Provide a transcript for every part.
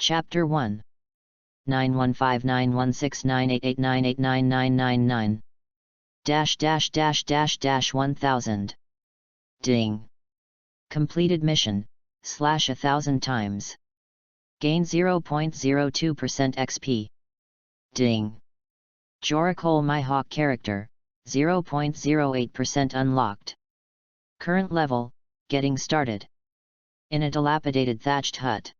Chapter 1 915916988989999 --1000 Ding. Completed mission, /1000 times. Gain 0.02% XP. Ding. Joricole My Hawk character, 0.08% unlocked. Current level, getting started. In a dilapidated thatched hut.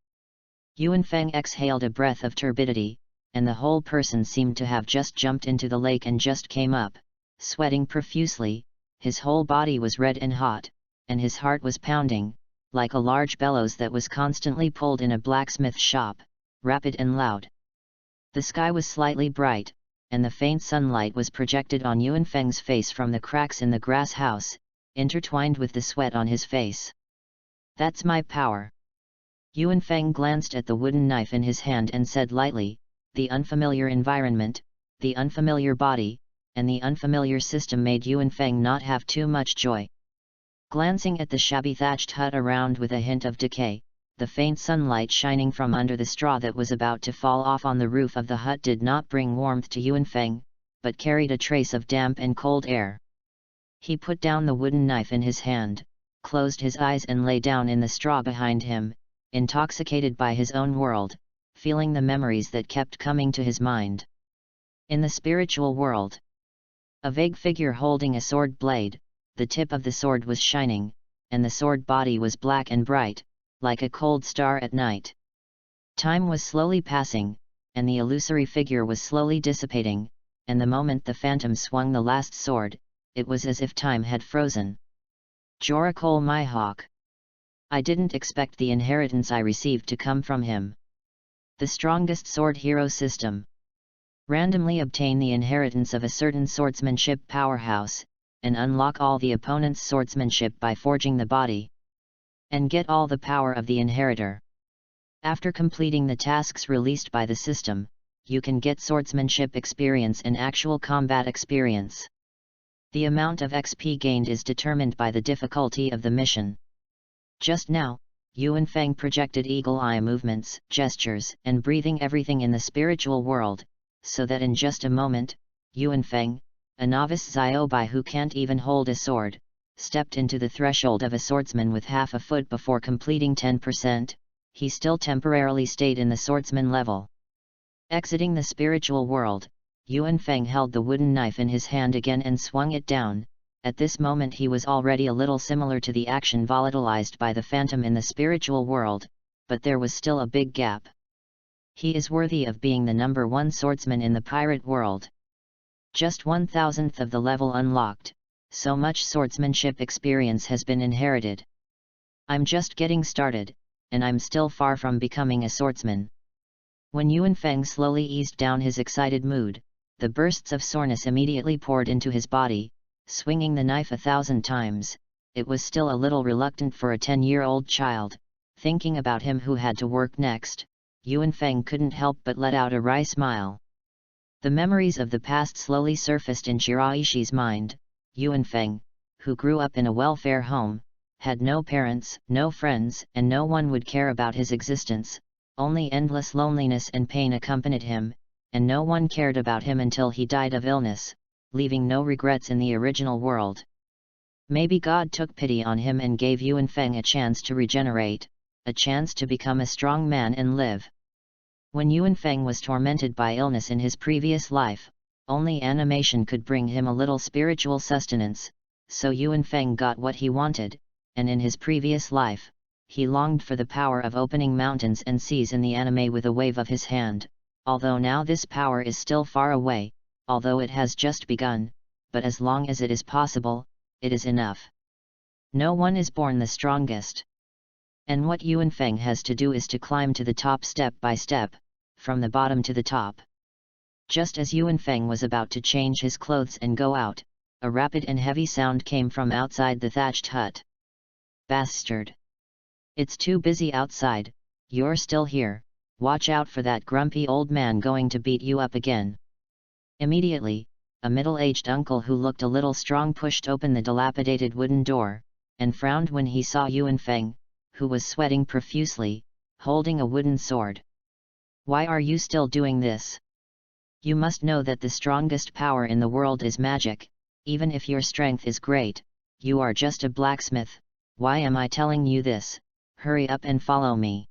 Yuanfeng exhaled a breath of turbidity, and the whole person seemed to have just jumped into the lake and just came up, sweating profusely. His whole body was red and hot, and his heart was pounding, like a large bellows that was constantly pulled in a blacksmith shop, rapid and loud. The sky was slightly bright, and the faint sunlight was projected on Yuanfeng's face from the cracks in the grass house, intertwined with the sweat on his face. That's my power. Yuanfeng glanced at the wooden knife in his hand and said lightly, the unfamiliar environment, the unfamiliar body, and the unfamiliar system made Yuanfeng not have too much joy. Glancing at the shabby thatched hut around with a hint of decay, the faint sunlight shining from under the straw that was about to fall off on the roof of the hut did not bring warmth to Yuanfeng, but carried a trace of damp and cold air. He put down the wooden knife in his hand, closed his eyes and lay down in the straw behind him, intoxicated by his own world, feeling the memories that kept coming to his mind. In the spiritual world, a vague figure holding a sword blade, the tip of the sword was shining, and the sword body was black and bright, like a cold star at night. Time was slowly passing, and the illusory figure was slowly dissipating, and the moment the phantom swung the last sword, it was as if time had frozen. Joricole My Hawk. I didn't expect the inheritance I received to come from him. The strongest sword hero system. Randomly obtain the inheritance of a certain swordsmanship powerhouse, and unlock all the opponent's swordsmanship by forging the body. And get all the power of the inheritor. After completing the tasks released by the system, you can get swordsmanship experience and actual combat experience. The amount of XP gained is determined by the difficulty of the mission. Just now, Yuanfeng projected eagle-eye movements, gestures, and breathing everything in the spiritual world, so that in just a moment, Yuanfeng, a novice Ziobai who can't even hold a sword, stepped into the threshold of a swordsman with half a foot before completing 10%, he still temporarily stayed in the swordsman level. Exiting the spiritual world, Yuanfeng held the wooden knife in his hand again and swung it down. At this moment he was already a little similar to the action volatilized by the phantom in the spiritual world, but there was still a big gap. He is worthy of being the number one swordsman in the pirate world. Just 1,000th of the level unlocked, so much swordsmanship experience has been inherited. I'm just getting started, and I'm still far from becoming a swordsman. When Yuanfeng slowly eased down his excited mood, the bursts of soreness immediately poured into his body. Swinging the knife 1,000 times, it was still a little reluctant for a 10-year-old child. Thinking about him who had to work next, Yuanfeng couldn't help but let out a wry smile. The memories of the past slowly surfaced in Shiraishi's mind. Yuanfeng, who grew up in a welfare home, had no parents, no friends, and no one would care about his existence. Only endless loneliness and pain accompanied him, and no one cared about him until he died of illness, leaving no regrets in the original world. Maybe God took pity on him and gave Yuanfeng a chance to regenerate, a chance to become a strong man and live. When Yuanfeng was tormented by illness in his previous life, only animation could bring him a little spiritual sustenance, so Yuanfeng got what he wanted, and in his previous life, he longed for the power of opening mountains and seas in the anime with a wave of his hand, although now this power is still far away. Although it has just begun, but as long as it is possible, it is enough. No one is born the strongest. And what Yuanfeng has to do is to climb to the top step by step, from the bottom to the top. Just as Yuanfeng was about to change his clothes and go out, a rapid and heavy sound came from outside the thatched hut. Bastard! It's too busy outside, you're still here, watch out for that grumpy old man going to beat you up again. Immediately, a middle-aged uncle who looked a little strong pushed open the dilapidated wooden door, and frowned when he saw Yuanfeng, who was sweating profusely, holding a wooden sword. Why are you still doing this? You must know that the strongest power in the world is magic. Even if your strength is great, you are just a blacksmith. Why am I telling you this? Hurry up and follow me.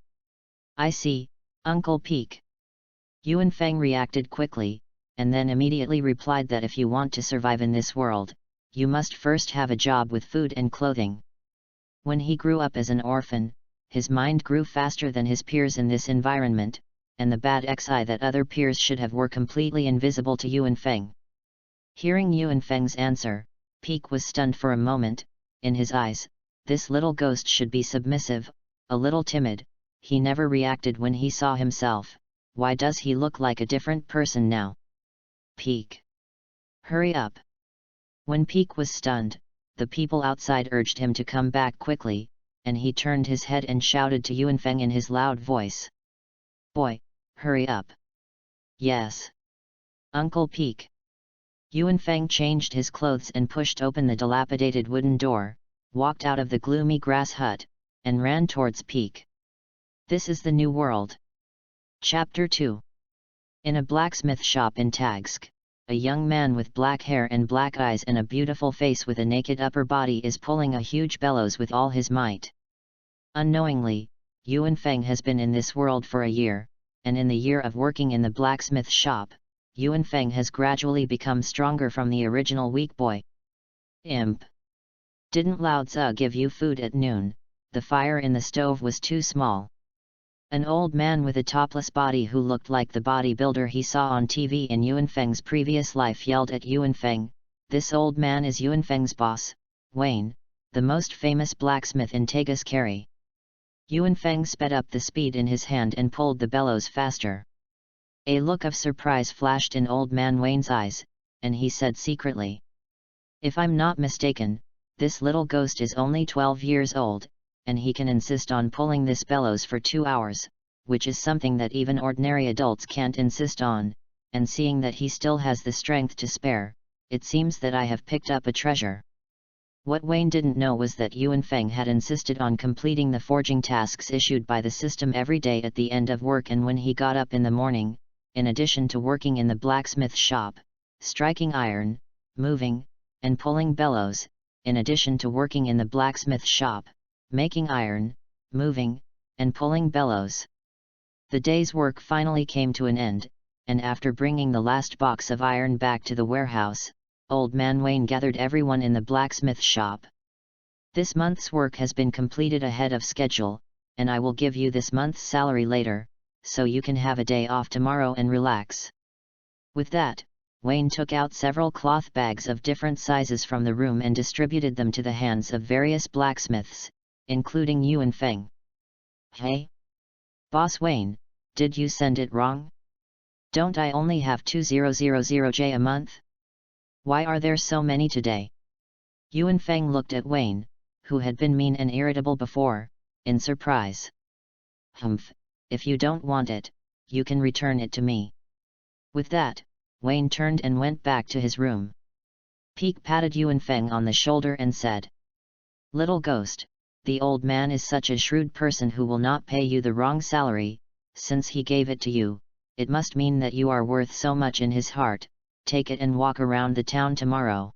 I see, Uncle Peak. Yuan Feng reacted quickly, and then immediately replied that if you want to survive in this world, you must first have a job with food and clothing. When he grew up as an orphan, his mind grew faster than his peers in this environment, and the bad xi that other peers should have were completely invisible to Yuan Feng. Hearing Yuan Feng's answer, Peak was stunned for a moment. In his eyes, this little ghost should be submissive, a little timid. He never reacted when he saw himself. Why does he look like a different person now? Peak! Hurry up! When Peak was stunned, the people outside urged him to come back quickly, and he turned his head and shouted to Yuan Feng in his loud voice. Boy, hurry up! Yes! Uncle Peak! Yuan Feng changed his clothes and pushed open the dilapidated wooden door, walked out of the gloomy grass hut, and ran towards Peak. This is the new world. Chapter 2. In a blacksmith shop in Tagsk, a young man with black hair and black eyes and a beautiful face with a naked upper body is pulling a huge bellows with all his might. Unknowingly, Yuan Feng has been in this world for a year, and in the year of working in the blacksmith shop, Yuan Feng has gradually become stronger from the original weak boy. Imp! Didn't Lao Tzu give you food at noon? The fire in the stove was too small. An old man with a topless body who looked like the bodybuilder he saw on TV in Yuan Feng's previous life yelled at Yuan Feng. This old man is Yuan Feng's boss, Wayne, the most famous blacksmith in Tagsk. Yuan Feng sped up the speed in his hand and pulled the bellows faster. A look of surprise flashed in old man Wayne's eyes, and he said secretly, "If I'm not mistaken, this little ghost is only 12 years old, and he can insist on pulling this bellows for 2 hours, which is something that even ordinary adults can't insist on, and seeing that he still has the strength to spare, it seems that I have picked up a treasure." What Wayne didn't know was that Yuan Feng had insisted on completing the forging tasks issued by the system every day at the end of work and when he got up in the morning, in addition to working in the blacksmith shop, striking iron, moving, and pulling bellows, in addition to working in the blacksmith shop, making iron, moving, and pulling bellows. The day's work finally came to an end, and after bringing the last box of iron back to the warehouse, Old Man Wayne gathered everyone in the blacksmith shop. "This month's work has been completed ahead of schedule, and I will give you this month's salary later, so you can have a day off tomorrow and relax." With that, Wayne took out several cloth bags of different sizes from the room and distributed them to the hands of various blacksmiths, including Yuan Feng. "Hey? Boss Wayne, did you send it wrong? Don't I only have 2000J a month? Why are there so many today?" Yuan Feng looked at Wayne, who had been mean and irritable before, in surprise. "Humph, if you don't want it, you can return it to me." With that, Wayne turned and went back to his room. Peak patted Yuan Feng on the shoulder and said, "Little ghost, the old man is such a shrewd person who will not pay you the wrong salary. Since he gave it to you, it must mean that you are worth so much in his heart. Take it and walk around the town tomorrow."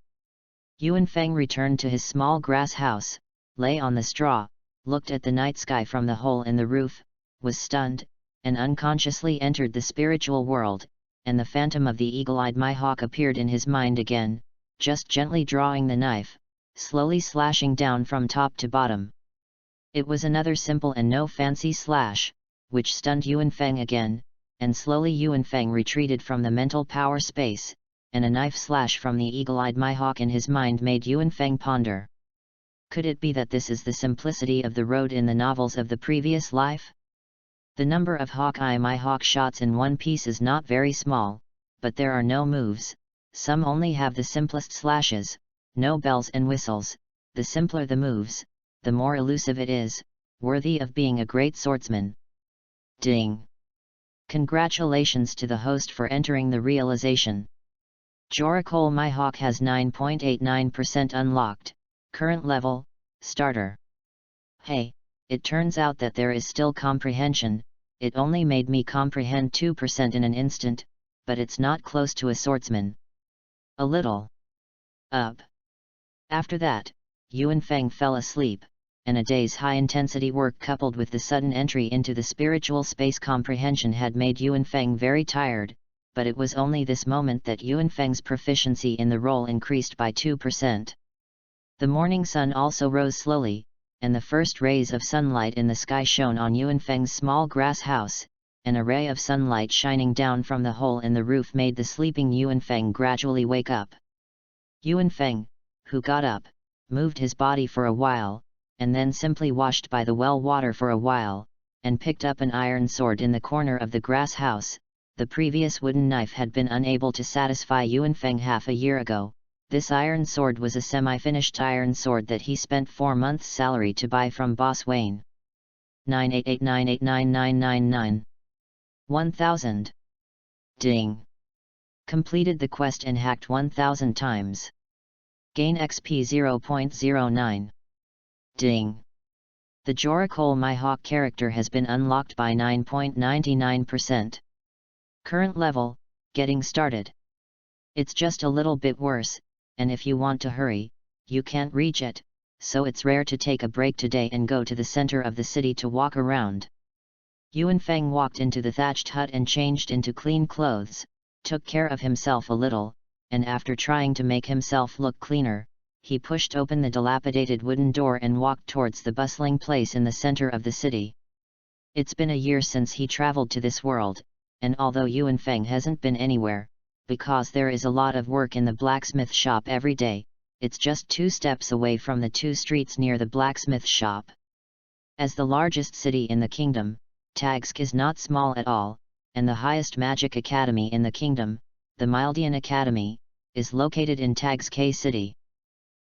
Yuan Feng returned to his small grass house, lay on the straw, looked at the night sky from the hole in the roof, was stunned, and unconsciously entered the spiritual world, and the phantom of the eagle-eyed Mihawk appeared in his mind again, just gently drawing the knife, slowly slashing down from top to bottom. It was another simple and no fancy slash, which stunned Yuan Feng again, and slowly Yuan Feng retreated from the mental power space, and a knife slash from the eagle-eyed Mihawk in his mind made Yuan Feng ponder. Could it be that this is the simplicity of the road in the novels of the previous life? The number of Hawkeye Mihawk shots in One Piece is not very small, but there are no moves, some only have the simplest slashes, no bells and whistles. The simpler the moves, the more elusive it is, worthy of being a great swordsman. Ding! Congratulations to the host for entering the realization. Joricole Mihawk has 9.89% unlocked, current level, starter. Hey, it turns out that there is still comprehension. it only made me comprehend 2% in an instant, but it's not close to a swordsman. A little. Up. After that, Yuan Feng fell asleep, and a day's high-intensity work coupled with the sudden entry into the spiritual space comprehension had made Yuan Feng very tired, but it was only this moment that Yuan Feng's proficiency in the role increased by 2%. The morning sun also rose slowly, and the first rays of sunlight in the sky shone on Yuan Feng's small grass house. An array of sunlight shining down from the hole in the roof made the sleeping Yuan Feng gradually wake up. Yuan Feng, who got up, moved his body for a while, and then simply washed by the well water for a while, and picked up an iron sword in the corner of the grass house. The previous wooden knife had been unable to satisfy Yuan Feng half a year ago. This iron sword was a semi-finished iron sword that he spent 4 months' salary to buy from Boss Wayne. 988989999 1000. Ding. Completed the quest and hacked 1000 times. Gain XP 0.09. Ding. The Joricole My Hawk character has been unlocked by 9.99%. Current level, getting started. It's just a little bit worse, and if you want to hurry, you can't reach it, so it's rare to take a break today and go to the center of the city to walk around. Yuan Feng walked into the thatched hut and changed into clean clothes, took care of himself a little, and after trying to make himself look cleaner, he pushed open the dilapidated wooden door and walked towards the bustling place in the center of the city. It's been a year since he traveled to this world, and although Yuan Feng hasn't been anywhere, because there is a lot of work in the blacksmith shop every day, it's just 2 steps away from the 2 streets near the blacksmith shop. As the largest city in the kingdom, Tagsk is not small at all, and the highest magic academy in the kingdom, the Mildian Academy, is located in Tagsk City.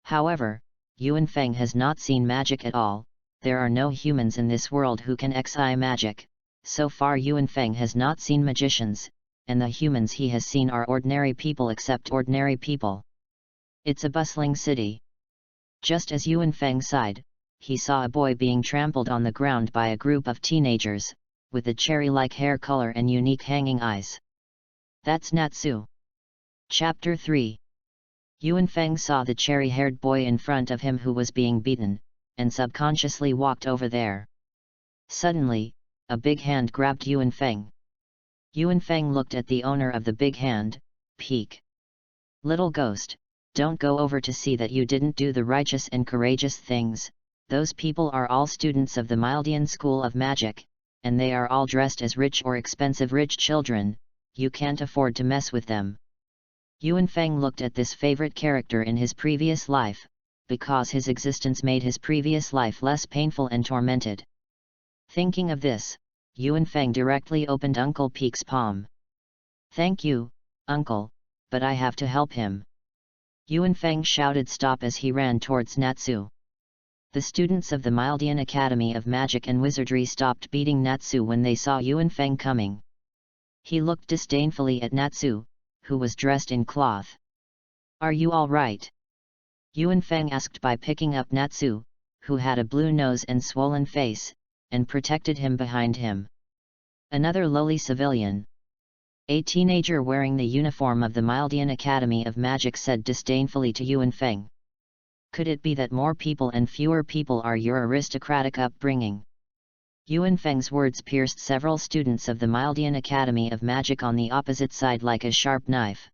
However, Yuan Feng has not seen magic at all. There are no humans in this world who can exi magic. So far Yuan Feng has not seen magicians, and the humans he has seen are ordinary people except ordinary people. It's a bustling city. Just as Yuan Feng sighed, he saw a boy being trampled on the ground by a group of teenagers, with a cherry-like hair color and unique hanging eyes. That's Natsu. Chapter 3. Yuan Feng saw the cherry-haired boy in front of him who was being beaten, and subconsciously walked over there. Suddenly, a big hand grabbed Yuan Feng. Yuan Feng looked at the owner of the big hand, Peek. Little ghost, don't go over to see that you didn't do the righteous and courageous things. Those people are all students of the Mildian School of Magic, and they are all dressed as rich or expensive rich children. You can't afford to mess with them. Yuan Feng looked at this favorite character in his previous life, because his existence made his previous life less painful and tormented. Thinking of this, Yuan Feng directly opened Uncle Peek's palm. Thank you, Uncle, but I have to help him. Yuan Feng shouted stop as he ran towards Natsu. The students of the Mildian Academy of Magic and Wizardry stopped beating Natsu when they saw Yuan Feng coming. He looked disdainfully at Natsu, who was dressed in cloth. Are you all right? Yuan Feng asked by picking up Natsu, who had a blue nose and swollen face, and protected him behind him. Another lowly civilian. A teenager wearing the uniform of the Mildian Academy of Magic said disdainfully to Yuan Feng. Could it be that more people and fewer people are your aristocratic upbringing? Yuan Feng's words pierced several students of the Mildian Academy of Magic on the opposite side like a sharp knife.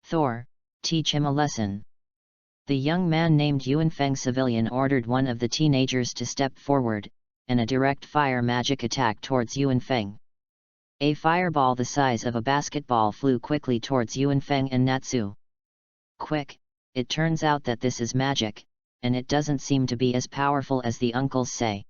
Thor, teach him a lesson. The young man named Yuan Feng civilian ordered one of the teenagers to step forward, and a direct fire magic attack towards Yuan Feng. A fireball the size of a basketball flew quickly towards Yuan Feng and Natsu. Quick, it turns out that this is magic, and it doesn't seem to be as powerful as the uncles say.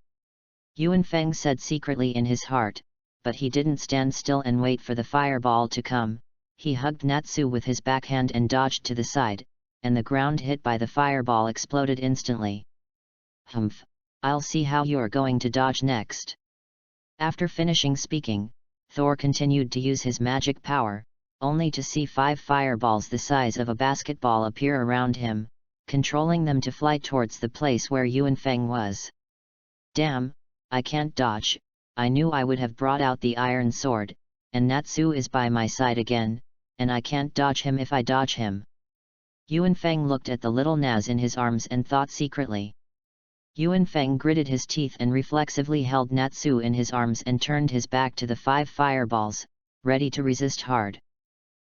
Yuan Feng said secretly in his heart, but he didn't stand still and wait for the fireball to come. He hugged Natsu with his backhand and dodged to the side, and the ground hit by the fireball exploded instantly. Humph, I'll see how you're going to dodge next. After finishing speaking, Thor continued to use his magic power, only to see 5 fireballs the size of a basketball appear around him, controlling them to fly towards the place where Yuan Feng was. Damn, I can't dodge, I knew I would have brought out the iron sword, and Natsu is by my side again, and I can't dodge him if I dodge him. Yuan Feng looked at the little Naz in his arms and thought secretly. Yuan Feng gritted his teeth and reflexively held Natsu in his arms and turned his back to the 5 fireballs, ready to resist hard.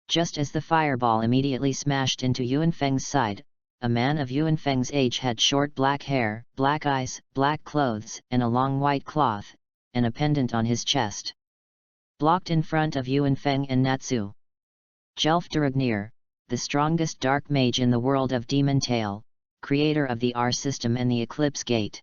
Just as the fireball immediately smashed into Yuan Feng's side, a man of Yuan Feng's age had short black hair, black eyes, black clothes, and a long white cloth, and a pendant on his chest. Blocked in front of Yuan Feng and Natsu. Jelf Duragnir, the strongest dark mage in the world of Demon Tale, creator of the R system and the Eclipse Gate.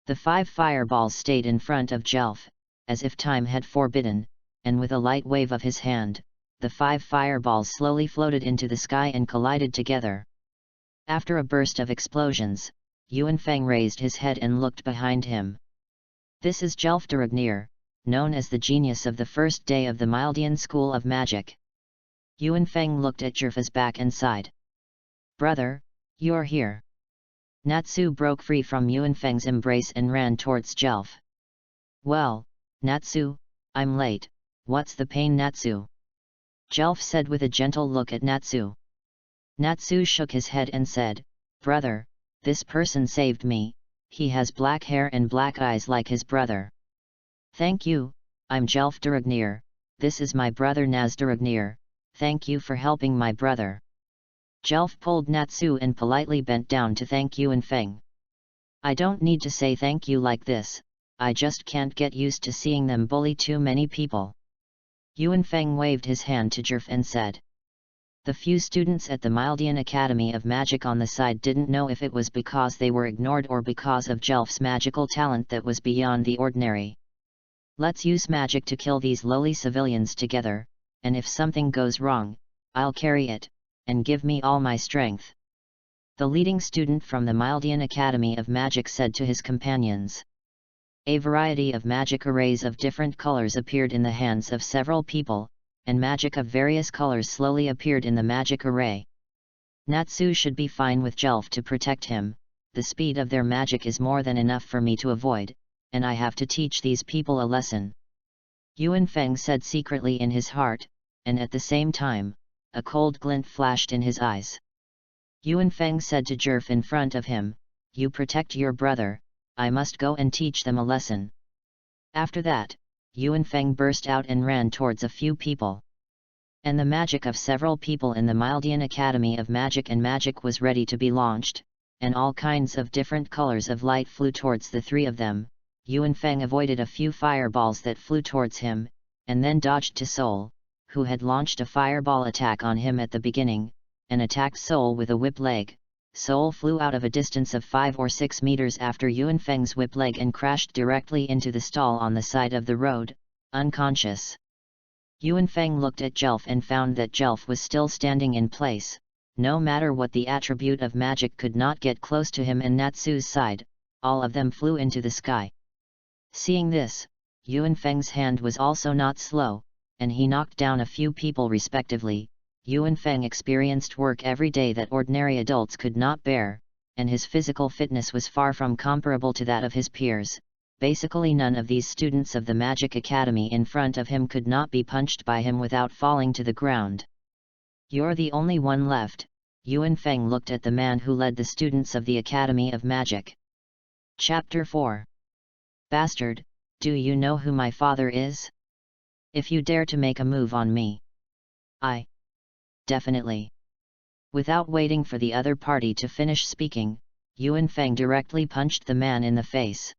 The 5 fireballs stayed in front of Jelf, as if time had forbidden, and with a light wave of his hand, the 5 fireballs slowly floated into the sky and collided together. After a burst of explosions, Yuan Feng raised his head and looked behind him. This is Jelf Duragnir, known as the genius of the first day of the Mildian School of Magic. Yuan Feng looked at Jerfa's back and sighed. Brother, you're here. Natsu broke free from Yuan Feng's embrace and ran towards Jelf. Well, Natsu, I'm late, what's the pain Natsu? Jelf said with a gentle look at Natsu. Natsu shook his head and said, Brother, this person saved me, he has black hair and black eyes like his brother. Thank you, I'm Jelf Duragnir, this is my brother Naz Duragnir, thank you for helping my brother. Jelf pulled Natsu and politely bent down to thank Yuan Feng. I don't need to say thank you like this, I just can't get used to seeing them bully too many people. Yuan Feng waved his hand to Jerf and said. The few students at the Mildian Academy of Magic on the side didn't know if it was because they were ignored or because of Jelf's magical talent that was beyond the ordinary. Let's use magic to kill these lowly civilians together, and if something goes wrong, I'll carry it, and give me all my strength. The leading student from the Mildian Academy of Magic said to his companions. A variety of magic arrays of different colors appeared in the hands of several people, and magic of various colors slowly appeared in the magic array. Natsu should be fine with Jelf to protect him, the speed of their magic is more than enough for me to avoid, and I have to teach these people a lesson. Yuan Feng said secretly in his heart, and at the same time, a cold glint flashed in his eyes. Yuan Feng said to Jerf in front of him, You protect your brother, I must go and teach them a lesson. After that, Yuan Feng burst out and ran towards a few people. And the magic of several people in the Mildian Academy of Magic and Magic was ready to be launched, and all kinds of different colors of light flew towards the 3 of them. Yuan Feng avoided a few fireballs that flew towards him, and then dodged to Soul, who had launched a fireball attack on him at the beginning, and attacked Soul with a whip leg. Soul flew out of a distance of 5 or 6 meters after Yuan Feng's whip leg and crashed directly into the stall on the side of the road, unconscious. Yuan Feng looked at Jelf and found that Jelf was still standing in place, no matter what the attribute of magic could not get close to him and Natsu's side, all of them flew into the sky. Seeing this, Yuan Feng's hand was also not slow, and he knocked down a few people respectively. Yuan Feng experienced work every day that ordinary adults could not bear, and his physical fitness was far from comparable to that of his peers. Basically none of these students of the Magic Academy in front of him could not be punched by him without falling to the ground. You're the only one left, Yuan Feng looked at the man who led the students of the Academy of Magic. Chapter 4. Bastard, do you know who my father is? If you dare to make a move on me. Definitely. Without waiting for the other party to finish speaking, Yuan Feng directly punched the man in the face.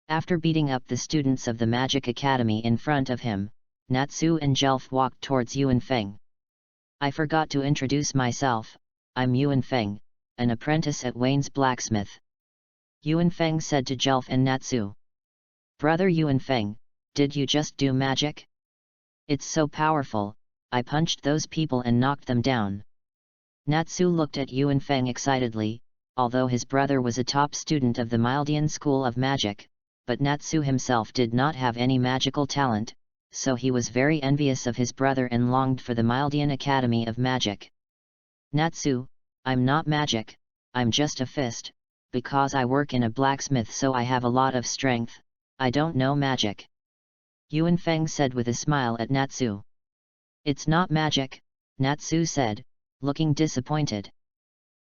After beating up the students of the Magic Academy in front of him, Natsu and Jelf walked towards Yuan Feng. I forgot to introduce myself, I'm Yuan Feng, an apprentice at Wayne's blacksmith. Yuan Feng said to Jelf and Natsu. Brother Yuan Feng, did you just do magic? It's so powerful, I punched those people and knocked them down. Natsu looked at Yuan Feng excitedly, although his brother was a top student of the Mildian School of Magic, but Natsu himself did not have any magical talent, so he was very envious of his brother and longed for the Mildian Academy of Magic. Natsu, I'm not magic, I'm just a fist, because I work in a blacksmith so I have a lot of strength, I don't know magic. Yuan Feng said with a smile at Natsu. It's not magic, Natsu said, looking disappointed.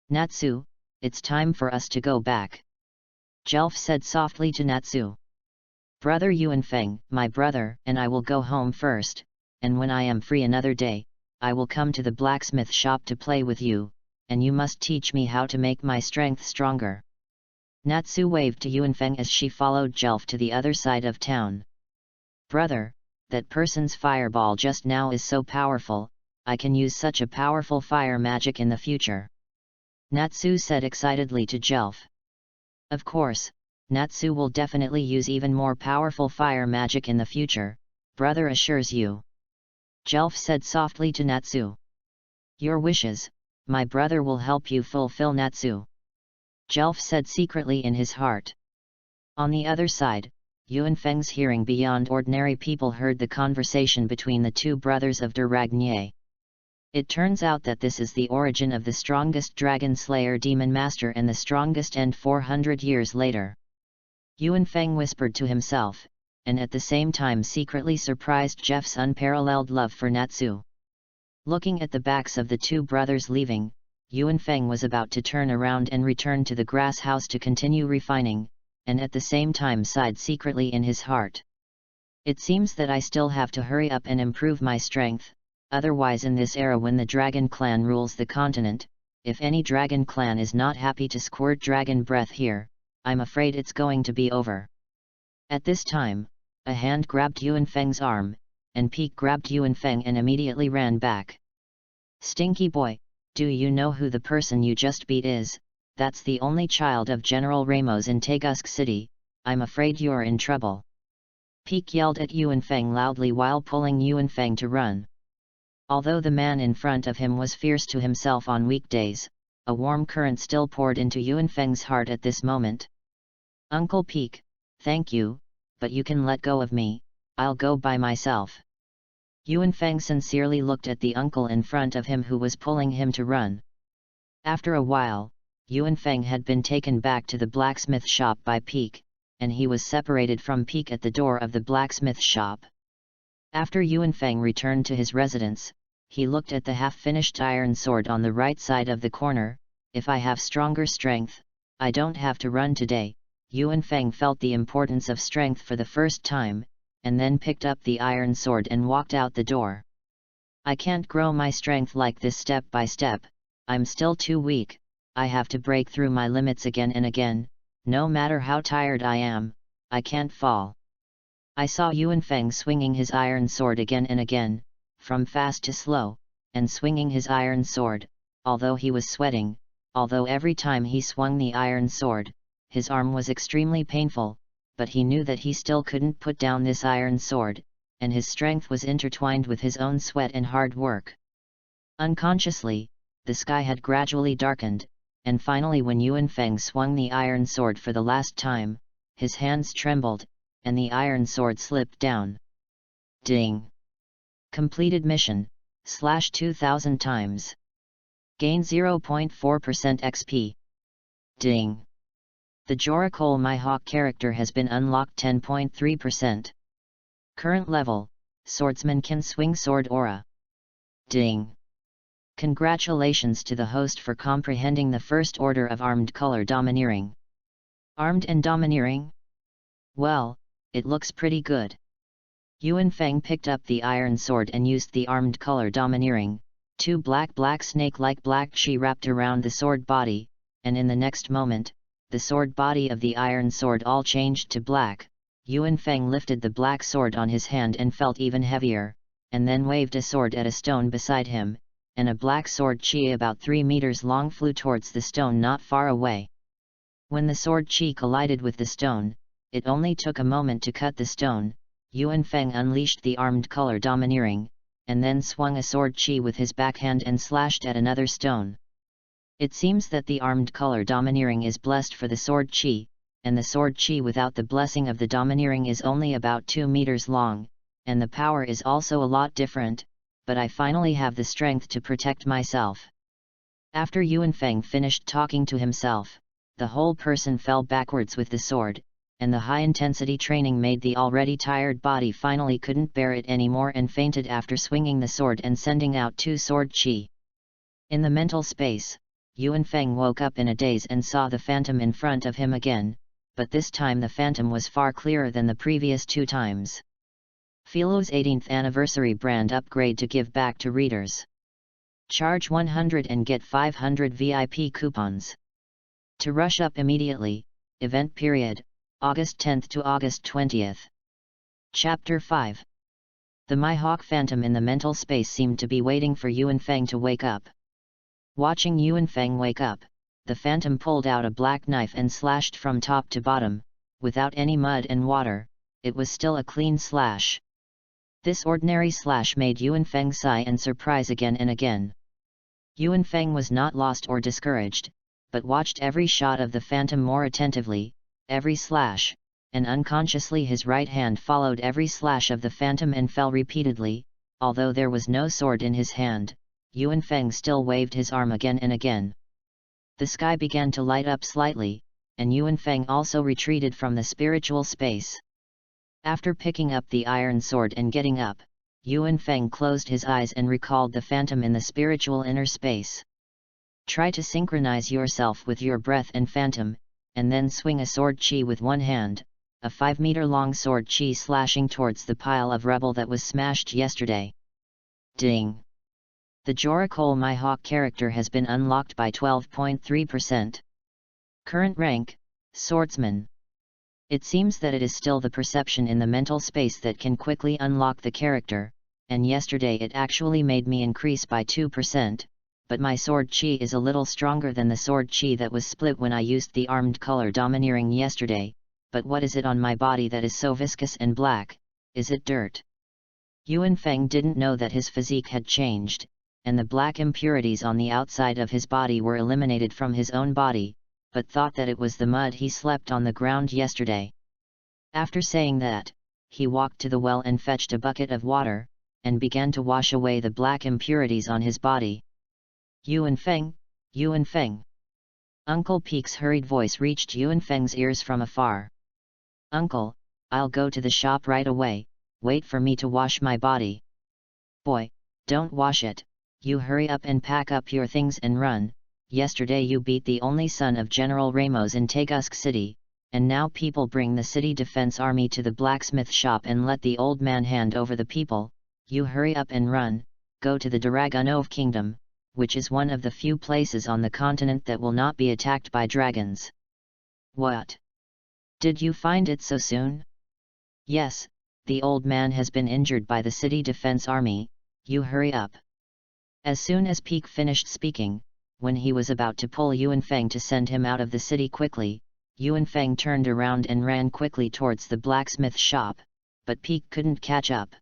Natsu, it's time for us to go back. Jelf said softly to Natsu. Brother Yuan Feng, my brother, and I will go home first, and when I am free another day, I will come to the blacksmith shop to play with you, and you must teach me how to make my strength stronger. Natsu waved to Yuan Feng as she followed Jelf to the other side of town. Brother, that person's fireball just now is so powerful, I can use such a powerful fire magic in the future. Natsu said excitedly to Jelf. Of course, Natsu will definitely use even more powerful fire magic in the future, brother assures you. Jelf said softly to Natsu. Your wishes, my brother will help you fulfill Natsu. Jelf said secretly in his heart. On the other side, Yuan Feng's hearing beyond ordinary people heard the conversation between the two brothers of Duragnye. It turns out that this is the origin of the strongest dragon slayer demon master and the strongest end 400 years later. Yuan Feng whispered to himself, and at the same time secretly surprised Jeff's unparalleled love for Natsu. Looking at the backs of the two brothers leaving, Yuan Feng was about to turn around and return to the grass house to continue refining, and at the same time sighed secretly in his heart. It seems that I still have to hurry up and improve my strength, otherwise in this era when the dragon clan rules the continent, if any dragon clan is not happy to squirt dragon breath here, I'm afraid it's going to be over. At this time, a hand grabbed Yuan Feng's arm, and Peek grabbed Yuan Feng and immediately ran back. Stinky boy, do you know who the person you just beat is? That's the only child of General Ramos in Tegusk City, I'm afraid you're in trouble. Peek yelled at Yuan Feng loudly while pulling Yuan Feng to run. Although the man in front of him was fierce to himself on weekdays, a warm current still poured into Yuan Feng's heart at this moment. Uncle Peek, thank you, but you can let go of me, I'll go by myself. Yuan Feng sincerely looked at the uncle in front of him who was pulling him to run. After a while, Yuan Feng had been taken back to the blacksmith shop by Peek, and he was separated from Peek at the door of the blacksmith shop. After Yuan Feng returned to his residence, he looked at the half-finished iron sword on the right side of the corner. If I have stronger strength, I don't have to run today. Yuan Feng felt the importance of strength for the first time, and then picked up the iron sword and walked out the door. I can't grow my strength like this step by step, I'm still too weak, I have to break through my limits again and again, no matter how tired I am, I can't fall. I saw Yuan Feng swinging his iron sword again and again, from fast to slow, and swinging his iron sword, although he was sweating, although every time he swung the iron sword, his arm was extremely painful, but he knew that he still couldn't put down this iron sword, and his strength was intertwined with his own sweat and hard work. Unconsciously, the sky had gradually darkened, and finally when Yuan Feng swung the iron sword for the last time, his hands trembled, and the iron sword slipped down. Ding! Completed mission, /2000 times. Gain 0.4% XP. Ding! The Joracole Mihawk character has been unlocked 10.3%. Current level, Swordsman can swing sword aura. Ding! Congratulations to the host for comprehending the first order of armed color domineering. Armed and domineering? Well, it looks pretty good. Yuan Feng picked up the iron sword and used the armed color domineering, two black snake-like black chi wrapped around the sword body, and in the next moment, the sword body of the iron sword all changed to black. Yuan Feng lifted the black sword on his hand and felt even heavier, and then waved a sword at a stone beside him, and a black sword chi about 3 meters long flew towards the stone not far away. When the sword chi collided with the stone, it only took a moment to cut the stone. Yuan Feng unleashed the armed color domineering, and then swung a sword chi with his backhand and slashed at another stone. It seems that the armed color domineering is blessed for the sword chi, and the sword chi without the blessing of the domineering is only about 2 meters long, and the power is also a lot different, but I finally have the strength to protect myself. After Yuan Feng finished talking to himself, the whole person fell backwards with the sword, and the high-intensity training made the already tired body finally couldn't bear it anymore and fainted after swinging the sword and sending out 2 sword chi. In the mental space, Yuan Feng woke up in a daze and saw the phantom in front of him again, but this time the phantom was far clearer than the previous 2 times. Philo's 18th anniversary brand upgrade to give back to readers. Charge 100 and get 500 VIP coupons. To rush up immediately, event period, August 10th to August 20th. Chapter 5. The Mihawk Phantom in the mental space seemed to be waiting for Yuan Feng to wake up. Watching Yuan Feng wake up, the phantom pulled out a black knife and slashed from top to bottom, without any mud and water. It was still a clean slash. This ordinary slash made Yuan Feng sigh and surprise again and again. Yuan Feng was not lost or discouraged, but watched every shot of the phantom more attentively, every slash, and unconsciously his right hand followed every slash of the phantom and fell repeatedly. Although there was no sword in his hand, Yuan Feng still waved his arm again and again. The sky began to light up slightly, and Yuan Feng also retreated from the spiritual space. After picking up the iron sword and getting up, Yuan Feng closed his eyes and recalled the phantom in the spiritual inner space. Try to synchronize yourself with your breath and phantom, and then swing a sword chi with one hand, a 5-meter-long sword chi slashing towards the pile of rubble that was smashed yesterday. Ding! The Joricole Mihawk character has been unlocked by 12.3%. Current rank, Swordsman. It seems that it is still the perception in the mental space that can quickly unlock the character, and yesterday it actually made me increase by 2%, but my sword chi is a little stronger than the sword chi that was split when I used the armed color domineering yesterday. But what is it on my body that is so viscous and black? Is it dirt? Yuan Feng didn't know that his physique had changed, and the black impurities on the outside of his body were eliminated from his own body, but thought that it was the mud he slept on the ground yesterday. After saying that, he walked to the well and fetched a bucket of water, and began to wash away the black impurities on his body. Yuan Feng, Yuan Feng. Uncle Peek's hurried voice reached Yuan Feng's ears from afar. Uncle, I'll go to the shop right away, wait for me to wash my body. Boy, don't wash it, you hurry up and pack up your things and run. Yesterday you beat the only son of General Ramos in Tegusk City, and now people bring the city defense army to the blacksmith shop and let the old man hand over the people. You hurry up and run, go to the Dragunov Kingdom, which is one of the few places on the continent that will not be attacked by dragons. What? Did you find it so soon? Yes, the old man has been injured by the city defense army. You hurry up. As soon as Peek finished speaking, when he was about to pull Yuan Feng to send him out of the city quickly, Yuan Feng turned around and ran quickly towards the blacksmith shop, but Peek couldn't catch up.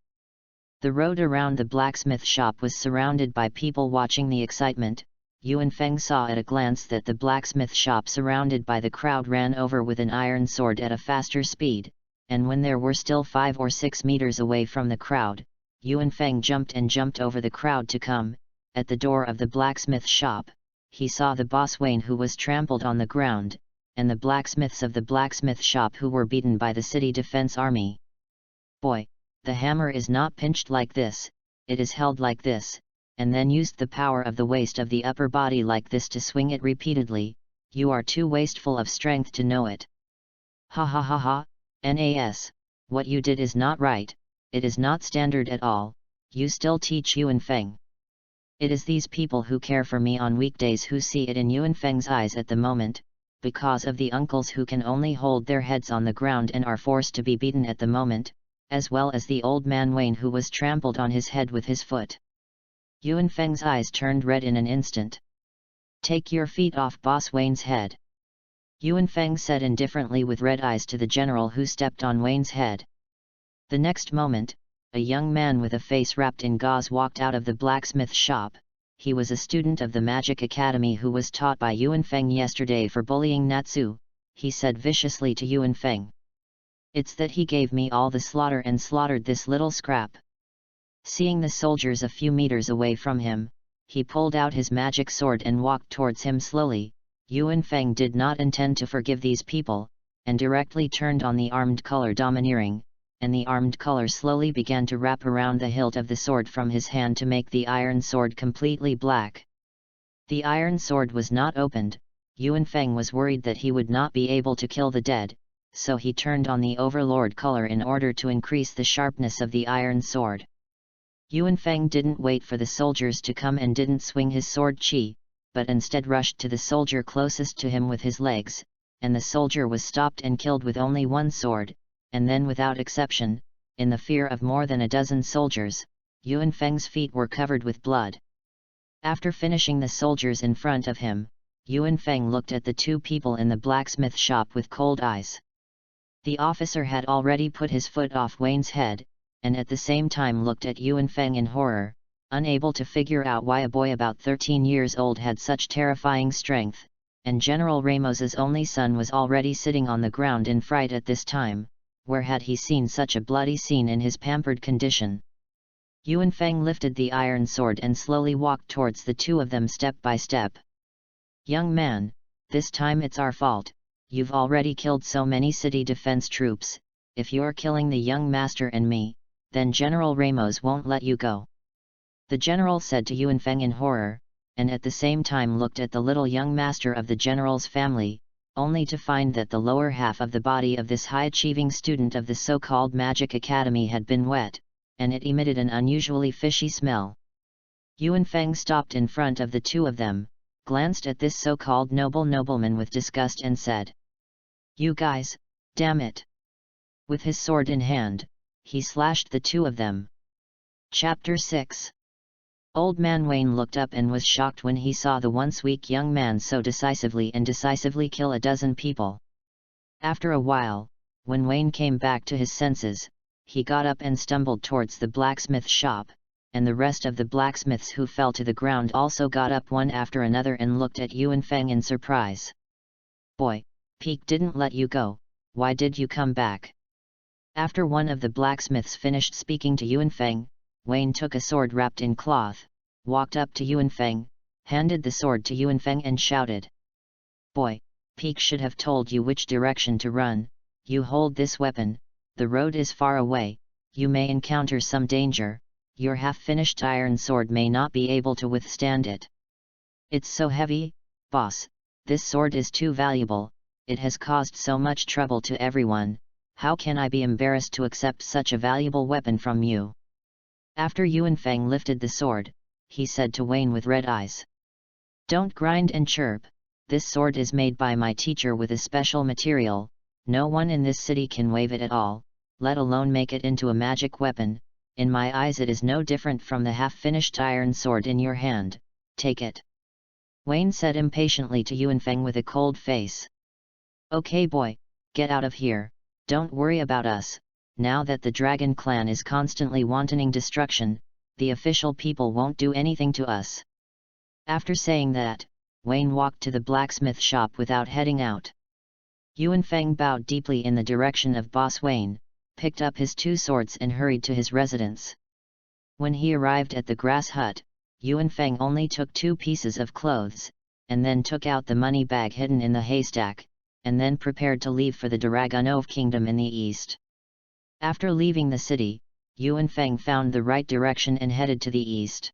The road around the blacksmith shop was surrounded by people watching the excitement. Yuan Feng saw at a glance that the blacksmith shop surrounded by the crowd ran over with an iron sword at a faster speed, and when there were still 5 or 6 meters away from the crowd, Yuan Feng jumped over the crowd to come. At the door of the blacksmith shop, he saw the boss Wayne who was trampled on the ground, and the blacksmiths of the blacksmith shop who were beaten by the city defense army. Boy, the hammer is not pinched like this, it is held like this, and then used the power of the waist of the upper body like this to swing it repeatedly. You are too wasteful of strength to know it. Ha ha ha ha, Nas, what you did is not right, it is not standard at all, you still teach Yuan Feng. It is these people who care for me on weekdays who see it in Yuan Feng's eyes at the moment, because of the uncles who can only hold their heads on the ground and are forced to be beaten at the moment, as well as the old man Wayne who was trampled on his head with his foot. Yuan Feng's eyes turned red in an instant. Take your feet off boss Wayne's head. Yuan Feng said indifferently with red eyes to the general who stepped on Wayne's head. The next moment, a young man with a face wrapped in gauze walked out of the blacksmith shop. He was a student of the Magic Academy who was taught by Yuan Feng yesterday for bullying Natsu. He said viciously to Yuan Feng. It's that he gave me all the slaughter and slaughtered this little scrap. Seeing the soldiers a few meters away from him, he pulled out his magic sword and walked towards him slowly. Yuan Feng did not intend to forgive these people, and directly turned on the armed color domineering, and the armed color slowly began to wrap around the hilt of the sword from his hand to make the iron sword completely black. The iron sword was not opened. Yuan Feng was worried that he would not be able to kill the dead, so he turned on the overlord color in order to increase the sharpness of the iron sword. Yuan Feng didn't wait for the soldiers to come and didn't swing his sword chi, but instead rushed to the soldier closest to him with his legs, and the soldier was stopped and killed with only one sword, and then without exception, in the fear of more than a dozen soldiers, Yuan Feng's feet were covered with blood. After finishing the soldiers in front of him, Yuan Feng looked at the two people in the blacksmith shop with cold eyes. The officer had already put his foot off Wayne's head, and at the same time looked at Yuan Feng in horror, unable to figure out why a boy about 13 years old had such terrifying strength, and General Ramos's only son was already sitting on the ground in fright at this time. Where had he seen such a bloody scene in his pampered condition? Yuan Feng lifted the iron sword and slowly walked towards the two of them step by step. "Young man, this time it's our fault. You've already killed so many city defense troops. If you're killing the young master and me, then General Ramos won't let you go," the general said to Yuan Feng in horror, and at the same time looked at the little young master of the general's family, only to find that the lower half of the body of this high-achieving student of the so-called Magic Academy had been wet, and it emitted an unusually fishy smell. Yuan Feng stopped in front of the two of them, glanced at this so-called nobleman with disgust and said, "You guys, damn it!" With his sword in hand, he slashed the two of them. Chapter 6. Old Man Wayne looked up and was shocked when he saw the once weak young man so decisively kill a dozen people. After a while, when Wayne came back to his senses, he got up and stumbled towards the blacksmith shop, and the rest of the blacksmiths who fell to the ground also got up one after another and looked at Yuan Feng in surprise. "Boy, Peak didn't let you go, why did you come back?" After one of the blacksmiths finished speaking to Yuan Feng, Wayne took a sword wrapped in cloth, walked up to Yuan Feng, handed the sword to Yuan Feng and shouted, "Boy, Peak should have told you which direction to run. You hold this weapon, the road is far away, you may encounter some danger, your half-finished iron sword may not be able to withstand it." "It's so heavy, boss, this sword is too valuable, it has caused so much trouble to everyone, how can I be embarrassed to accept such a valuable weapon from you?" After Yuan Feng lifted the sword, he said to Wayne with red eyes, "Don't grind and chirp, this sword is made by my teacher with a special material, no one in this city can wave it at all, let alone make it into a magic weapon. In my eyes it is no different from the half-finished iron sword in your hand, take it," Wayne said impatiently to Yuan Feng with a cold face. "Okay boy, get out of here, don't worry about us. Now that the Dragon Clan is constantly wantoning destruction, the official people won't do anything to us." After saying that, Wayne walked to the blacksmith shop without heading out. Yuan Feng bowed deeply in the direction of Boss Wayne, picked up his two swords and hurried to his residence. When he arrived at the grass hut, Yuan Feng only took 2 pieces of clothes, and then took out the money bag hidden in the haystack, and then prepared to leave for the Dragunov Kingdom in the east. After leaving the city, Yuan Feng found the right direction and headed to the east.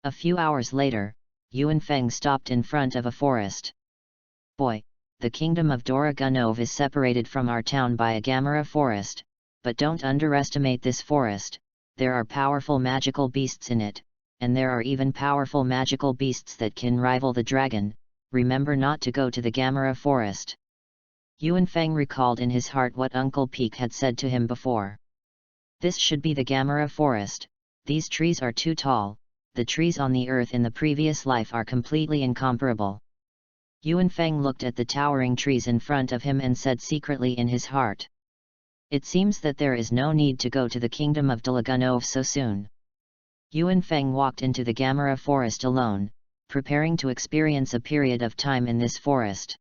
A few hours later, Yuan Feng stopped in front of a forest. "Boy, the kingdom of Dragunov is separated from our town by a Gamarra forest, but don't underestimate this forest, there are powerful magical beasts in it, and there are even powerful magical beasts that can rival the dragon, remember not to go to the Gamarra forest." Yuan Feng recalled in his heart what Uncle Peak had said to him before. This should be the Gamarra forest, these trees are too tall, the trees on the earth in the previous life are completely incomparable. Yuan Feng looked at the towering trees in front of him and said secretly in his heart, "It seems that there is no need to go to the kingdom of Dragunov so soon." Yuan Feng walked into the Gamarra forest alone, preparing to experience a period of time in this forest.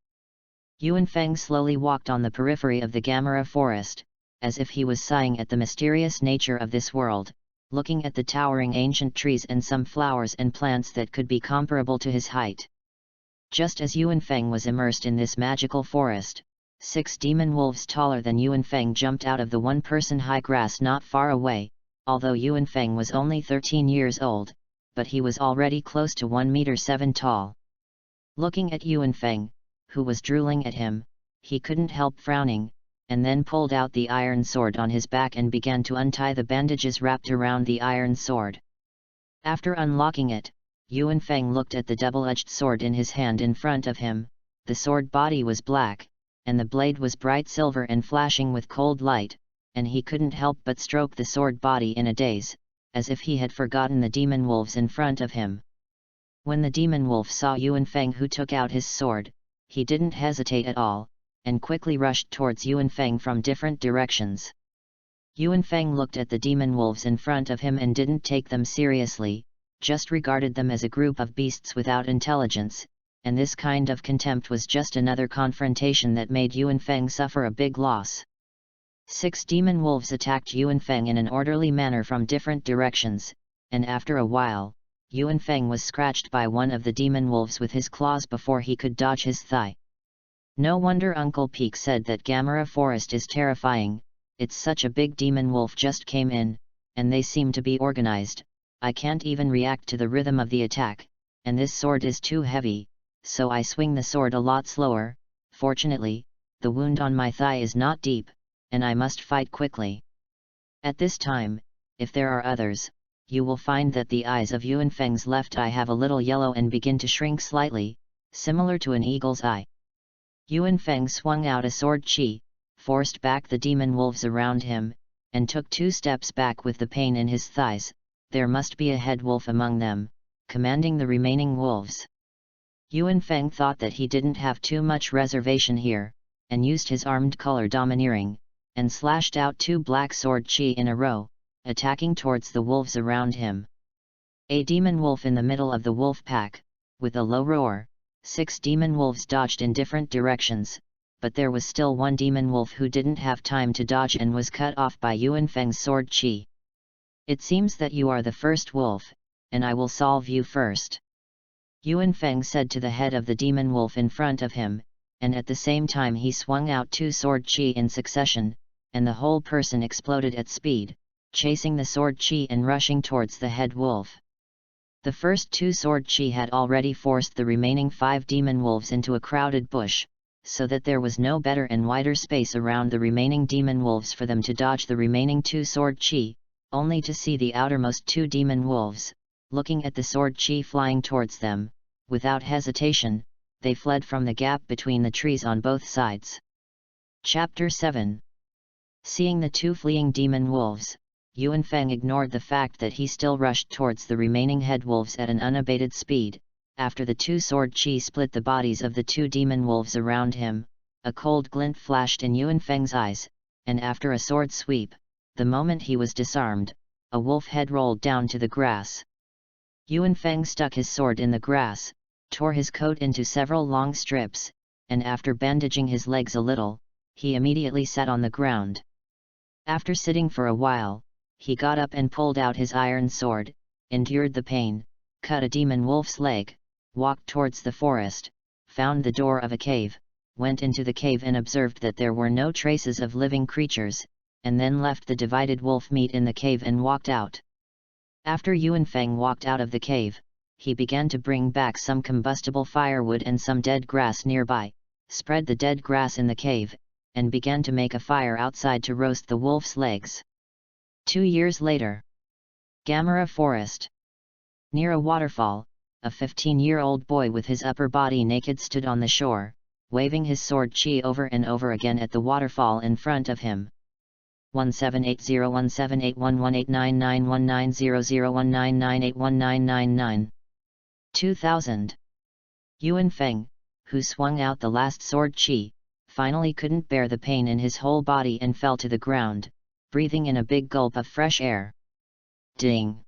Yuan Feng slowly walked on the periphery of the Gamarra forest, as if he was sighing at the mysterious nature of this world, looking at the towering ancient trees and some flowers and plants that could be comparable to his height. Just as Yuan Feng was immersed in this magical forest, 6 demon wolves taller than Yuanfeng jumped out of the one-person high grass not far away, although Yuanfeng was only 13 years old, but he was already close to 1 meter 7 tall. Looking at Yuanfeng, who was drooling at him, he couldn't help frowning, and then pulled out the iron sword on his back and began to untie the bandages wrapped around the iron sword. After unlocking it, Yuanfeng looked at the double-edged sword in his hand in front of him. The sword body was black, and the blade was bright silver and flashing with cold light, and he couldn't help but stroke the sword body in a daze, as if he had forgotten the demon wolves in front of him. When the demon wolf saw Yuanfeng who took out his sword, he didn't hesitate at all, and quickly rushed towards Yuanfeng from different directions. Yuanfeng looked at the demon wolves in front of him and didn't take them seriously, just regarded them as a group of beasts without intelligence, and this kind of contempt was just another confrontation that made Yuanfeng suffer a big loss. 6 demon wolves attacked Yuanfeng in an orderly manner from different directions, and after a while, Yuanfeng was scratched by one of the demon wolves with his claws before he could dodge his thigh. No wonder Uncle Peak said that Gamarra Forest is terrifying. It's such a big demon wolf just came in, and they seem to be organized. I can't even react to the rhythm of the attack, and this sword is too heavy, so I swing the sword a lot slower. Fortunately, the wound on my thigh is not deep, and I must fight quickly. At this time, if there are others, you will find that the eyes of Yuanfeng's left eye have a little yellow and begin to shrink slightly, similar to an eagle's eye. Yuanfeng swung out a sword chi, forced back the demon wolves around him, and took 2 steps back with the pain in his thighs. There must be a head wolf among them, commanding the remaining wolves. Yuanfeng thought that he didn't have too much reservation here, and used his armed color domineering, and slashed out 2 black sword chi in a row, attacking towards the wolves around him. A demon wolf in the middle of the wolf pack, with a low roar. 6 demon wolves dodged in different directions, but there was still one demon wolf who didn't have time to dodge and was cut off by Yuanfeng's sword chi. It seems that you are the first wolf, and I will solve you first. Yuanfeng said to the head of the demon wolf in front of him, and at the same time he swung out 2 sword chi in succession, and the whole person exploded at speed, chasing the sword chi and rushing towards the head wolf. The first 2 sword chi had already forced the remaining 5 demon wolves into a crowded bush, so that there was no better and wider space around the remaining demon wolves for them to dodge the remaining 2 sword chi, only to see the outermost 2 demon wolves, looking at the sword chi flying towards them. Without hesitation, they fled from the gap between the trees on both sides. Chapter 7. Seeing the 2 fleeing demon wolves, Yuanfeng ignored the fact that he still rushed towards the remaining head wolves at an unabated speed. After the 2 sword chi split the bodies of the 2 demon wolves around him, a cold glint flashed in Yuanfeng's eyes, and after a sword sweep, the moment he was disarmed, a wolf head rolled down to the grass. Yuanfeng stuck his sword in the grass, tore his coat into several long strips, and after bandaging his legs a little, he immediately sat on the ground. After sitting for a while, he got up and pulled out his iron sword, endured the pain, cut a demon wolf's leg, walked towards the forest, found the door of a cave, went into the cave and observed that there were no traces of living creatures, and then left the divided wolf meat in the cave and walked out. After Yuanfeng walked out of the cave, he began to bring back some combustible firewood and some dead grass nearby, spread the dead grass in the cave, and began to make a fire outside to roast the wolf's legs. 2 years later. Gamarra Forest. Near a waterfall, a 15-year-old boy with his upper body naked stood on the shore, waving his sword chi over and over again at the waterfall in front of him. 178017811999190019981999 2000. Yuanfeng, who swung out the last sword chi, finally couldn't bear the pain in his whole body and fell to the ground, breathing in a big gulp of fresh air. Ding!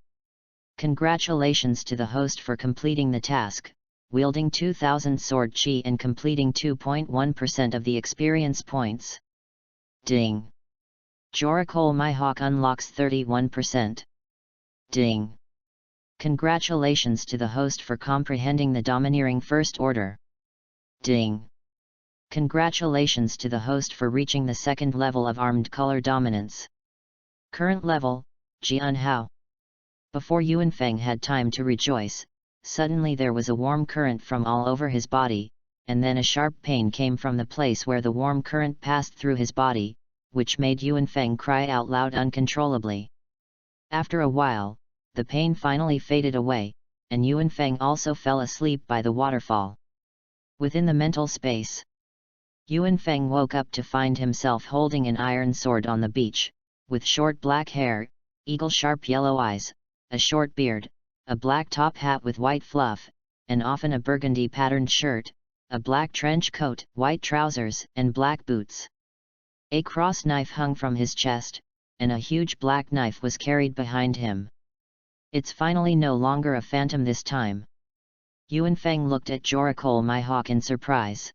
Congratulations to the host for completing the task, wielding 2000 sword chi and completing 2.1% of the experience points. Ding! Joracole My Hawk unlocks 31%. Ding! Congratulations to the host for comprehending the domineering first order. Ding! Congratulations to the host for reaching the second level of armed color dominance. Current level, Jian Hao. Before Yuanfeng had time to rejoice, suddenly there was a warm current from all over his body, and then a sharp pain came from the place where the warm current passed through his body, which made Yuanfeng cry out loud uncontrollably. After a while, the pain finally faded away, and Yuanfeng also fell asleep by the waterfall. Within the mental space, Yuanfeng woke up to find himself holding an iron sword on the beach, with short black hair, eagle-sharp yellow eyes, a short beard, a black top hat with white fluff, and often a burgundy-patterned shirt, a black trench coat, white trousers, and black boots. A cross knife hung from his chest, and a huge black knife was carried behind him. It's finally no longer a phantom this time. Yuanfeng looked at Joricole my hawk in surprise.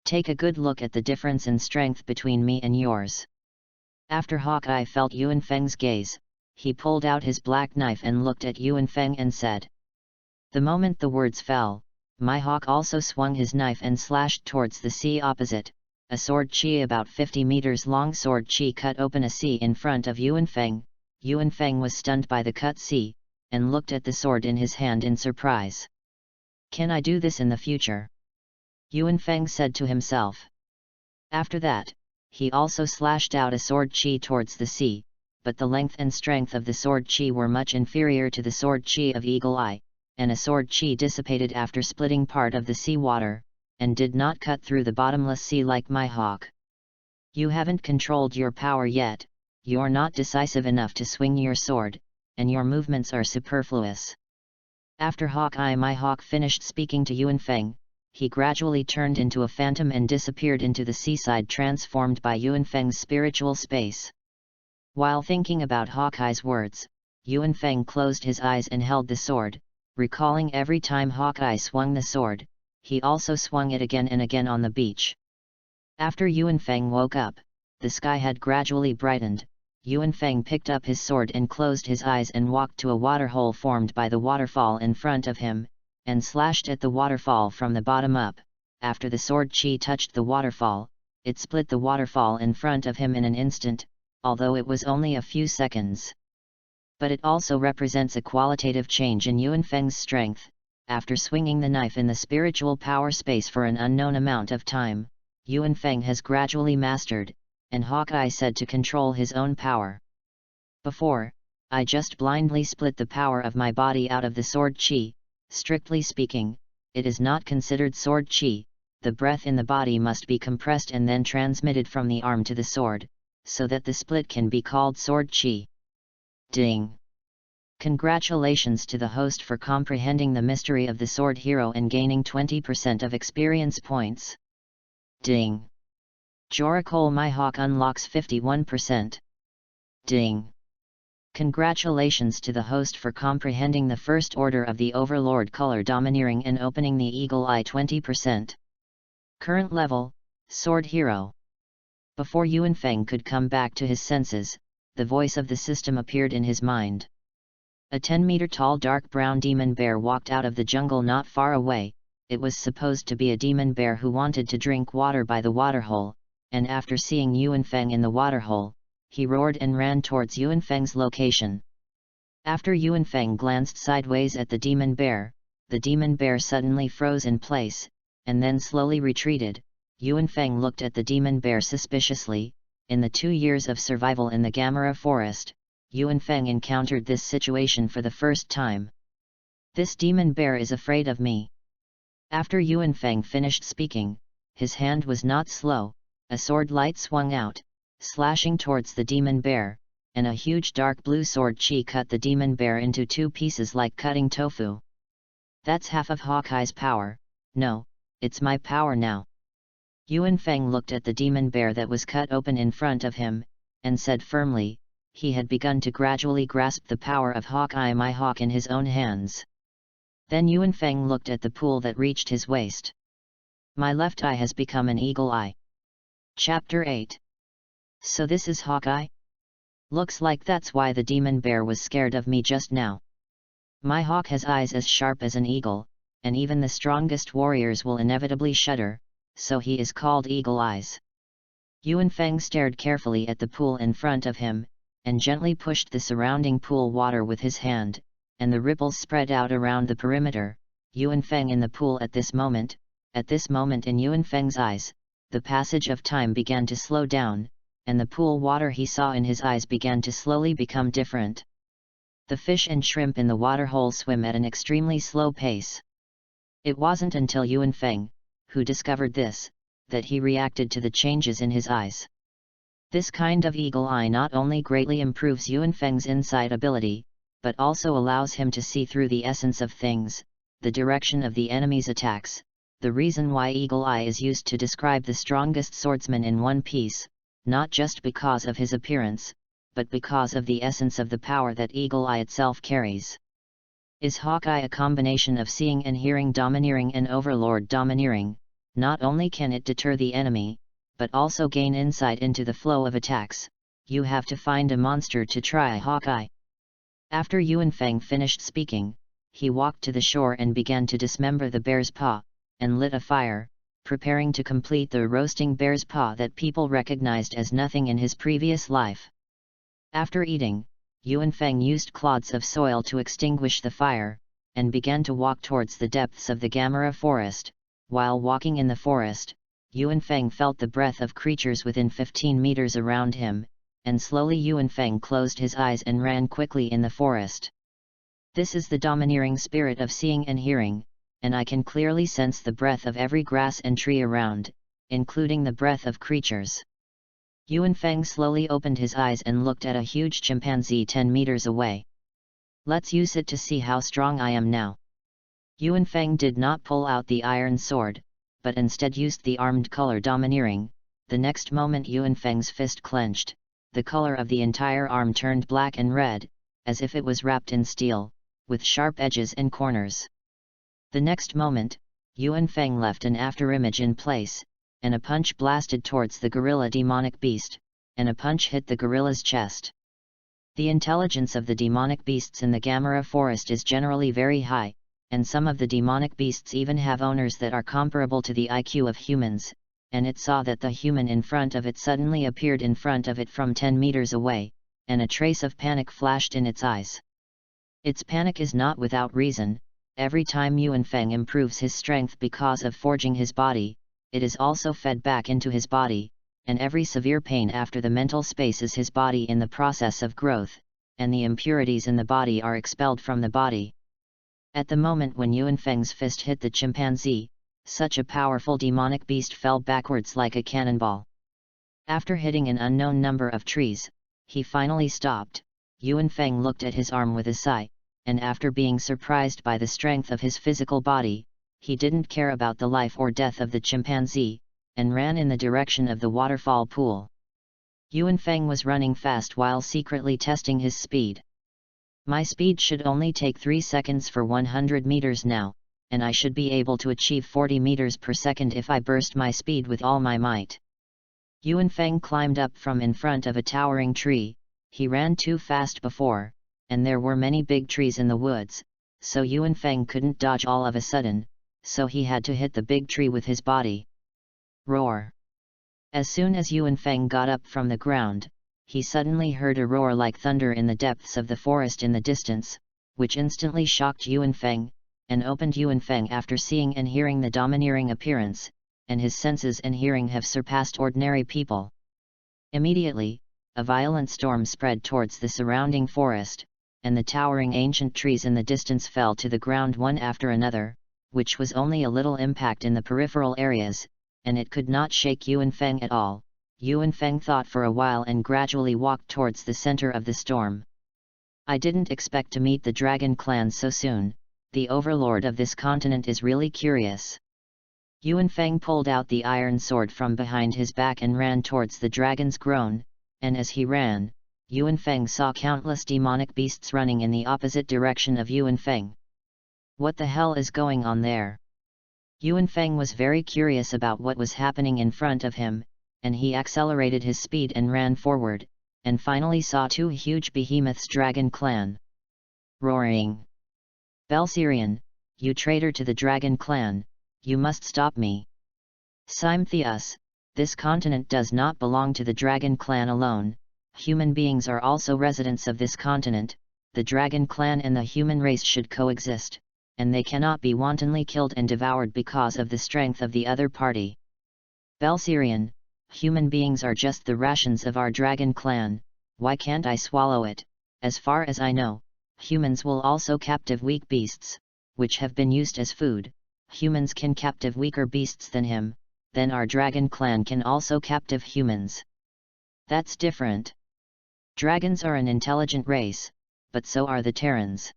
Take a good look at the difference in strength between me and yours. After Hawkeye felt Yuanfeng's gaze, he pulled out his black knife and looked at Yuanfeng and said. The moment the words fell, my hawk also swung his knife and slashed towards the sea opposite. A sword chi about 50 meters long sword chi cut open a sea in front of Yuanfeng. Yuanfeng was stunned by the cut sea, and looked at the sword in his hand in surprise. Can I do this in the future? Yuanfeng said to himself. After that, he also slashed out a sword chi towards the sea, but the length and strength of the sword chi were much inferior to the sword chi of Eagle Eye, and a sword chi dissipated after splitting part of the sea water, and did not cut through the bottomless sea like my hawk. You haven't controlled your power yet, you're not decisive enough to swing your sword, and your movements are superfluous. After Hawkeye my hawk finished speaking to Yuanfeng, he gradually turned into a phantom and disappeared into the seaside transformed by Yuanfeng's spiritual space. While thinking about Hawkeye's words, Yuanfeng closed his eyes and held the sword, recalling every time Hawkeye swung the sword. He also swung it again and again on the beach. After Yuanfeng woke up, the sky had gradually brightened. Yuanfeng picked up his sword and closed his eyes and walked to a waterhole formed by the waterfall in front of him, and slashed at the waterfall from the bottom up. After the sword chi touched the waterfall, it split the waterfall in front of him in an instant, although it was only a few seconds. But it also represents a qualitative change in Yuanfeng's strength. After swinging the knife in the spiritual power space for an unknown amount of time, Yuanfeng has gradually mastered, and Hawkeye said to control his own power. Before, I just blindly split the power of my body out of the sword chi. Strictly speaking, it is not considered sword chi. The breath in the body must be compressed and then transmitted from the arm to the sword, so that the split can be called sword chi. Ding! Congratulations to the host for comprehending the mystery of the sword hero and gaining 20% of experience points. Ding! Joricole my hawk unlocks 51%. Ding! Congratulations to the host for comprehending the first order of the Overlord color domineering and opening the Eagle Eye 20%. Current level, Sword Hero. Before Yuanfeng could come back to his senses, the voice of the system appeared in his mind. A 10-meter-tall dark brown demon bear walked out of the jungle not far away. It was supposed to be a demon bear who wanted to drink water by the waterhole, and after seeing Yuanfeng in the waterhole, he roared and ran towards Yuanfeng's location. After Yuanfeng glanced sideways at the demon bear suddenly froze in place, and then slowly retreated. Yuanfeng looked at the demon bear suspiciously. In the 2 years of survival in the Gamarra forest, Yuanfeng encountered this situation for the first time. This demon bear is afraid of me. After Yuanfeng finished speaking, his hand was not slow, a sword light swung out, slashing towards the demon bear, and a huge dark blue sword chi cut the demon bear into 2 pieces like cutting tofu. That's half of Hawkeye's power. No, it's my power now. Yuanfeng looked at the demon bear that was cut open in front of him, and said firmly, he had begun to gradually grasp the power of Hawkeye my hawk in his own hands. Then Yuanfeng looked at the pool that reached his waist. My left eye has become an eagle eye. Chapter 8. So this is Hawkeye? Looks like that's why the demon bear was scared of me just now. My hawk has eyes as sharp as an eagle, and even the strongest warriors will inevitably shudder, so he is called Eagle Eyes. Yuan Feng stared carefully at the pool in front of him, and gently pushed the surrounding pool water with his hand, and the ripples spread out around the perimeter. Yuan Feng in the pool at this moment in Yuan Feng's eyes, the passage of time began to slow down, and the pool water he saw in his eyes began to slowly become different. The fish and shrimp in the waterhole swim at an extremely slow pace. It wasn't until Yuan Feng, who discovered this, that he reacted to the changes in his eyes. This kind of eagle eye not only greatly improves Yuan Feng's insight ability, but also allows him to see through the essence of things, the direction of the enemy's attacks, the reason why eagle eye is used to describe the strongest swordsman in One Piece, not just because of his appearance, but because of the essence of the power that eagle eye itself carries. Is Hawkeye a combination of seeing and hearing domineering and overlord domineering? Not only can it deter the enemy, but also gain insight into the flow of attacks. You have to find a monster to try, Hawkeye. After Yuan Feng finished speaking, he walked to the shore and began to dismember the bear's paw, and lit a fire, preparing to complete the roasting bear's paw that people recognized as nothing in his previous life. After eating, Yuan Feng used clods of soil to extinguish the fire, and began to walk towards the depths of the Gamarra forest. While walking in the forest, Yuan Feng felt the breath of creatures within 15 meters around him, and slowly Yuan Feng closed his eyes and ran quickly in the forest. This is the domineering spirit of seeing and hearing, and I can clearly sense the breath of every grass and tree around, including the breath of creatures. Yuan Feng slowly opened his eyes and looked at a huge chimpanzee 10 meters away. Let's use it to see how strong I am now. Yuan Feng did not pull out the iron sword, but instead used the armed color domineering. The next moment Yuan Feng's fist clenched, the color of the entire arm turned black and red, as if it was wrapped in steel, with sharp edges and corners. The next moment, Yuan Feng left an afterimage in place, and a punch blasted towards the gorilla demonic beast, and a punch hit the gorilla's chest. The intelligence of the demonic beasts in the Gamarra forest is generally very high, and some of the demonic beasts even have owners that are comparable to the IQ of humans, and it saw that the human in front of it suddenly appeared in front of it from 10 meters away, and a trace of panic flashed in its eyes. Its panic is not without reason. Every time Yuan Feng improves his strength because of forging his body, it is also fed back into his body, and every severe pain after the mental space is his body in the process of growth, and the impurities in the body are expelled from the body. At the moment when Yuan Feng's fist hit the chimpanzee, such a powerful demonic beast fell backwards like a cannonball. After hitting an unknown number of trees, he finally stopped. Yuan Feng looked at his arm with a sigh, and after being surprised by the strength of his physical body, he didn't care about the life or death of the chimpanzee, and ran in the direction of the waterfall pool. Yuan Feng was running fast while secretly testing his speed. My speed should only take 3 seconds for 100 meters now, and I should be able to achieve 40 meters per second if I burst my speed with all my might. Yuan Feng climbed up from in front of a towering tree. He ran too fast before, and there were many big trees in the woods, so Yuan Feng couldn't dodge all of a sudden, so he had to hit the big tree with his body. Roar! As soon as Yuan Feng got up from the ground, he suddenly heard a roar like thunder in the depths of the forest in the distance, which instantly shocked Yuan Feng, and opened Yuan Feng after seeing and hearing the domineering appearance, and his senses and hearing have surpassed ordinary people. Immediately, a violent storm spread towards the surrounding forest, and the towering ancient trees in the distance fell to the ground one after another, which was only a little impact in the peripheral areas, and it could not shake Yuan Feng at all. Yuan Feng thought for a while and gradually walked towards the center of the storm. I didn't expect to meet the Dragon Clan so soon. The overlord of this continent is really curious. Yuan Feng pulled out the iron sword from behind his back and ran towards the dragon's groan, and as he ran, Yuan Feng saw countless demonic beasts running in the opposite direction of Yuan Feng. What the hell is going on there? Yuan Feng was very curious about what was happening in front of him, and he accelerated his speed and ran forward, and finally saw 2 huge behemoths Dragon Clan. Roaring! Belserian, you traitor to the Dragon Clan, you must stop me! Scythius, this continent does not belong to the dragon clan alone, human beings are also residents of this continent, the dragon clan and the human race should coexist, and they cannot be wantonly killed and devoured because of the strength of the other party. Belserian, human beings are just the rations of our dragon clan, why can't I swallow it? As far as I know, humans will also captive weak beasts, which have been used as food, humans can captive weaker beasts than him, then our dragon clan can also captive humans. That's different. Dragons are an intelligent race, but so are the Terrans.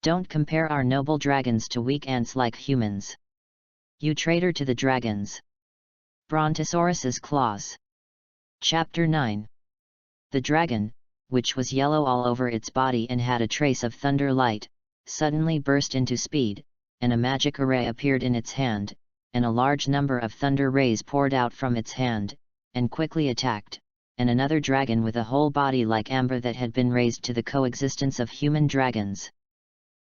Don't compare our noble dragons to weak ants like humans. You traitor to the dragons. Brontosaurus's Claws. Chapter 9. The dragon, which was yellow all over its body and had a trace of thunder light, suddenly burst into speed, and a magic array appeared in its hand, and a large number of thunder rays poured out from its hand, and quickly attacked, and another dragon with a whole body like amber that had been raised to the coexistence of human dragons.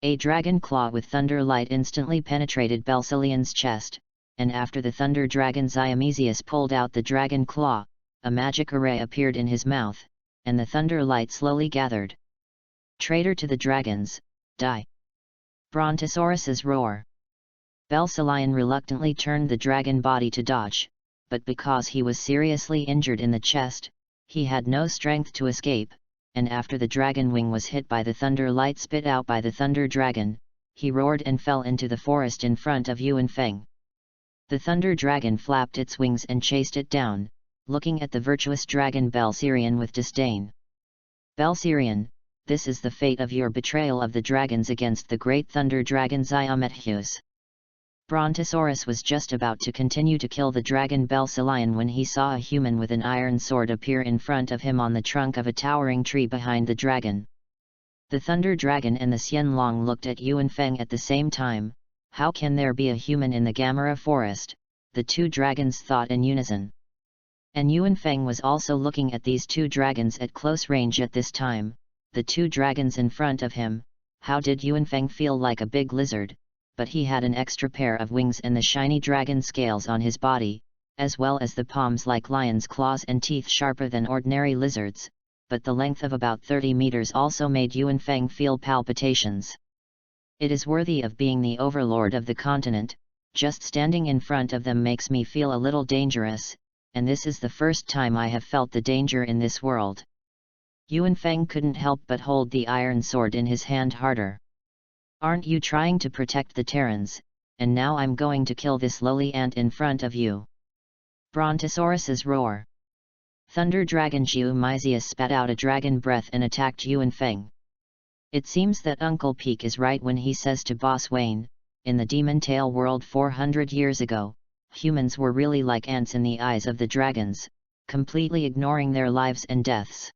A dragon claw with thunder light instantly penetrated Belserian's chest, and after the thunder dragon Zyamesius pulled out the dragon claw, a magic array appeared in his mouth, and the thunder light slowly gathered. Traitor to the dragons, die! Brontosaurus's roar. Belserian reluctantly turned the dragon body to dodge, but because he was seriously injured in the chest, he had no strength to escape, and after the dragon wing was hit by the thunder light spit out by the thunder dragon, he roared and fell into the forest in front of Yuan Feng. The thunder dragon flapped its wings and chased it down, looking at the virtuous dragon Belserian with disdain. Belserian, this is the fate of your betrayal of the dragons against the great thunder dragon Zyametius. Brontosaurus was just about to continue to kill the dragon Belserian when he saw a human with an iron sword appear in front of him on the trunk of a towering tree behind the dragon. The thunder dragon and the Xianlong looked at Yuan Feng at the same time. How can there be a human in the Gamarra forest? The two dragons thought in unison. And Yuan Feng was also looking at these two dragons at close range at this time, the two dragons in front of him. How did Yuan Feng feel like a big lizard? But he had an extra pair of wings and the shiny dragon scales on his body, as well as the palms like lion's claws and teeth sharper than ordinary lizards, but the length of about 30 meters also made Yuan Feng feel palpitations. It is worthy of being the overlord of the continent, just standing in front of them makes me feel a little dangerous, and this is the first time I have felt the danger in this world. Yuan Feng couldn't help but hold the iron sword in his hand harder. Aren't you trying to protect the Terrans, and now I'm going to kill this lowly ant in front of you? Brontosaurus's roar. Thunder dragon Zyamesius spat out a dragon breath and attacked Yuan Feng. It seems that Uncle Peak is right when he says to Boss Wayne, in the Demon Tale world 400 years ago, humans were really like ants in the eyes of the dragons, completely ignoring their lives and deaths.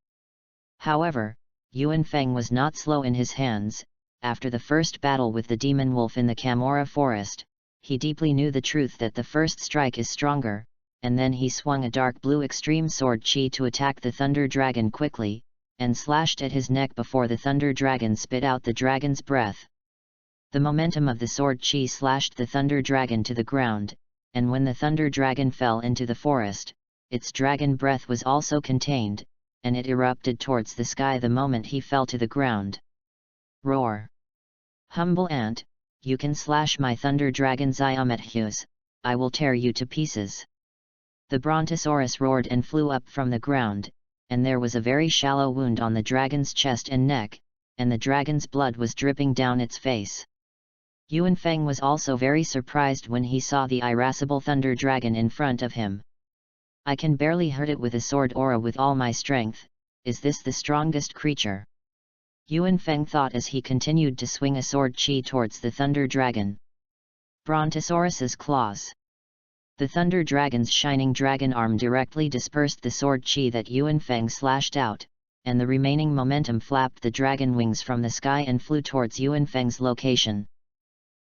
However, Yuan Feng was not slow in his hands. After the first battle with the demon wolf in the Gamarra forest, he deeply knew the truth that the first strike is stronger, and then he swung a dark blue extreme sword chi to attack the thunder dragon quickly, and slashed at his neck before the thunder dragon spit out the dragon's breath. The momentum of the sword chi slashed the thunder dragon to the ground, and when the thunder dragon fell into the forest, its dragon breath was also contained, and it erupted towards the sky the moment he fell to the ground. Roar. Humble ant, you can slash my thunder dragon Zyametius, I will tear you to pieces. The Brontosaurus roared and flew up from the ground, and there was a very shallow wound on the dragon's chest and neck, and the dragon's blood was dripping down its face. Yuan Feng was also very surprised when he saw the irascible thunder dragon in front of him. I can barely hurt it with a sword aura with all my strength, is this the strongest creature? Yuan Feng thought as he continued to swing a sword chi towards the thunder dragon. Brontosaurus's claws. The thunder dragon's shining dragon arm directly dispersed the sword chi that Yuan Feng slashed out, and the remaining momentum flapped the dragon wings from the sky and flew towards Yuan Feng's location.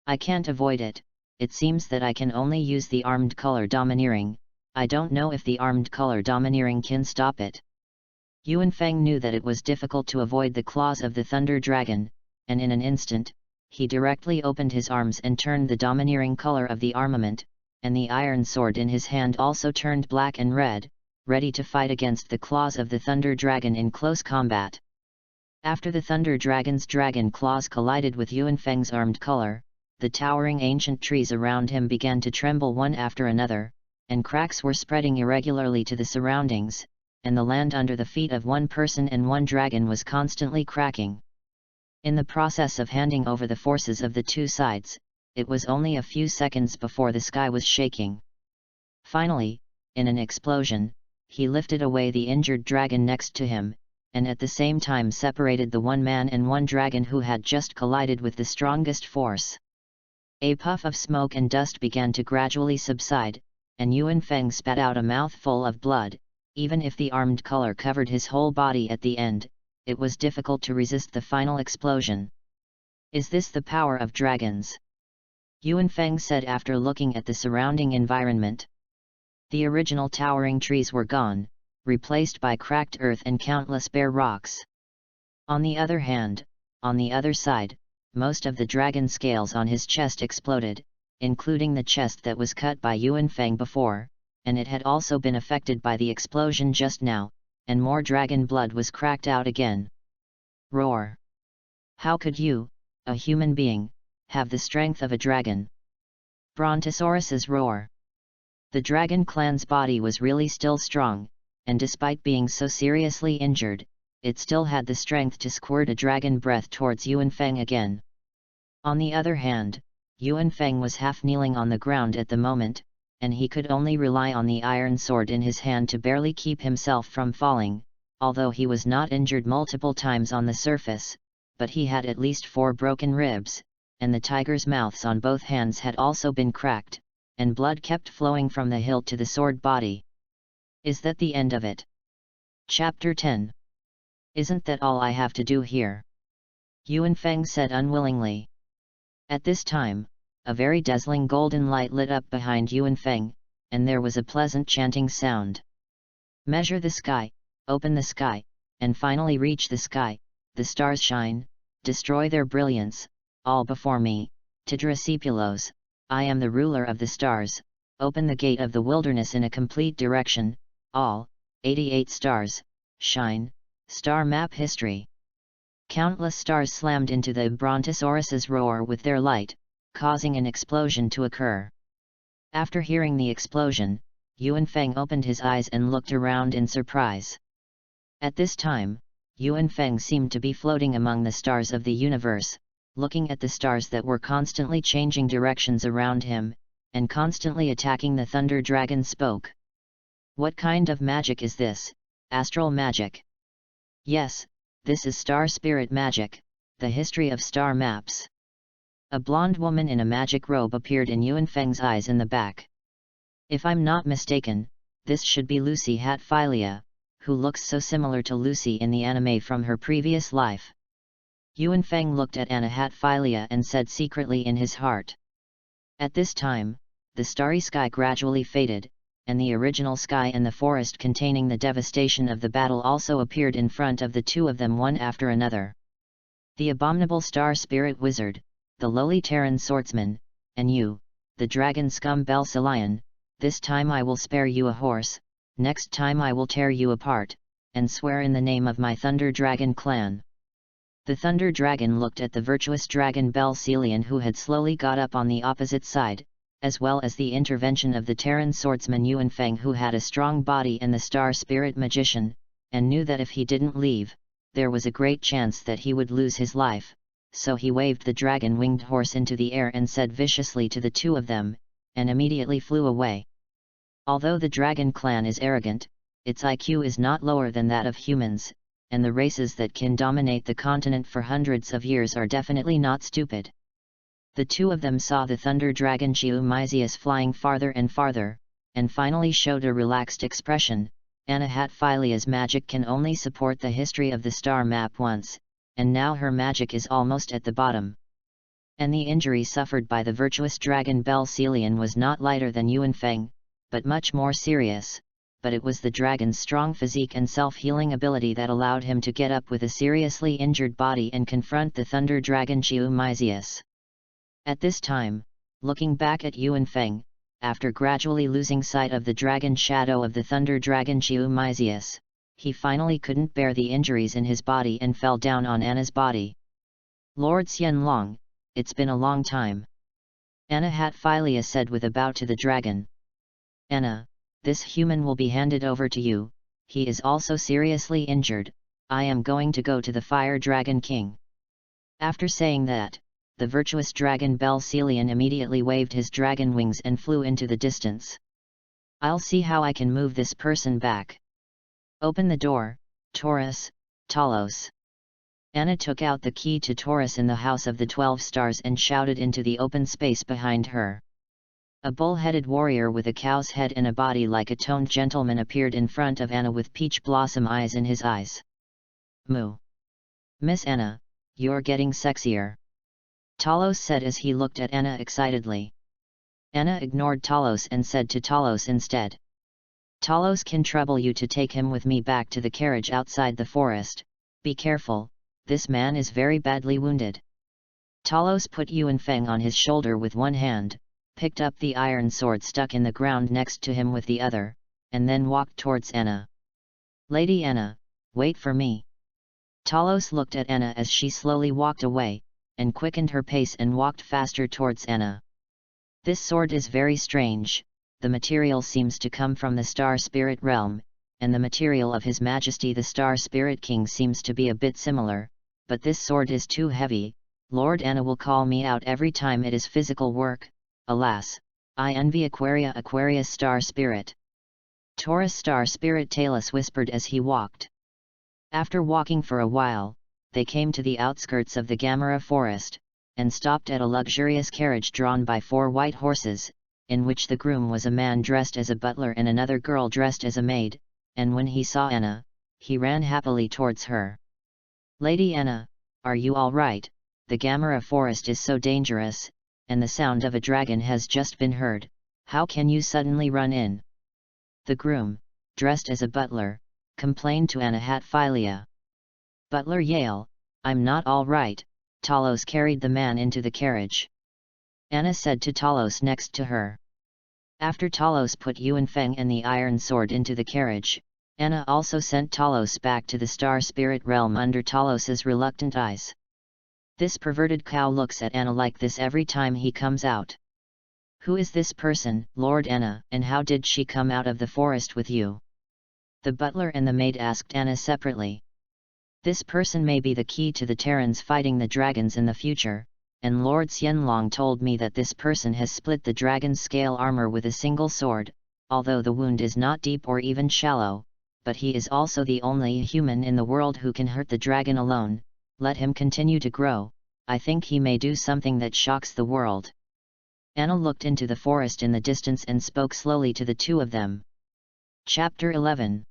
I can't avoid it, it seems that I can only use the armed color domineering, I don't know if the armed color domineering can stop it. Yuan Feng knew that it was difficult to avoid the claws of the thunder dragon, and in an instant, he directly opened his arms and turned the domineering color of the armament, and the iron sword in his hand also turned black and red, ready to fight against the claws of the Thunder Dragon in close combat. After the Thunder Dragon's dragon claws collided with Yuan Feng's armed color, the towering ancient trees around him began to tremble one after another, and cracks were spreading irregularly to the surroundings, and the land under the feet of one person and one dragon was constantly cracking. In the process of handing over the forces of the two sides, it was only a few seconds before the sky was shaking. Finally, in an explosion, he lifted away the injured dragon next to him, and at the same time separated the one man and one dragon who had just collided with the strongest force. A puff of smoke and dust began to gradually subside, and Yuan Feng spat out a mouthful of blood. Even if the armed color covered his whole body at the end, it was difficult to resist the final explosion. "Is this the power of dragons?" Yuan Feng said after looking at the surrounding environment. The original towering trees were gone, replaced by cracked earth and countless bare rocks. On the other hand, on the other side, most of the dragon scales on his chest exploded, including the chest that was cut by Yuan Feng before, and it had also been affected by the explosion just now, and more dragon blood was cracked out again. Roar! How could you, a human being, have the strength of a dragon? Brontosaurus's roar. The dragon clan's body was really still strong, and despite being so seriously injured, it still had the strength to squirt a dragon breath towards Yuan Feng again. On the other hand, Yuan Feng was half kneeling on the ground at the moment, and he could only rely on the iron sword in his hand to barely keep himself from falling, although he was not injured multiple times on the surface, but he had at least 4 broken ribs, and the tiger's mouths on both hands had also been cracked, and blood kept flowing from the hilt to the sword body. Is that the end of it? Chapter 10. Isn't that all I have to do here? Yuan Feng said unwillingly. At this time, a very dazzling golden light lit up behind Yuan Feng, and there was a pleasant chanting sound. Measure the sky, open the sky, and finally reach the sky, the stars shine, destroy their brilliance, all before me, Tidrasipulos, I am the ruler of the stars, open the gate of the wilderness in a complete direction, all, 88 stars, shine, star map history. Countless stars slammed into the Brontosaurus's roar with their light, causing an explosion to occur. After hearing the explosion, Yuan Feng opened his eyes and looked around in surprise. At this time, Yuan Feng seemed to be floating among the stars of the universe, looking at the stars that were constantly changing directions around him, and constantly attacking the Thunder Dragon spoke. What kind of magic is this? Astral magic? Yes, this is star spirit magic, the history of star maps. A blonde woman in a magic robe appeared in Yuan Feng's eyes in the back. If I'm not mistaken, this should be Lucy Hatphilia, who looks so similar to Lucy in the anime from her previous life. Yuan Feng looked at Anna Hatphilia and said secretly in his heart. At this time, the starry sky gradually faded, and the original sky and the forest containing the devastation of the battle also appeared in front of the two of them one after another. The abominable star spirit wizard, the lowly Terran swordsman, and you, the dragon scum Belsilion, this time I will spare you a horse, next time I will tear you apart, and swear in the name of my Thunder Dragon clan. The Thunder Dragon looked at the virtuous dragon Belsilion who had slowly got up on the opposite side, as well as the intervention of the Terran swordsman Yuan Feng who had a strong body and the star spirit magician, and knew that if he didn't leave, there was a great chance that he would lose his life, so he waved the dragon-winged horse into the air and said viciously to the two of them, and immediately flew away. Although the dragon clan is arrogant, its IQ is not lower than that of humans, and the races that can dominate the continent for hundreds of years are definitely not stupid. The two of them saw the thunder dragon Geomysius flying farther and farther, and finally showed a relaxed expression. Anna Hatphilia's magic can only support the history of the star map once, and now her magic is almost at the bottom. And the injury suffered by the virtuous dragon Belsilion was not lighter than Yuan Feng, but much more serious, but it was the dragon's strong physique and self-healing ability that allowed him to get up with a seriously injured body and confront the thunder dragon Geomysius. At this time, looking back at Yuan Feng, after gradually losing sight of the dragon shadow of the thunder dragon Chiumizius, he finally couldn't bear the injuries in his body and fell down on Anna's body. "Lord Xianlong, it's been a long time," Anna Hatfilia said with a bow to the dragon. "Anna, this human will be handed over to you, he is also seriously injured, I am going to go to the Fire Dragon King." After saying that, the virtuous dragon Belcelion immediately waved his dragon wings and flew into the distance. "I'll see how I can move this person back. Open the door, Taurus, Talos." Anna took out the key to Taurus in the House of the 12 Stars and shouted into the open space behind her. A bull-headed warrior with a cow's head and a body like a toned gentleman appeared in front of Anna with peach blossom eyes in his eyes. "Moo! Miss Anna, you're getting sexier," Talos said as he looked at Anna excitedly. Anna ignored Talos and said to Talos instead, "Talos can trouble you to take him with me back to the carriage outside the forest, be careful, this man is very badly wounded." Talos put Yuan Feng on his shoulder with one hand, picked up the iron sword stuck in the ground next to him with the other, and then walked towards Anna. "Lady Anna, wait for me." Talos looked at Anna as she slowly walked away, and quickened her pace and walked faster towards Anna. "This sword is very strange, the material seems to come from the Star Spirit realm, and the material of His Majesty the Star Spirit King seems to be a bit similar, but this sword is too heavy, Lord Anna will call me out every time it is physical work, alas, I envy Aquarius Star Spirit." Taurus Star Spirit Talus whispered as he walked. After walking for a while, they came to the outskirts of the Gamarra forest, and stopped at a luxurious carriage drawn by 4 white horses, in which the groom was a man dressed as a butler and another girl dressed as a maid, and when he saw Anna, he ran happily towards her. "Lady Anna, are you all right? The Gamarra forest is so dangerous, and the sound of a dragon has just been heard, how can you suddenly run in?" The groom, dressed as a butler, complained to Anna Hatfilia. "Butler Yale, I'm not all right." Talos carried the man into the carriage. Anna said to Talos next to her. After Talos put Yuan Feng and the iron sword into the carriage, Anna also sent Talos back to the Star Spirit realm under Talos's reluctant eyes. "This perverted cow looks at Anna like this every time he comes out. Who is this person, Lord Anna, and how did she come out of the forest with you?" The butler and the maid asked Anna separately. "This person may be the key to the Terrans fighting the dragons in the future, and Lord Xianlong told me that this person has split the dragon's scale armor with a single sword, although the wound is not deep or even shallow, but he is also the only human in the world who can hurt the dragon alone. Let him continue to grow, I think he may do something that shocks the world." Anna looked into the forest in the distance and spoke slowly to the two of them. Chapter 11.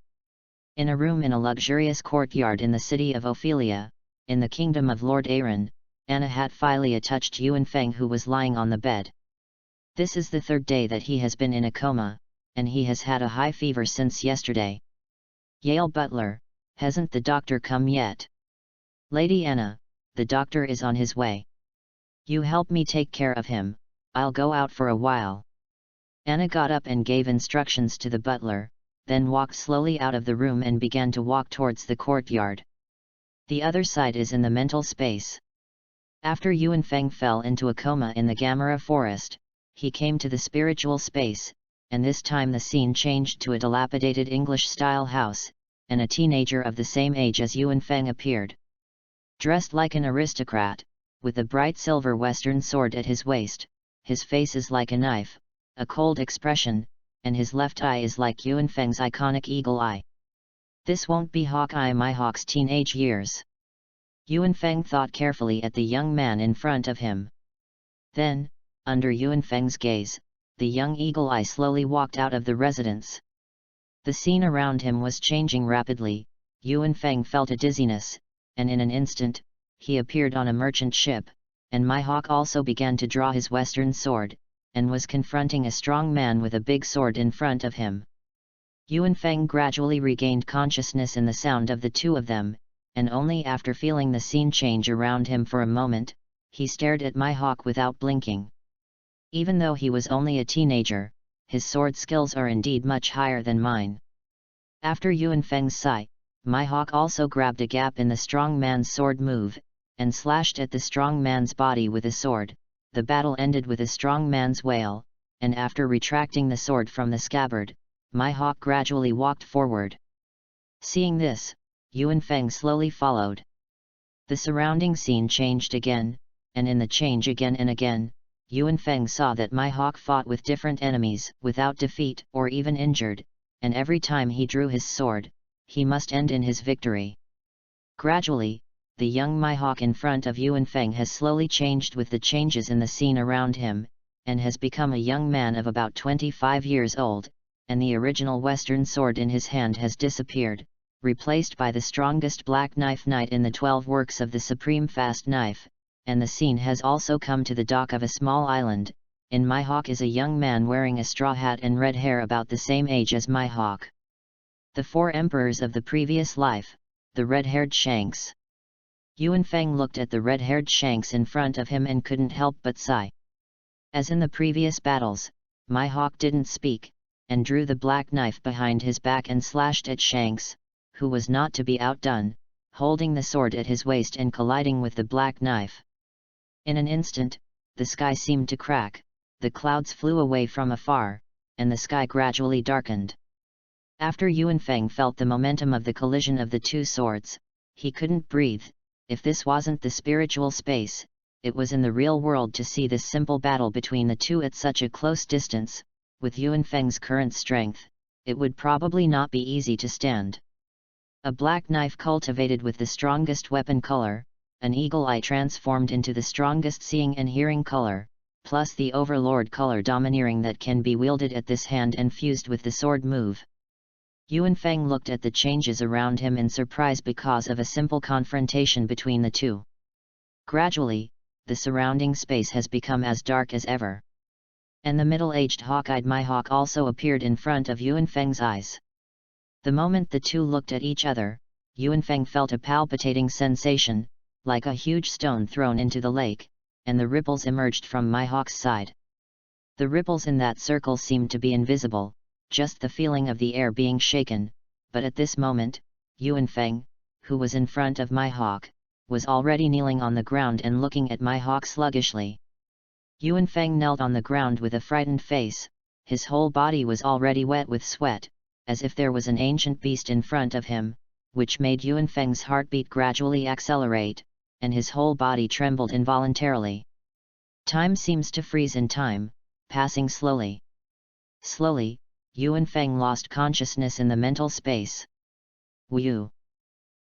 In a room in a luxurious courtyard in the city of Ophelia, in the kingdom of Lord Aaron, Anna Hatfilia touched Yuan Feng who was lying on the bed. "This is the 3rd day that he has been in a coma, and he has had a high fever since yesterday. Yale butler, hasn't the doctor come yet?" "Lady Anna, the doctor is on his way. You help me take care of him, I'll go out for a while." Anna got up and gave instructions to the butler, then walked slowly out of the room and began to walk towards the courtyard. The other side is in the mental space. After Yuan Feng fell into a coma in the Gamarra forest, he came to the spiritual space, and this time the scene changed to a dilapidated English-style house, and a teenager of the same age as Yuan Feng appeared. Dressed like an aristocrat, with a bright silver western sword at his waist, his face is like a knife, a cold expression, and his left eye is like Yuan Feng's iconic eagle eye. This won't be Hawkeye my Hawk's teenage years. Yuan Feng thought carefully at the young man in front of him. Then, under Yuan Feng's gaze, the young eagle eye slowly walked out of the residence. The scene around him was changing rapidly. Yuan Feng felt a dizziness, and in an instant, he appeared on a merchant ship, and my hawk also began to draw his western sword, and was confronting a strong man with a big sword in front of him. Yuan Feng gradually regained consciousness in the sound of the two of them, and only after feeling the scene change around him for a moment, he stared at my hawk without blinking. Even though he was only a teenager, his sword skills are indeed much higher than mine. After Yuanfeng's sigh, my hawk also grabbed a gap in the strong man's sword move, and slashed at the strong man's body with a sword. The battle ended with a strong man's wail, and after retracting the sword from the scabbard, my hawk gradually walked forward. Seeing this, Yuanfeng slowly followed. The surrounding scene changed again, and in the change again and again, Yuanfeng saw that my hawk fought with different enemies without defeat or even injured, and every time he drew his sword, he must end in his victory. Gradually, the young Mihawk in front of Yuanfeng has slowly changed with the changes in the scene around him, and has become a young man of about 25 years old, and the original Western sword in his hand has disappeared, replaced by the strongest black knife knight in the 12 works of the Supreme Fast Knife, and the scene has also come to the dock of a small island. In Mihawk is a young man wearing a straw hat and red hair about the same age as Mihawk. The 4 emperors of the previous life, the red-haired Shanks. Yuanfeng looked at the red-haired Shanks in front of him and couldn't help but sigh. As in the previous battles, Mihawk didn't speak, and drew the black knife behind his back and slashed at Shanks, who was not to be outdone, holding the sword at his waist and colliding with the black knife. In an instant, the sky seemed to crack, the clouds flew away from afar, and the sky gradually darkened. After Yuanfeng felt the momentum of the collision of the 2 swords, he couldn't breathe. If this wasn't the spiritual space, it was in the real world to see this simple battle between the 2 at such a close distance. With Yuanfeng's current strength, it would probably not be easy to stand. A black knife cultivated with the strongest weapon color, an eagle eye transformed into the strongest seeing and hearing color, plus the overlord color domineering that can be wielded at this hand and fused with the sword move. Yuanfeng looked at the changes around him in surprise because of a simple confrontation between the 2. Gradually, the surrounding space has become as dark as ever. And the middle-aged hawk-eyed Mihawk also appeared in front of Yuanfeng's eyes. The moment the 2 looked at each other, Yuanfeng felt a palpitating sensation, like a huge stone thrown into the lake, and the ripples emerged from Mihawk's side. The ripples in that circle seemed to be invisible, just the feeling of the air being shaken, but at this moment, Yuanfeng, who was in front of Mihawk, was already kneeling on the ground and looking at Mihawk sluggishly. Yuanfeng knelt on the ground with a frightened face, his whole body was already wet with sweat, as if there was an ancient beast in front of him, which made Yuanfeng's heartbeat gradually accelerate, and his whole body trembled involuntarily. Time seems to freeze in time, passing slowly. Slowly, Yuanfeng lost consciousness in the mental space. Wu!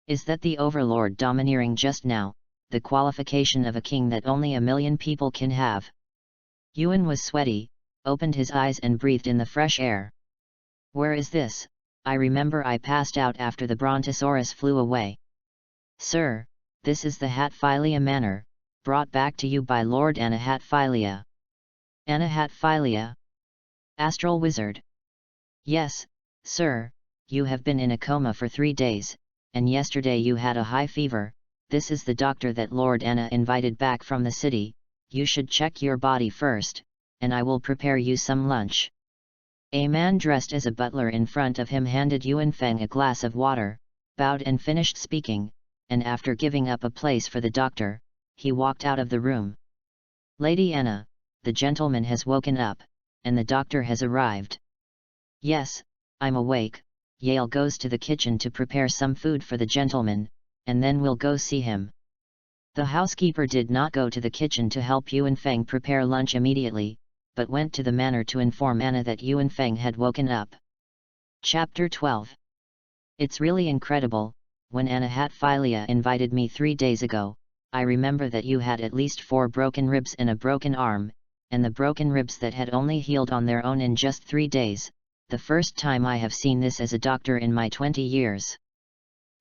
Is that the overlord domineering just now, the qualification of a king that only 1,000,000 people can have? Yuan was sweaty, opened his eyes and breathed in the fresh air. Where is this? I remember I passed out after the Brontosaurus flew away. Sir, this is the Hatphilia Manor, brought back to you by Lord Anna Hatphilia. Anna Hatphilia? Astral Wizard. Yes, sir, you have been in a coma for 3 days, and yesterday you had a high fever. This is the doctor that Lord Anna invited back from the city. You should check your body first, and I will prepare you some lunch. A man dressed as a butler in front of him handed Yuanfeng a glass of water, bowed and finished speaking, and after giving up a place for the doctor, he walked out of the room. Lady Anna, the gentleman has woken up, and the doctor has arrived. Yes, I'm awake. Yale goes to the kitchen to prepare some food for the gentleman, and then we'll go see him. The housekeeper did not go to the kitchen to help Yuanfeng prepare lunch immediately, but went to the manor to inform Anna that Yuanfeng had woken up. Chapter 12. It's really incredible. When Anna Hatphilia invited me 3 days ago, I remember that you had at least 4 broken ribs and a broken arm, and the broken ribs that had only healed on their own in just 3 days, the first time I have seen this as a doctor in my 20 years.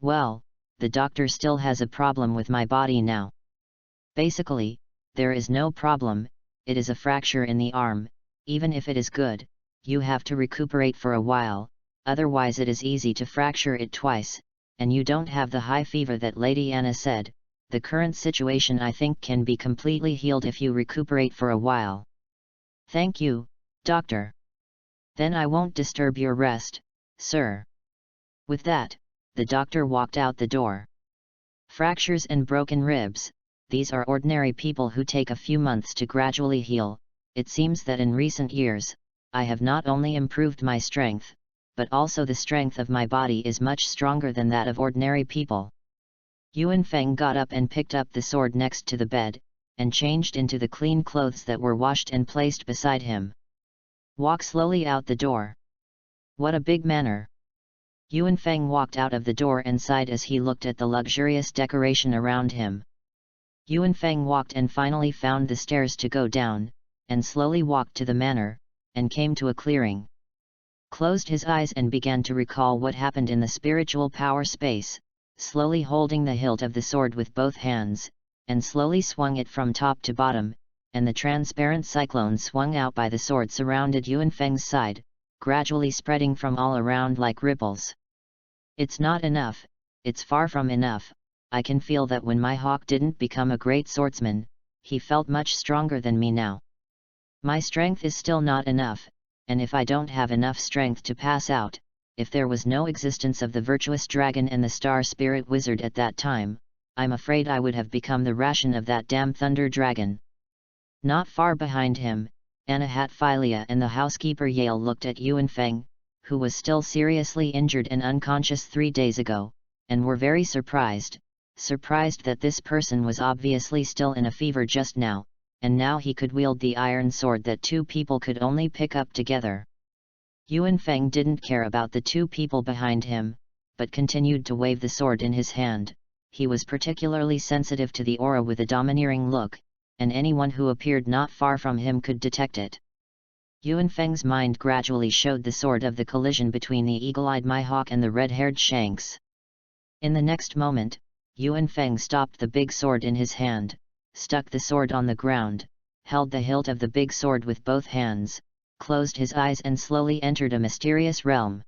Well, the doctor still has a problem with my body now. Basically, there is no problem, it is a fracture in the arm. Even if it is good, you have to recuperate for a while, otherwise it is easy to fracture it twice, and you don't have the high fever that Lady Anna said. The current situation I think can be completely healed if you recuperate for a while. Thank you, doctor. Then I won't disturb your rest, sir." With that, the doctor walked out the door. Fractures and broken ribs, these are ordinary people who take a few months to gradually heal. It seems that in recent years, I have not only improved my strength, but also the strength of my body is much stronger than that of ordinary people. Yuan Feng got up and picked up the sword next to the bed, and changed into the clean clothes that were washed and placed beside him. "Walk slowly out the door." "What a big manner." Yuan Feng walked out of the door and sighed as he looked at the luxurious decoration around him. Yuan Feng walked and finally found the stairs to go down, and slowly walked to the manor, and came to a clearing. Closed his eyes and began to recall what happened in the spiritual power space, slowly holding the hilt of the sword with both hands, and slowly swung it from top to bottom, and the transparent cyclone swung out by the sword surrounded Yuan Feng's side, gradually spreading from all around like ripples. "It's not enough, it's far from enough. I can feel that when my hawk didn't become a great swordsman, he felt much stronger than me now. My strength is still not enough, and if I don't have enough strength to pass out, if there was no existence of the virtuous dragon and the star spirit wizard at that time, I'm afraid I would have become the ration of that damn thunder dragon." Not far behind him, Anna Hatfilia and the housekeeper Yale looked at Yuan Feng, who was still seriously injured and unconscious 3 days ago, and were very surprised that this person was obviously still in a fever just now, and now he could wield the iron sword that 2 people could only pick up together. Yuan Feng didn't care about the 2 people behind him, but continued to wave the sword in his hand. He was particularly sensitive to the aura with a domineering look, and anyone who appeared not far from him could detect it. Yuan Feng's mind gradually showed the sword of the collision between the eagle-eyed Mihawk and the red-haired Shanks. In the next moment, Yuan Feng stopped the big sword in his hand, stuck the sword on the ground, held the hilt of the big sword with both hands, closed his eyes and slowly entered a mysterious realm.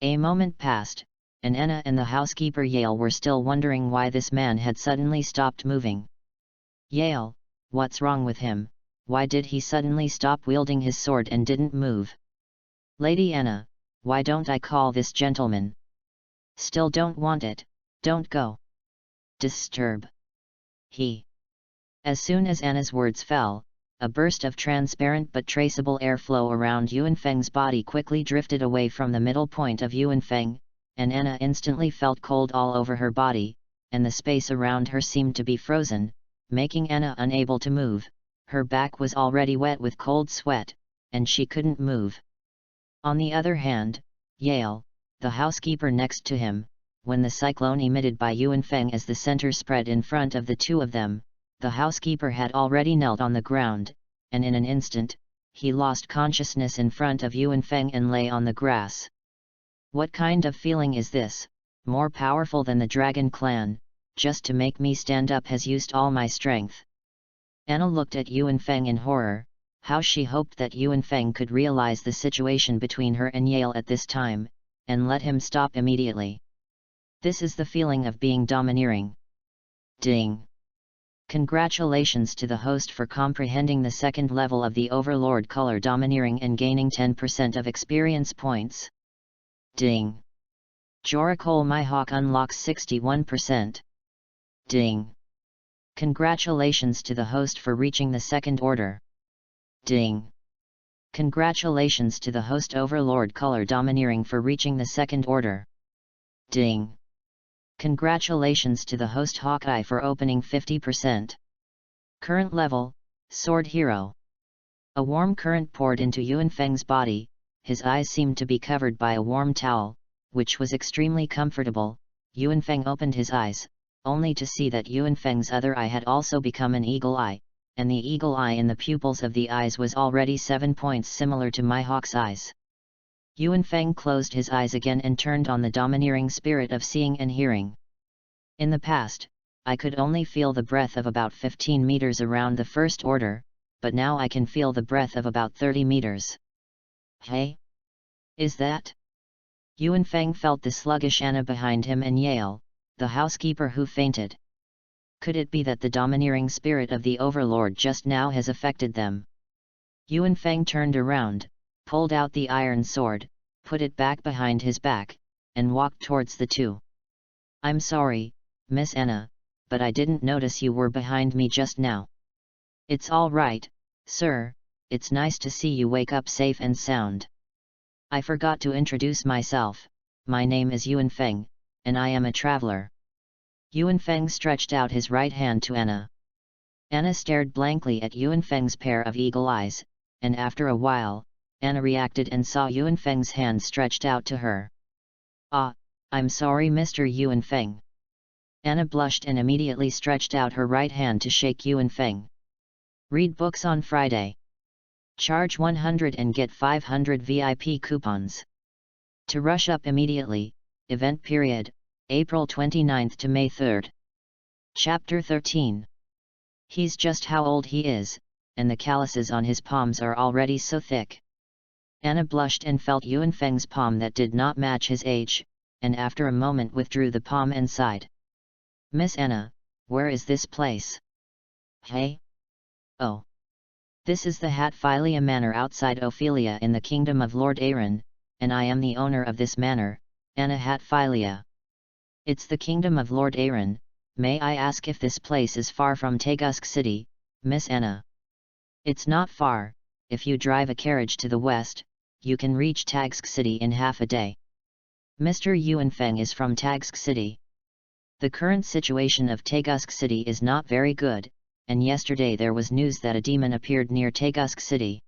A moment passed, and Anna and the housekeeper Yale were still wondering why this man had suddenly stopped moving. "Yale, what's wrong with him? Why did he suddenly stop wielding his sword and didn't move?" "Lady Anna, why don't I call this gentleman?" "Still don't want it, don't go. Disturb. He." As soon as Anna's words fell, a burst of transparent but traceable airflow around Yuan Feng's body quickly drifted away from the middle point of Yuan Feng, and Anna instantly felt cold all over her body, and the space around her seemed to be frozen, making Anna unable to move. Her back was already wet with cold sweat, and she couldn't move. On the other hand, Yale, the housekeeper next to him, when the cyclone emitted by Yuan Feng as the center spread in front of the 2 of them, the housekeeper had already knelt on the ground, and in an instant, he lost consciousness in front of Yuan Feng and lay on the grass. "What kind of feeling is this, more powerful than the Dragon Clan, just to make me stand up has used all my strength?" Anna looked at Yuan Feng in horror. How she hoped that Yuan Feng could realize the situation between her and Yale at this time, and let him stop immediately. This is the feeling of being domineering. Ding! Congratulations to the host for comprehending the 2nd level of the Overlord color domineering and gaining 10% of experience points. Ding! Joracole Mihawk unlocks 61%. Ding! Congratulations to the host for reaching the 2nd order. Ding! Congratulations to the host Overlord color domineering for reaching the 2nd order. Ding! Congratulations to the host Hawkeye for opening 50%. Current level, Sword Hero. A warm current poured into Yuan Feng's body, his eyes seemed to be covered by a warm towel, which was extremely comfortable. Yuan Feng opened his eyes, only to see that Yuan Feng's other eye had also become an eagle eye, and the eagle eye in the pupils of the eyes was already 7 points similar to Mihawk's eyes. Yuan Feng closed his eyes again and turned on the domineering spirit of seeing and hearing. "In the past, I could only feel the breath of about 15 meters around the 1st order, but now I can feel the breath of about 30 meters. Hey? Is that?" Yuan Feng felt the sluggish Anna behind him and Yale, the housekeeper who fainted. Could it be that the domineering spirit of the Overlord just now has affected them? Yuan Feng turned around, pulled out the iron sword, put it back behind his back, and walked towards the two. "I'm sorry, Miss Anna, but I didn't notice you were behind me just now." "It's all right, sir, it's nice to see you wake up safe and sound. I forgot to introduce myself, my name is Yuan Feng, and I am a traveler." Yuan Feng stretched out his right hand to Anna. Anna stared blankly at Yuan Feng's pair of eagle eyes, and after a while, Anna reacted and saw Yuan Feng's hand stretched out to her. "Ah, I'm sorry Mr. Yuan Feng." Anna blushed and immediately stretched out her right hand to shake Yuan Feng. Read books on Friday. Charge 100 and get 500 VIP coupons. To rush up immediately, event period, April 29th to May 3rd. Chapter 13. He's just how old he is, and the calluses on his palms are already so thick. Anna blushed and felt Yuan Feng's palm that did not match his age, and after a moment withdrew the palm and sighed. "Miss Anna, where is this place?" "Hey? Oh. This is the Hatphilia Manor outside Ophelia in the kingdom of Lord Aaron, and I am the owner of this manor, Anna Hatphilia." "It's the kingdom of Lord Aaron. May I ask if this place is far from Tegusk City, Miss Anna?" "It's not far. If you drive a carriage to the west, you can reach Tagsk City in half a day." Mr. Yuan Feng is from Tagsk City. The current situation of Tegusk City is not very good, and yesterday there was news that a demon appeared near Tegusk City.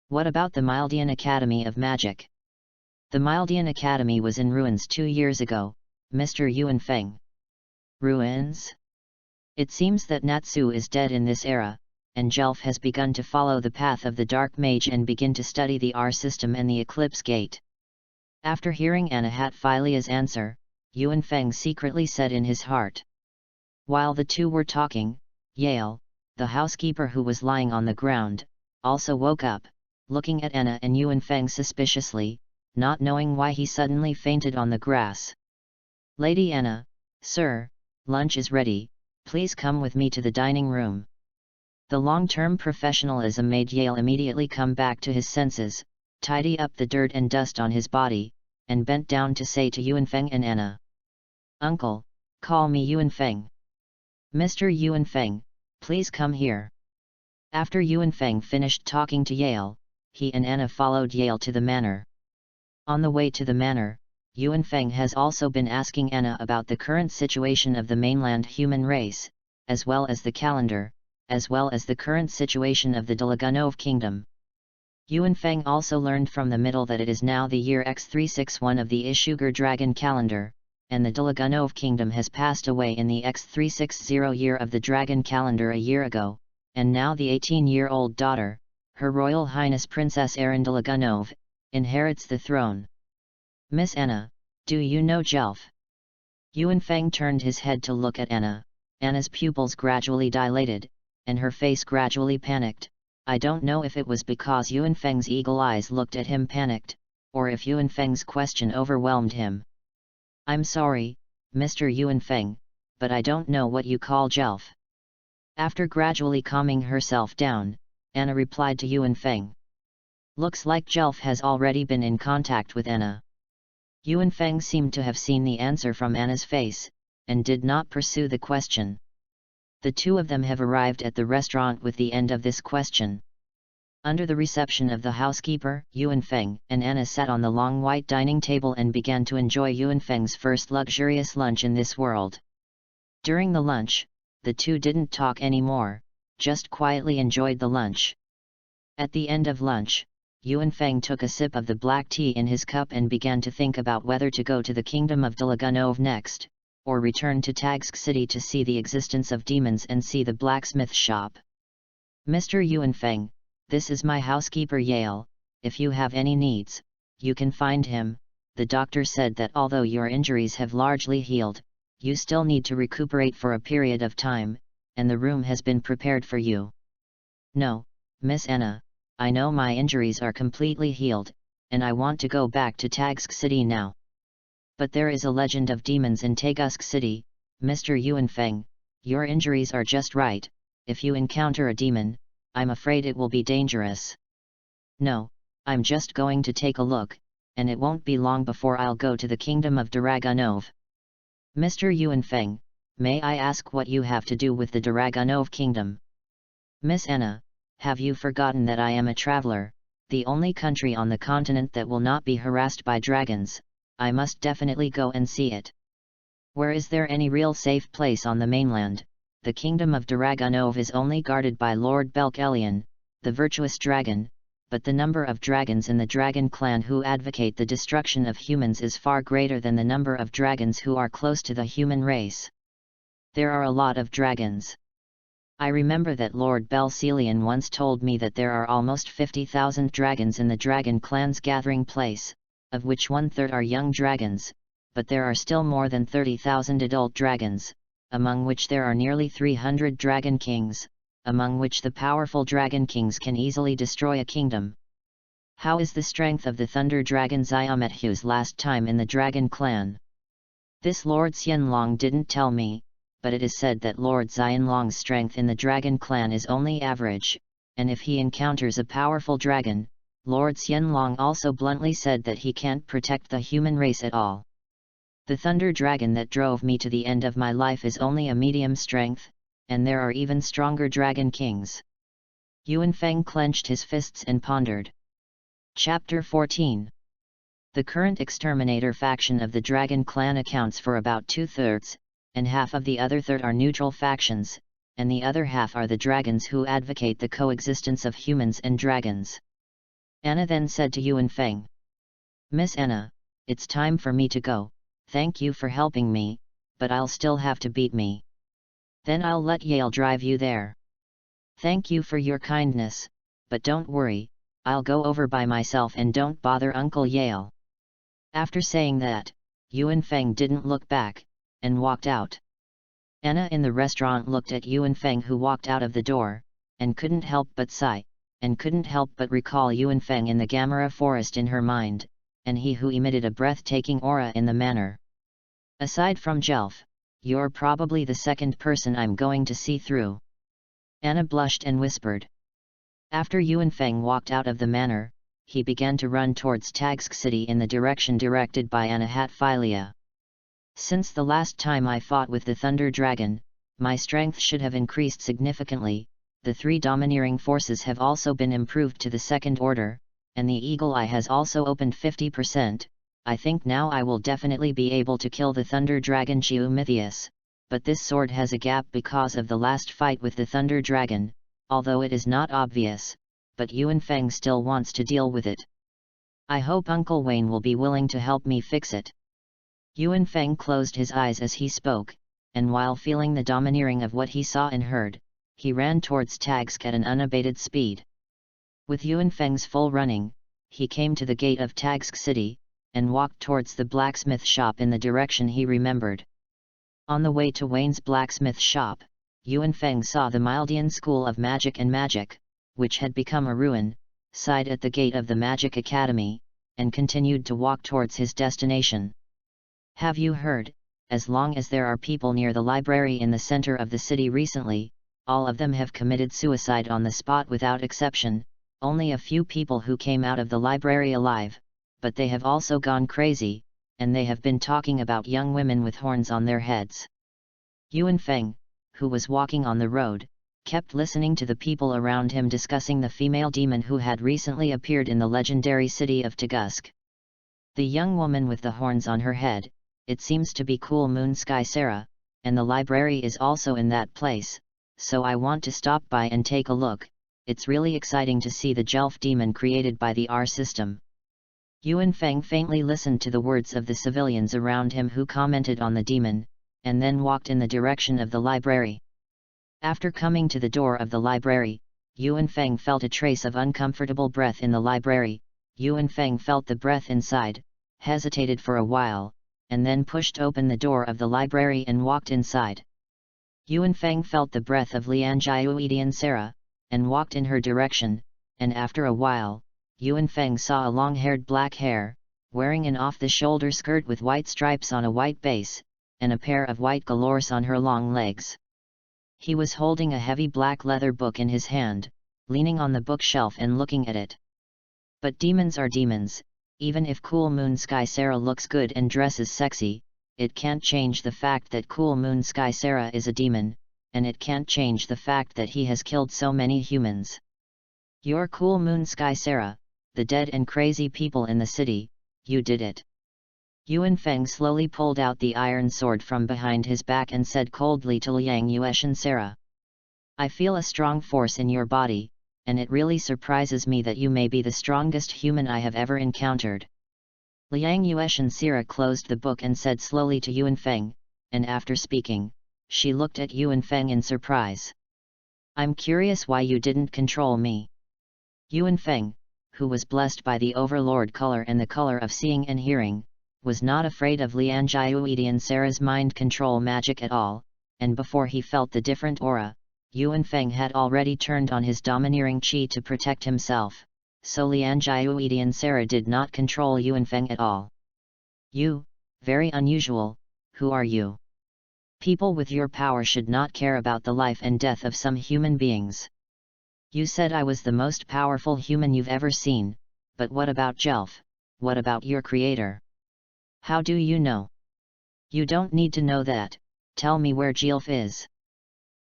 "What about the Mildian Academy of Magic?" "The Mildian Academy was in ruins 2 years ago, Mr. Yuan Feng." "Ruins?" "It seems that Natsu is dead in this era, and Jelf has begun to follow the path of the Dark Mage and begin to study the R system and the Eclipse Gate." After hearing Anna Hatphilia's answer, Yuan Feng secretly said in his heart. While the two were talking, Yale, the housekeeper who was lying on the ground, also woke up, looking at Anna and Yuan Feng suspiciously, not knowing why he suddenly fainted on the grass. "Lady Anna, sir, lunch is ready, please come with me to the dining room." The long-term professionalism made Yale immediately come back to his senses, tidy up the dirt and dust on his body, and bent down to say to Yuan Feng and Anna, "Uncle, call me Yuan Feng." "Mr. Yuan Feng, please come here." After Yuan Feng finished talking to Yale, he and Anna followed Yale to the manor. On the way to the manor, Yuan Feng has also been asking Anna about the current situation of the mainland human race, as well as the calendar, as well as the current situation of the Delagunov kingdom. Yuan Feng also learned from the middle that it is now the year X361 of the Ishugar Dragon calendar, and the Delagunov kingdom has passed away in the X360 year of the Dragon calendar a year ago, and now the 18-year-old daughter, Her Royal Highness Princess Erin Delagunov, inherits the throne. "Miss Anna, do you know Jelf?" Yuan Feng turned his head to look at Anna. Anna's pupils gradually dilated, and her face gradually panicked. I don't know if it was because Yuan Feng's eagle eyes looked at him panicked, or if Yuan Feng's question overwhelmed him. "I'm sorry, Mr. Yuan Feng, but I don't know what you call Jelf." After gradually calming herself down, Anna replied to Yuan Feng. Looks like Jelf has already been in contact with Anna. Yuan Feng seemed to have seen the answer from Anna's face, and did not pursue the question. The two of them have arrived at the restaurant with the end of this question. Under the reception of the housekeeper, Yuan Feng and Anna sat on the long white dining table and began to enjoy Yuan Feng's first luxurious lunch in this world. During the lunch, the two didn't talk anymore, just quietly enjoyed the lunch. At the end of lunch, Yuan Feng took a sip of the black tea in his cup and began to think about whether to go to the kingdom of Delagunov next, or return to Tagsk City to see the existence of demons and see the blacksmith shop. "Mr. Yuan Feng, this is my housekeeper Yale, if you have any needs, you can find him." The doctor said that although your injuries have largely healed, you still need to recuperate for a period of time, and the room has been prepared for you. "No, Miss Anna, I know my injuries are completely healed, and I want to go back to Tagsk City now. But there is a legend of demons in Tegusk City, Mr. Yuan Feng, your injuries are just right, if you encounter a demon, I'm afraid it will be dangerous." "No, I'm just going to take a look, and it won't be long before I'll go to the kingdom of Dragonov. Mr. Yuanfeng, may I ask what you have to do with the Dragonov kingdom? Miss Anna, have you forgotten that I am a traveler, the only country on the continent that will not be harassed by dragons? I must definitely go and see it. Where is there any real safe place on the mainland? The kingdom of Dragonov is only guarded by Lord Belkelian, the virtuous dragon, but the number of dragons in the dragon clan who advocate the destruction of humans is far greater than the number of dragons who are close to the human race. There are a lot of dragons. I remember that Lord Belcelian once told me that there are almost 50,000 dragons in the dragon clan's gathering place, of which 1/3 are young dragons, but there are still more than 30,000 adult dragons, among which there are nearly 300 dragon kings, among which the powerful dragon kings can easily destroy a kingdom. How is the strength of the thunder dragon Xiaomethu's last time in the dragon clan? This Lord Xianlong didn't tell me, but it is said that Lord Xianlong's strength in the dragon clan is only average, and if he encounters a powerful dragon, Lord Xianlong also bluntly said that he can't protect the human race at all. The thunder dragon that drove me to the end of my life is only a medium strength, and there are even stronger dragon kings. Yuanfeng clenched his fists and pondered. Chapter 14. The current exterminator faction of the dragon clan accounts for about 2/3, and half of the other third are neutral factions, and the other half are the dragons who advocate the coexistence of humans and dragons. Anna then said to Yuanfeng, Miss Anna, it's time for me to go. Thank you for helping me, but I'll still have to beat me. Then I'll let Yale drive you there. Thank you for your kindness, but don't worry, I'll go over by myself and don't bother Uncle Yale. After saying that, Yuanfeng didn't look back, and walked out. Anna in the restaurant looked at Yuanfeng who walked out of the door, and couldn't help but sigh, and couldn't help but recall Yuanfeng in the Gamarra forest in her mind, and he who emitted a breathtaking aura in the manor. Aside from Jelf, you're probably the second person I'm going to see through. Anna blushed and whispered. After Yuanfeng walked out of the manor, he began to run towards Tagsk City in the direction directed by Anna Hatphilia. Since the last time I fought with the Thunder Dragon, my strength should have increased significantly, the 3 domineering forces have also been improved to the second order, and the Eagle Eye has also opened 50%, I think now I will definitely be able to kill the Thunder Dragon Geomithius, but this sword has a gap because of the last fight with the Thunder Dragon, although it is not obvious, but Yuanfeng still wants to deal with it. I hope Uncle Wayne will be willing to help me fix it. Yuanfeng closed his eyes as he spoke, and while feeling the domineering of what he saw and heard, he ran towards Tagsk at an unabated speed. With Yuanfeng's full running, he came to the gate of Tagsk City, and walked towards the blacksmith shop in the direction he remembered. On the way to Wayne's blacksmith shop, Yuanfeng saw the Mildian School of Magic and Magic, which had become a ruin, sighed at the gate of the Magic Academy, and continued to walk towards his destination. Have you heard? As long as there are people near the library in the center of the city recently, all of them have committed suicide on the spot without exception, only a few people who came out of the library alive, but they have also gone crazy, and they have been talking about young women with horns on their heads. Yuanfeng, who was walking on the road, kept listening to the people around him discussing the female demon who had recently appeared in the legendary city of Togusk. The young woman with the horns on her head, it seems to be Cool Moon Sky Sarah, and the library is also in that place, so I want to stop by and take a look. It's really exciting to see the Jelf demon created by the R system. Yuanfeng faintly listened to the words of the civilians around him who commented on the demon, and then walked in the direction of the library. After coming to the door of the library, Yuanfeng felt a trace of uncomfortable breath in the library. Yuanfeng felt the breath inside, hesitated for a while, and then pushed open the door of the library and walked inside. Yuanfeng felt the breath of Lianjiuedian Sarah, and walked in her direction, and after a while, Yuanfeng saw a long-haired black hair, wearing an off-the-shoulder skirt with white stripes on a white base, and a pair of white galores on her long legs. He was holding a heavy black leather book in his hand, leaning on the bookshelf and looking at it. But demons are demons. Even if Cool Moon Sky Sarah looks good and dresses sexy, it can't change the fact that Cool Moon Sky Sarah is a demon, and it can't change the fact that he has killed so many humans. You're Cool Moon Sky Sarah, the dead and crazy people in the city, you did it. Yuan Feng slowly pulled out the iron sword from behind his back and said coldly to Liang Yueshan Sarah. I feel a strong force in your body, and it really surprises me that you may be the strongest human I have ever encountered. Liang Yueshan Sarah closed the book and said slowly to Yuan Feng, and after speaking, she looked at Yuan Feng in surprise. I'm curious why you didn't control me. Yuan Feng, who was blessed by the overlord color and the color of seeing and hearing, was not afraid of Liang Yuedian Sarah's mind control magic at all, and before he felt the different aura, Yuan Feng had already turned on his domineering chi to protect himself, so Liang Yuedian Sarah did not control Yuan Feng at all. You, very unusual, who are you? People with your power should not care about the life and death of some human beings. You said I was the most powerful human you've ever seen, but what about Jelf? What about your creator? How do you know? You don't need to know that, tell me where Jelf is.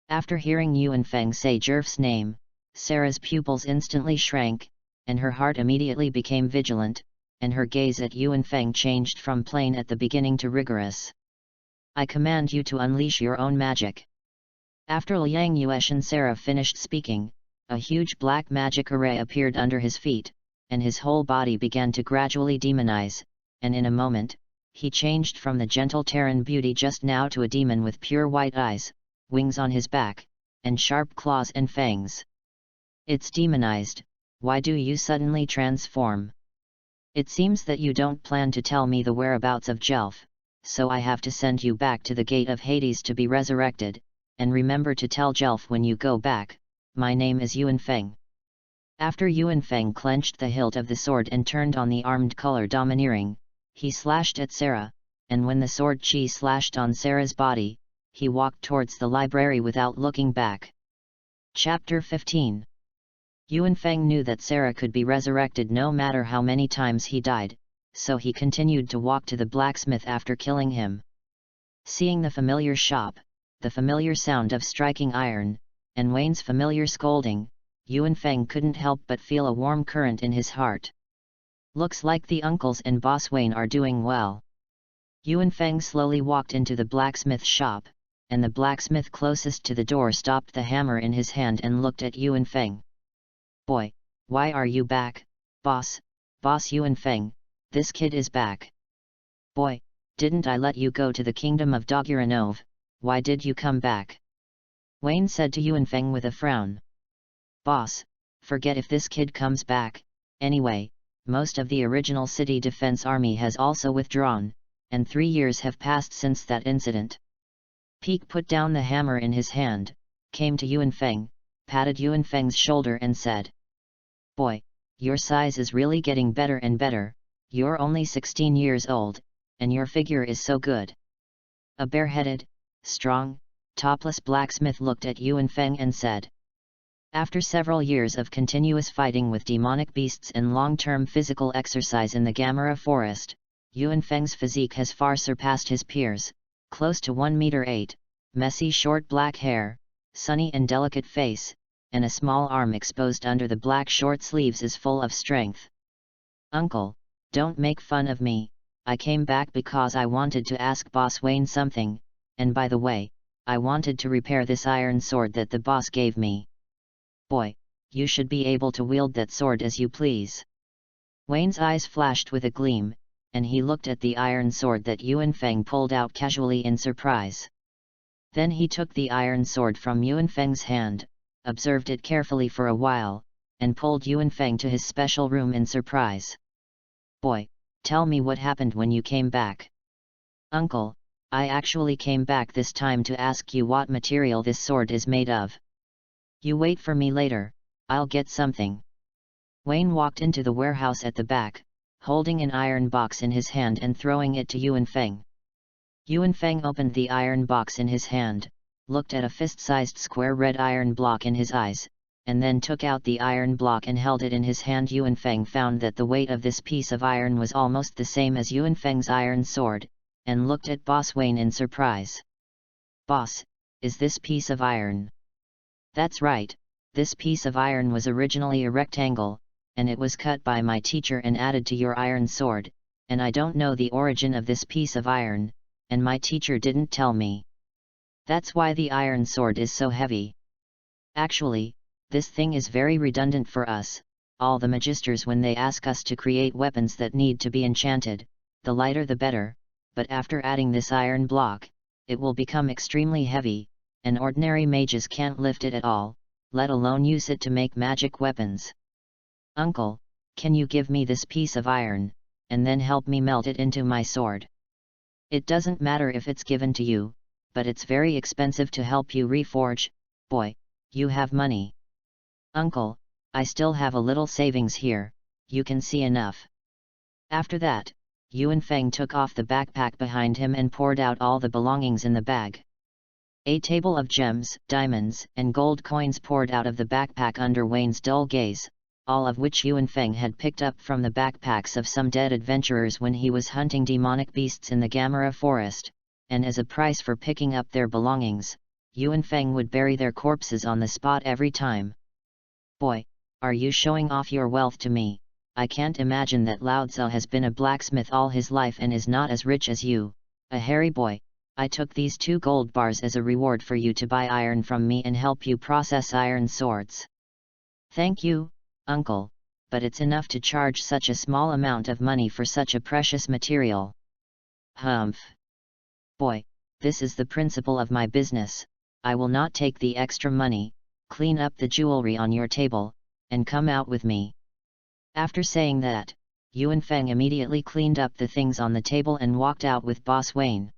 After hearing Yuan Feng say Jelf's name, Sarah's pupils instantly shrank, and her heart immediately became vigilant, and her gaze at Yuan Feng changed from plain at the beginning to rigorous. I command you to unleash your own magic. After Liang Yueshan Sarah finished speaking, a huge black magic array appeared under his feet, and his whole body began to gradually demonize, and in a moment, he changed from the gentle Terran beauty just now to a demon with pure white eyes, wings on his back, and sharp claws and fangs. It's demonized, why do you suddenly transform? It seems that you don't plan to tell me the whereabouts of Jelf, so I have to send you back to the gate of Hades to be resurrected, and remember to tell Jelf when you go back, my name is Yuan Feng. After Yuan Feng clenched the hilt of the sword and turned on the armed color domineering, he slashed at Sarah, and when the sword chi slashed on Sarah's body, he walked towards the library without looking back. Chapter 15. Yuan Feng knew that Sarah could be resurrected no matter how many times he died, so he continued to walk to the blacksmith after killing him. Seeing the familiar shop, the familiar sound of striking iron, and Wayne's familiar scolding, Yuan Feng couldn't help but feel a warm current in his heart. Looks like the uncles and boss Wayne are doing well. Yuan Feng slowly walked into the blacksmith shop, and the blacksmith closest to the door stopped the hammer in his hand and looked at Yuan Feng. Boy, why are you back, boss Yuan Feng, this kid is back. Boy, didn't I let you go to the kingdom of Doggeranov, why did you come back? Wayne said to Yuan Feng with a frown. Boss, forget if this kid comes back, anyway, most of the original city defense army has also withdrawn, and 3 years have passed since that incident. Peek put down the hammer in his hand, came to Yuan Feng, patted Yuan Feng's shoulder and said. Boy, your size is really getting better and better, you're only 16 years old, and your figure is so good. A bareheaded, strong, topless blacksmith looked at Yuan Feng and said. After several years of continuous fighting with demonic beasts and long-term physical exercise in the Gamarra forest, Yuan Feng's physique has far surpassed his peers, close to 1 meter 8, messy short black hair, sunny and delicate face, and a small arm exposed under the black short sleeves is full of strength. Uncle, don't make fun of me, I came back because I wanted to ask Boss Wayne something, and by the way, I wanted to repair this iron sword that the boss gave me. Boy, you should be able to wield that sword as you please. Wayne's eyes flashed with a gleam, and he looked at the iron sword that Yuan Feng pulled out casually in surprise. Then he took the iron sword from Yuan Feng's hand, observed it carefully for a while, and pulled Yuan Feng to his special room in surprise. Boy, tell me what happened when you came back. Uncle, I actually came back this time to ask you what material this sword is made of. You wait for me later, I'll get something. Wayne walked into the warehouse at the back, holding an iron box in his hand and throwing it to Yuan Feng. Yuan Feng opened the iron box in his hand, looked at a fist-sized square red iron block in his eyes, and then took out the iron block and held it in his hand. Yuanfeng found that the weight of this piece of iron was almost the same as Yuanfeng's iron sword, and looked at Boss Wayne in surprise. "Boss, is this piece of iron?" "That's right, this piece of iron was originally a rectangle, and it was cut by my teacher and added to your iron sword, and I don't know the origin of this piece of iron, and my teacher didn't tell me. That's why the iron sword is so heavy. Actually, this thing is very redundant for us, all the magisters when they ask us to create weapons that need to be enchanted, the lighter the better, but after adding this iron block, it will become extremely heavy, and ordinary mages can't lift it at all, let alone use it to make magic weapons. Uncle, can you give me this piece of iron, and then help me melt it into my sword? It doesn't matter if it's given to you, but it's very expensive to help you reforge. Boy, you have money." "Uncle, I still have a little savings here, you can see enough." After that, Yuanfeng took off the backpack behind him and poured out all the belongings in the bag. A table of gems, diamonds, and gold coins poured out of the backpack under Wayne's dull gaze, all of which Yuanfeng had picked up from the backpacks of some dead adventurers when he was hunting demonic beasts in the Gamarra forest, and as a price for picking up their belongings, Yuanfeng would bury their corpses on the spot every time. "Boy, are you showing off your wealth to me? I can't imagine that Laozi has been a blacksmith all his life and is not as rich as you, a hairy boy. I took these 2 gold bars as a reward for you to buy iron from me and help you process iron swords." "Thank you, Uncle, but it's enough to charge such a small amount of money for such a precious material." "Humph. Boy, this is the principle of my business, I will not take the extra money, clean up the jewelry on your table, and come out with me." After saying that, Yuanfeng immediately cleaned up the things on the table and walked out with Boss Wayne.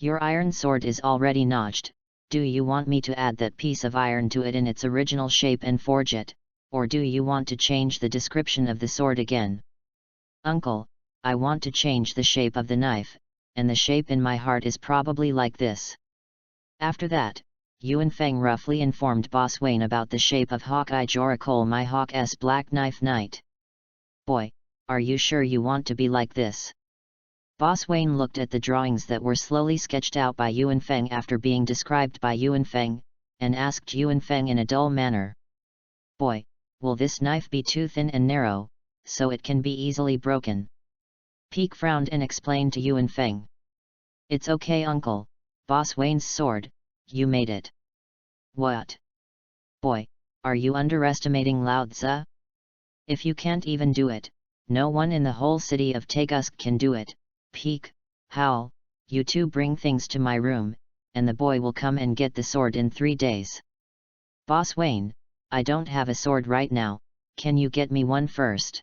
"Your iron sword is already notched, do you want me to add that piece of iron to it in its original shape and forge it, or do you want to change the description of the sword again?" "Uncle, I want to change the shape of the knife, and the shape in my heart is probably like this." After that, Yuanfeng roughly informed Boss Wayne about the shape of Hawkeye Joricole my Hawk's black knife knight. "Boy, are you sure you want to be like this?" Boss Wayne looked at the drawings that were slowly sketched out by Yuanfeng after being described by Yuanfeng, and asked Yuanfeng in a dull manner. "Boy, will this knife be too thin and narrow, so it can be easily broken?" Peak frowned and explained to Yuanfeng. "It's okay, Uncle, Boss Wayne's sword, you made it." "What? Boy, are you underestimating Laozi? If you can't even do it, no one in the whole city of Tegusk can do it." "Peak, Howl, you 2 bring things to my room, and the boy will come and get the sword in 3 days. "Boss Wayne, I don't have a sword right now, can you get me one first?"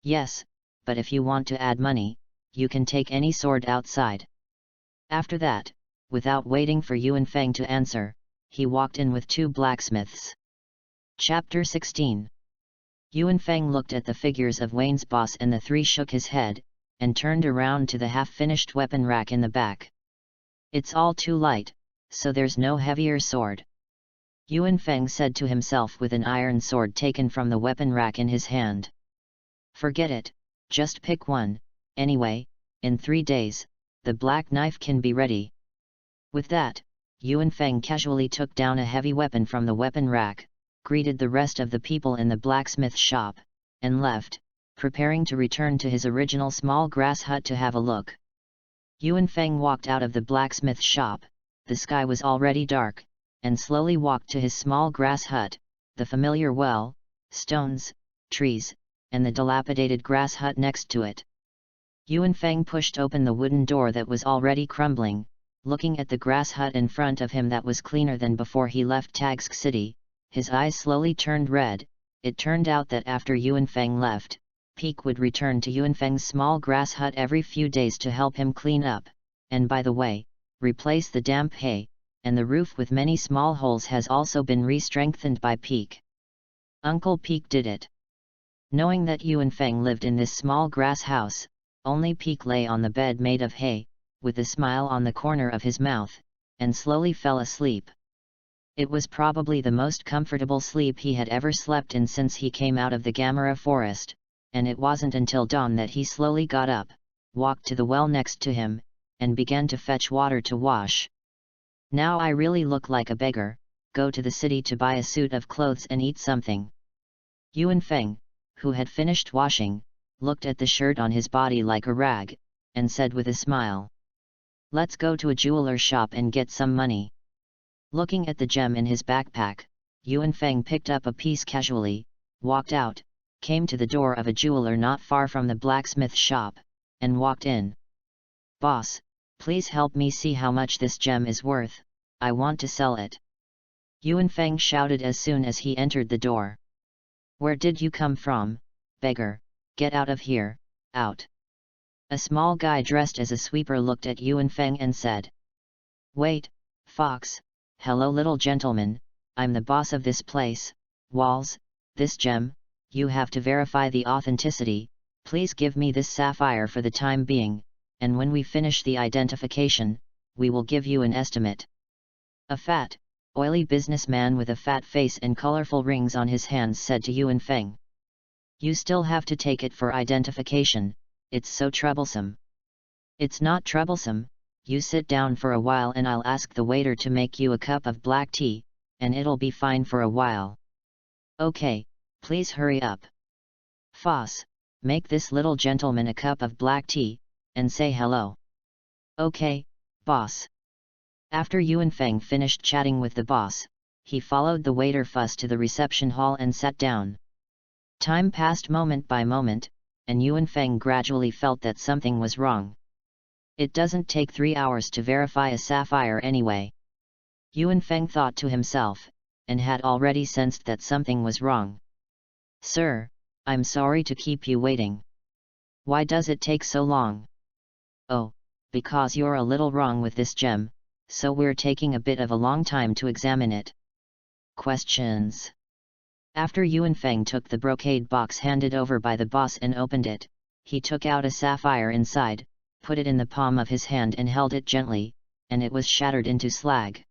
"Yes, but if you want to add money, you can take any sword outside." After that, without waiting for Yuanfeng to answer, he walked in with 2 blacksmiths. Chapter 16. Yuanfeng looked at the figures of Wayne's boss and the 3 shook his head, and turned around to the half-finished weapon rack in the back. "It's all too light, so there's no heavier sword," Yuanfeng said to himself with an iron sword taken from the weapon rack in his hand. "Forget it, just pick one, anyway, in 3 days, the black knife can be ready." With that, Yuanfeng casually took down a heavy weapon from the weapon rack, greeted the rest of the people in the blacksmith shop, and left, preparing to return to his original small grass hut to have a look. Yuanfeng walked out of the blacksmith shop, the sky was already dark, and slowly walked to his small grass hut, the familiar well, stones, trees, and the dilapidated grass hut next to it. Yuanfeng pushed open the wooden door that was already crumbling, looking at the grass hut in front of him that was cleaner than before he left Tagsk City, his eyes slowly turned red. It turned out that after Yuanfeng left, Peak would return to Yuanfeng's small grass hut every few days to help him clean up, and by the way, replace the damp hay, and the roof with many small holes has also been re-strengthened by Peak. Uncle Peak did it. Knowing that Yuanfeng lived in this small grass house, only Peak lay on the bed made of hay, with a smile on the corner of his mouth, and slowly fell asleep. It was probably the most comfortable sleep he had ever slept in since he came out of the Gamarra forest, and it wasn't until dawn that he slowly got up, walked to the well next to him, and began to fetch water to wash. Now I really look like a beggar, go to the city to buy a suit of clothes and eat something. Yuan Feng, who had finished washing, looked at the shirt on his body like a rag, and said with a smile, "Let's go to a jeweler shop and get some money." Looking at the gem in his backpack, Yuan Feng picked up a piece casually, walked out, came to the door of a jeweler not far from the blacksmith shop, and walked in. "Boss, please help me see how much this gem is worth, I want to sell it," Yuan Feng shouted as soon as he entered the door. "Where did you come from, beggar? Get out of here, out." A small guy dressed as a sweeper looked at Yuan Feng and said, "Wait, fox, hello little gentleman, I'm the boss of this place, Walls, this gem, you have to verify the authenticity, please give me this sapphire for the time being, and when we finish the identification, we will give you an estimate." A fat, oily businessman with a fat face and colorful rings on his hands said to Yuan Feng, "You still have to take it for identification, it's so troublesome." "It's not troublesome, you sit down for a while and I'll ask the waiter to make you a cup of black tea, and it'll be fine for a while." "Okay, please hurry up. Foss, make this little gentleman a cup of black tea, and say hello." "Okay, boss." After Yuan Feng finished chatting with the boss, he followed the waiter Fuss to the reception hall and sat down. Time passed moment by moment, and Yuan Feng gradually felt that something was wrong. It doesn't take 3 hours to verify a sapphire anyway. Yuan Feng thought to himself, and had already sensed that something was wrong. "Sir, I'm sorry to keep you waiting. Why does it take so long?" "Oh, because you're a little wrong with this gem, so we're taking a bit of a long time to examine it." Questions. After Yuan Feng took the brocade box handed over by the boss and opened it, he took out a sapphire inside, put it in the palm of his hand and held it gently, and it was shattered into slag.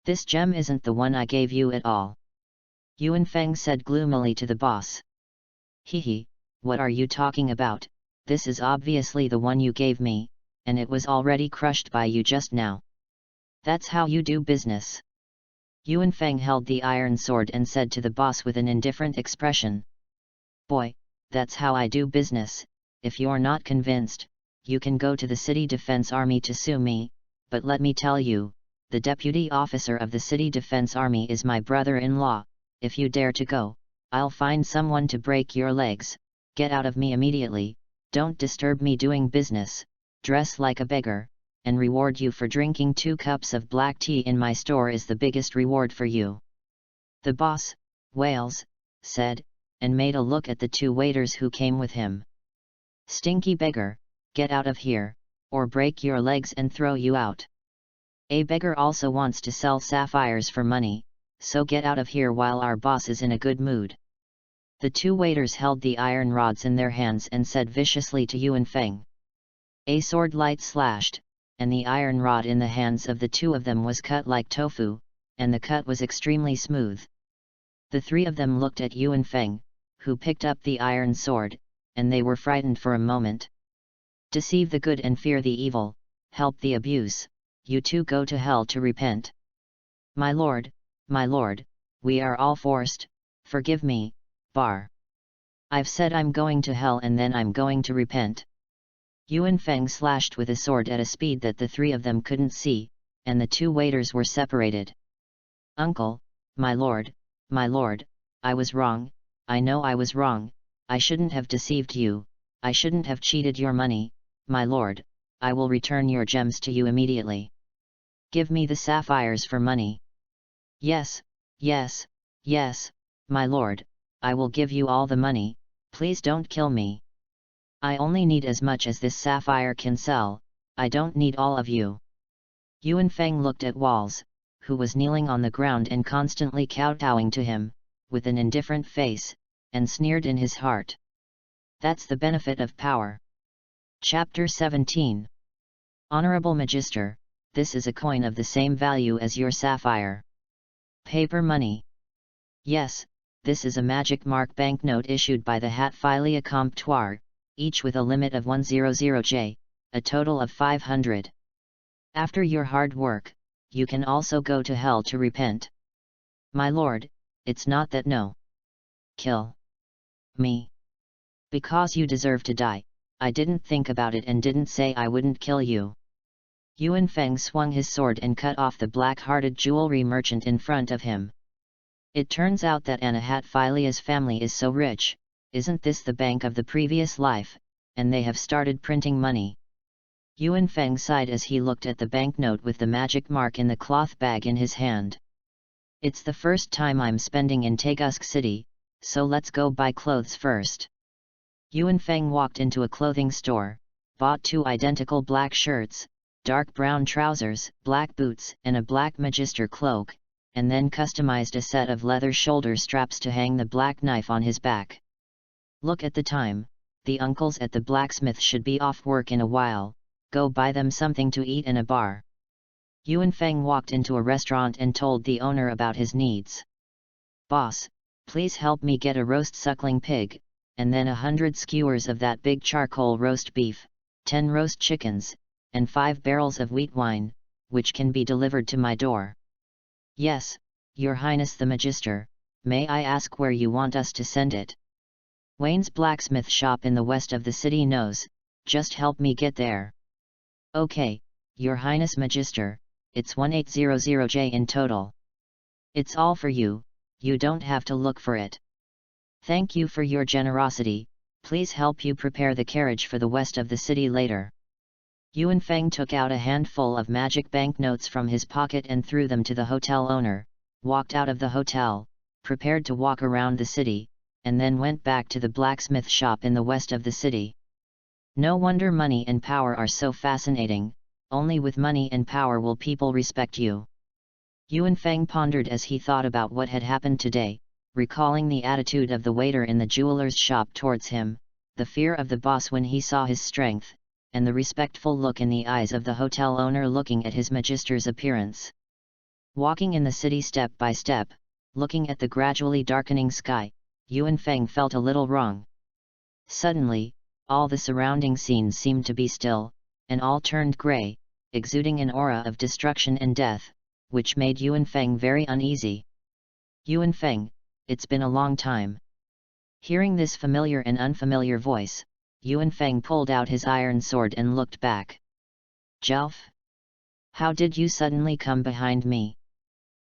"This gem isn't the one I gave you at all," Yuan Feng said gloomily to the boss. "Hehe, what are you talking about? This is obviously the one you gave me, and it was already crushed by you just now. That's how you do business." Yuan Feng held the iron sword and said to the boss with an indifferent expression, "Boy, that's how I do business. If you're not convinced, you can go to the city defense army to sue me, but let me tell you, the deputy officer of the city defense army is my brother-in-law. If you dare to go, I'll find someone to break your legs. Get out of me immediately, don't disturb me doing business, dress like a beggar, and reward you for drinking 2 cups of black tea in my store is the biggest reward for you." The boss, Wales, said, and made a look at the 2 waiters who came with him. "Stinky beggar, get out of here, or break your legs and throw you out. A beggar also wants to sell sapphires for money, so get out of here while our boss is in a good mood." The 2 waiters held the iron rods in their hands and said viciously to Yuan Feng. A sword light slashed, and the iron rod in the hands of the 2 of them was cut like tofu, and the cut was extremely smooth. The 3 of them looked at Yuan Feng, who picked up the iron sword, and they were frightened for a moment. "Deceive the good and fear the evil, help the abuse, you 2 go to hell to repent." My lord, we are all forced, forgive me, bar. I've said I'm going to hell and then I'm going to repent." Yuan Feng slashed with a sword at a speed that the 3 of them couldn't see, and the 2 waiters were separated. "Uncle, my lord, I was wrong, I know I was wrong, I shouldn't have deceived you, I shouldn't have cheated your money, my lord, I will return your gems to you immediately. Give me the sapphires for money." Yes, my lord, I will give you all the money, please don't kill me. I only need as much as this sapphire can sell, I don't need all of you." Yuan Feng looked at Walls, who was kneeling on the ground and constantly kowtowing to him, with an indifferent face, and sneered in his heart. That's the benefit of power. Chapter 17. Honorable Magister, this is a coin of the same value as your sapphire. Paper money. Yes, this is a magic mark banknote issued by the Hatfilia Comptoir, each with a limit of 100J, a total of 500. After your hard work, you can also go to hell to repent. My lord, it's not that no. Kill me. Because you deserve to die, I didn't think about it and didn't say I wouldn't kill you. Yuan Feng swung his sword and cut off the black-hearted jewelry merchant in front of him. It turns out that Anna Hatfilia's family is so rich, isn't this the bank of the previous life, and they have started printing money. Yuan Feng sighed as he looked at the banknote with the magic mark in the cloth bag in his hand. It's the first time I'm spending in Tagusk City, so let's go buy clothes first. Yuan Feng walked into a clothing store, bought 2 identical black shirts, dark brown trousers, black boots, and a black magister cloak, and then customized a set of leather shoulder straps to hang the black knife on his back. Look at the time, the uncles at the blacksmith should be off work in a while, go buy them something to eat in a bar. Yuan Feng walked into a restaurant and told the owner about his needs. Boss, please help me get a roast suckling pig, and then 100 skewers of that big charcoal roast beef, 10 roast chickens, and 5 barrels of wheat wine, which can be delivered to my door. Yes, Your Highness the Magister, may I ask where you want us to send it? Wayne's blacksmith shop in the west of the city knows, just help me get there. Okay, Your Highness Magister, it's 1800J in total. It's all for you, you don't have to look for it. Thank you for your generosity, please help you prepare the carriage for the west of the city later. Yuan Feng took out a handful of magic banknotes from his pocket and threw them to the hotel owner, walked out of the hotel, prepared to walk around the city, and then went back to the blacksmith shop in the west of the city. No wonder money and power are so fascinating, only with money and power will people respect you. Yuan Feng pondered as he thought about what had happened today, recalling the attitude of the waiter in the jeweler's shop towards him, the fear of the boss when he saw his strength, and the respectful look in the eyes of the hotel owner looking at his magister's appearance. Walking in the city step by step, looking at the gradually darkening sky, Yuan Feng felt a little wrong. Suddenly, all the surrounding scenes seemed to be still, and all turned grey, exuding an aura of destruction and death, which made Yuan Feng very uneasy. Yuan Feng, it's been a long time. Hearing this familiar and unfamiliar voice, Yuan Feng pulled out his iron sword and looked back. Jelf? How did you suddenly come behind me?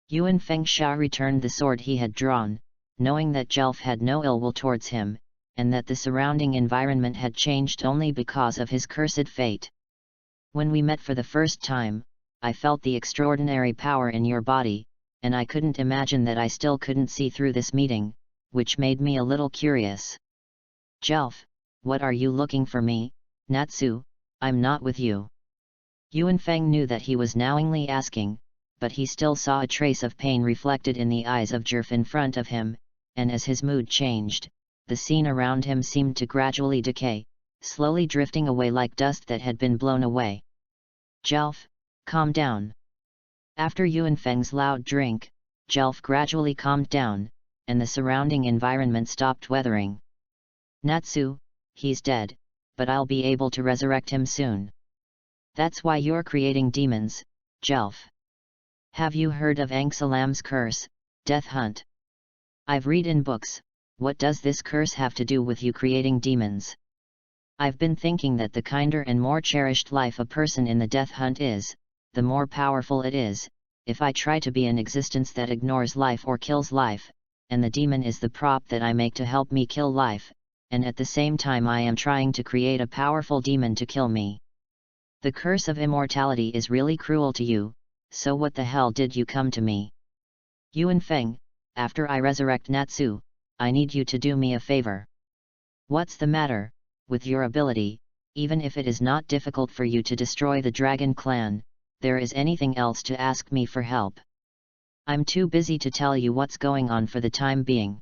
Yuan Feng Sha returned the sword he had drawn, knowing that Jelf had no ill will towards him, and that the surrounding environment had changed only because of his cursed fate. When we met for the first time, I felt the extraordinary power in your body, and I couldn't imagine that I still couldn't see through this meeting, which made me a little curious. Jelf, what are you looking for me, Natsu? I'm not with you. Yuan Feng knew that he was knowingly asking, but he still saw a trace of pain reflected in the eyes of Jerf in front of him, and as his mood changed, the scene around him seemed to gradually decay, slowly drifting away like dust that had been blown away. Jelf, calm down. After Yuan Feng's loud drink, Jelf gradually calmed down, and the surrounding environment stopped weathering. Natsu, he's dead, but I'll be able to resurrect him soon. That's why you're creating demons, Jelf. Have you heard of Angsalam's curse, Death Hunt? I've read in books, what does this curse have to do with you creating demons? I've been thinking that the kinder and more cherished life a person in the death hunt is, the more powerful it is. If I try to be an existence that ignores life or kills life, and the demon is the prop that I make to help me kill life, and at the same time I am trying to create a powerful demon to kill me. The curse of immortality is really cruel to you, so what the hell did you come to me? Yuan Feng, after I resurrect Natsu, I need you to do me a favor. What's the matter, with your ability, even if it is not difficult for you to destroy the Dragon Clan, there is anything else to ask me for help? I'm too busy to tell you what's going on for the time being.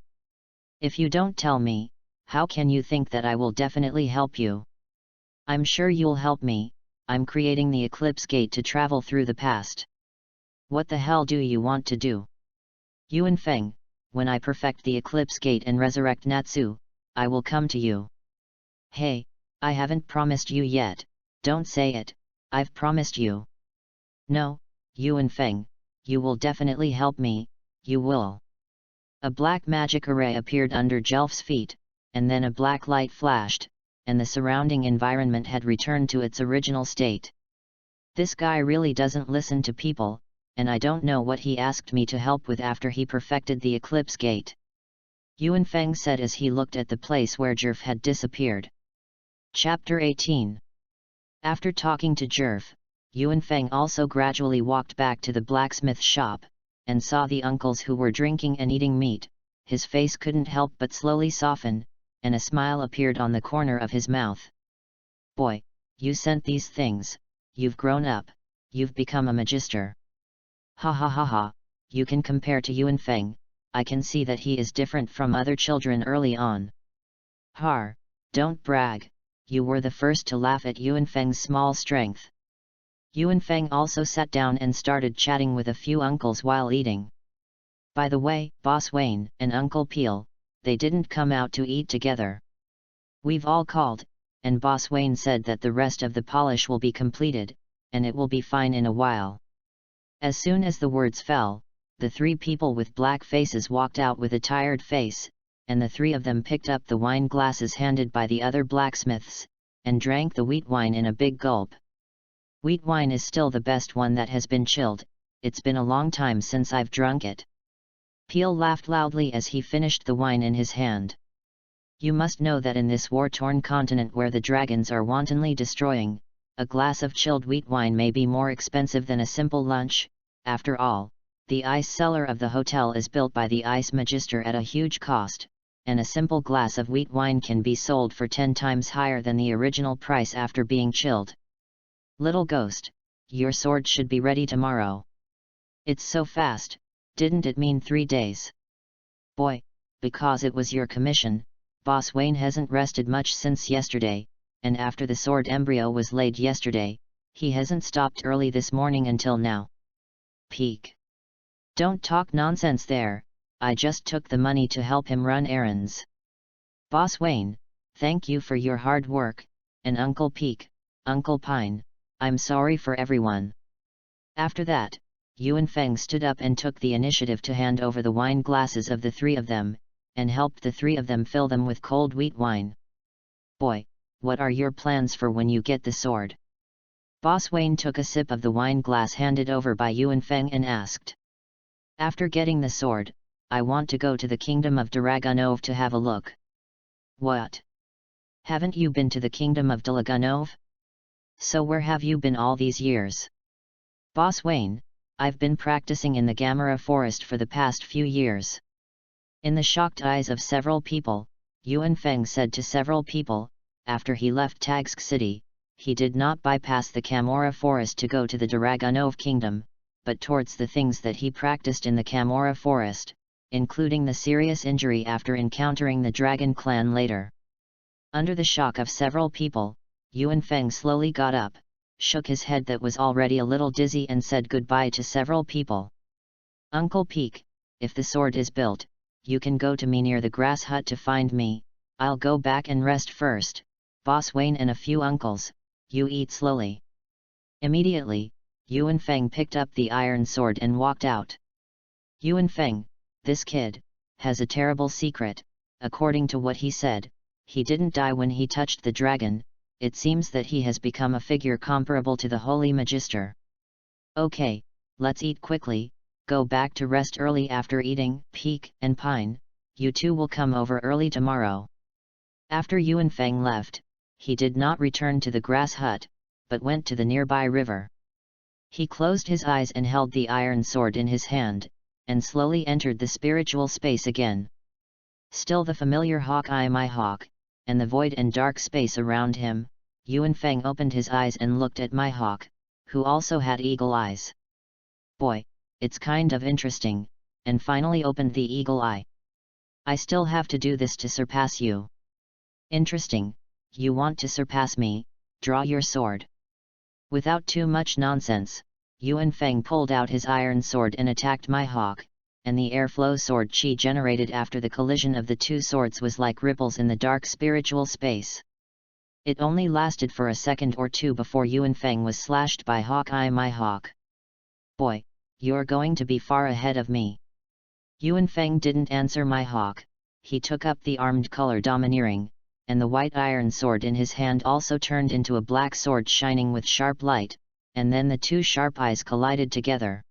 If you don't tell me, how can you think that I will definitely help you? I'm sure you'll help me, I'm creating the Eclipse Gate to travel through the past. What the hell do you want to do? Yuan Feng, when I perfect the Eclipse Gate and resurrect Natsu, I will come to you. Hey, I haven't promised you yet, don't say it, I've promised you. No, Yuan Feng, you will definitely help me, you will. A black magic array appeared under Jelf's feet, and then a black light flashed, and the surrounding environment had returned to its original state. This guy really doesn't listen to people, and I don't know what he asked me to help with after he perfected the Eclipse Gate. Yuan Feng said as he looked at the place where Jerf had disappeared. Chapter 18. After talking to Jerf, Yuan Feng also gradually walked back to the blacksmith shop, and saw the uncles who were drinking and eating meat. His face couldn't help but slowly soften, and a smile appeared on the corner of his mouth. Boy, you sent these things, you've grown up, you've become a magister. Ha ha ha ha, you can compare to Yuan Feng, I can see that he is different from other children early on. Har, don't brag, you were the first to laugh at Yuan Feng's small strength. Yuan Feng also sat down and started chatting with a few uncles while eating. By the way, Boss Wayne and Uncle Peel, they didn't come out to eat together. We've all called, and Boss Wayne said that the rest of the polish will be completed, and it will be fine in a while. As soon as the words fell, the three people with black faces walked out with a tired face, and the three of them picked up the wine glasses handed by the other blacksmiths, and drank the wheat wine in a big gulp. Wheat wine is still the best one that has been chilled, it's been a long time since I've drunk it. Peel laughed loudly as he finished the wine in his hand. You must know that in this war-torn continent where the dragons are wantonly destroying, a glass of chilled wheat wine may be more expensive than a simple lunch. After all, the ice cellar of the hotel is built by the ice magister at a huge cost, and a simple glass of wheat wine can be sold for 10 times higher than the original price after being chilled. Little ghost, your sword should be ready tomorrow. It's so fast, didn't it mean 3 days? Boy, because it was your commission, Boss Wayne hasn't rested much since yesterday, and after the sword embryo was laid yesterday, he hasn't stopped early this morning until now. Peek. Don't talk nonsense there, I just took the money to help him run errands. Boss Wayne, thank you for your hard work, and Uncle Peek, Uncle Pine, I'm sorry for everyone. After that, Yuan Feng stood up and took the initiative to hand over the wine glasses of the three of them, and helped the three of them fill them with cold wheat wine. Boy, what are your plans for when you get the sword? Boss Wayne took a sip of the wine glass handed over by Yuan Feng and asked. After getting the sword, I want to go to the kingdom of Dragunov to have a look. What? Haven't you been to the kingdom of Dragunov? So where have you been all these years? Boss Wayne, I've been practicing in the Gamarra forest for the past few years. In the shocked eyes of several people, Yuan Feng said to several people, after he left Tagsk city, he did not bypass the Gamarra forest to go to the Dragunov kingdom, but towards the things that he practiced in the Gamarra forest, including the serious injury after encountering the dragon clan later. Under the shock of several people, Yuan Feng slowly got up, shook his head that was already a little dizzy and said goodbye to several people. Uncle Peek, if the sword is built, you can go to me near the grass hut to find me, I'll go back and rest first. Boss Wayne and a few uncles, you eat slowly. Immediately, Yuan Feng picked up the iron sword and walked out. Yuan Feng, this kid, has a terrible secret. According to what he said, he didn't die when he touched the dragon. It seems that he has become a figure comparable to the Holy Magister. Okay, let's eat quickly, go back to rest early after eating. Peek and Pine, you two will come over early tomorrow. After Yuan Feng left, he did not return to the grass hut, but went to the nearby river. He closed his eyes and held the iron sword in his hand, and slowly entered the spiritual space again. Still the familiar Hawkeye my hawk, and the void and dark space around him, Yuan Feng opened his eyes and looked at my hawk, who also had eagle eyes. Boy, it's kind of interesting, and finally opened the eagle eye. I still have to do this to surpass you. Interesting, you want to surpass me, draw your sword. Without too much nonsense, Yuan Feng pulled out his iron sword and attacked my hawk, and the airflow sword chi generated after the collision of the two swords was like ripples in the dark spiritual space. It only lasted for a second or two before Yuan Feng was slashed by Hawkeye my hawk. Boy, you're going to be far ahead of me. Yuan Feng didn't answer my hawk. He took up the armed color domineering, and the white iron sword in his hand also turned into a black sword shining with sharp light, and then the two sharp eyes collided together.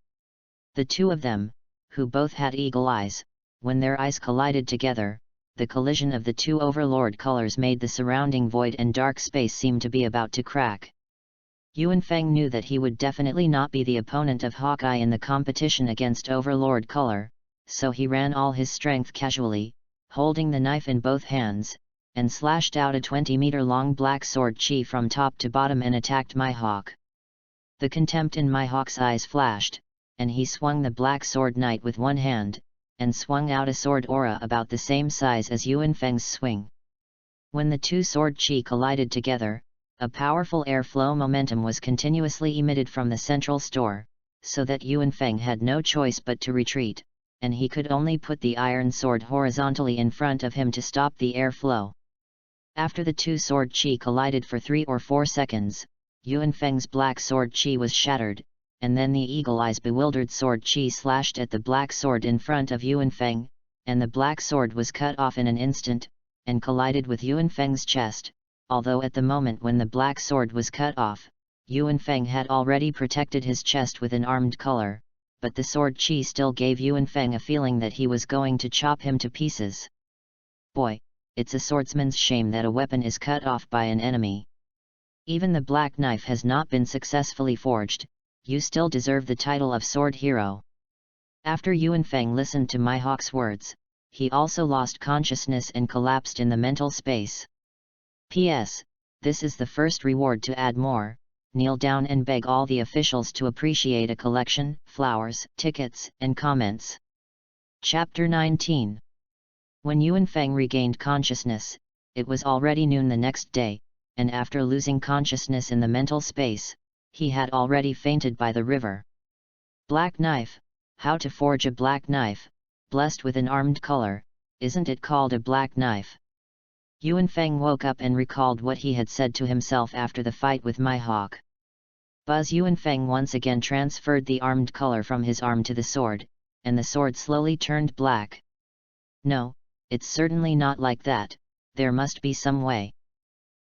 The two of them, who both had eagle eyes, when their eyes collided together, the collision of the two overlord colors made the surrounding void and dark space seem to be about to crack. Yuan Feng knew that he would definitely not be the opponent of Hawkeye in the competition against overlord color, so he ran all his strength casually, holding the knife in both hands, and slashed out a 20-meter-long black sword chi from top to bottom and attacked my hawk. The contempt in my hawk's eyes flashed, and he swung the black sword knight with one hand, and swung out a sword aura about the same size as Yuan Feng's swing. When the two sword chi collided together, a powerful airflow momentum was continuously emitted from the central store, so that Yuan Feng had no choice but to retreat, and he could only put the iron sword horizontally in front of him to stop the airflow. After the two sword chi collided for 3 or 4 seconds, Yuan Feng's black sword chi was shattered, and then the eagle eyes bewildered sword chi slashed at the black sword in front of Yuan Feng, and the black sword was cut off in an instant, and collided with Yuan Feng's chest, although at the moment when the black sword was cut off, Yuan Feng had already protected his chest with an armed color, but the sword chi still gave Yuan Feng a feeling that he was going to chop him to pieces. Boy, it's a swordsman's shame that a weapon is cut off by an enemy. Even the black knife has not been successfully forged. You still deserve the title of sword hero. After Yuan Feng listened to my hawk's words, he also lost consciousness and collapsed in the mental space. P.S. This is the first reward to add more. Kneel down and beg all the officials to appreciate a collection, flowers, tickets, and comments. Chapter 19. When Yuan Feng regained consciousness, it was already noon the next day, and after losing consciousness in the mental space, he had already fainted by the river. Black knife, how to forge a black knife, blessed with an armed color, isn't it called a black knife? Yuan Feng woke up and recalled what he had said to himself after the fight with my hawk. Buzz Yuan Feng once again transferred the armed color from his arm to the sword, and the sword slowly turned black. No, it's certainly not like that, there must be some way.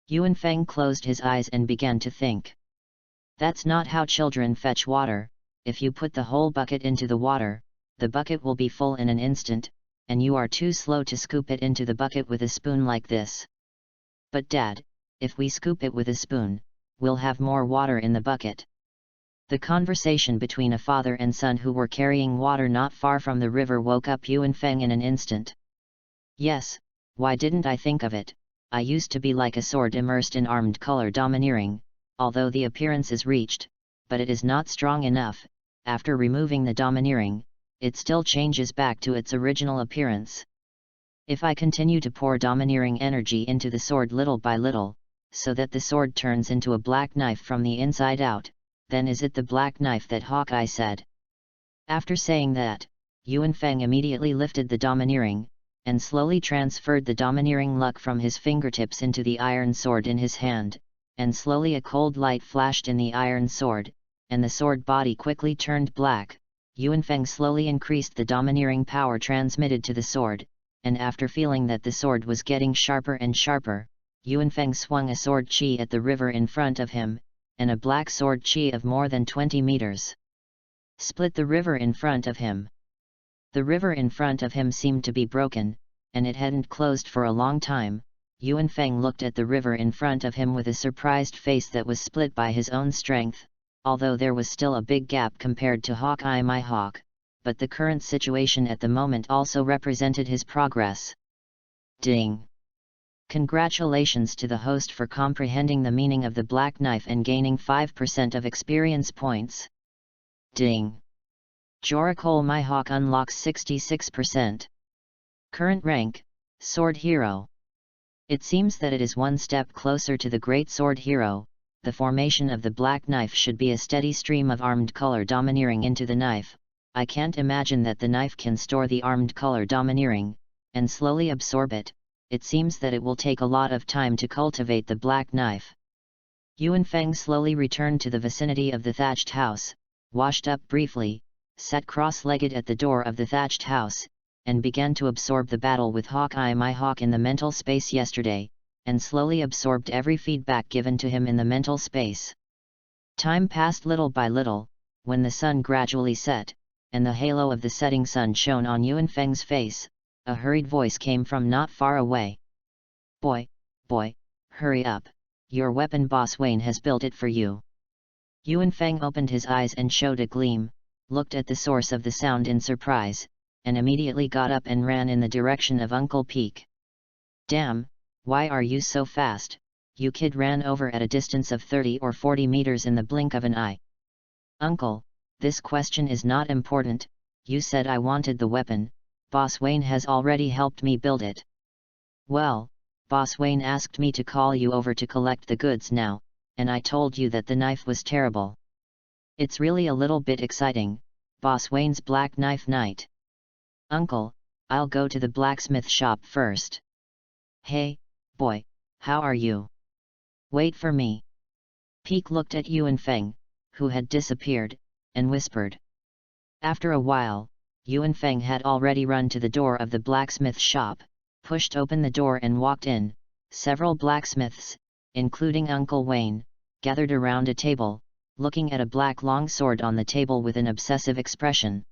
Yuan Feng closed his eyes and began to think. That's not how children fetch water. If you put the whole bucket into the water, the bucket will be full in an instant, and you are too slow to scoop it into the bucket with a spoon like this. But Dad, if we scoop it with a spoon, we'll have more water in the bucket. The conversation between a father and son who were carrying water not far from the river woke up Yuan Feng in an instant. Yes, why didn't I think of it? I used to be like a sword immersed in armed color domineering, although the appearance is reached, but it is not strong enough. After removing the domineering, it still changes back to its original appearance. If I continue to pour domineering energy into the sword little by little, so that the sword turns into a black knife from the inside out, then is it the black knife that Hawkeye said? After saying that, Yuan Feng immediately lifted the domineering, and slowly transferred the domineering luck from his fingertips into the iron sword in his hand, and slowly a cold light flashed in the iron sword, and the sword body quickly turned black. Yuan Feng slowly increased the domineering power transmitted to the sword, and after feeling that the sword was getting sharper and sharper, Yuan Feng swung a sword chi at the river in front of him, and a black sword chi of more than 20 meters split the river in front of him. The river in front of him seemed to be broken, and it hadn't closed for a long time. Yuan Feng looked at the river in front of him with a surprised face that was split by his own strength, although there was still a big gap compared to Hawkeye my hawk, but the current situation at the moment also represented his progress. Ding! Congratulations to the host for comprehending the meaning of the black knife and gaining 5% of experience points. Ding! Joracole my hawk unlocks 66%. Current rank, Sword Hero. It seems that it is one step closer to the Great Sword Hero. The formation of the black knife should be a steady stream of armed color domineering into the knife, I can't imagine that the knife can store the armed color domineering, and slowly absorb it. It seems that it will take a lot of time to cultivate the black knife. Yuan Feng slowly returned to the vicinity of the thatched house, washed up briefly, sat cross-legged at the door of the thatched house, and began to absorb the battle with Hawkeye my hawk in the mental space yesterday, and slowly absorbed every feedback given to him in the mental space. Time passed little by little, when the sun gradually set, and the halo of the setting sun shone on Yuan Feng's face. A hurried voice came from not far away. Boy, hurry up, your weapon boss Wayne has built it for you. Yuan Feng opened his eyes and showed a gleam, looked at the source of the sound in surprise, and immediately got up and ran in the direction of Uncle Peak. Damn, why are you so fast? You kid ran over at a distance of 30 or 40 meters in the blink of an eye. Uncle, this question is not important. You said I wanted the weapon. Boss Wayne has already helped me build it. Well, Boss Wayne asked me to call you over to collect the goods now, and I told you that the knife was terrible. It's really a little bit exciting, Boss Wayne's black knife night. Uncle, I'll go to the blacksmith shop first. Hey, boy, how are you? Wait for me. Peak looked at Yuan Feng, who had disappeared, and whispered. After a while, Yuan Feng had already run to the door of the blacksmith shop, pushed open the door and walked in. Several blacksmiths, including Uncle Wayne, gathered around a table, looking at a black long sword on the table with an obsessive expression.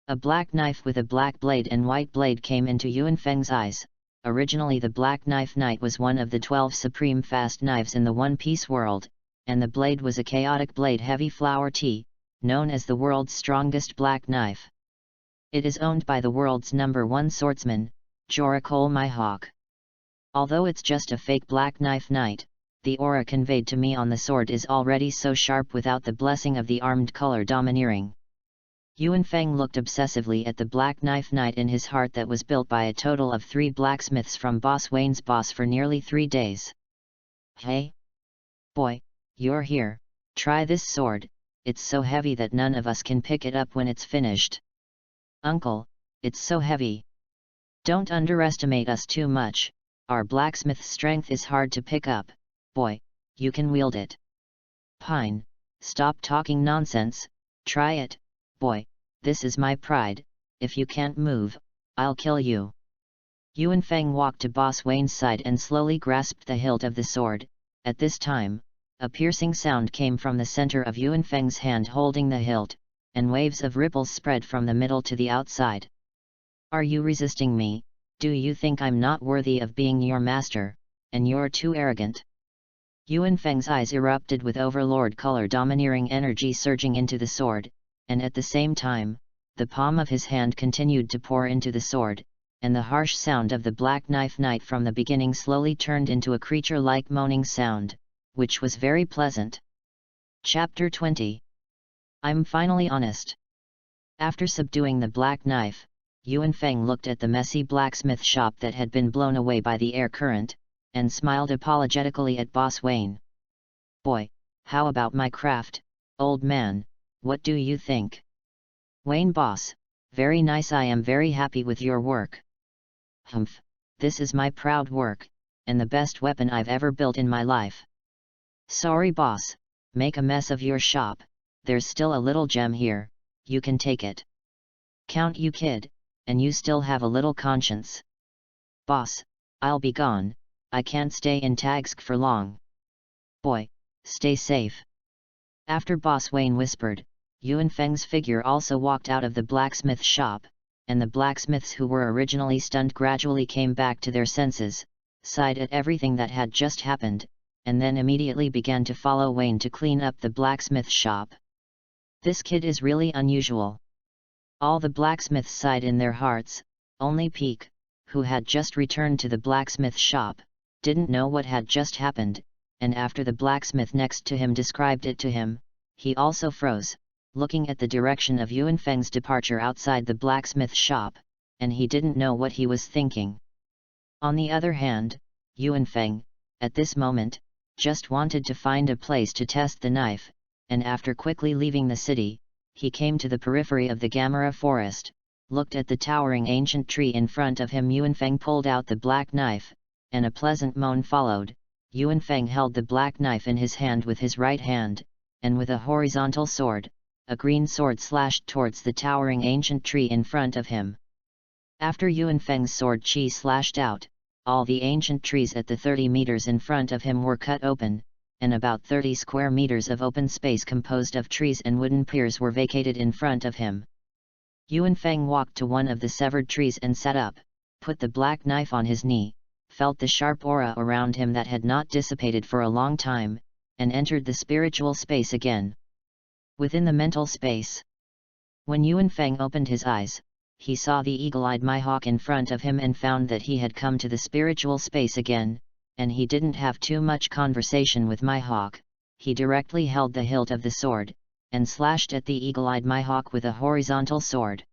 A black knife with a black blade and white blade came into Yuan Feng's eyes. Originally the black knife knight was one of the 12 supreme fast knives in the One Piece world, and the blade was a chaotic blade heavy flower tea, known as the world's strongest black knife. It is owned by the world's #1 swordsman, Joricole my hawk. Although it's just a fake black knife knight, the aura conveyed to me on the sword is already so sharp without the blessing of the armed color domineering. Yuan Feng looked obsessively at the black knife knight in his heart that was built by a total of 3 blacksmiths from Boss Wayne's boss for nearly 3 days. Hey! Boy, you're here, try this sword, it's so heavy that none of us can pick it up when it's finished. Uncle, it's so heavy. Don't underestimate us too much, our blacksmith's strength is hard to pick up, boy, you can wield it. Pine, stop talking nonsense, try it, boy, this is my pride, if you can't move, I'll kill you. Yuan Feng walked to Boss Wayne's side and slowly grasped the hilt of the sword. At this time, a piercing sound came from the center of Yuan Feng's hand holding the hilt, and waves of ripples spread from the middle to the outside. Are you resisting me? Do you think I'm not worthy of being your master, and you're too arrogant? Yuan Feng's eyes erupted with overlord color domineering energy surging into the sword, and at the same time, the palm of his hand continued to pour into the sword, and the harsh sound of the black knife knight from the beginning slowly turned into a creature-like moaning sound, which was very pleasant. Chapter 20. I'm finally honest. After subduing the black knife, Yuan Feng looked at the messy blacksmith shop that had been blown away by the air current, and smiled apologetically at Boss Wayne. Boy, how about my craft, old man, what do you think? Wayne boss, very nice, I am very happy with your work. Humph, this is my proud work, and the best weapon I've ever built in my life. Sorry boss, make a mess of your shop, there's still a little gem here, you can take it. Count you kid, and you still have a little conscience. Boss, I'll be gone, I can't stay in Tagsk for long. Boy, stay safe. After Boss Wayne whispered, Yuan Feng's figure also walked out of the blacksmith shop, and the blacksmiths who were originally stunned gradually came back to their senses, sighed at everything that had just happened, and then immediately began to follow Wayne to clean up the blacksmith shop. This kid is really unusual. All the blacksmiths sighed in their hearts. Only Peak, who had just returned to the blacksmith shop, didn't know what had just happened, and after the blacksmith next to him described it to him, he also froze, looking at the direction of Yuan Feng's departure outside the blacksmith shop, and he didn't know what he was thinking. On the other hand, Yuan Feng, at this moment, just wanted to find a place to test the knife, and after quickly leaving the city, he came to the periphery of the Gamarra forest, looked at the towering ancient tree in front of him. Yuanfeng pulled out the black knife, and a pleasant moan followed. Yuanfeng held the black knife in his hand with his right hand, and with a horizontal sword, a green sword slashed towards the towering ancient tree in front of him. After Yuanfeng's sword chi slashed out, all the ancient trees at the 30 meters in front of him were cut open, and about 30 square meters of open space composed of trees and wooden piers were vacated in front of him. Yuanfeng walked to one of the severed trees and sat up, put the black knife on his knee, felt the sharp aura around him that had not dissipated for a long time, and entered the spiritual space again. Within the mental space, when Yuanfeng opened his eyes, he saw the eagle-eyed Mihawk in front of him and found that he had come to the spiritual space again, and he didn't have too much conversation with Mihawk. He directly held the hilt of the sword, and slashed at the eagle-eyed Mihawk with a horizontal sword.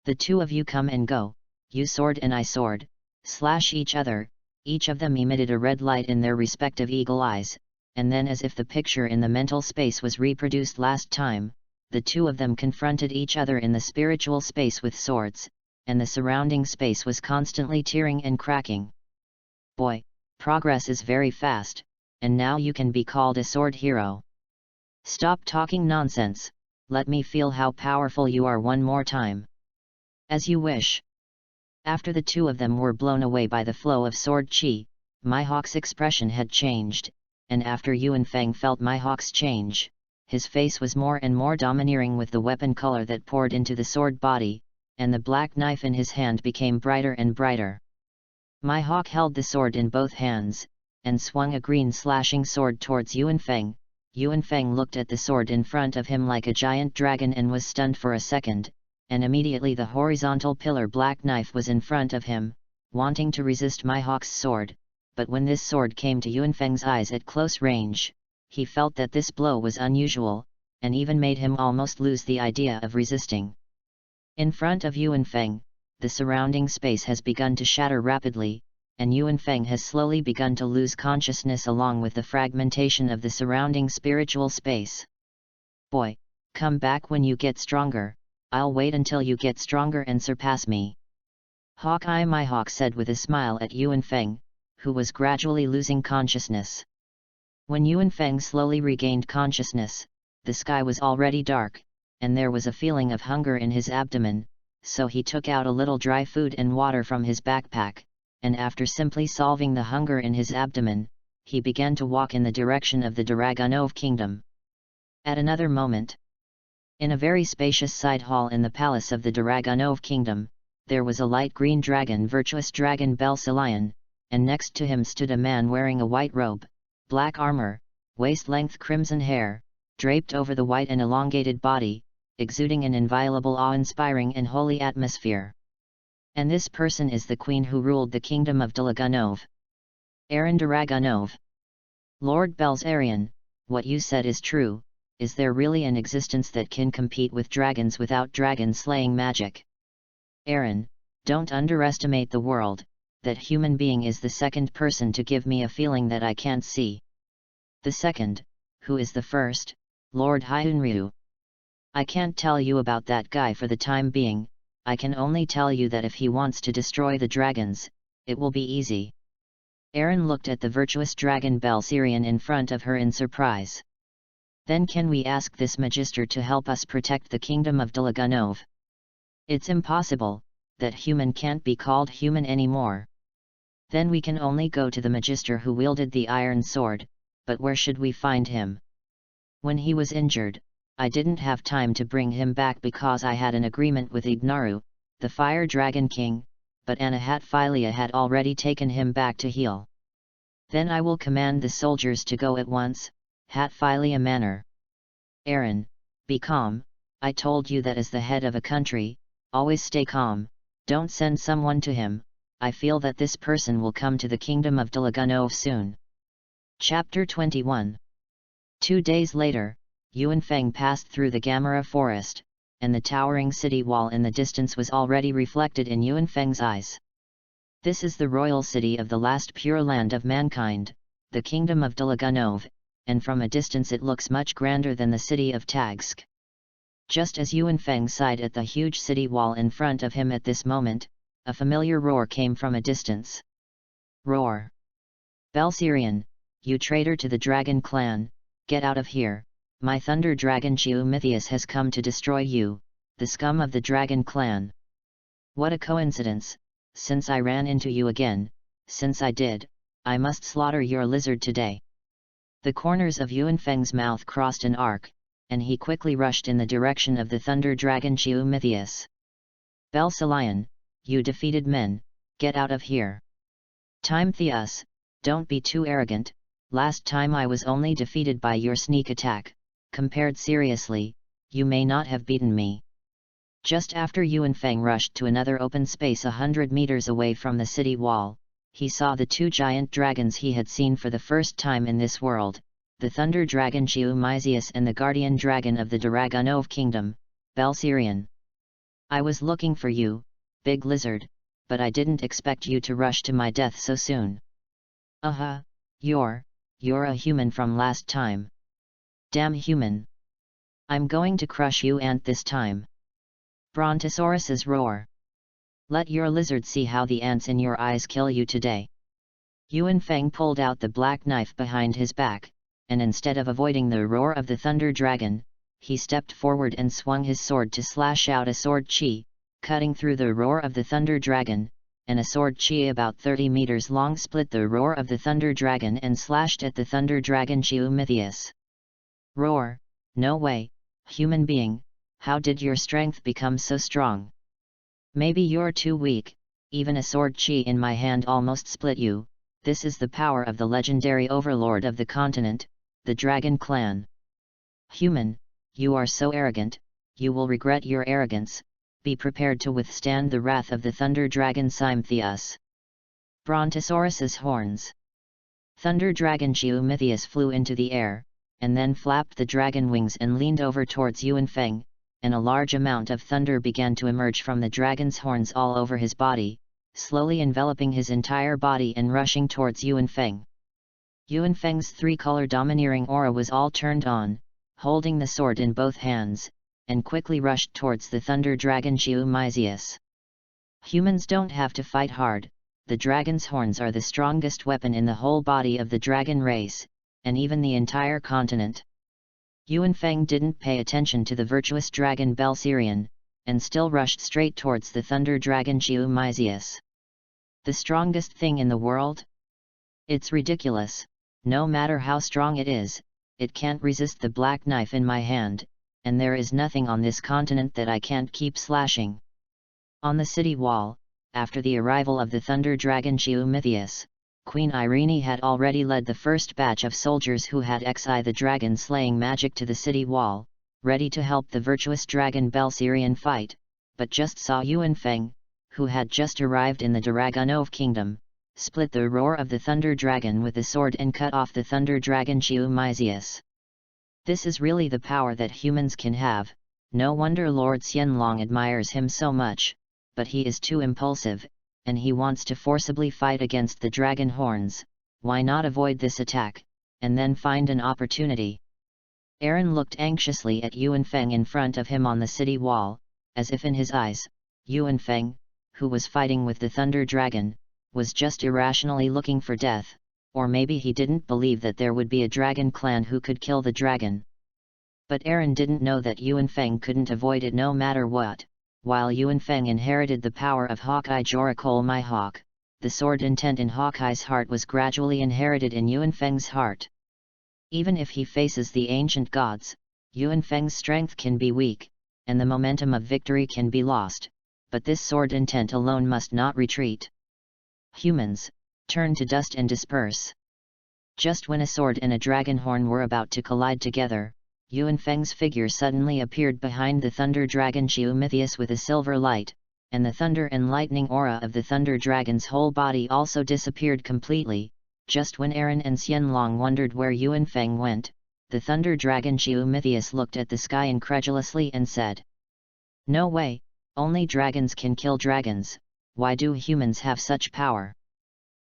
The two of you come and go, you sword and I sword, slash each other. Each of them emitted a red light in their respective eagle eyes, and then as if the picture in the mental space was reproduced last time, the two of them confronted each other in the spiritual space with swords, and the surrounding space was constantly tearing and cracking. Boy, progress is very fast, and now you can be called a sword hero. Stop talking nonsense, let me feel how powerful you are one more time. As you wish. After the two of them were blown away by the flow of sword chi, Mihawk's expression had changed, and after Yuanfeng felt Mihawk's change, his face was more and more domineering with the weapon color that poured into the sword body, and the black knife in his hand became brighter and brighter. Mihawk held the sword in both hands, and swung a green slashing sword towards Yuanfeng. Yuanfeng looked at the sword in front of him like a giant dragon and was stunned for a second, and immediately the horizontal pillar black knife was in front of him, wanting to resist Mihawk's sword, but when this sword came to Yuanfeng's eyes at close range, he felt that this blow was unusual, and even made him almost lose the idea of resisting. In front of Yuanfeng, the surrounding space has begun to shatter rapidly, and Yuanfeng has slowly begun to lose consciousness along with the fragmentation of the surrounding spiritual space. Boy, come back when you get stronger, I'll wait until you get stronger and surpass me. Hawkeye Mihawk said with a smile at Yuanfeng, who was gradually losing consciousness. When Yuanfeng slowly regained consciousness, the sky was already dark, and there was a feeling of hunger in his abdomen, so he took out a little dry food and water from his backpack, and after simply solving the hunger in his abdomen, he began to walk in the direction of the Dragonov kingdom. At another moment, in a very spacious side hall in the palace of the Dragonov kingdom, there was a light green dragon, virtuous dragon Belsilion, and next to him stood a man wearing a white robe, black armor, waist-length crimson hair, draped over the white and elongated body, exuding an inviolable awe-inspiring and holy atmosphere. And this person is the queen who ruled the kingdom of Dragonov. Aaron Dragonov. Lord Belsarion, what you said is true. Is there really an existence that can compete with dragons without dragon-slaying magic? Aaron, don't underestimate the world. That human being is the second person to give me a feeling that I can't see. The second, who is the first? Lord Hyunryu. I can't tell you about that guy for the time being, I can only tell you that if he wants to destroy the dragons, it will be easy. Aaron looked at the virtuous dragon Belsarion in front of her in surprise. Then can we ask this magister to help us protect the kingdom of Dragonov? It's impossible, that human can't be called human anymore. Then we can only go to the magister who wielded the iron sword, but where should we find him? When he was injured, I didn't have time to bring him back because I had an agreement with Ignaru, the fire dragon king, but Anahatphilia had already taken him back to heal. Then I will command the soldiers to go at once, Hatphilia Manor. Aaron, be calm, I told you that as the head of a country, always stay calm, don't send someone to him. I feel that this person will come to the kingdom of Dragonov soon. Chapter 21. 2 days later, Yuanfeng passed through the Gamarra forest, and the towering city wall in the distance was already reflected in Yuanfeng's eyes. This is the royal city of the last pure land of mankind, the kingdom of Dragonov, and from a distance it looks much grander than the city of Tagsk. Just as Yuan Feng sighed at the huge city wall in front of him at this moment, a familiar roar came from a distance. Roar! Belserian, you traitor to the dragon clan, get out of here, my thunder dragon Chiumithius has come to destroy you, the scum of the dragon clan. What a coincidence, since I ran into you again, since I did, I must slaughter your lizard today. The corners of Yuan Feng's mouth crossed an arc, and he quickly rushed in the direction of the thunder dragon Chiumithius. Belselion, you defeated men, get out of here. Timotheus, don't be too arrogant, last time I was only defeated by your sneak attack, compared seriously, you may not have beaten me. Just after Yuan Feng rushed to another open space 100 meters away from the city wall, he saw the two giant dragons he had seen for the first time in this world, the thunder dragon Chiumithius and the guardian dragon of the Dragonov kingdom, Belserian. I was looking for you, big lizard, but I didn't expect you to rush to my death so soon. You're a human from last time. Damn human. I'm going to crush you ant this time. Brontosaurus's roar. Let your lizard see how the ants in your eyes kill you today. Yuan Feng pulled out the black knife behind his back, and instead of avoiding the roar of the thunder dragon, he stepped forward and swung his sword to slash out a sword chi, cutting through the roar of the thunder dragon, and a sword chi about 30 meters long split the roar of the thunder dragon and slashed at the thunder dragon Chiumithius. Roar, no way, human being, how did your strength become so strong? Maybe you're too weak, even a sword chi in my hand almost split you, this is the power of the legendary overlord of the continent, the Dragon Clan. Human, you are so arrogant, you will regret your arrogance, be prepared to withstand the wrath of the thunder dragon Timotheus. Brontosaurus's horns. Thunder dragon Chiumithius flew into the air, and then flapped the dragon wings and leaned over towards Yuan Feng, and a large amount of thunder began to emerge from the dragon's horns all over his body, slowly enveloping his entire body and rushing towards Yuan Feng. Yuan Feng's three-color domineering aura was all turned on, holding the sword in both hands, and quickly rushed towards the thunder dragon Chiumithius. Humans don't have to fight hard, the dragon's horns are the strongest weapon in the whole body of the dragon race, and even the entire continent. Yuan Feng didn't pay attention to the virtuous dragon Belserian, and still rushed straight towards the thunder dragon Chiumithius. The strongest thing in the world? It's ridiculous, no matter how strong it is, it can't resist the black knife in my hand, and there is nothing on this continent that I can't keep slashing. On the city wall, after the arrival of the thunder dragon Chiumithius, Queen Irene had already led the first batch of soldiers who had exi the dragon slaying magic to the city wall, ready to help the virtuous dragon Belserian fight, but just saw Yuan Feng, who had just arrived in the Dragonov kingdom, split the roar of the thunder dragon with the sword and cut off the thunder dragon Chiumithius. This is really the power that humans can have, no wonder Lord Xianlong admires him so much, but he is too impulsive, and he wants to forcibly fight against the dragon horns. Why not avoid this attack, and then find an opportunity? Aaron looked anxiously at Yuan Feng in front of him on the city wall, as if in his eyes, Yuan Feng, who was fighting with the thunder dragon, was just irrationally looking for death, or maybe he didn't believe that there would be a dragon clan who could kill the dragon. But Aaron didn't know that Yuan Feng couldn't avoid it no matter what. While Yuan Feng inherited the power of Hawkeye Jorakol my hawk, the sword intent in Hawkeye's heart was gradually inherited in Yuan Feng's heart. Even if he faces the ancient gods, Yuan Feng's strength can be weak, and the momentum of victory can be lost, but this sword intent alone must not retreat. Humans, turn to dust and disperse. Just when a sword and a dragon horn were about to collide together, Yuan Feng's figure suddenly appeared behind the thunder dragon Chiumithius with a silver light, and the thunder and lightning aura of the thunder dragon's whole body also disappeared completely. Just when Aaron and Xianlong wondered where Yuan Feng went, the thunder dragon Chiumithius looked at the sky incredulously and said, "No way, only dragons can kill dragons, why do humans have such power?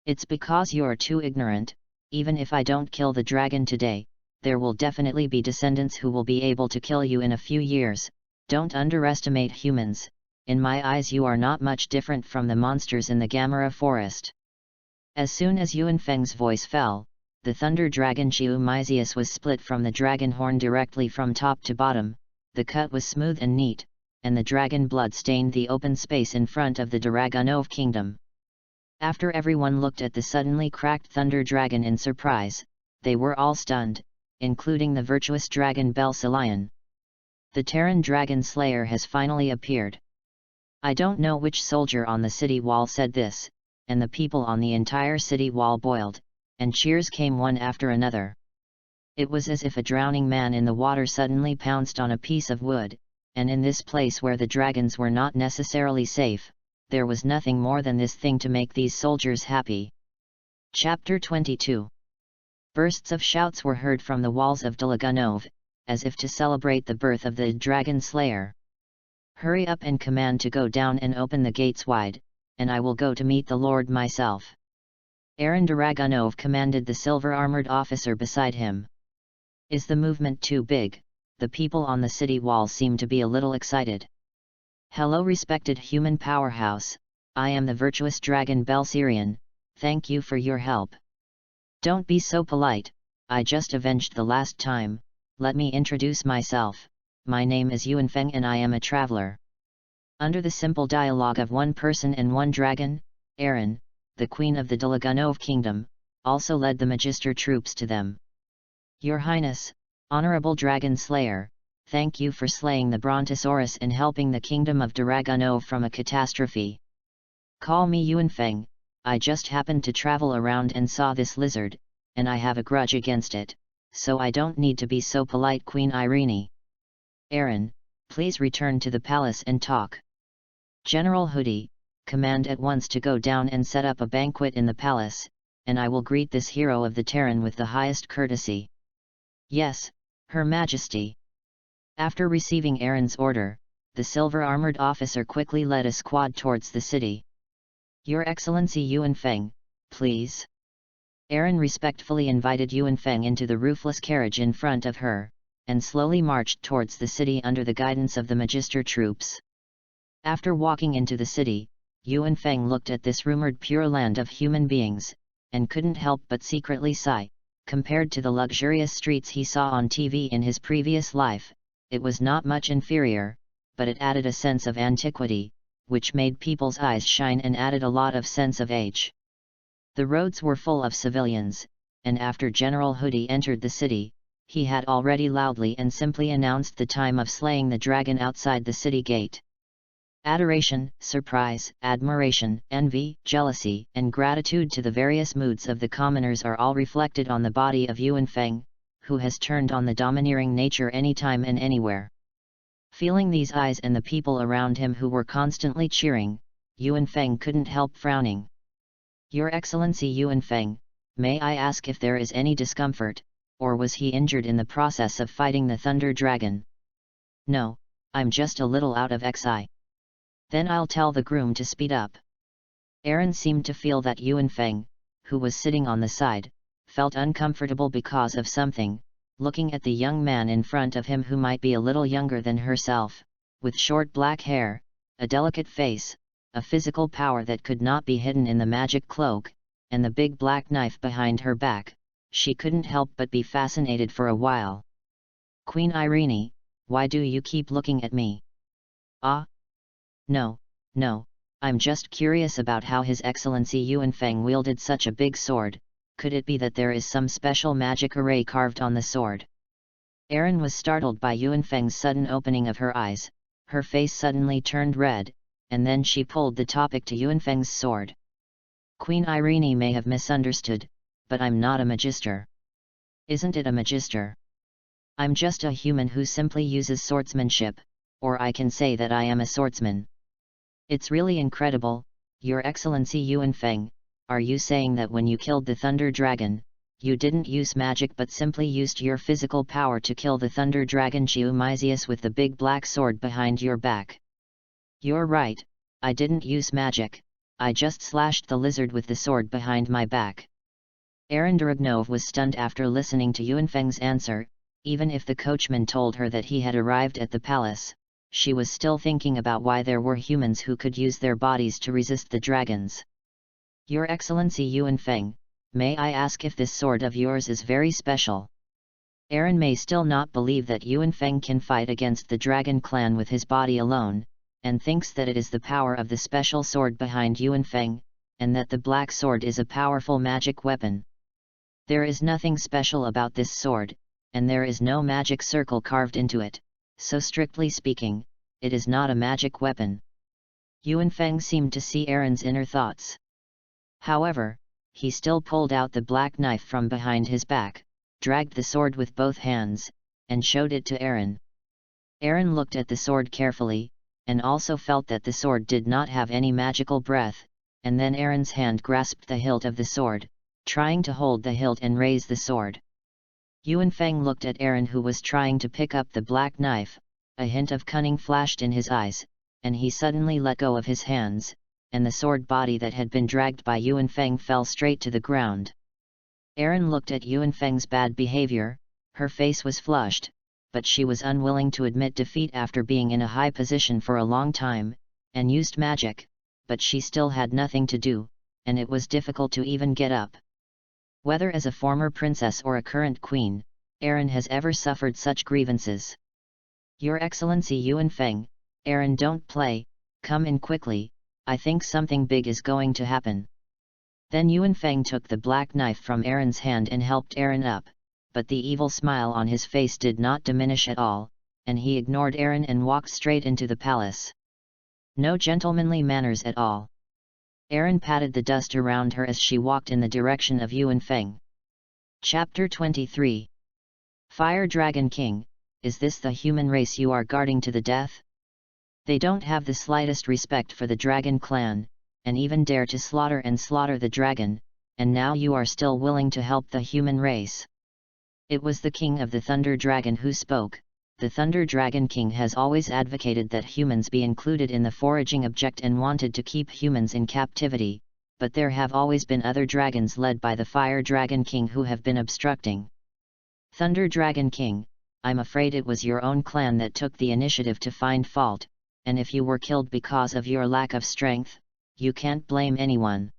It's because you're too ignorant, even if I don't kill the dragon today, there will definitely be descendants who will be able to kill you in a few years, Don't underestimate humans, in my eyes you are not much different from the monsters in the Gamarra forest. As soon as Yuanfeng's voice fell, the thunder dragon Chiumaisius was split from the dragon horn directly from top to bottom. The cut was smooth and neat, and the dragon blood stained the open space in front of the Dragonov kingdom. After everyone looked at the suddenly cracked thunder dragon in surprise, they were all stunned, including the virtuous dragon Belsilion. The Terran dragon slayer has finally appeared. I don't know which soldier on the city wall said this, and the people on the entire city wall boiled, and cheers came one after another. It was as if a drowning man in the water suddenly pounced on a piece of wood, and in this place where the dragons were not necessarily safe, there was nothing more than this thing to make these soldiers happy. Chapter 22. Bursts of shouts were heard from the walls of Dragonov, as if to celebrate the birth of the Dragon Slayer. Hurry up and command to go down and open the gates wide, and I will go to meet the Lord myself. Aaron Dragonov commanded the silver-armored officer beside him. Is the movement too big? The people on the city wall seem to be a little excited. Hello respected human powerhouse, I am the virtuous dragon Belsirion, thank you for your help. Don't be so polite, I just avenged the last time, let me introduce myself, my name is Yuanfeng and I am a traveler. Under the simple dialogue of one person and one dragon, Aaron, the queen of the Dragonov kingdom, also led the Magister troops to them. Your Highness, Honorable Dragon Slayer, thank you for slaying the Brontosaurus and helping the kingdom of Dragonov from a catastrophe. Call me Yuanfeng, I just happened to travel around and saw this lizard, and I have a grudge against it, so I don't need to be so polite Queen Irene. Aaron, please return to the palace and talk. General Hoodie, command at once to go down and set up a banquet in the palace, and I will greet this hero of the Terran with the highest courtesy. Yes, Her Majesty. After receiving Aaron's order, the silver-armored officer quickly led a squad towards the city. Your Excellency Yuanfeng, please. Aaron respectfully invited Yuanfeng into the roofless carriage in front of her, and slowly marched towards the city under the guidance of the Magister troops. After walking into the city, Yuanfeng looked at this rumored pure land of human beings, and couldn't help but secretly sigh. Compared to the luxurious streets he saw on TV in his previous life, it was not much inferior, but it added a sense of antiquity, which made people's eyes shine and added a lot of sense of age. The roads were full of civilians, and after General Hoodie entered the city, he had already loudly and simply announced the time of slaying the dragon outside the city gate. Adoration, surprise, admiration, envy, jealousy, and gratitude to the various moods of the commoners are all reflected on the body of Yuanfeng, who has turned on the domineering nature anytime and anywhere. Feeling these eyes and the people around him who were constantly cheering, Yuanfeng couldn't help frowning. Your Excellency Yuanfeng, may I ask if there is any discomfort, or was he injured in the process of fighting the Thunder Dragon? No, I'm just a little out of XI. Then I'll tell the groom to speed up. Aaron seemed to feel that Yuanfeng, who was sitting on the side, felt uncomfortable because of something, looking at the young man in front of him who might be a little younger than herself, with short black hair, a delicate face, a physical power that could not be hidden in the magic cloak, and the big black knife behind her back, she couldn't help but be fascinated for a while. Queen Irene, why do you keep looking at me? Ah? No, I'm just curious about how His Excellency Yuanfeng wielded such a big sword. Could it be that there is some special magic array carved on the sword? Aaron was startled by Yuanfeng's sudden opening of her eyes, her face suddenly turned red, and then she pulled the topic to Yuanfeng's sword. Queen Irene may have misunderstood, but I'm not a magister. Isn't it a magister? I'm just a human who simply uses swordsmanship, or I can say that I am a swordsman. It's really incredible, Your Excellency Yuanfeng. Are you saying that when you killed the Thunder Dragon, you didn't use magic but simply used your physical power to kill the Thunder Dragon Chiumaisius with the big black sword behind your back? You're right, I didn't use magic, I just slashed the lizard with the sword behind my back. Aaron Dragonov was stunned after listening to Yuanfeng's answer, even if the coachman told her that he had arrived at the palace, she was still thinking about why there were humans who could use their bodies to resist the dragons. "Your Excellency Yuan Feng, may I ask if this sword of yours is very special?" Aaron may still not believe that Yuan Feng can fight against the dragon clan with his body alone, and thinks that it is the power of the special sword behind Yuan Feng, and that the black sword is a powerful magic weapon. "There is nothing special about this sword, and there is no magic circle carved into it, so strictly speaking, it is not a magic weapon." Yuan Feng seemed to see Aaron's inner thoughts. However, he still pulled out the black knife from behind his back, dragged the sword with both hands, and showed it to Aaron. Aaron looked at the sword carefully, and also felt that the sword did not have any magical breath, and then Aaron's hand grasped the hilt of the sword, trying to hold the hilt and raise the sword. Yuan Feng looked at Aaron, who was trying to pick up the black knife. A hint of cunning flashed in his eyes, and he suddenly let go of his hands, and the sword body that had been dragged by Yuan Feng fell straight to the ground. Aaron looked at Yuan Feng's bad behavior. Her face was flushed, but she was unwilling to admit defeat after being in a high position for a long time, and used magic, but she still had nothing to do, and it was difficult to even get up. Whether as a former princess or a current queen, Aaron has ever suffered such grievances. "Your Excellency Yuan Feng, Aaron, don't play, come in quickly, I think something big is going to happen." Then Yuan Feng took the black knife from Aaron's hand and helped Aaron up, but the evil smile on his face did not diminish at all, and he ignored Aaron and walked straight into the palace. No gentlemanly manners at all. Aaron patted the dust around her as she walked in the direction of Yuan Feng. Chapter 23. Fire Dragon King, is this the human race you are guarding to the death? They don't have the slightest respect for the dragon clan, and even dare to slaughter the dragon, and now you are still willing to help the human race. It was the king of the Thunder Dragon who spoke. The Thunder Dragon King has always advocated that humans be included in the foraging object and wanted to keep humans in captivity, but there have always been other dragons led by the Fire Dragon King who have been obstructing. Thunder Dragon King, I'm afraid it was your own clan that took the initiative to find fault, and if you were killed because of your lack of strength, you can't blame anyone.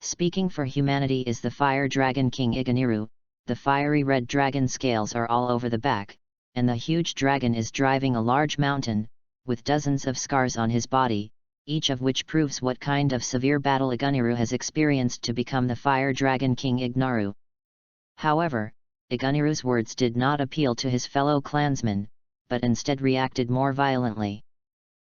Speaking for humanity is the Fire Dragon King Iganiru. The fiery red dragon scales are all over the back, and the huge dragon is driving a large mountain, with dozens of scars on his body, each of which proves what kind of severe battle Iganiru has experienced to become the Fire Dragon King Ignaru. However, Iganiru's words did not appeal to his fellow clansmen, but instead reacted more violently.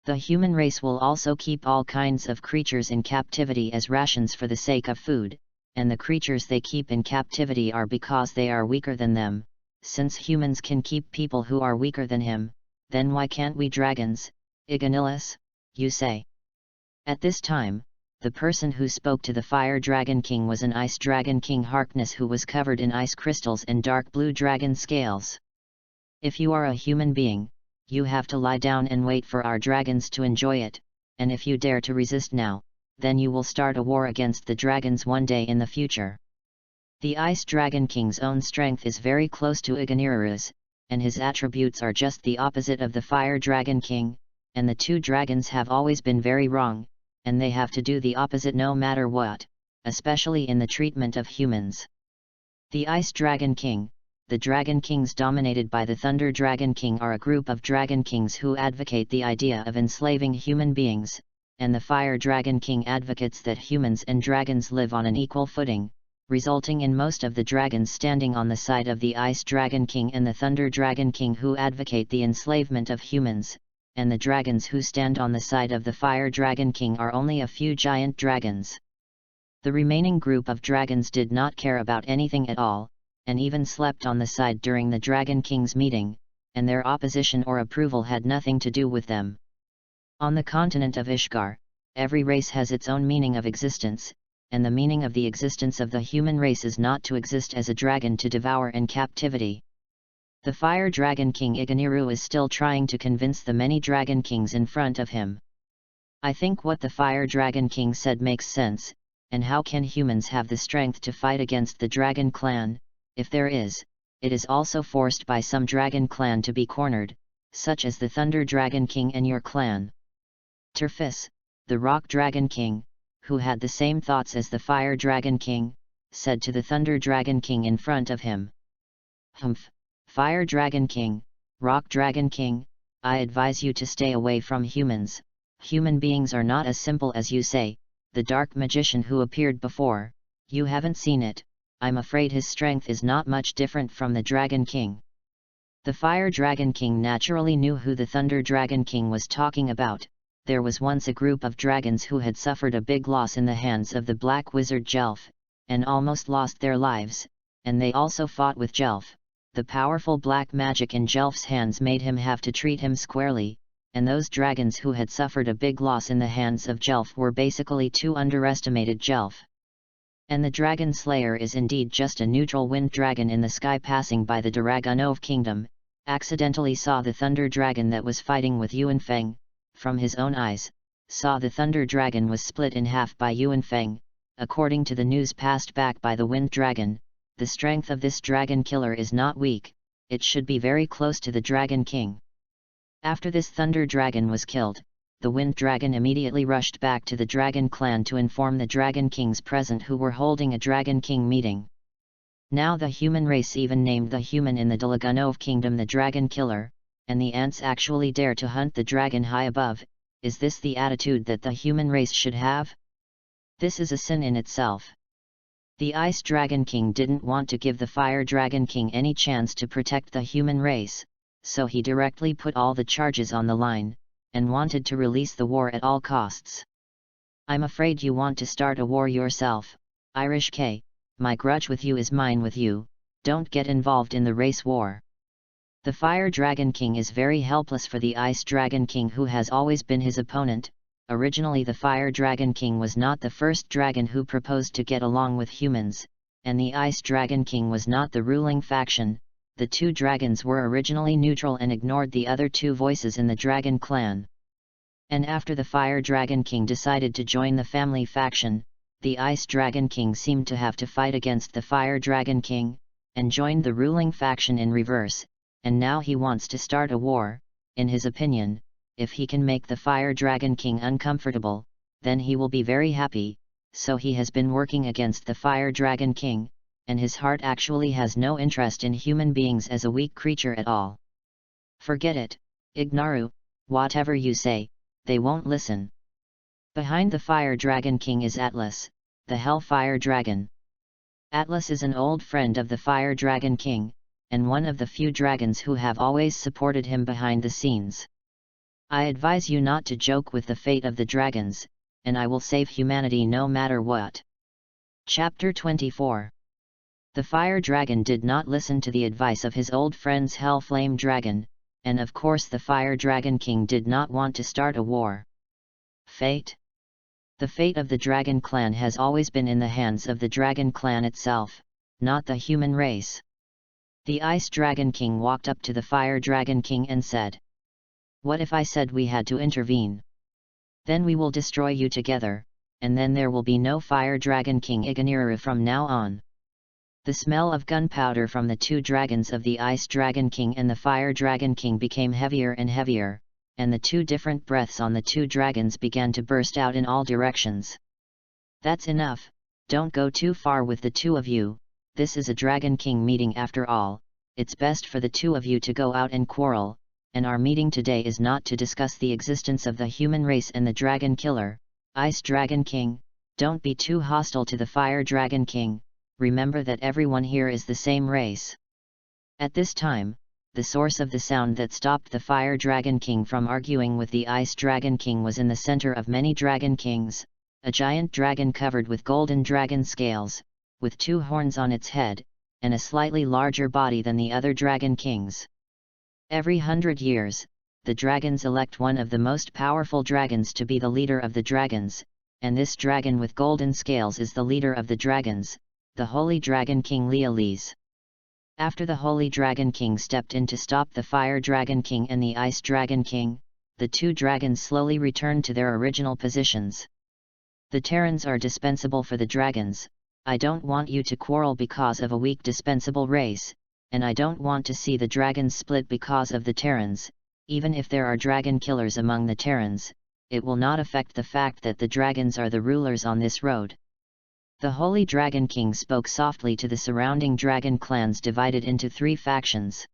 The human race will also keep all kinds of creatures in captivity as rations for the sake of food, and the creatures they keep in captivity are because they are weaker than them. Since humans can keep people who are weaker than him, then why can't we dragons, Iganilus, you say? At this time, the person who spoke to the Fire Dragon King was an Ice Dragon King Harkness who was covered in ice crystals and dark blue dragon scales. If you are a human being, you have to lie down and wait for our dragons to enjoy it, and if you dare to resist now, then you will start a war against the dragons one day in the future. The Ice Dragon King's own strength is very close to Iganiru's, and his attributes are just the opposite of the Fire Dragon King, and the two dragons have always been very wrong, and they have to do the opposite no matter what, especially in the treatment of humans. The Ice Dragon King, the Dragon Kings dominated by the Thunder Dragon King, are a group of Dragon Kings who advocate the idea of enslaving human beings, and the Fire Dragon King advocates that humans and dragons live on an equal footing, resulting in most of the dragons standing on the side of the Ice Dragon King and the Thunder Dragon King who advocate the enslavement of humans, and the dragons who stand on the side of the Fire Dragon King are only a few giant dragons. The remaining group of dragons did not care about anything at all, and even slept on the side during the Dragon King's meeting, and their opposition or approval had nothing to do with them. On the continent of Ishgar, every race has its own meaning of existence, and the meaning of the existence of the human race is not to exist as a dragon to devour in captivity. The Fire Dragon King Iganiru is still trying to convince the many Dragon Kings in front of him. I think what the Fire Dragon King said makes sense, and how can humans have the strength to fight against the Dragon Clan? If there is, it is also forced by some Dragon Clan to be cornered, such as the Thunder Dragon King and your clan. Terfis, the Rock Dragon King, who had the same thoughts as the Fire Dragon King, said to the Thunder Dragon King in front of him. Humph, Fire Dragon King, Rock Dragon King, I advise you to stay away from humans. Human beings are not as simple as you say. The dark magician who appeared before, you haven't seen it, I'm afraid his strength is not much different from the Dragon King. The Fire Dragon King naturally knew who the Thunder Dragon King was talking about. There was once a group of dragons who had suffered a big loss in the hands of the Black Wizard Jelf, and almost lost their lives, and they also fought with Jelf. The powerful black magic in Jelf's hands made him have to treat him squarely, and those dragons who had suffered a big loss in the hands of Jelf were basically too underestimated Jelf. And the Dragon Slayer is indeed just a neutral wind dragon in the sky passing by the Dragunov kingdom, accidentally saw the thunder dragon that was fighting with Yuanfeng, from his own eyes, saw the thunder dragon was split in half by Yuanfeng. According to the news passed back by the wind dragon, the strength of this dragon killer is not weak, it should be very close to the Dragon King. After this thunder dragon was killed, the wind dragon immediately rushed back to the Dragon clan to inform the Dragon Kings present who were holding a Dragon King meeting. Now the human race even named the human in the Dragunov kingdom the Dragon Killer, and the ants actually dare to hunt the dragon high above. Is this the attitude that the human race should have? This is a sin in itself. The Ice Dragon King didn't want to give the Fire Dragon King any chance to protect the human race, so he directly put all the charges on the line, and wanted to release the war at all costs. I'm afraid you want to start a war yourself, Irish K. My grudge with you is mine with you, don't get involved in the race war. The Fire Dragon King is very helpless for the Ice Dragon King who has always been his opponent. Originally the Fire Dragon King was not the first dragon who proposed to get along with humans, and the Ice Dragon King was not the ruling faction. The two dragons were originally neutral and ignored the other two voices in the Dragon clan. And after the Fire Dragon King decided to join the family faction, the Ice Dragon King seemed to have to fight against the Fire Dragon King, and joined the ruling faction in reverse, and now he wants to start a war. In his opinion, if he can make the Fire Dragon King uncomfortable, then he will be very happy, so he has been working against the Fire Dragon King, and his heart actually has no interest in human beings as a weak creature at all. Forget it, Ignaru, whatever you say, they won't listen. Behind the Fire Dragon King is Atlas, the Hellfire Dragon. Atlas is an old friend of the Fire Dragon King, and one of the few dragons who have always supported him behind the scenes. I advise you not to joke with the fate of the dragons, and I will save humanity no matter what. Chapter 24. The Fire Dragon did not listen to the advice of his old friend's Hellflame Dragon, and of course the Fire Dragon King did not want to start a war. Fate? The fate of the Dragon clan has always been in the hands of the Dragon clan itself, not the human race. The Ice Dragon King walked up to the Fire Dragon King and said, "What if I said we had to intervene? Then we will destroy you together, and then there will be no Fire Dragon King Iganira from now on." The smell of gunpowder from the two dragons of the Ice Dragon King and the Fire Dragon King became heavier and heavier, and the two different breaths on the two dragons began to burst out in all directions. That's enough, don't go too far with the two of you, this is a Dragon King meeting after all, it's best for the two of you to go out and quarrel. And our meeting today is not to discuss the existence of the human race and the Dragon Killer. Ice Dragon King, don't be too hostile to the Fire Dragon King, remember that everyone here is the same race. At this time, the source of the sound that stopped the Fire Dragon King from arguing with the Ice Dragon King was in the center of many Dragon Kings, a giant dragon covered with golden dragon scales, with two horns on its head, and a slightly larger body than the other Dragon Kings. Every 100 years, the dragons elect one of the most powerful dragons to be the leader of the dragons, and this dragon with golden scales is the leader of the dragons, the Holy Dragon King Leolis. After the Holy Dragon King stepped in to stop the Fire Dragon King and the Ice Dragon King, the two dragons slowly returned to their original positions. The Terrans are dispensable for the dragons. I don't want you to quarrel because of a weak dispensable race, and I don't want to see the dragons split because of the Terrans. even if there are dragon killers among the Terrans, it will not affect the fact that the dragons are the rulers on this road. The Holy Dragon King spoke softly to the surrounding dragon clans divided into 3 factions.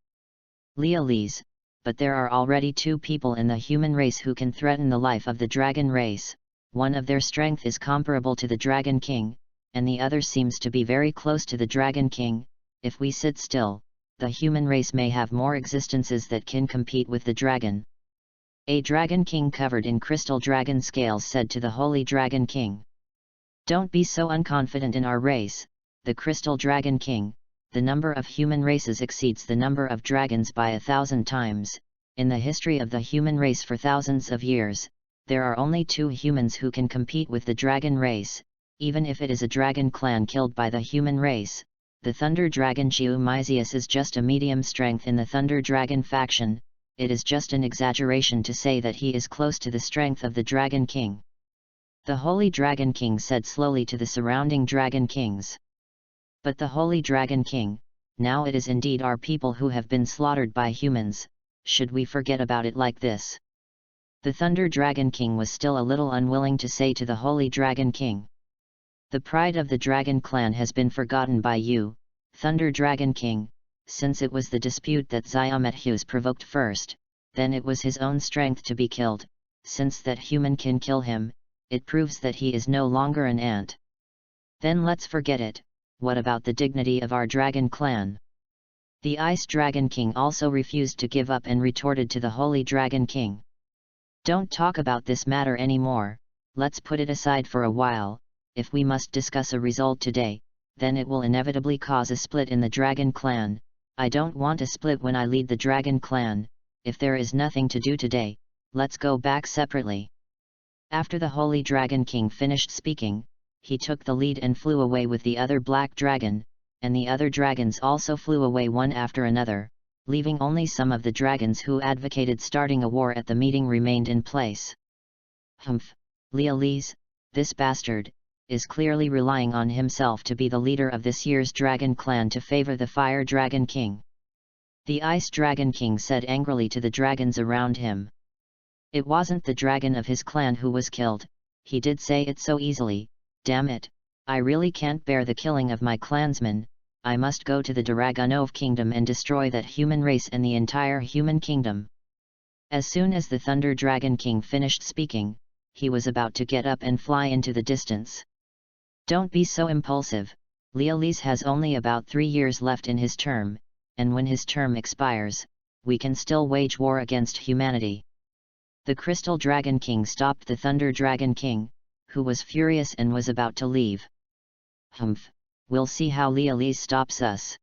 Lealese, but there are already 2 people in the human race who can threaten the life of the dragon race. One of their strength is comparable to the Dragon King, and the other seems to be very close to the Dragon King. If we sit still, the human race may have more existences that can compete with the dragon. A Dragon King covered in crystal dragon scales said to the Holy Dragon King, "Don't be so unconfident in our race, the Crystal Dragon King. The number of human races exceeds the number of dragons by 1,000 times. In the history of the human race for thousands of years, there are only 2 humans who can compete with the dragon race, even if it is a dragon clan killed by the human race. The Thunder Dragon Geomysius is just a medium strength in the Thunder Dragon faction. It is just an exaggeration to say that he is close to the strength of the Dragon King." The Holy Dragon King said slowly to the surrounding Dragon Kings. "But the Holy Dragon King, now it is indeed our people who have been slaughtered by humans. Should we forget about it like this?" The Thunder Dragon King was still a little unwilling to say to the Holy Dragon King. "The pride of the Dragon clan has been forgotten by you, Thunder Dragon King, since it was the dispute that Xiaomethus provoked first, then it was his own strength to be killed. Since that human can kill him, it proves that he is no longer an ant. Then let's forget it. What about the dignity of our dragon clan?" The Ice Dragon King also refused to give up and retorted to the Holy Dragon King. "Don't talk about this matter anymore, let's put it aside for a while. If we must discuss a result today, then it will inevitably cause a split in the dragon clan. I don't want a split when I lead the dragon clan. If there is nothing to do today, let's go back separately." After the Holy Dragon King finished speaking, he took the lead and flew away with the other black dragon, and the other dragons also flew away one after another, leaving only some of the dragons who advocated starting a war at the meeting remained in place. "Humph, Lealese, this bastard, is clearly relying on himself to be the leader of this year's dragon clan to favor the Fire Dragon King," the Ice Dragon King said angrily to the dragons around him. "It wasn't the dragon of his clan who was killed, he did say it so easily. Damn it, I really can't bear the killing of my clansmen. I must go to the Dragonov kingdom and destroy that human race and the entire human kingdom." As soon as the Thunder Dragon King finished speaking, he was about to get up and fly into the distance. "Don't be so impulsive, Lealese has only about 3 years left in his term, and when his term expires, we can still wage war against humanity." The Crystal Dragon King stopped the Thunder Dragon King, who was furious and was about to leave. "Humph, we'll see how Lealese stops us.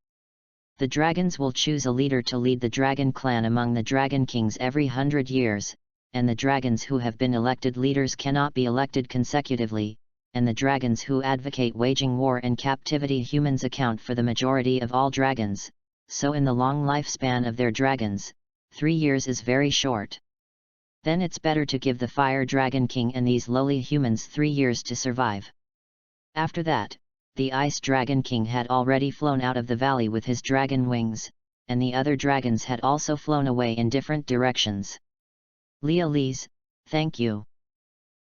The dragons will choose a leader to lead the dragon clan among the dragon kings every 100 years, and the dragons who have been elected leaders cannot be elected consecutively, and the dragons who advocate waging war and captivity humans account for the majority of all dragons, so in the long lifespan of their dragons, 3 years is very short. Then it's better to give the Fire Dragon King and these lowly humans 3 years to survive." After that, the Ice Dragon King had already flown out of the valley with his dragon wings, and the other dragons had also flown away in different directions. "Lealese, thank you."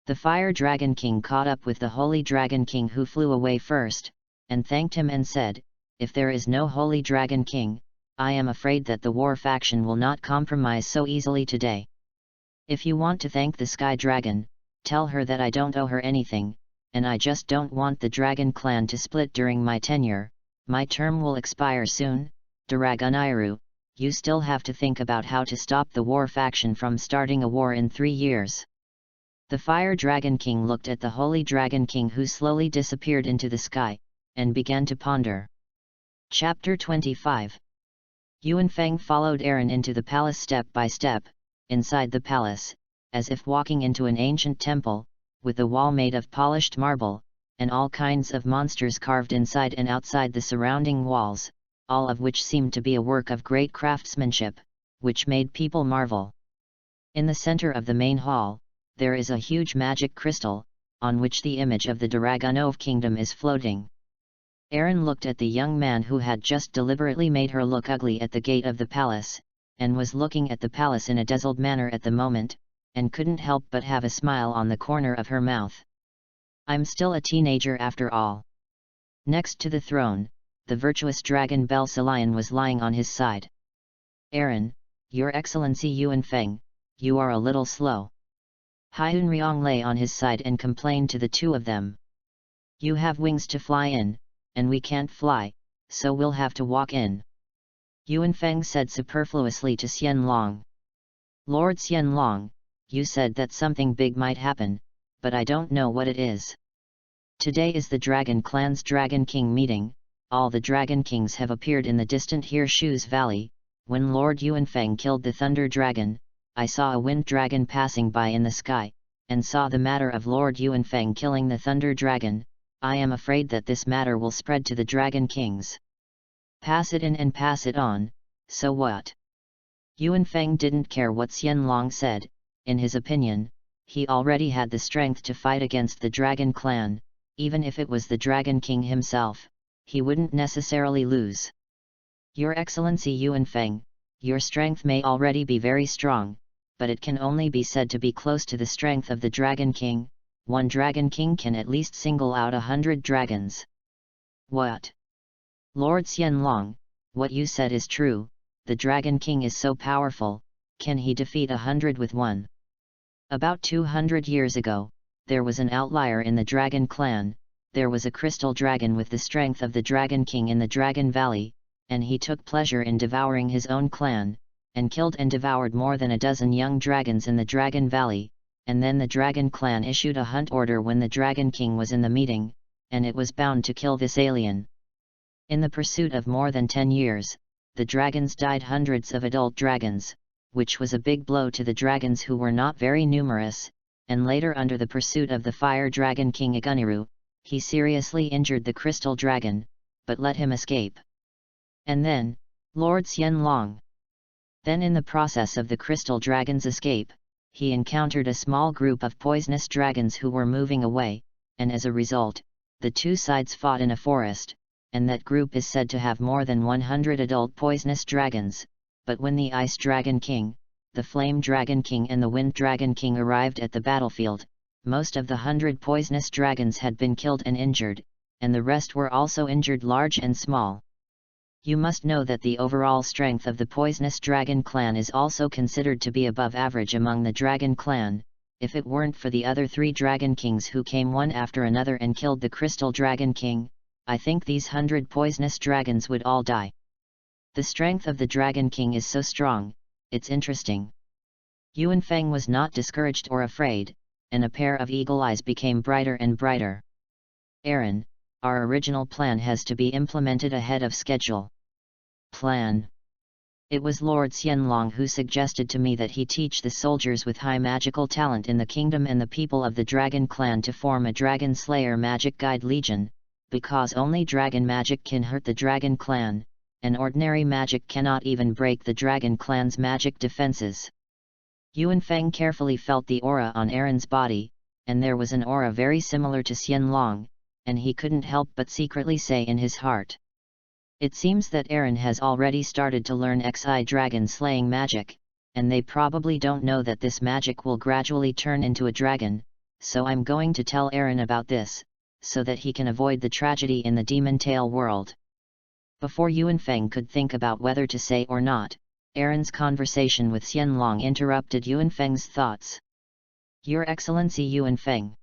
The Fire Dragon King caught up with the Holy Dragon King who flew away first, and thanked him and said, "If there is no Holy Dragon King, I am afraid that the war faction will not compromise so easily today. If you want to thank the Sky Dragon, tell her that I don't owe her anything, and I just don't want the Dragon clan to split during my tenure. My term will expire soon. Dragonairu, you still have to think about how to stop the war faction from starting a war in 3 years." The Fire Dragon King looked at the Holy Dragon King who slowly disappeared into the sky, and began to ponder. Chapter 25. Yuanfeng followed Aaron into the palace step by step. Inside the palace, as if walking into an ancient temple, with the wall made of polished marble, and all kinds of monsters carved inside and outside the surrounding walls, all of which seemed to be a work of great craftsmanship, which made people marvel. In the center of the main hall, there is a huge magic crystal, on which the image of the Dragonov kingdom is floating. Aaron looked at the young man who had just deliberately made her look ugly at the gate of the palace, and was looking at the palace in a dazzled manner at the moment, and couldn't help but have a smile on the corner of her mouth. I'm still a teenager after all. Next to the throne, the virtuous dragon Belsalion was lying on his side. Aaron, Your Excellency Yuan Feng, you are a little slow. Hyun Ryong lay on his side and complained to the two of them. You have wings to fly in, and we can't fly, so we'll have to walk in. Yuan Feng said superfluously to Xian Long. Lord Xian Long, you said that something big might happen, but I don't know what it is. Today is the Dragon Clan's Dragon King meeting. All the Dragon Kings have appeared in the distant Hirshu's Valley. When Lord Yuan Feng killed the Thunder Dragon, I saw a wind dragon passing by in the sky, and saw the matter of Lord Yuan Feng killing the Thunder Dragon. I am afraid that this matter will spread to the Dragon Kings. Pass it in and pass it on, so what? Yuan Feng didn't care what Xian Long said. In his opinion, he already had the strength to fight against the Dragon Clan. Even if it was the Dragon King himself, he wouldn't necessarily lose. Your Excellency Yuan Feng, your strength may already be very strong, but it can only be said to be close to the strength of the Dragon King. One Dragon King can at least single out 100 dragons. What? Lord Xian Long, what you said is true. The Dragon King is so powerful, can he defeat 100 with one? About 200 years ago, there was an outlier in the Dragon Clan. There was a crystal dragon with the strength of the Dragon King in the Dragon Valley, and he took pleasure in devouring his own clan, and killed and devoured more than a dozen young dragons in the Dragon Valley, and then the Dragon Clan issued a hunt order when the Dragon King was in the meeting, and it was bound to kill this alien. In the pursuit of more than 10 years, the dragons died, hundreds of adult dragons, which was a big blow to the dragons who were not very numerous, and later under the pursuit of the Fire Dragon King Aguniru, he seriously injured the Crystal Dragon, but let him escape. And then, Lord Xian Long. Then in the process of the Crystal Dragon's escape, he encountered a small group of poisonous dragons who were moving away, and as a result, the two sides fought in a forest, and that group is said to have more than 100 adult poisonous dragons. But when the Ice Dragon King, the Flame Dragon King and the Wind Dragon King arrived at the battlefield, most of the 100 poisonous dragons had been killed and injured, and the rest were also injured, large and small. You must know that the overall strength of the poisonous dragon clan is also considered to be above average among the dragon clan. If it weren't for the other 3 dragon kings who came one after another and killed the Crystal Dragon King, I think these 100 poisonous dragons would all die. The strength of the Dragon King is so strong, it's interesting. Yuan Feng was not discouraged or afraid, and a pair of eagle eyes became brighter and brighter. Aaron, our original plan has to be implemented ahead of schedule. Plan. It was Lord Xian Long who suggested to me that he teach the soldiers with high magical talent in the kingdom and the people of the Dragon Clan to form a Dragon Slayer Magic Guide Legion, because only dragon magic can hurt the Dragon Clan, and ordinary magic cannot even break the Dragon Clan's magic defenses. Yuan Feng carefully felt the aura on Aaron's body, and there was an aura very similar to Xian Long, and he couldn't help but secretly say in his heart, it seems that Aaron has already started to learn Xi dragon slaying magic, and they probably don't know that this magic will gradually turn into a dragon, so I'm going to tell Aaron about this, so that he can avoid the tragedy in the Demon Tail world. Before Yuan Feng could think about whether to say or not, Aaron's conversation with Xian Long interrupted Yuan Feng's thoughts. Your Excellency Yuan Feng,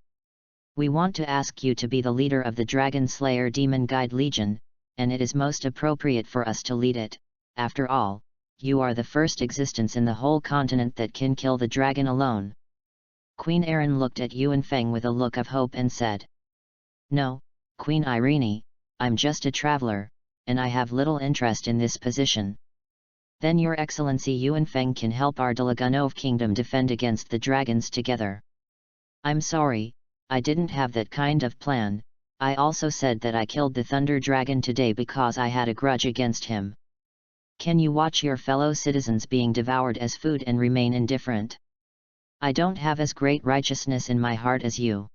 we want to ask you to be the leader of the Dragon Slayer Demon Guide Legion, and it is most appropriate for us to lead it. After all, you are the first existence in the whole continent that can kill the dragon alone. Queen Aaron looked at Yuan Feng with a look of hope and said, No, Queen Irene, I'm just a traveler, and I have little interest in this position. Then Your Excellency Yuan Feng can help our Delagunov kingdom defend against the dragons together. I'm sorry, I didn't have that kind of plan. I also said that I killed the Thunder Dragon today because I had a grudge against him. Can you watch your fellow citizens being devoured as food and remain indifferent? I don't have as great righteousness in my heart as you.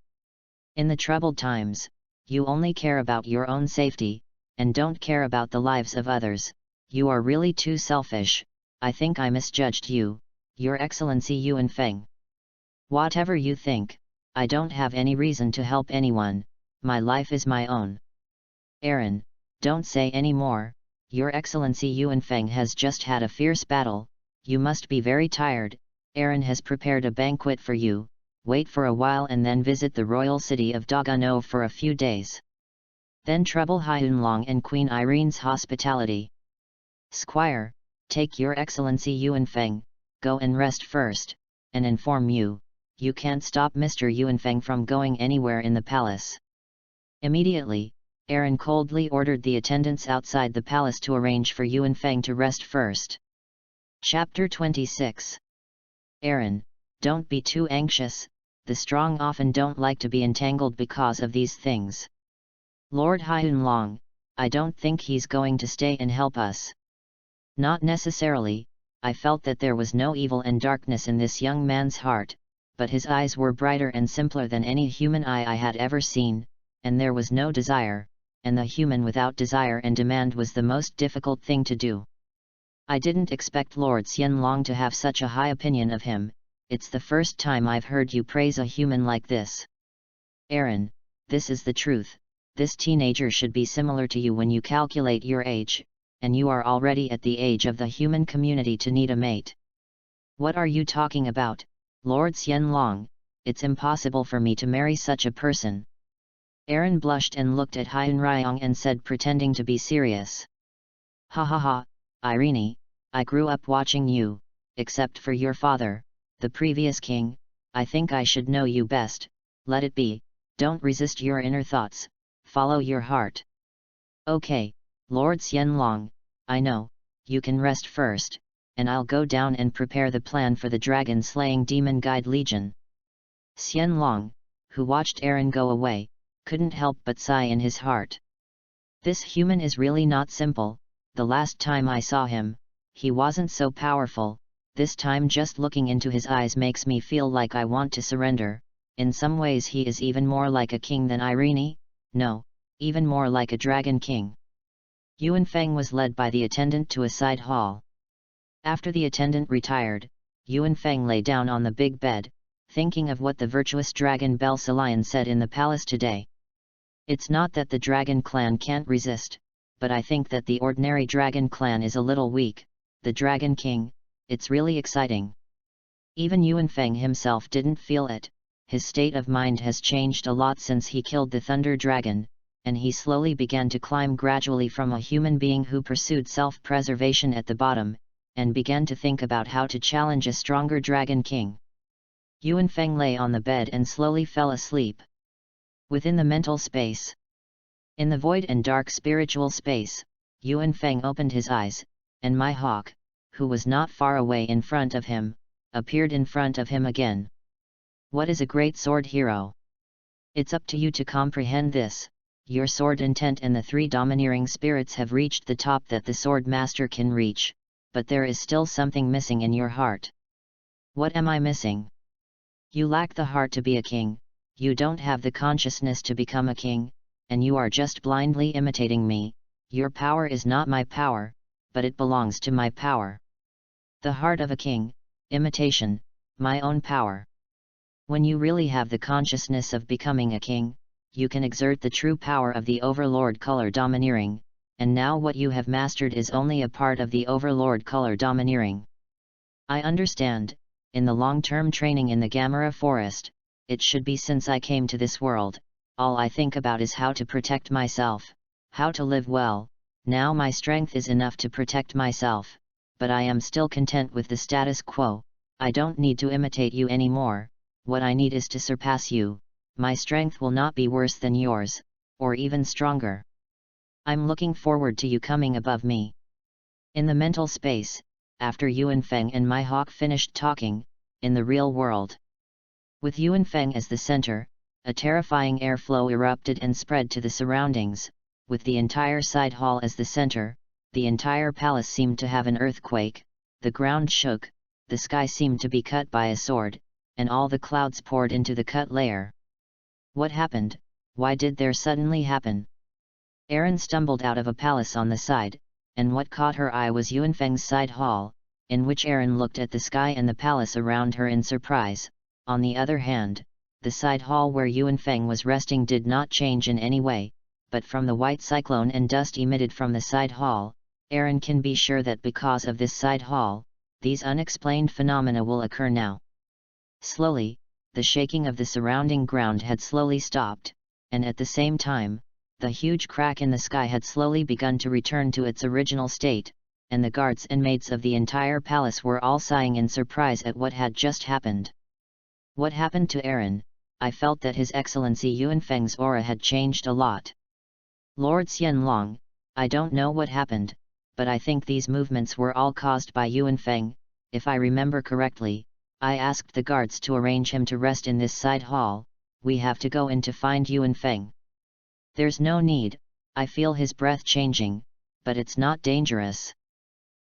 In the troubled times, you only care about your own safety, and don't care about the lives of others. You are really too selfish. I think I misjudged you, Your Excellency Yuanfeng. Whatever you think, I don't have any reason to help anyone, my life is my own. Aaron, don't say any more, Your Excellency Yuanfeng has just had a fierce battle, you must be very tired. Aaron has prepared a banquet for you, wait for a while and then visit the royal city of Dagano for a few days. Then trouble Hyunlong and Queen Irene's hospitality. Squire, take Your Excellency Yuanfeng, go and rest first, and inform you can't stop Mr. Yuanfeng from going anywhere in the palace. Immediately, Aaron coldly ordered the attendants outside the palace to arrange for Yuanfeng to rest first. Chapter 26. Aaron, don't be too anxious, the strong often don't like to be entangled because of these things. Lord Hyunlong, I don't think he's going to stay and help us. Not necessarily, I felt that there was no evil and darkness in this young man's heart, but his eyes were brighter and simpler than any human eye I had ever seen, and there was no desire, and the human without desire and demand was the most difficult thing to do. I didn't expect Lord Xianlong to have such a high opinion of him, it's the first time I've heard you praise a human like this. Aaron, this is the truth, this teenager should be similar to you when you calculate your age, and you are already at the age of the human community to need a mate. What are you talking about, Lord Xianlong? It's impossible for me to marry such a person. Aaron blushed and looked at Hyunryong and said, pretending to be serious. Ha ha ha, Irene, I grew up watching you, except for your father, the previous king, I think I should know you best, let it be, don't resist your inner thoughts, follow your heart. Okay, Lord Xianlong, I know, you can rest first, and I'll go down and prepare the plan for the dragon-slaying demon guide legion. Xianlong, who watched Aaron go away, couldn't help but sigh in his heart. This human is really not simple, the last time I saw him, he wasn't so powerful, this time just looking into his eyes makes me feel like I want to surrender. In some ways he is even more like a king than Irene, no, even more like a dragon king. Yuanfeng was led by the attendant to a side hall. After the attendant retired, Yuanfeng lay down on the big bed, thinking of what the virtuous dragon Belsalion said in the palace today. It's not that the dragon clan can't resist, but I think that the ordinary dragon clan is a little weak, the dragon king, it's really exciting. Even Yuanfeng himself didn't feel it, his state of mind has changed a lot since he killed the thunder dragon, and he slowly began to climb gradually from a human being who pursued self-preservation at the bottom, and began to think about how to challenge a stronger dragon king. Yuanfeng lay on the bed and slowly fell asleep. Within the mental space, in the void and dark spiritual space, Yuanfeng opened his eyes, and my hawk, who was not far away in front of him, appeared in front of him again. What is a great sword hero? It's up to you to comprehend this. Your sword intent and the three domineering spirits have reached the top that the sword master can reach, but there is still something missing in your heart. What am I missing? You lack the heart to be a king, you don't have the consciousness to become a king, and you are just blindly imitating me. Your power is not my power, but it belongs to my power. The heart of a king, imitation, my own power. When you really have the consciousness of becoming a king, you can exert the true power of the overlord color domineering, and now what you have mastered is only a part of the overlord color domineering. I understand, in the long-term training in the Gamarra forest, it should be since I came to this world, all I think about is how to protect myself, how to live well. Now my strength is enough to protect myself, but I am still content with the status quo. I don't need to imitate you anymore, what I need is to surpass you. My strength will not be worse than yours, or even stronger. I'm looking forward to you coming above me. In the mental space, after Yuanfeng and my hawk finished talking, in the real world. With Yuanfeng as the center, a terrifying airflow erupted and spread to the surroundings. With the entire side hall as the center, the entire palace seemed to have an earthquake, the ground shook, the sky seemed to be cut by a sword, and all the clouds poured into the cut layer. What happened? Why did there suddenly happen? Aaron stumbled out of a palace on the side, and what caught her eye was Yuanfeng's side hall. in which Erin looked at the sky and the palace around her in surprise. On the other hand, the side hall where Yuan Feng was resting did not change in any way, but from the white cyclone and dust emitted from the side hall, Erin can be sure that because of this side hall, these unexplained phenomena will occur now. Slowly, the shaking of the surrounding ground had slowly stopped, and at the same time, the huge crack in the sky had slowly begun to return to its original state, and the guards and maids of the entire palace were all sighing in surprise at what had just happened. What happened to Erin? I felt that His Excellency Yuan Feng's aura had changed a lot. Lord Xianlong, I don't know what happened, but I think these movements were all caused by Yuan Feng. If I remember correctly, I asked the guards to arrange him to rest in this side hall. We have to go in to find Yuan Feng. There's no need, I feel his breath changing, but it's not dangerous.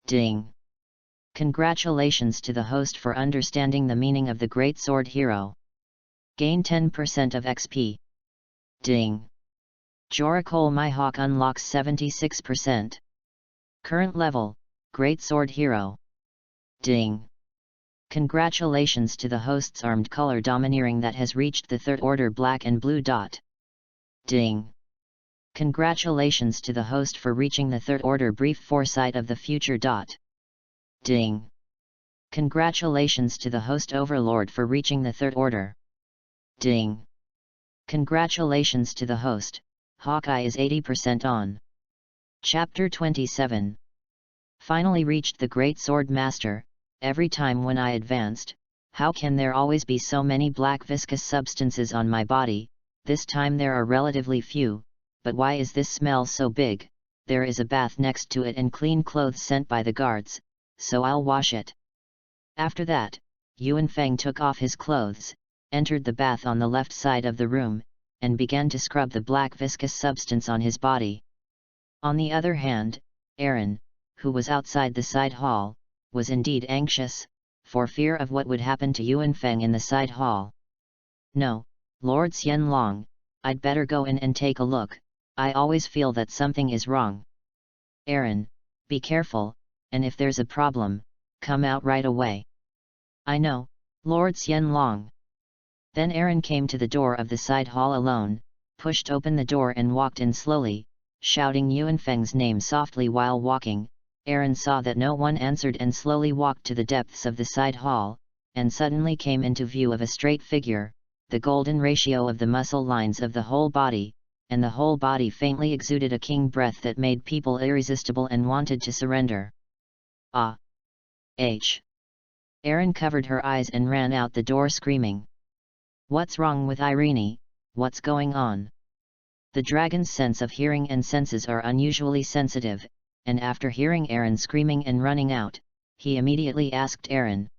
Ding! Congratulations to the host for understanding the meaning of the Great Sword Hero. Gain 10% of XP. Ding! Joricole My Hawk unlocks 76%. Current level, Great Sword Hero. Ding! Congratulations to the host's armed color domineering that has reached the third order black and blue dot. Ding! Congratulations to the host for reaching the third order brief foresight of the future dot. Ding! Congratulations to the host overlord for reaching the third order. Ding! Congratulations to the host, Hawkeye is 80% on. Chapter 27. Finally reached the Great Sword Master. Every time when I advanced, how can there always be so many black viscous substances on my body? This time there are relatively few, but why is this smell so big? There is a bath next to it and clean clothes sent by the guards, so I'll wash it. After that, Yuan Feng took off his clothes, entered the bath on the left side of the room, and began to scrub the black viscous substance on his body. On the other hand, Erin, who was outside the side hall, was indeed anxious, for fear of what would happen to Yuan Feng in the side hall. No, Lord Xianlong, I'd better go in and take a look, I always feel that something is wrong. Erin, be careful, and if there's a problem, come out right away. I know, Lord Xianlong. Then Erin came to the door of the side hall alone, pushed open the door and walked in slowly, shouting Yuan Feng's name softly while walking. Erin saw that no one answered and slowly walked to the depths of the side hall, and suddenly came into view of a straight figure, the golden ratio of the muscle lines of the whole body, and the whole body faintly exuded a king breath that made people irresistible and wanted to surrender. Ah! H! Erin covered her eyes and ran out the door screaming. What's wrong with Irene? What's going on? The dragon's sense of hearing and senses are unusually sensitive, and after hearing Erin screaming and running out, he immediately asked Erin.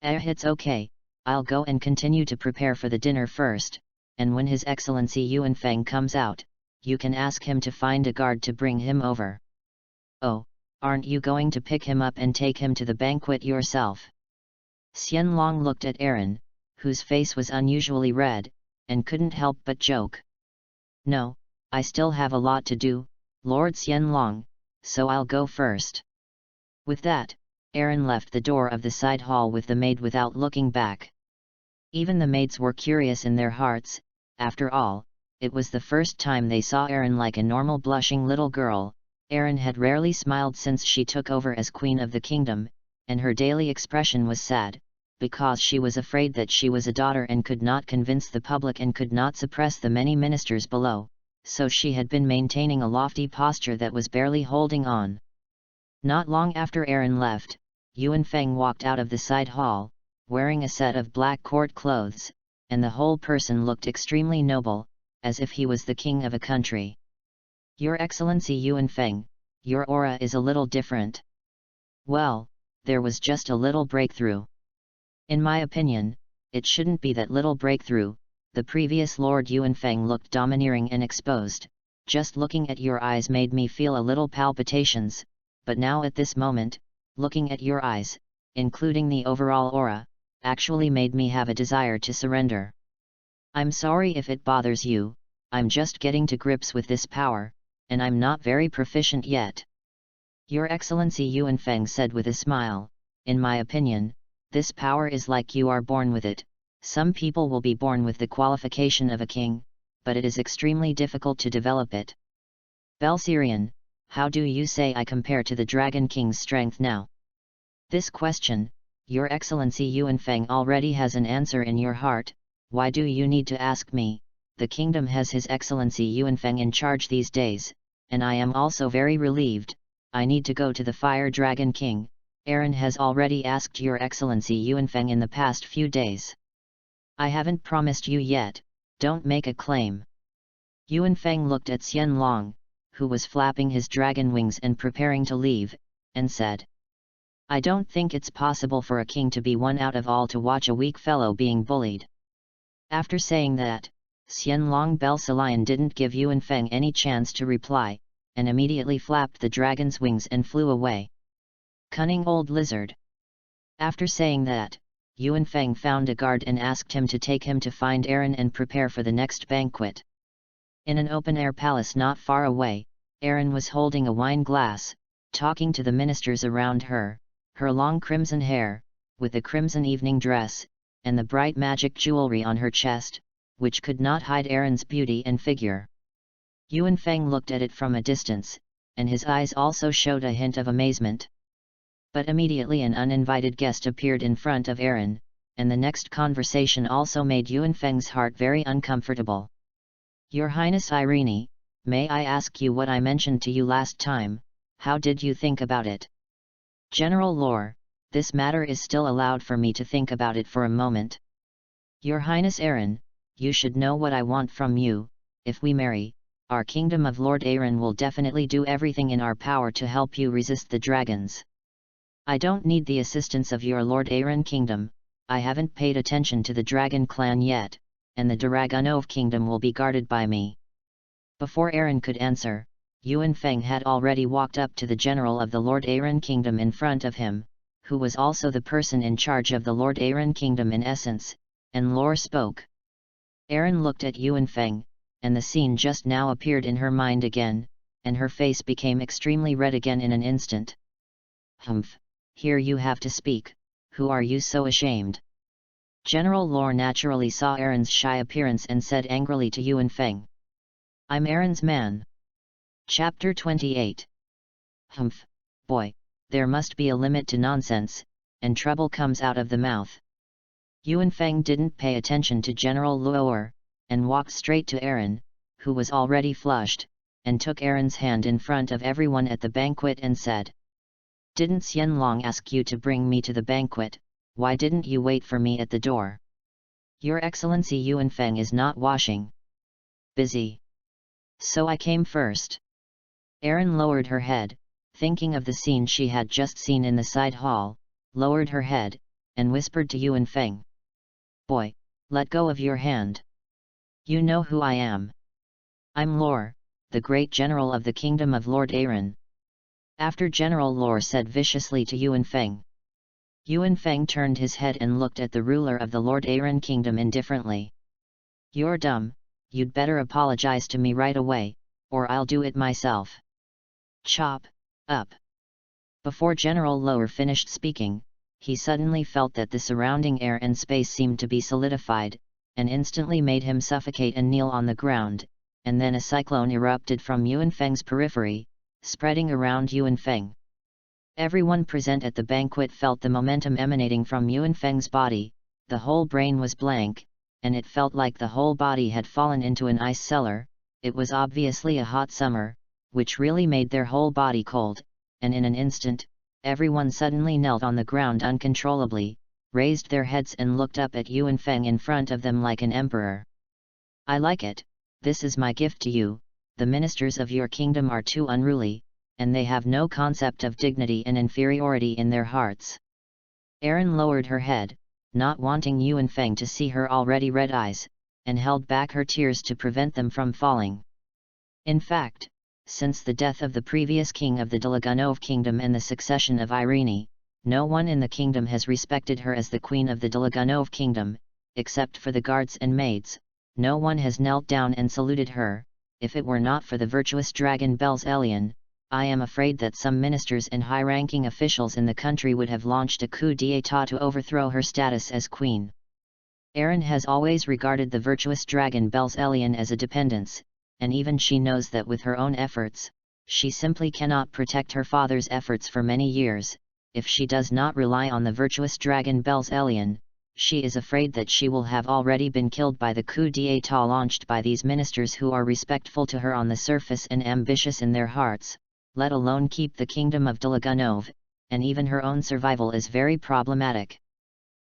It's okay, I'll go and continue to prepare for the dinner first, and when His Excellency Yuan Feng comes out, you can ask him to find a guard to bring him over. Oh, aren't you going to pick him up and take him to the banquet yourself? Xianlong looked at Erin, whose face was unusually red, and couldn't help but joke. No, I still have a lot to do, Lord Xianlong, so I'll go first. With that, Erin left the door of the side hall with the maid without looking back. Even the maids were curious in their hearts. After all, it was the first time they saw Erin like a normal blushing little girl. Erin had rarely smiled since she took over as queen of the kingdom, and her daily expression was sad, because she was afraid that she was a daughter and could not convince the public and could not suppress the many ministers below, so she had been maintaining a lofty posture that was barely holding on. Not long after Erin left, Yuan Feng walked out of the side hall, wearing a set of black court clothes, and the whole person looked extremely noble, as if he was the king of a country. Your Excellency Yuan Feng, your aura is a little different. Well, there was just a little breakthrough. In my opinion, it shouldn't be that little breakthrough. The previous Lord Yuan Feng looked domineering and exposed. Just looking at your eyes made me feel a little palpitations, but now at this moment, looking at your eyes, including the overall aura, actually made me have a desire to surrender. I'm sorry if it bothers you, I'm just getting to grips with this power, and I'm not very proficient yet. Your Excellency Yuan Feng said with a smile, in my opinion, this power is like you are born with it. Some people will be born with the qualification of a king, but it is extremely difficult to develop it. Belserian, how do you say I compare to the Dragon King's strength now? This question, Your Excellency Yuanfeng already has an answer in your heart. Why do you need to ask me? The kingdom has His Excellency Yuanfeng in charge these days, and I am also very relieved. I need to go to the Fire Dragon King. Aaron has already asked Your Excellency Yuanfeng in the past few days. I haven't promised you yet, don't make a claim. Yuanfeng looked at Xianlong, who was flapping his dragon wings and preparing to leave, and said, I don't think it's possible for a king to be one out of all to watch a weak fellow being bullied. After saying that, Xianlong Belselian didn't give Yuanfeng any chance to reply, and immediately flapped the dragon's wings and flew away. Cunning old lizard. After saying that, Yuanfeng found a guard and asked him to take him to find Aaron and prepare for the next banquet. In an open-air palace not far away, Aaron was holding a wine glass, talking to the ministers around her, her long crimson hair, with a crimson evening dress, and the bright magic jewelry on her chest, which could not hide Aaron's beauty and figure. Yuanfeng looked at it from a distance, and his eyes also showed a hint of amazement. But immediately an uninvited guest appeared in front of Aaron, and the next conversation also made Yuanfeng's heart very uncomfortable. Your Highness Irene, may I ask you what I mentioned to you last time? How did you think about it? General Lore, this matter is still allowed for me to think about it for a moment. Your Highness Aaron, you should know what I want from you. If we marry, our kingdom of Lord Aaron will definitely do everything in our power to help you resist the dragons. I don't need the assistance of your Lord Aaron kingdom. I haven't paid attention to the dragon clan yet, and the Dragunov kingdom will be guarded by me. Before Aaron could answer, Yuanfeng had already walked up to the general of the Lord Aaron kingdom in front of him, who was also the person in charge of the Lord Aaron kingdom in essence, and Lore spoke. Aaron looked at Yuanfeng, and the scene just now appeared in her mind again, and her face became extremely red again in an instant. Humph, here you have to speak, who are you so ashamed? General Lore naturally saw Aaron's shy appearance and said angrily to Yuanfeng. I'm Aaron's man. Chapter 28. Humph, boy, there must be a limit to nonsense, and trouble comes out of the mouth. Yuanfeng didn't pay attention to General Lore, and walked straight to Aaron, who was already flushed, and took Aaron's hand in front of everyone at the banquet and said, Didn't Xianlong ask you to bring me to the banquet? Why didn't you wait for me at the door? Your Excellency Yuanfeng is not washing. Busy. So I came first. Aaron lowered her head, thinking of the scene she had just seen in the side hall, lowered her head, and whispered to Yuanfeng. Boy, let go of your hand. You know who I am. I'm Lore, the great general of the kingdom of Lord Aaron. After General Lore said viciously to Yuanfeng. Yuanfeng turned his head and looked at the ruler of the Lord Aaron kingdom indifferently. You're dumb, you'd better apologize to me right away, or I'll do it myself. Chop up. Before General Lore finished speaking, he suddenly felt that the surrounding air and space seemed to be solidified, and instantly made him suffocate and kneel on the ground, and then a cyclone erupted from Yuanfeng's periphery, spreading around Yuanfeng. Everyone present at the banquet felt the momentum emanating from Yuanfeng's body, the whole brain was blank, and it felt like the whole body had fallen into an ice cellar. It was obviously a hot summer, which really made their whole body cold, and in an instant, everyone suddenly knelt on the ground uncontrollably, raised their heads and looked up at Yuanfeng in front of them like an emperor. I like it, this is my gift to you. The ministers of your kingdom are too unruly, and they have no concept of dignity and inferiority in their hearts. Aaron lowered her head, not wanting Yuanfeng to see her already red eyes, and held back her tears to prevent them from falling. In fact, since the death of the previous king of the Dragunov kingdom and the succession of Irene, no one in the kingdom has respected her as the queen of the Dragunov kingdom, except for the guards and maids. No one has knelt down and saluted her. If it were not for the virtuous dragon Belselian, I am afraid that some ministers and high-ranking officials in the country would have launched a coup d'état to overthrow her status as queen. Erin has always regarded the virtuous dragon Belzelian as a dependence, and even she knows that with her own efforts, she simply cannot protect her father's efforts for many years. If she does not rely on the virtuous dragon Belzelian, she is afraid that she will have already been killed by the coup d'état launched by these ministers who are respectful to her on the surface and ambitious in their hearts, let alone keep the kingdom of Delaganov, and even her own survival is very problematic.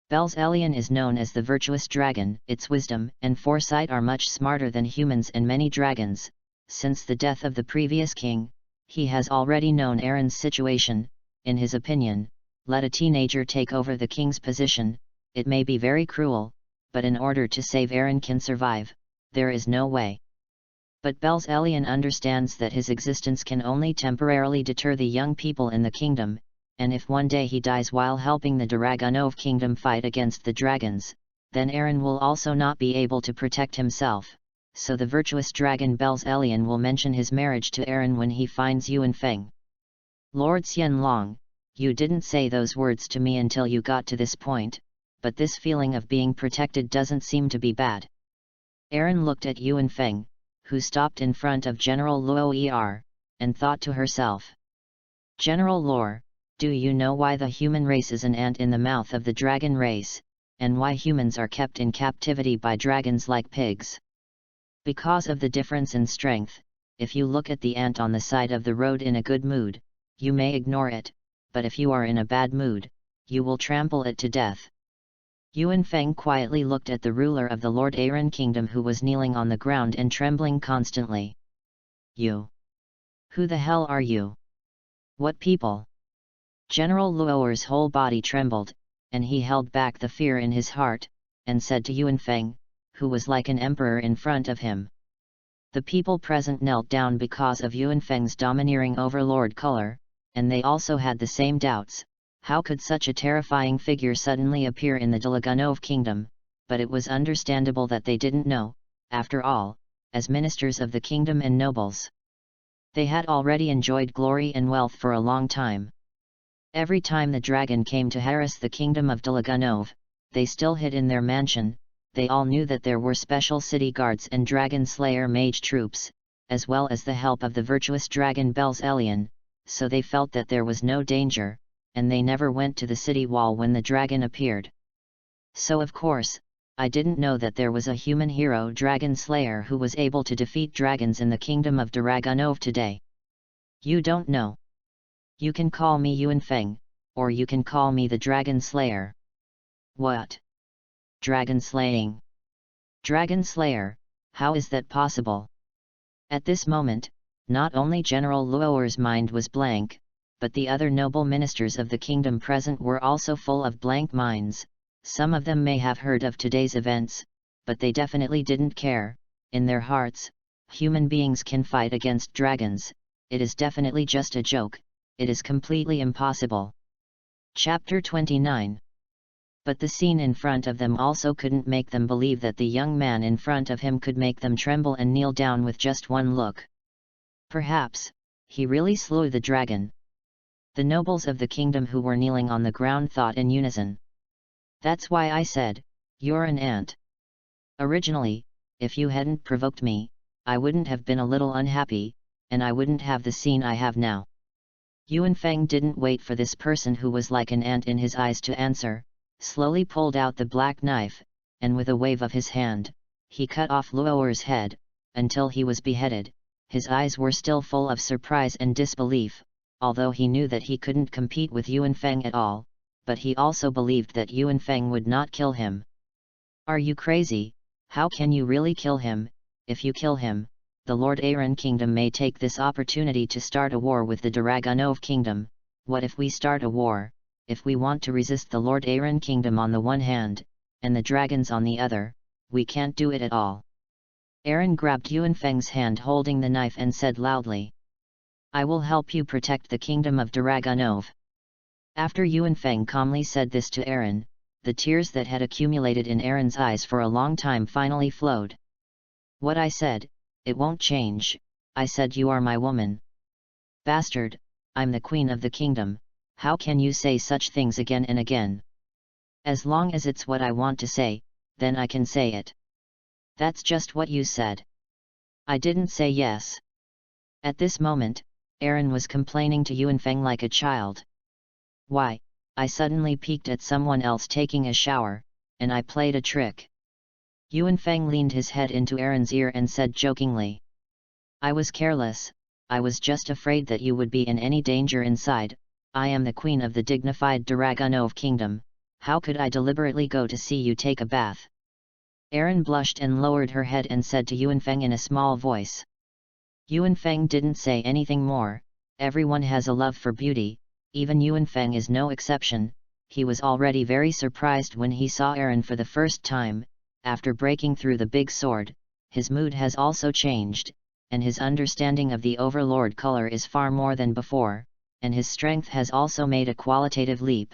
Belzelian is known as the virtuous dragon. Its wisdom and foresight are much smarter than humans and many dragons. Since the death of the previous king, he has already known Erin's situation. In his opinion, let a teenager take over the king's position. It may be very cruel, but in order to save Erin can survive, there is no way. But Belzelian understands that his existence can only temporarily deter the young people in the kingdom, and if one day he dies while helping the Daraganov kingdom fight against the dragons, then Erin will also not be able to protect himself, so the virtuous dragon Belzelian will mention his marriage to Erin when he finds Yuan Feng. Lord Xianlong, you didn't say those words to me until you got to this point, but this feeling of being protected doesn't seem to be bad. Erin looked at Yuan Feng, who stopped in front of General Luo and thought to herself. General Lore, do you know why the human race is an ant in the mouth of the dragon race, and why humans are kept in captivity by dragons like pigs? Because of the difference in strength. If you look at the ant on the side of the road in a good mood, you may ignore it, but if you are in a bad mood, you will trample it to death. Yuan Feng quietly looked at the ruler of the Lord Aaron kingdom who was kneeling on the ground and trembling constantly. You? Who the hell are you? What people? General Luo'er's whole body trembled, and he held back the fear in his heart, and said to Yuan Feng, who was like an emperor in front of him. The people present knelt down because of Yuan Feng's domineering overlord color, and they also had the same doubts. How could such a terrifying figure suddenly appear in the Delaganov kingdom? But it was understandable that they didn't know, after all, as ministers of the kingdom and nobles. They had already enjoyed glory and wealth for a long time. Every time the dragon came to harass the kingdom of Delaganov, they still hid in their mansion. They all knew that there were special city guards and dragon slayer mage troops, as well as the help of the virtuous dragon Belzelian, so they felt that there was no danger, and they never went to the city wall when the dragon appeared. So of course, I didn't know that there was a human hero dragon slayer who was able to defeat dragons in the kingdom of Daraganov today. You don't know. You can call me Yuan Feng, or you can call me the Dragon Slayer. What? Dragon slaying? Dragon Slayer, how is that possible? At this moment, not only General Luo'er's mind was blank, but the other noble ministers of the kingdom present were also full of blank minds. Some of them may have heard of today's events, but they definitely didn't care. In their hearts, human beings can fight against dragons. It is definitely just a joke. It is completely impossible. Chapter 29. But the scene in front of them also couldn't make them believe that the young man in front of him could make them tremble and kneel down with just one look. Perhaps, he really slew the dragon. The nobles of the kingdom who were kneeling on the ground thought in unison. That's why I said, you're an ant. Originally, if you hadn't provoked me, I wouldn't have been a little unhappy, and I wouldn't have the scene I have now. Yuan Feng didn't wait for this person who was like an ant in his eyes to answer, slowly pulled out the black knife, and with a wave of his hand, he cut off Luo'er's head, until he was beheaded. His eyes were still full of surprise and disbelief, although he knew that he couldn't compete with Yuan Feng at all, but he also believed that Yuan Feng would not kill him. Are you crazy? How can you really kill him? If you kill him, the Lord Aaron kingdom may take this opportunity to start a war with the Daraganov kingdom. What if we start a war? If we want to resist the Lord Aaron kingdom on the one hand, and the dragons on the other, we can't do it at all. Aaron grabbed Yuan Feng's hand holding the knife and said loudly, I will help you protect the kingdom of Daraganov. After Yuan Feng calmly said this to Aaron, the tears that had accumulated in Aaron's eyes for a long time finally flowed. What I said, it won't change. I said you are my woman. Bastard, I'm the queen of the kingdom, how can you say such things again and again? As long as it's what I want to say, then I can say it. That's just what you said. I didn't say yes. At this moment, Aaron was complaining to Yuanfeng like a child. Why, I suddenly peeked at someone else taking a shower, and I played a trick. Yuanfeng leaned his head into Aaron's ear and said jokingly. I was careless, I was just afraid that you would be in any danger inside. I am the queen of the dignified Dragunov kingdom, how could I deliberately go to see you take a bath? Aaron blushed and lowered her head and said to Yuanfeng in a small voice. Yuanfeng didn't say anything more. Everyone has a love for beauty, even Yuanfeng is no exception. He was already very surprised when he saw Aaron for the first time. After breaking through the big sword, his mood has also changed, and his understanding of the overlord color is far more than before, and his strength has also made a qualitative leap.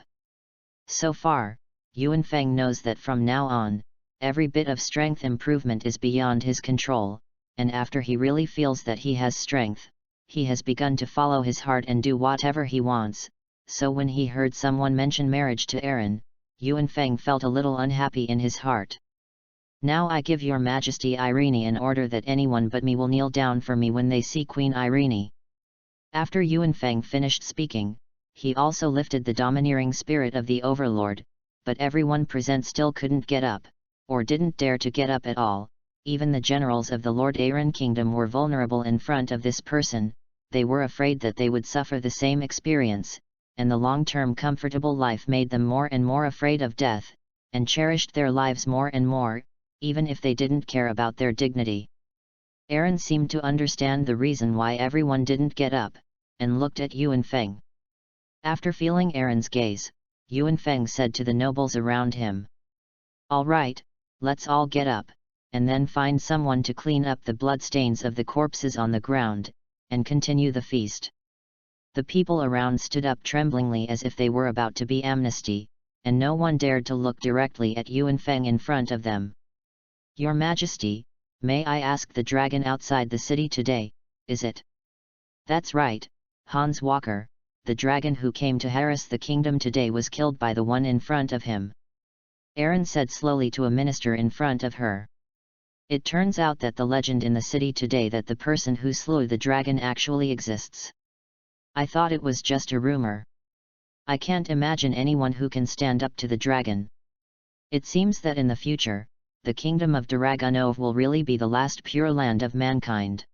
So far, Yuanfeng knows that from now on, every bit of strength improvement is beyond his control, and after he really feels that he has strength, he has begun to follow his heart and do whatever he wants. So when he heard someone mention marriage to Aaron, Yuanfeng felt a little unhappy in his heart. Now I give your majesty Irene an order that anyone but me will kneel down for me when they see Queen Irene. After Yuanfeng finished speaking, he also lifted the domineering spirit of the overlord, but everyone present still couldn't get up, or didn't dare to get up at all. Even the generals of the Lord Aaron kingdom were vulnerable in front of this person. They were afraid that they would suffer the same experience, and the long-term comfortable life made them more and more afraid of death, and cherished their lives more and more, even if they didn't care about their dignity. Aaron seemed to understand the reason why everyone didn't get up, and looked at Yuanfeng. After feeling Aaron's gaze, Yuanfeng said to the nobles around him. All right, let's all get up, and then find someone to clean up the bloodstains of the corpses on the ground, and continue the feast. The people around stood up tremblingly as if they were about to be amnesty, and no one dared to look directly at Yuanfeng in front of them. Your Majesty, may I ask the dragon outside the city today, is it? That's right, Hans Walker, the dragon who came to harass the kingdom today was killed by the one in front of him. Aaron said slowly to a minister in front of her. It turns out that the legend in the city today that the person who slew the dragon actually exists. I thought it was just a rumor. I can't imagine anyone who can stand up to the dragon. It seems that in the future, the kingdom of Dragunov will really be the last pure land of mankind.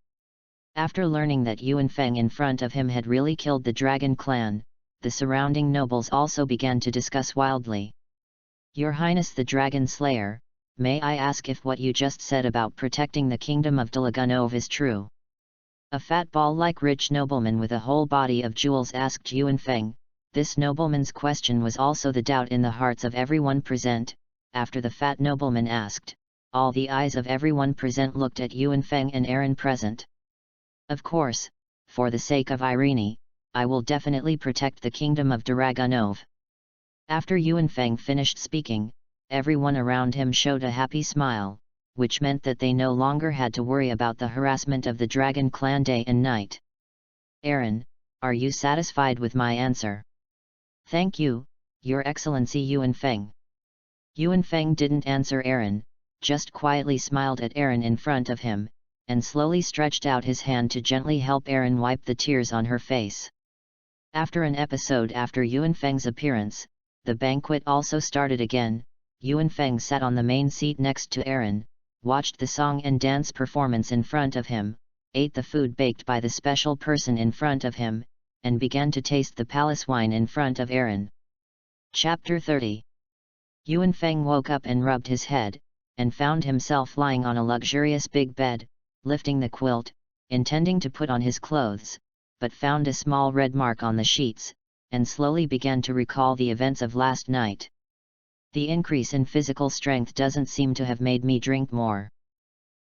After learning that Yuanfeng in front of him had really killed the dragon clan, the surrounding nobles also began to discuss wildly. Your Highness the Dragon Slayer, may I ask if what you just said about protecting the kingdom of Dragunov is true? A fat ball-like rich nobleman with a whole body of jewels asked Yuanfeng. This nobleman's question was also the doubt in the hearts of everyone present. After the fat nobleman asked, all the eyes of everyone present looked at Yuanfeng and Aaron present. Of course, for the sake of Irene, I will definitely protect the kingdom of Dragunov. After Yuanfeng finished speaking, everyone around him showed a happy smile, which meant that they no longer had to worry about the harassment of the dragon clan day and night. Aaron, are you satisfied with my answer? Thank you, Your Excellency Yuanfeng. Yuanfeng didn't answer Aaron, just quietly smiled at Aaron in front of him, and slowly stretched out his hand to gently help Aaron wipe the tears on her face. After an episode after Yuanfeng's appearance, the banquet also started again. Yuanfeng sat on the main seat next to Aaron, watched the song and dance performance in front of him, ate the food baked by the special person in front of him, and began to taste the palace wine in front of Aaron. Chapter 30. Yuanfeng woke up and rubbed his head, and found himself lying on a luxurious big bed, lifting the quilt, intending to put on his clothes, but found a small red mark on the sheets, and slowly began to recall the events of last night. The increase in physical strength doesn't seem to have made me drink more.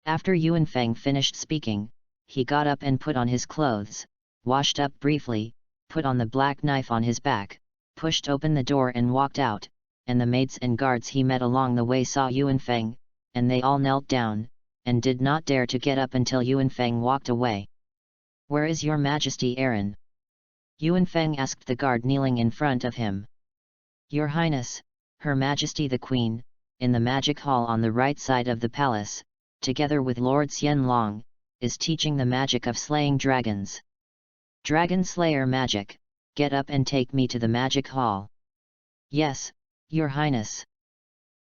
After Yuanfeng finished speaking, he got up and put on his clothes, washed up briefly, put on the black knife on his back, pushed open the door and walked out, and the maids and guards he met along the way saw Yuanfeng, and they all knelt down, and did not dare to get up until Yuanfeng walked away. "Where is your Majesty Aaron?" Yuanfeng asked the guard kneeling in front of him. "Your Highness, Her Majesty the Queen, in the magic hall on the right side of the palace, together with Lord Xianlong, is teaching the magic of slaying dragons." "Dragon Slayer magic, get up and take me to the magic hall." "Yes, Your Highness."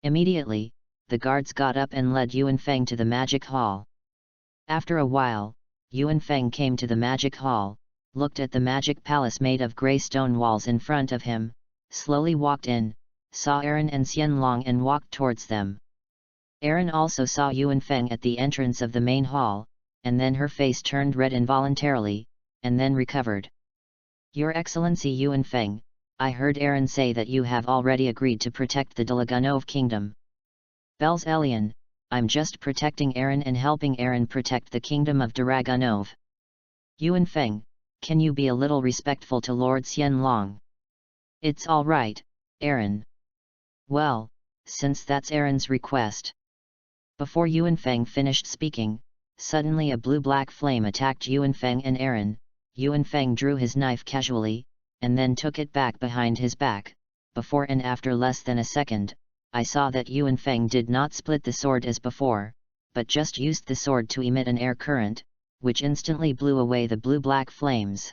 Immediately, the guards got up and led Yuanfeng to the magic hall. After a while, Yuanfeng came to the magic hall, looked at the magic palace made of grey stone walls in front of him, slowly walked in, saw Aaron and Xianlong and walked towards them. Aaron also saw Yuanfeng at the entrance of the main hall, and then her face turned red involuntarily, and then recovered. "Your Excellency Yuanfeng, I heard Aaron say that you have already agreed to protect the Dalaganov kingdom." "Bells Elian, I'm just protecting Aaron and helping Aaron protect the kingdom of Daraganov." "Yuanfeng, can you be a little respectful to Lord Xianlong?" "It's all right, Aaron." "Well, since that's Aaron's request." Before Yuanfeng finished speaking, suddenly a blue-black flame attacked Yuanfeng and Aaron. Yuanfeng drew his knife casually, and then took it back behind his back. Before and after less than a second, I saw that Yuanfeng did not split the sword as before, but just used the sword to emit an air current, which instantly blew away the blue-black flames.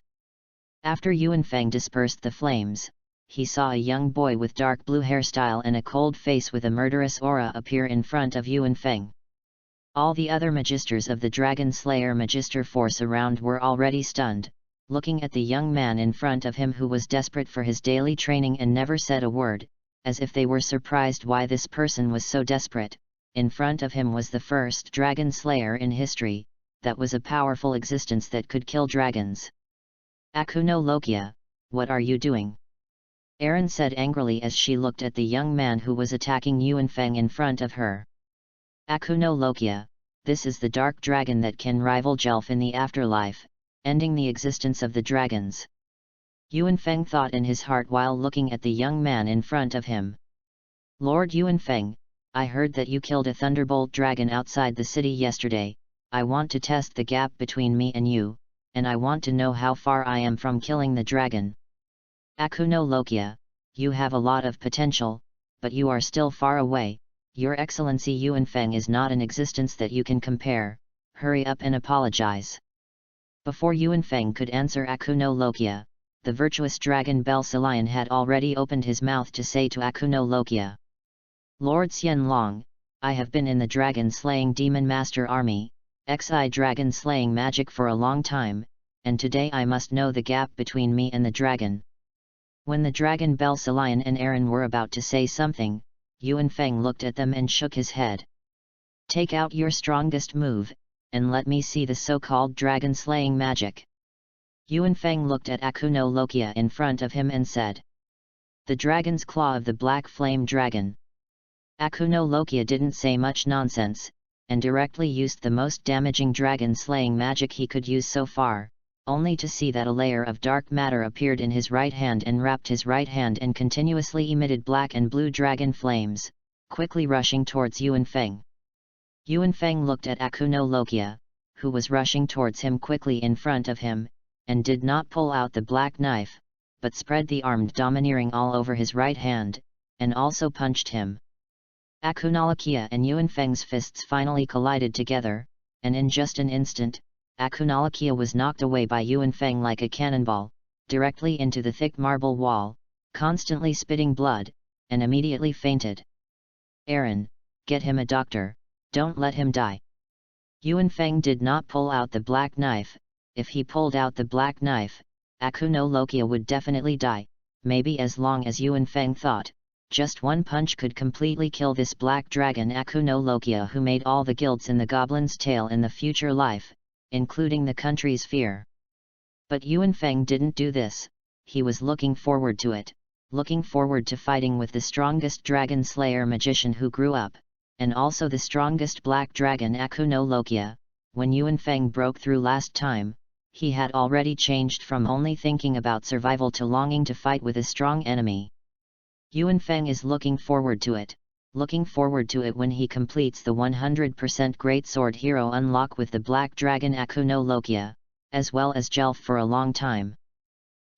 After Yuanfeng dispersed the flames, he saw a young boy with dark blue hairstyle and a cold face with a murderous aura appear in front of Yuanfeng. All the other magisters of the Dragon Slayer Magister force around were already stunned, looking at the young man in front of him who was desperate for his daily training and never said a word, as if they were surprised why this person was so desperate. In front of him was the first Dragon Slayer in history, that was a powerful existence that could kill dragons. "Akuno Lokia, what are you doing?" Aaron said angrily as she looked at the young man who was attacking Yuanfeng in front of her. "Akuno Lokia, this is the dark dragon that can rival Jelf in the afterlife, ending the existence of the dragons." Yuanfeng thought in his heart while looking at the young man in front of him. "Lord Yuanfeng, I heard that you killed a thunderbolt dragon outside the city yesterday. I want to test the gap between me and you, and I want to know how far I am from killing the dragon." "Akuno Lokia, you have a lot of potential, but you are still far away. Your Excellency Yuanfeng is not an existence that you can compare. Hurry up and apologize." Before Yuanfeng could answer Akuno Lokia, the virtuous dragon Belsalion had already opened his mouth to say to Akuno Lokia, "Lord Xianlong, I have been in the dragon-slaying demon master army, XI dragon-slaying magic for a long time, and today I must know the gap between me and the dragon." When the dragon Belsalion and Aaron were about to say something, Yuanfeng looked at them and shook his head. "Take out your strongest move, and let me see the so-called dragon-slaying magic." Yuanfeng looked at Akuno Lokia in front of him and said, "The dragon's claw of the black flame dragon." Akuno Lokia didn't say much nonsense, and directly used the most damaging dragon-slaying magic he could use so far, only to see that a layer of dark matter appeared in his right hand and wrapped his right hand and continuously emitted black and blue dragon flames, quickly rushing towards Yuanfeng. Yuanfeng looked at Akuno Lokia, who was rushing towards him quickly in front of him, and did not pull out the black knife, but spread the armed domineering all over his right hand, and also punched him. Akuno Lokia and Yuanfeng's fists finally collided together, and in just an instant, Akuno Lokia was knocked away by Yuanfeng like a cannonball, directly into the thick marble wall, constantly spitting blood, and immediately fainted. "Aaron, get him a doctor, don't let him die." Yuanfeng did not pull out the black knife. If he pulled out the black knife, Akuno Lokia would definitely die. Maybe as long as Yuanfeng thought, just one punch could completely kill this black dragon Akuno Lokia who made all the guilds in the Goblin's Tale in the future life, including the country's fear. But Yuanfeng didn't do this. He was looking forward to it, looking forward to fighting with the strongest dragon slayer magician who grew up, and also the strongest black dragon Akuno Lokia. When Yuanfeng broke through last time, he had already changed from only thinking about survival to longing to fight with a strong enemy. Yuanfeng is looking forward to it when he completes the 100% Great Sword Hero unlock with the Black Dragon Akuno Lokia, as well as Jelf for a long time.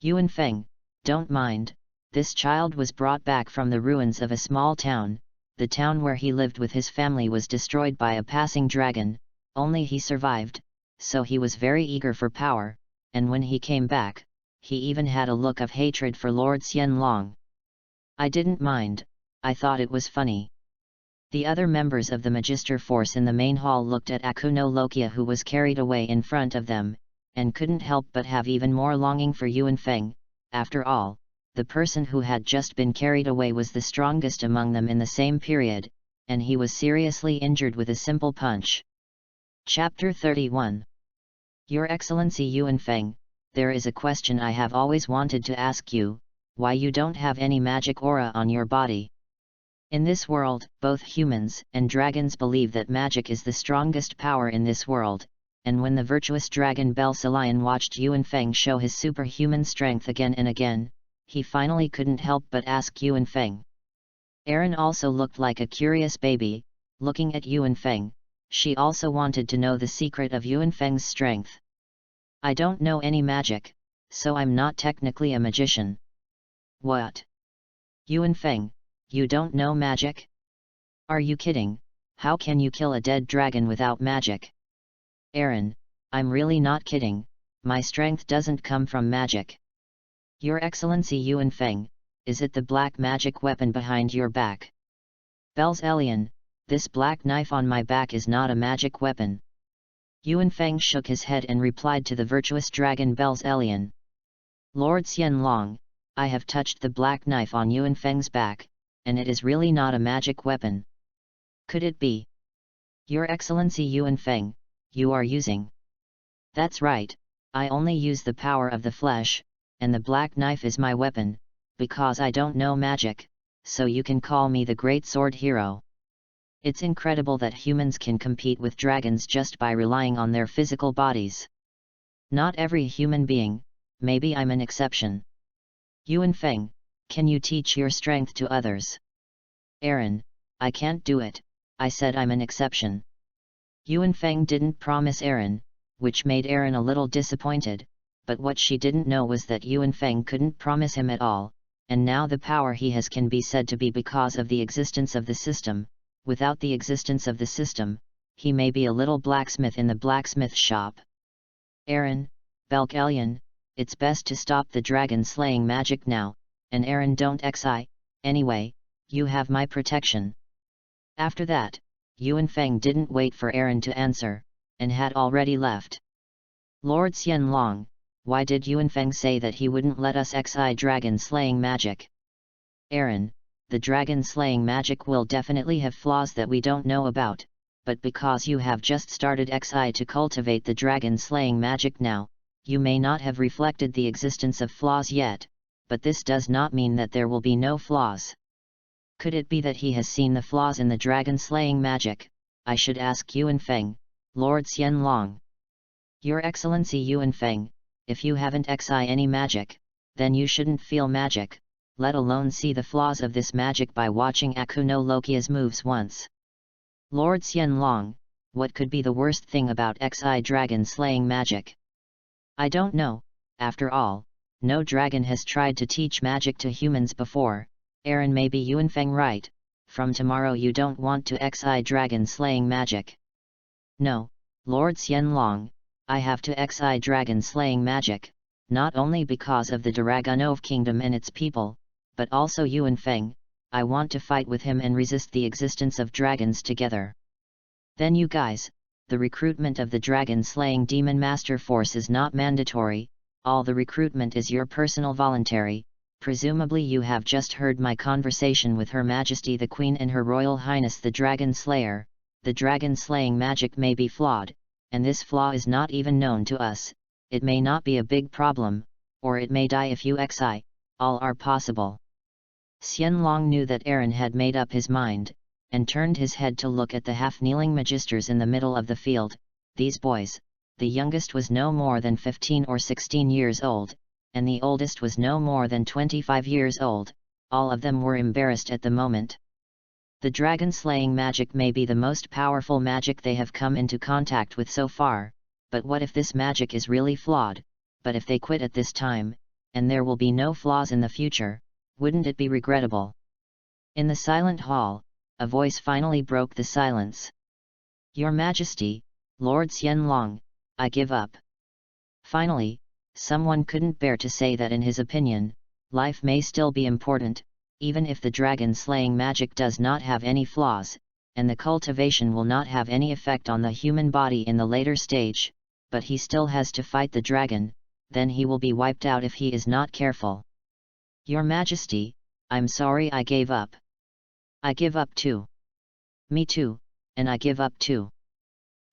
Yuan Feng, don't mind, this child was brought back from the ruins of a small town. The town where he lived with his family was destroyed by a passing dragon, only he survived, so he was very eager for power, and when he came back, he even had a look of hatred for Lord Xianlong. I didn't mind, I thought it was funny. The other members of the Magister force in the main hall looked at Akuno Lokia, who was carried away in front of them, and couldn't help but have even more longing for Yuan Feng. After all, the person who had just been carried away was the strongest among them in the same period, and he was seriously injured with a simple punch. Chapter 31. Your Excellency Yuan Feng, there is a question I have always wanted to ask you, why you don't have any magic aura on your body? In this world, both humans and dragons believe that magic is the strongest power in this world, and when the virtuous dragon Belsalion watched Yuan Feng show his superhuman strength again and again, he finally couldn't help but ask Yuan Feng. Erin also looked like a curious baby, looking at Yuan Feng. She also wanted to know the secret of Yuan Feng's strength. I don't know any magic, so I'm not technically a magician. What? Yuan Feng, you don't know magic? Are you kidding? How can you kill a dead dragon without magic? Erin, I'm really not kidding, my strength doesn't come from magic. Your Excellency Yuan Feng, is it the black magic weapon behind your back? Belsalion, this black knife on my back is not a magic weapon. Yuan Feng shook his head and replied to the virtuous dragon Belsalion. Lord Xianlong, I have touched the black knife on Yuan Feng's back, and it is really not a magic weapon. Could it be? Your Excellency Yuan Feng, you are using. That's right, I only use the power of the flesh, and the black knife is my weapon, because I don't know magic, so you can call me the great sword hero. It's incredible that humans can compete with dragons just by relying on their physical bodies. Not every human being, maybe I'm an exception. Yuan Feng, can you teach your strength to others? Erin, I can't do it, I said I'm an exception. Yuan Feng didn't promise Erin, which made Erin a little disappointed, but what she didn't know was that Yuan Feng couldn't promise him at all, and now the power he has can be said to be because of the existence of the system. Without the existence of the system, he may be a little blacksmith in the blacksmith shop. Erin, Belsalion, it's best to stop the dragon slaying magic now, and Erin don't xi, anyway, you have my protection. After that, Yuan Feng didn't wait for Erin to answer, and had already left. Lord Xianlong, why did Yuan Feng say that he wouldn't let us xi dragon slaying magic? Erin, the dragon slaying magic will definitely have flaws that we don't know about, but because you have just started xi to cultivate the dragon slaying magic now, you may not have reflected the existence of flaws yet, but this does not mean that there will be no flaws. Could it be that he has seen the flaws in the dragon slaying magic? I should ask Yuan Feng, Lord Xianlong. Your Excellency Yuan Feng, if you haven't xi any magic, then you shouldn't feel magic, let alone see the flaws of this magic by watching Akuno Lokia's moves once. Lord Xianlong, what could be the worst thing about xi dragon slaying magic? I don't know, after all, no dragon has tried to teach magic to humans before. Erin, may be Yuan Feng right, from tomorrow you don't want to xi dragon slaying magic. No, Lord Xianlong, I have to xi dragon slaying magic, not only because of the Dragonov kingdom and its people, but also Yuan Feng, I want to fight with him and resist the existence of dragons together. Then you guys, the recruitment of the dragon slaying demon master force is not mandatory, all the recruitment is your personal voluntary. Presumably you have just heard my conversation with Her Majesty the Queen and Her Royal Highness the Dragon Slayer. The dragon slaying magic may be flawed, and this flaw is not even known to us. It may not be a big problem, or it may die if you xi, all are possible. Xianlong knew that Erin had made up his mind, and turned his head to look at the half-kneeling magisters in the middle of the field. These boys, the youngest was no more than 15 or 16 years old, and the oldest was no more than 25 years old, all of them were embarrassed at the moment. The dragon-slaying magic may be the most powerful magic they have come into contact with so far, but what if this magic is really flawed? But if they quit at this time, and there will be no flaws in the future, wouldn't it be regrettable? In the silent hall, a voice finally broke the silence. Your Majesty, Lord Xianlong, I give up. Finally, someone couldn't bear to say that in his opinion, life may still be important, even if the dragon-slaying magic does not have any flaws, and the cultivation will not have any effect on the human body in the later stage, but he still has to fight the dragon, then he will be wiped out if he is not careful. Your Majesty, I'm sorry I gave up. I give up too. Me too, and I give up too.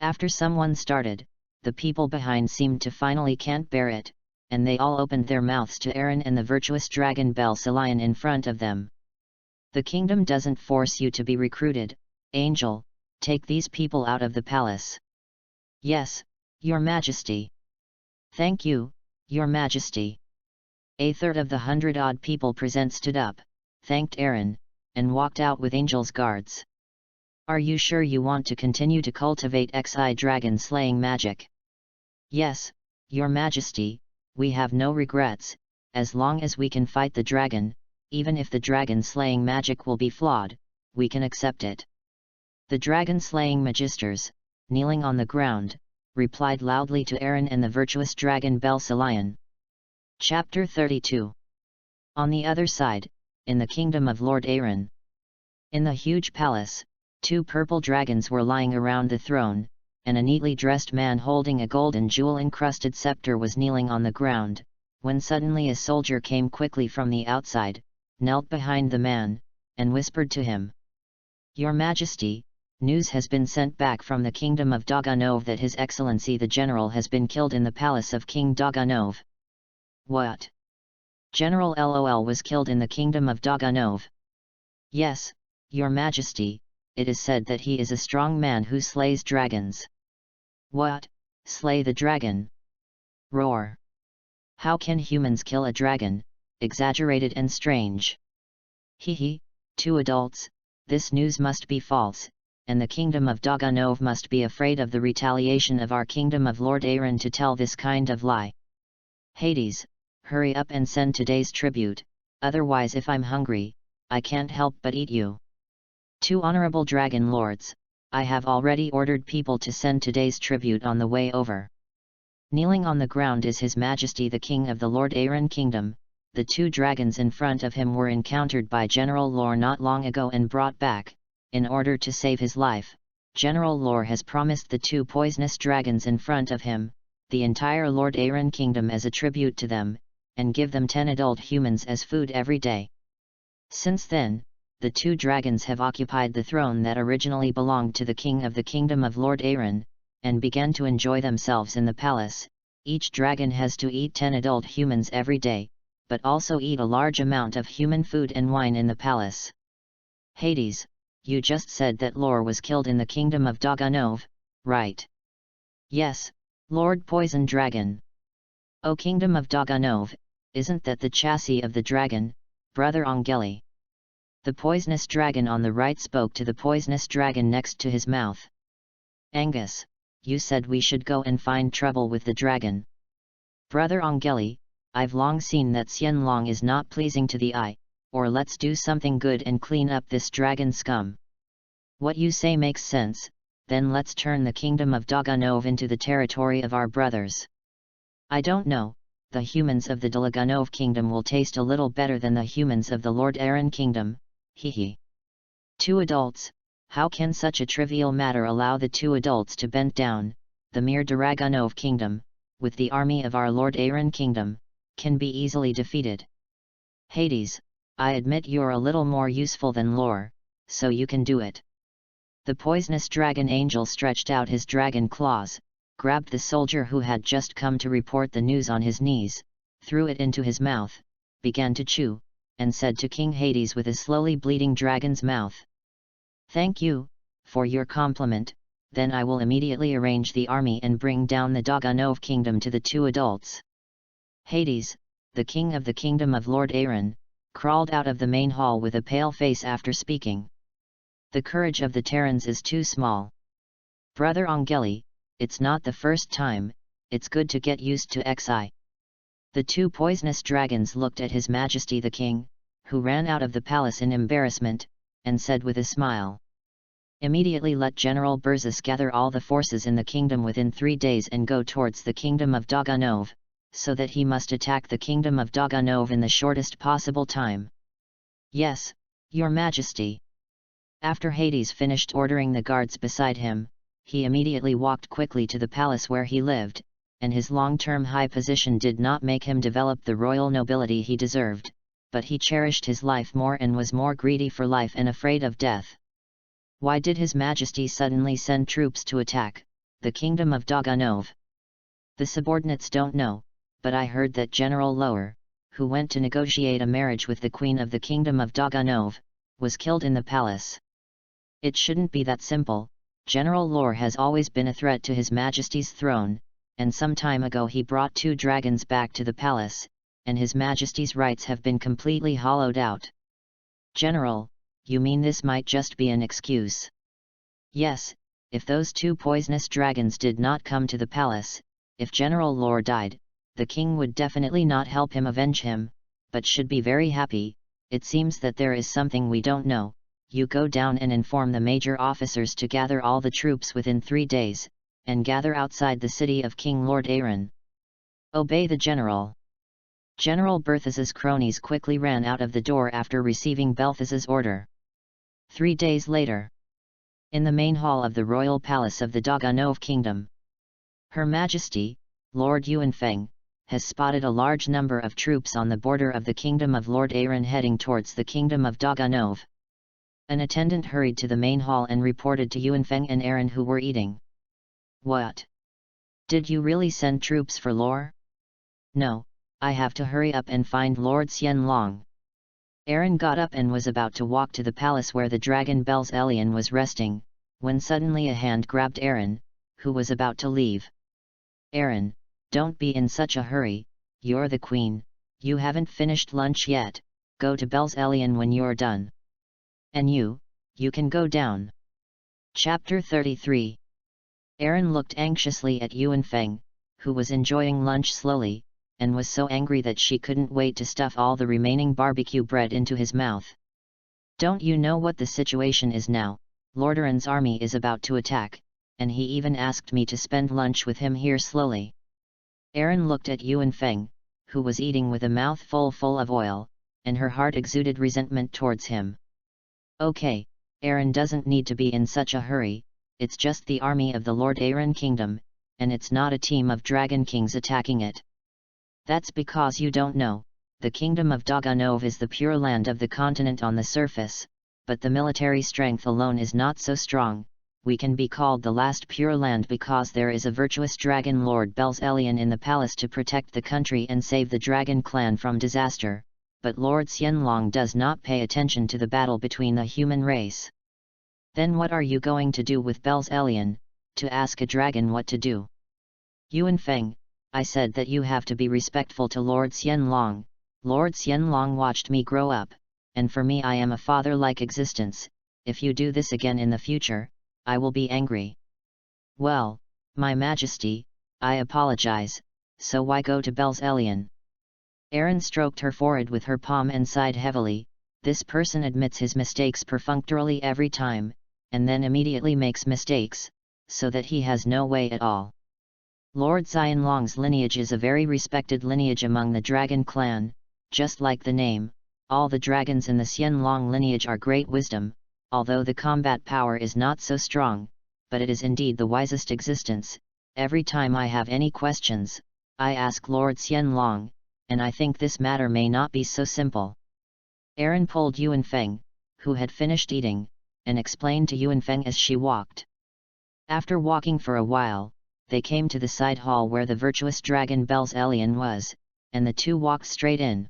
After someone started, the people behind seemed to finally can't bear it, and they all opened their mouths to Aaron and the virtuous dragon Belsalion in front of them. The kingdom doesn't force you to be recruited, Angel, take these people out of the palace. Yes, Your Majesty. Thank you, Your Majesty. A third of the 100-odd people present stood up, thanked Aaron, and walked out with Angel's guards. Are you sure you want to continue to cultivate Xi dragon-slaying magic? Yes, Your Majesty, we have no regrets, as long as we can fight the dragon, even if the dragon-slaying magic will be flawed, we can accept it. The dragon-slaying magisters, kneeling on the ground, replied loudly to Aaron and the virtuous dragon Belsalion. Chapter 32. On the other side, in the kingdom of Lord Aaron. In the huge palace, 2 purple dragons were lying around the throne, and a neatly dressed man holding a golden jewel-encrusted scepter was kneeling on the ground, when suddenly a soldier came quickly from the outside, knelt behind the man, and whispered to him. Your Majesty, news has been sent back from the kingdom of Daganov that His Excellency the General has been killed in the palace of King Daganov. What? General LOL was killed in the kingdom of Daganov? Yes, Your Majesty, it is said that he is a strong man who slays dragons. What? Slay the dragon? Roar. How can humans kill a dragon? Exaggerated and strange. Hehe, 2 adults, this news must be false, and the kingdom of Daganov must be afraid of the retaliation of our kingdom of Lord Aaron to tell this kind of lie. Hades, hurry up and send today's tribute, otherwise if I'm hungry, I can't help but eat you. 2 honorable dragon lords, I have already ordered people to send today's tribute on the way over. Kneeling on the ground is His Majesty the King of the Lord Aaron Kingdom. The 2 dragons in front of him were encountered by General Lore not long ago and brought back. In order to save his life, General Lore has promised the 2 poisonous dragons in front of him, the entire Lord Aaron Kingdom as a tribute to them, and give them 10 adult humans as food every day. Since then, the 2 dragons have occupied the throne that originally belonged to the king of the kingdom of Lord Aaron, and began to enjoy themselves in the palace. Each dragon has to eat 10 adult humans every day, but also eat a large amount of human food and wine in the palace. Hades, you just said that Lore was killed in the kingdom of Daganov, right? Yes, Lord Poison Dragon. O kingdom of Daganov, isn't that the chassis of the dragon, Brother Angeli? The poisonous dragon on the right spoke to the poisonous dragon next to his mouth. Angus, you said we should go and find trouble with the dragon. Brother Angeli, I've long seen that Xianlong is not pleasing to the eye, or let's do something good and clean up this dragon scum. What you say makes sense, then let's turn the kingdom of Daganov into the territory of our brothers. I don't know, the humans of the Daganov kingdom will taste a little better than the humans of the Lord Aaron kingdom, hehe. 2 adults, how can such a trivial matter allow the 2 adults to bend down? The mere Daganov kingdom, with the army of our Lord Aaron kingdom, can be easily defeated. Hades, I admit you're a little more useful than Lore, so you can do it. The poisonous dragon angel stretched out his dragon claws, grabbed the soldier who had just come to report the news on his knees, threw it into his mouth, began to chew, and said to King Hades with his slowly bleeding dragon's mouth. Thank you, for your compliment, then I will immediately arrange the army and bring down the Daganov kingdom to the 2 adults. Hades, the king of the kingdom of Lord Aaron, crawled out of the main hall with a pale face after speaking. The courage of the Terrans is too small. Brother Angeli, it's not the first time, it's good to get used to XI. The two poisonous dragons looked at His Majesty the King, who ran out of the palace in embarrassment, and said with a smile, "Immediately let General Berzis gather all the forces in the kingdom within 3 days and go towards the kingdom of Daganov, so that he must attack the kingdom of Daganov in the shortest possible time." "Yes, Your Majesty." After Hades finished ordering the guards beside him, he immediately walked quickly to the palace where he lived, and his long-term high position did not make him develop the royal nobility he deserved, but he cherished his life more and was more greedy for life and afraid of death. Why did His Majesty suddenly send troops to attack the kingdom of Daganov? The subordinates don't know, but I heard that General Lower, who went to negotiate a marriage with the queen of the kingdom of Daganov, was killed in the palace. It shouldn't be that simple. General Lower has always been a threat to His Majesty's throne, and some time ago he brought 2 dragons back to the palace, and His Majesty's rights have been completely hollowed out. General, you mean this might just be an excuse? Yes, if those 2 poisonous dragons did not come to the palace, if General Lower died, the king would definitely not help him avenge him, but should be very happy. It seems that there is something we don't know. You go down and inform the major officers to gather all the troops within 3 days, and gather outside the city of King Lord Aaron. Obey the general. General Berthas's cronies quickly ran out of the door after receiving Belthas's order. 3 days later, in the main hall of the royal palace of the Daganov kingdom, Her Majesty, Lord Yuanfeng, has spotted a large number of troops on the border of the kingdom of Lord Aaron heading towards the kingdom of Daganov. An attendant hurried to the main hall and reported to Yuanfeng and Aaron, who were eating. "What? Did you really send troops for Lore?" "No, I have to hurry up and find Lord Xianlong." Aaron got up and was about to walk to the palace where the dragon Bells Elian was resting, when suddenly a hand grabbed Aaron, who was about to leave. "Aaron, don't be in such a hurry, you're the queen, you haven't finished lunch yet, go to Bells Elian when you're done. And you can go down." Chapter 33. Aaron looked anxiously at Yuanfeng, who was enjoying lunch slowly, and was so angry that she couldn't wait to stuff all the remaining barbecue bread into his mouth. "Don't you know what the situation is now? Lord Aaron's army is about to attack, and he even asked me to spend lunch with him here slowly." Aaron looked at Yuanfeng, who was eating with a mouth full of oil, and her heart exuded resentment towards him. "Okay, Aaron doesn't need to be in such a hurry, it's just the army of the Lord Aaron kingdom, and it's not a team of dragon kings attacking it. That's because you don't know, the kingdom of Daganov is the pure land of the continent on the surface, but the military strength alone is not so strong. We can be called the last pure land because there is a virtuous dragon Lord Bells Elian in the palace to protect the country and save the dragon clan from disaster, but Lord Xianlong does not pay attention to the battle between the human race." "Then what are you going to do with Bells Elian, to ask a dragon what to do?" "Yuanfeng, I said that you have to be respectful to Lord Xianlong. Lord Xianlong watched me grow up, and for me I am a father-like existence. If you do this again in the future, I will be angry." "Well, my Majesty, I apologize, so why go to Bells Elian?" Aaron stroked her forehead with her palm and sighed heavily. This person admits his mistakes perfunctorily every time, and then immediately makes mistakes, so that he has no way at all. Lord Xianlong's lineage is a very respected lineage among the dragon clan, just like the name. All the dragons in the Xianlong lineage are great wisdom, although the combat power is not so strong, but it is indeed the wisest existence. Every time I have any questions, I ask Lord Xianlong, and I think this matter may not be so simple. Aaron pulled Yuanfeng, who had finished eating, and explained to Yuanfeng as she walked. After walking for a while, they came to the side hall where the virtuous dragon Bells Elian was, and the two walked straight in.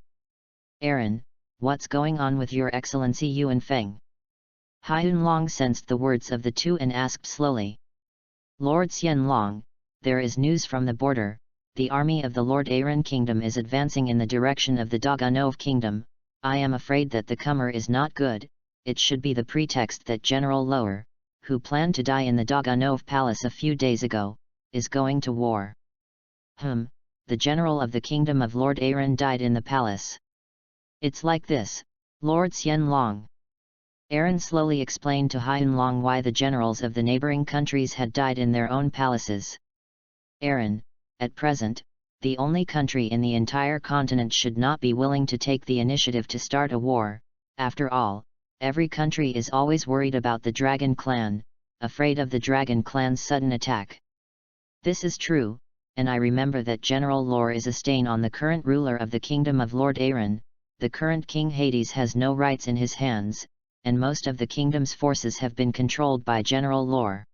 "Aaron, what's going on with Your Excellency Yuanfeng?" Yuanlong sensed the words of the two and asked slowly. "Lord Xianlong, there is news from the border. The army of the Lord Aaron kingdom is advancing in the direction of the Daganov kingdom. I am afraid that the comer is not good. It should be the pretext that General Lower, who planned to die in the Daganov palace a few days ago, is going to war. The general of the kingdom of Lord Aaron died in the palace. It's like this, Lord Xianlong. Aaron slowly explained to Haiyanlong why the generals of the neighboring countries had died in their own palaces. Aaron, at present, the only country in the entire continent should not be willing to take the initiative to start a war. After all, every country is always worried about the Dragon Clan, afraid of the Dragon Clan's sudden attack. This is true, and I remember that General Lore is a stain on the current ruler of the kingdom of Lord Aaron. The current King Hades has no rights in his hands, and most of the kingdom's forces have been controlled by General Lore.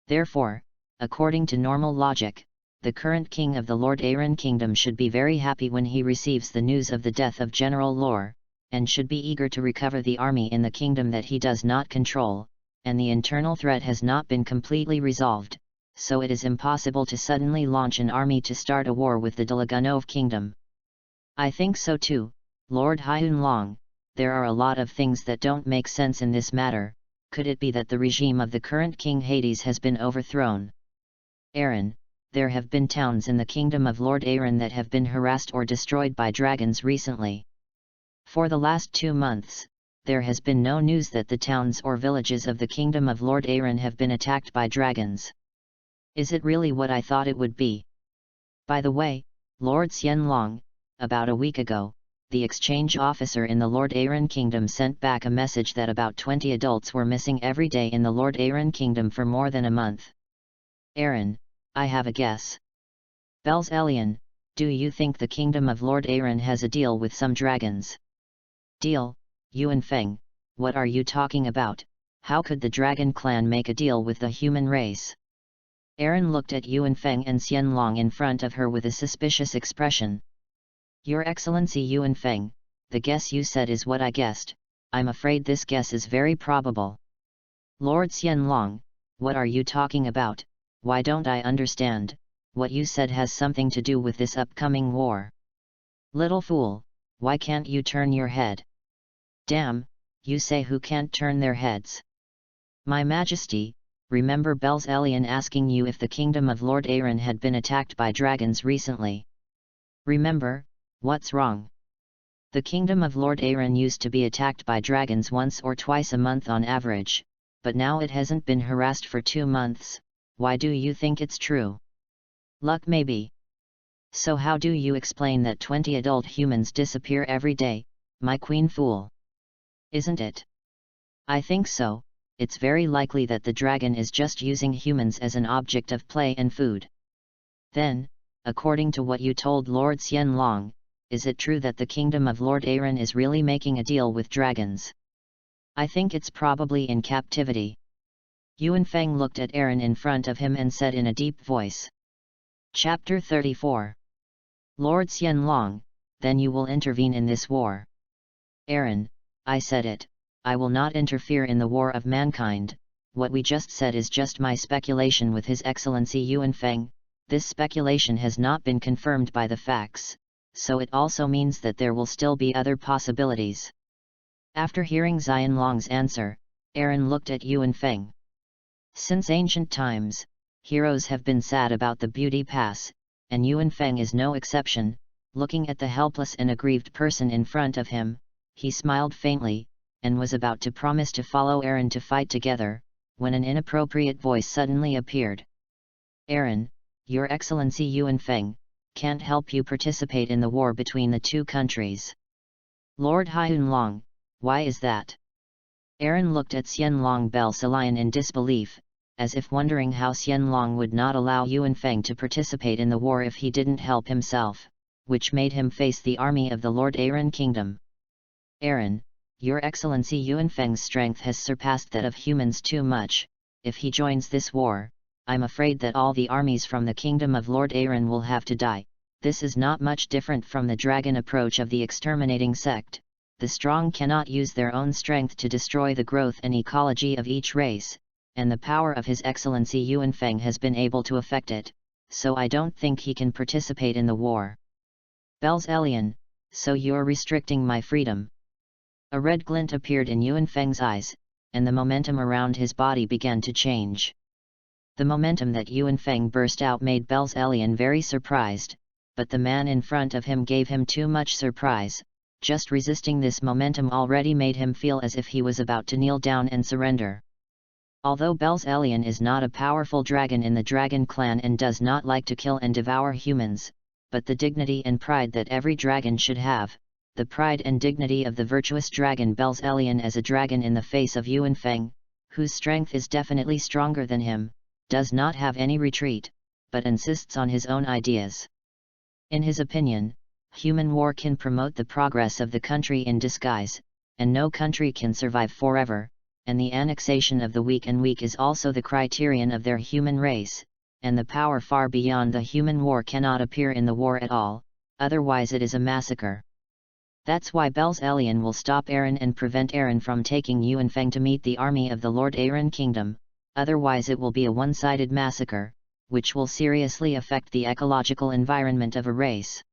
Therefore, according to normal logic, the current king of the Lord Aaron kingdom should be very happy when he receives the news of the death of General Lore, and should be eager to recover the army in the kingdom that he does not control, and the internal threat has not been completely resolved, so it is impossible to suddenly launch an army to start a war with the Delagunov kingdom. I think so too, Lord Haiyanlong. There are a lot of things that don't make sense in this matter. Could it be that the regime of the current King Hades has been overthrown? Aaron, there have been towns in the kingdom of Lord Aaron that have been harassed or destroyed by dragons recently. For the last 2 months, there has been no news that the towns or villages of the kingdom of Lord Aaron have been attacked by dragons. Is it really what I thought it would be? By the way, Lord Xianlong, about a week ago, the exchange officer in the Lord Aaron kingdom sent back a message that about 20 adults were missing every day in the Lord Aaron kingdom for more than a month. Aaron, I have a guess. Bells Elian, do you think the kingdom of Lord Aaron has a deal with some dragons? Deal? Yuan Feng, what are you talking about? How could the Dragon Clan make a deal with the human race? Aaron looked at Yuan Feng and Xianlong in front of her with a suspicious expression. Your Excellency Yuan Feng, the guess you said is what I guessed. I'm afraid this guess is very probable. Lord Xianlong, what are you talking about? Why don't I understand? What you said has something to do with this upcoming war. Little fool, why can't you turn your head? Damn, you say who can't turn their heads? My Majesty, remember Bells Elian asking you if the kingdom of Lord Aaron had been attacked by dragons recently? Remember? What's wrong? The kingdom of Lord Aaron used to be attacked by dragons once or twice a month on average, but now it hasn't been harassed for 2 months. Why do you think it's true? Luck maybe. So how do you explain that 20 adult humans disappear every day, my queen fool? Isn't it? I think so. It's very likely that the dragon is just using humans as an object of play and food. Then, according to what you told Lord Xianlong, is it true that the kingdom of Lord Aaron is really making a deal with dragons? I think it's probably in captivity. Yuan Feng looked at Aaron in front of him and said in a deep voice. Chapter 34. Lord Xianlong, then you will intervene in this war. Aaron, I said it, I will not interfere in the war of mankind. What we just said is just my speculation with His Excellency Yuan Feng. This speculation has not been confirmed by the facts, so it also means that there will still be other possibilities. After hearing Xianlong's answer, Aaron looked at Yuan Feng. Since ancient times, heroes have been sad about the beauty pass, and Yuan Feng is no exception. Looking at the helpless and aggrieved person in front of him, he smiled faintly, and was about to promise to follow Aaron to fight together, when an inappropriate voice suddenly appeared. Aaron, Your Excellency Yuan Feng, can't help you participate in the war between the 2 countries. Lord Haiyanlong, why is that? Aaron looked at Xianlong Bells Elian in disbelief, as if wondering how Xianlong would not allow Yuan Feng to participate in the war if he didn't help himself, which made him face the army of the Lord Aaron kingdom. Aaron, Your Excellency Yuan Feng's strength has surpassed that of humans too much. If he joins this war, I'm afraid that all the armies from the kingdom of Lord Aaron will have to die. This is not much different from the dragon approach of the exterminating sect. The strong cannot use their own strength to destroy the growth and ecology of each race, and the power of His Excellency Yuan Feng has been able to affect it, so I don't think he can participate in the war. Bells Elian, so you're restricting my freedom. A red glint appeared in Yuan Feng's eyes, and the momentum around his body began to change. The momentum that Yuan Feng burst out made Belzelian very surprised, but the man in front of him gave him too much surprise. Just resisting this momentum already made him feel as if he was about to kneel down and surrender. Although Belzelian is not a powerful dragon in the dragon clan and does not like to kill and devour humans, but the dignity and pride that every dragon should have, the pride and dignity of the virtuous dragon Belzelian as a dragon in the face of Yuan Feng, whose strength is definitely stronger than him, does not have any retreat, but insists on his own ideas. In his opinion, human war can promote the progress of the country in disguise, and no country can survive forever, and the annexation of the weak and weak is also the criterion of their human race, and the power far beyond the human war cannot appear in the war at all, otherwise it is a massacre. That's why Belzelian will stop Aaron and prevent Aaron from taking Yuan Feng to meet the army of the Lord Aaron Kingdom, otherwise it will be a one-sided massacre, which will seriously affect the ecological environment of a race.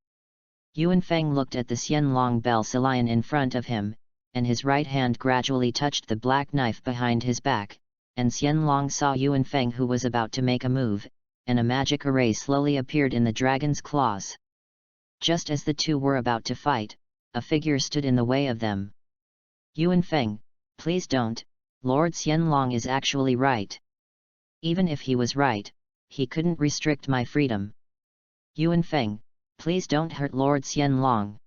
Yuan Feng looked at the Xianlong Belzelian in front of him, and his right hand gradually touched the black knife behind his back, and Xianlong saw Yuan Feng who was about to make a move, and a magic array slowly appeared in the dragon's claws. Just as the two were about to fight, a figure stood in the way of them. Yuan Feng, please don't, Lord Xianlong is actually right. Even if he was right, he couldn't restrict my freedom. Yuan Feng, please don't hurt Lord Xianlong.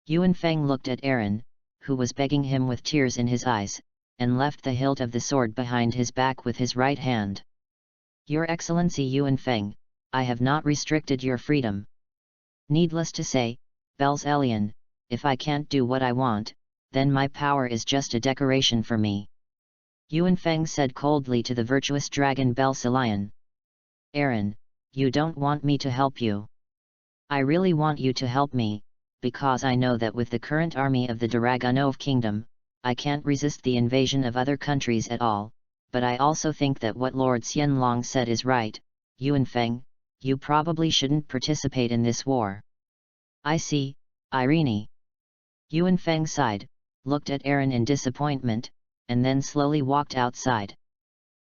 Yuan Feng looked at Aaron, who was begging him with tears in his eyes, and left the hilt of the sword behind his back with his right hand. Your Excellency Yuan Feng, I have not restricted your freedom. Needless to say, Belzelian, if I can't do what I want, then my power is just a decoration for me. Yuan Feng said coldly to the virtuous dragon Belzelian. Aaron, you don't want me to help you. I really want you to help me, because I know that with the current army of the Dragonov Kingdom, I can't resist the invasion of other countries at all, but I also think that what Lord Xianlong said is right. Yuan Feng, you probably shouldn't participate in this war. I see, Irene. Yuan Feng sighed, looked at Aaron in disappointment, and then slowly walked outside.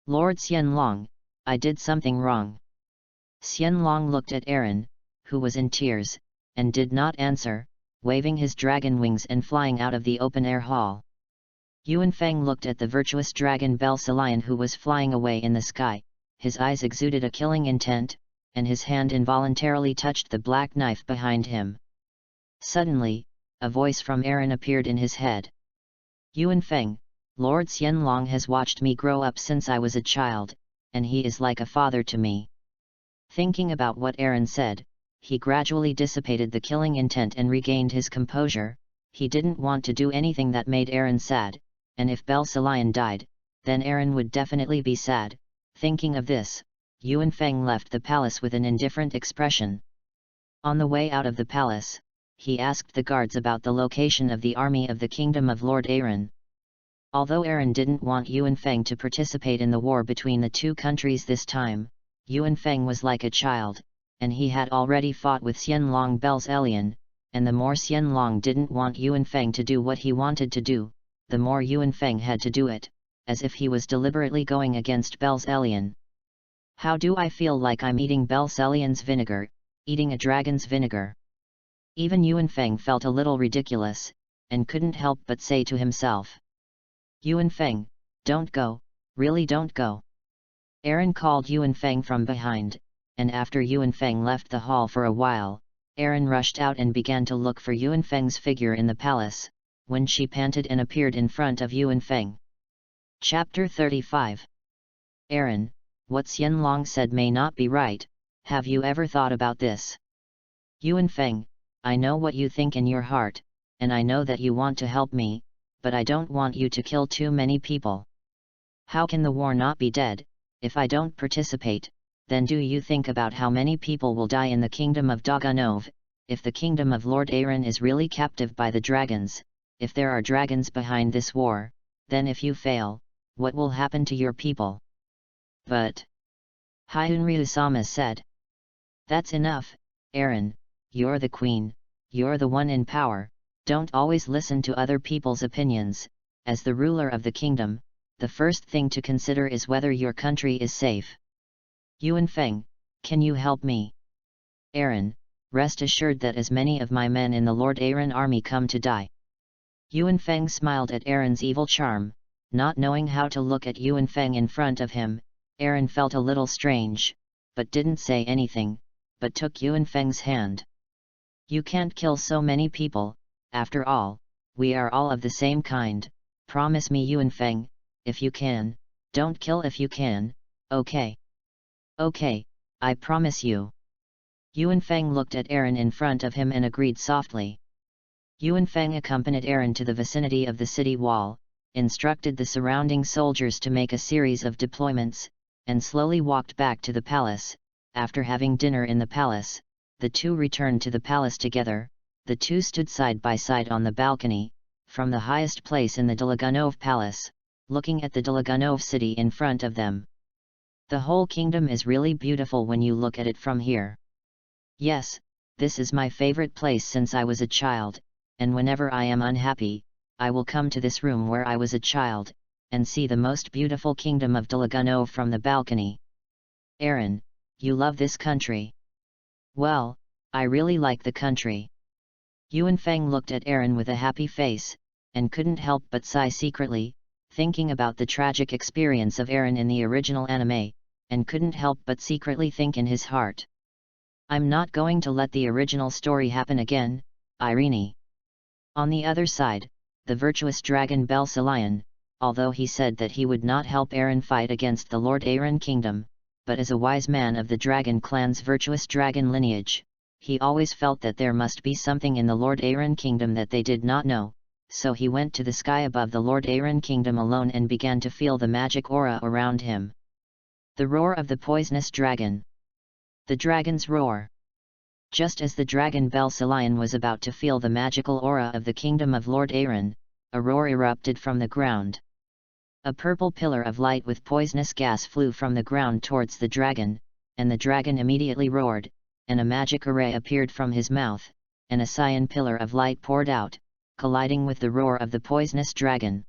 Lord Xianlong, I did something wrong. Xianlong looked at Aaron, who was in tears, and did not answer, waving his dragon wings and flying out of the open-air hall. Yuan Feng looked at the virtuous dragon Belzelian who was flying away in the sky, his eyes exuded a killing intent, and his hand involuntarily touched the black knife behind him. Suddenly, a voice from Aaron appeared in his head. Yuan Feng, Lord Xianlong has watched me grow up since I was a child, and he is like a father to me. Thinking about what Aaron said, he gradually dissipated the killing intent and regained his composure. He didn't want to do anything that made Aaron sad, and if Belzelian died, then Aaron would definitely be sad. Thinking of this, Yuan Feng left the palace with an indifferent expression. On the way out of the palace, he asked the guards about the location of the army of the kingdom of Lord Aaron. Although Aaron didn't want Yuan Feng to participate in the war between the two countries this time, Yuan Feng was like a child, and he had already fought with Xianlong Belzelian, and the more Xianlong didn't want Yuan Feng to do what he wanted to do, the more Yuan Feng had to do it, as if he was deliberately going against Belzelian. How do I feel like I'm eating Belzelian's vinegar, eating a dragon's vinegar? Even Yuan Feng felt a little ridiculous, and couldn't help but say to himself. Yuan Feng, don't go, really don't go. Aaron called Yuan Feng from behind, and after Yuan Feng left the hall for a while, Aaron rushed out and began to look for Yuan Feng's figure in the palace, when she panted and appeared in front of Yuan Feng. Chapter 35. Aaron, what Xianlong said may not be right, have you ever thought about this? Yuan Feng, I know what you think in your heart, and I know that you want to help me, but I don't want you to kill too many people. How can the war not be dead, if I don't participate? Then do you think about how many people will die in the kingdom of Dragonov, if the kingdom of Lord Aaron is really captive by the dragons, if there are dragons behind this war, then if you fail, what will happen to your people? But Hyunryu-sama said. That's enough, Aaron, you're the queen, you're the one in power, don't always listen to other people's opinions. As the ruler of the kingdom, the first thing to consider is whether your country is safe. Yuan Feng, can you help me? Aaron, rest assured that as many of my men in the Lord Aaron army come to die. Yuan Feng smiled at Aaron's evil charm, not knowing how to look at Yuan Feng in front of him. Aaron felt a little strange, but didn't say anything, but took Yuan Feng's hand. You can't kill so many people, after all, we are all of the same kind, promise me Yuan Feng, if you can, don't kill if you can, okay? Okay, I promise you. Yuan Feng looked at Aaron in front of him and agreed softly. Yuan Feng accompanied Aaron to the vicinity of the city wall, instructed the surrounding soldiers to make a series of deployments, and slowly walked back to the palace. After having dinner in the palace, the two returned to the palace together. The two stood side by side on the balcony, from the highest place in the Dolagunov palace, looking at the Dolagunov city in front of them. The whole kingdom is really beautiful when you look at it from here. Yes, this is my favorite place since I was a child, and whenever I am unhappy, I will come to this room where I was a child, and see the most beautiful kingdom of Dolagunov from the balcony. Aaron, you love this country. Well, I really like the country. Yuan Feng looked at Aaron with a happy face, and couldn't help but sigh secretly, thinking about the tragic experience of Aaron in the original anime, and couldn't help but secretly think in his heart. I'm not going to let the original story happen again, Irene. On the other side, the virtuous dragon Belsalion, although he said that he would not help Aaron fight against the Lord Aaron kingdom, but as a wise man of the dragon clan's virtuous dragon lineage, he always felt that there must be something in the Lord Aaron kingdom that they did not know, so he went to the sky above the Lord Aaron kingdom alone and began to feel the magic aura around him. The roar of the poisonous dragon. The dragon's roar. Just as the dragon Belsalion was about to feel the magical aura of the kingdom of Lord Aaron, a roar erupted from the ground. A purple pillar of light with poisonous gas flew from the ground towards the dragon, and the dragon immediately roared, and a magic array appeared from his mouth, and a cyan pillar of light poured out, colliding with the roar of the poisonous dragon.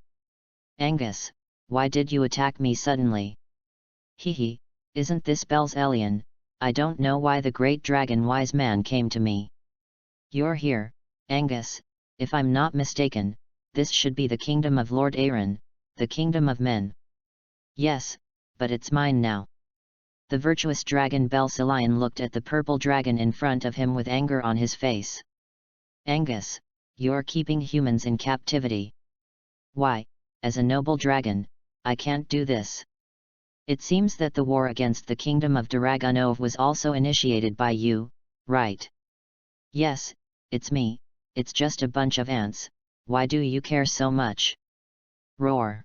Angus, why did you attack me suddenly? Hehe, isn't this Belsalion? I don't know why the great dragon wise man came to me. You're here, Angus, if I'm not mistaken, this should be the kingdom of Lord Aaron, the kingdom of men. Yes, but it's mine now. The virtuous dragon Belsalion looked at the purple dragon in front of him with anger on his face. Angus, you're keeping humans in captivity. Why, as a noble dragon, I can't do this. It seems that the war against the kingdom of Dolagunov was also initiated by you, right? Yes, it's me, it's just a bunch of ants, why do you care so much? Roar.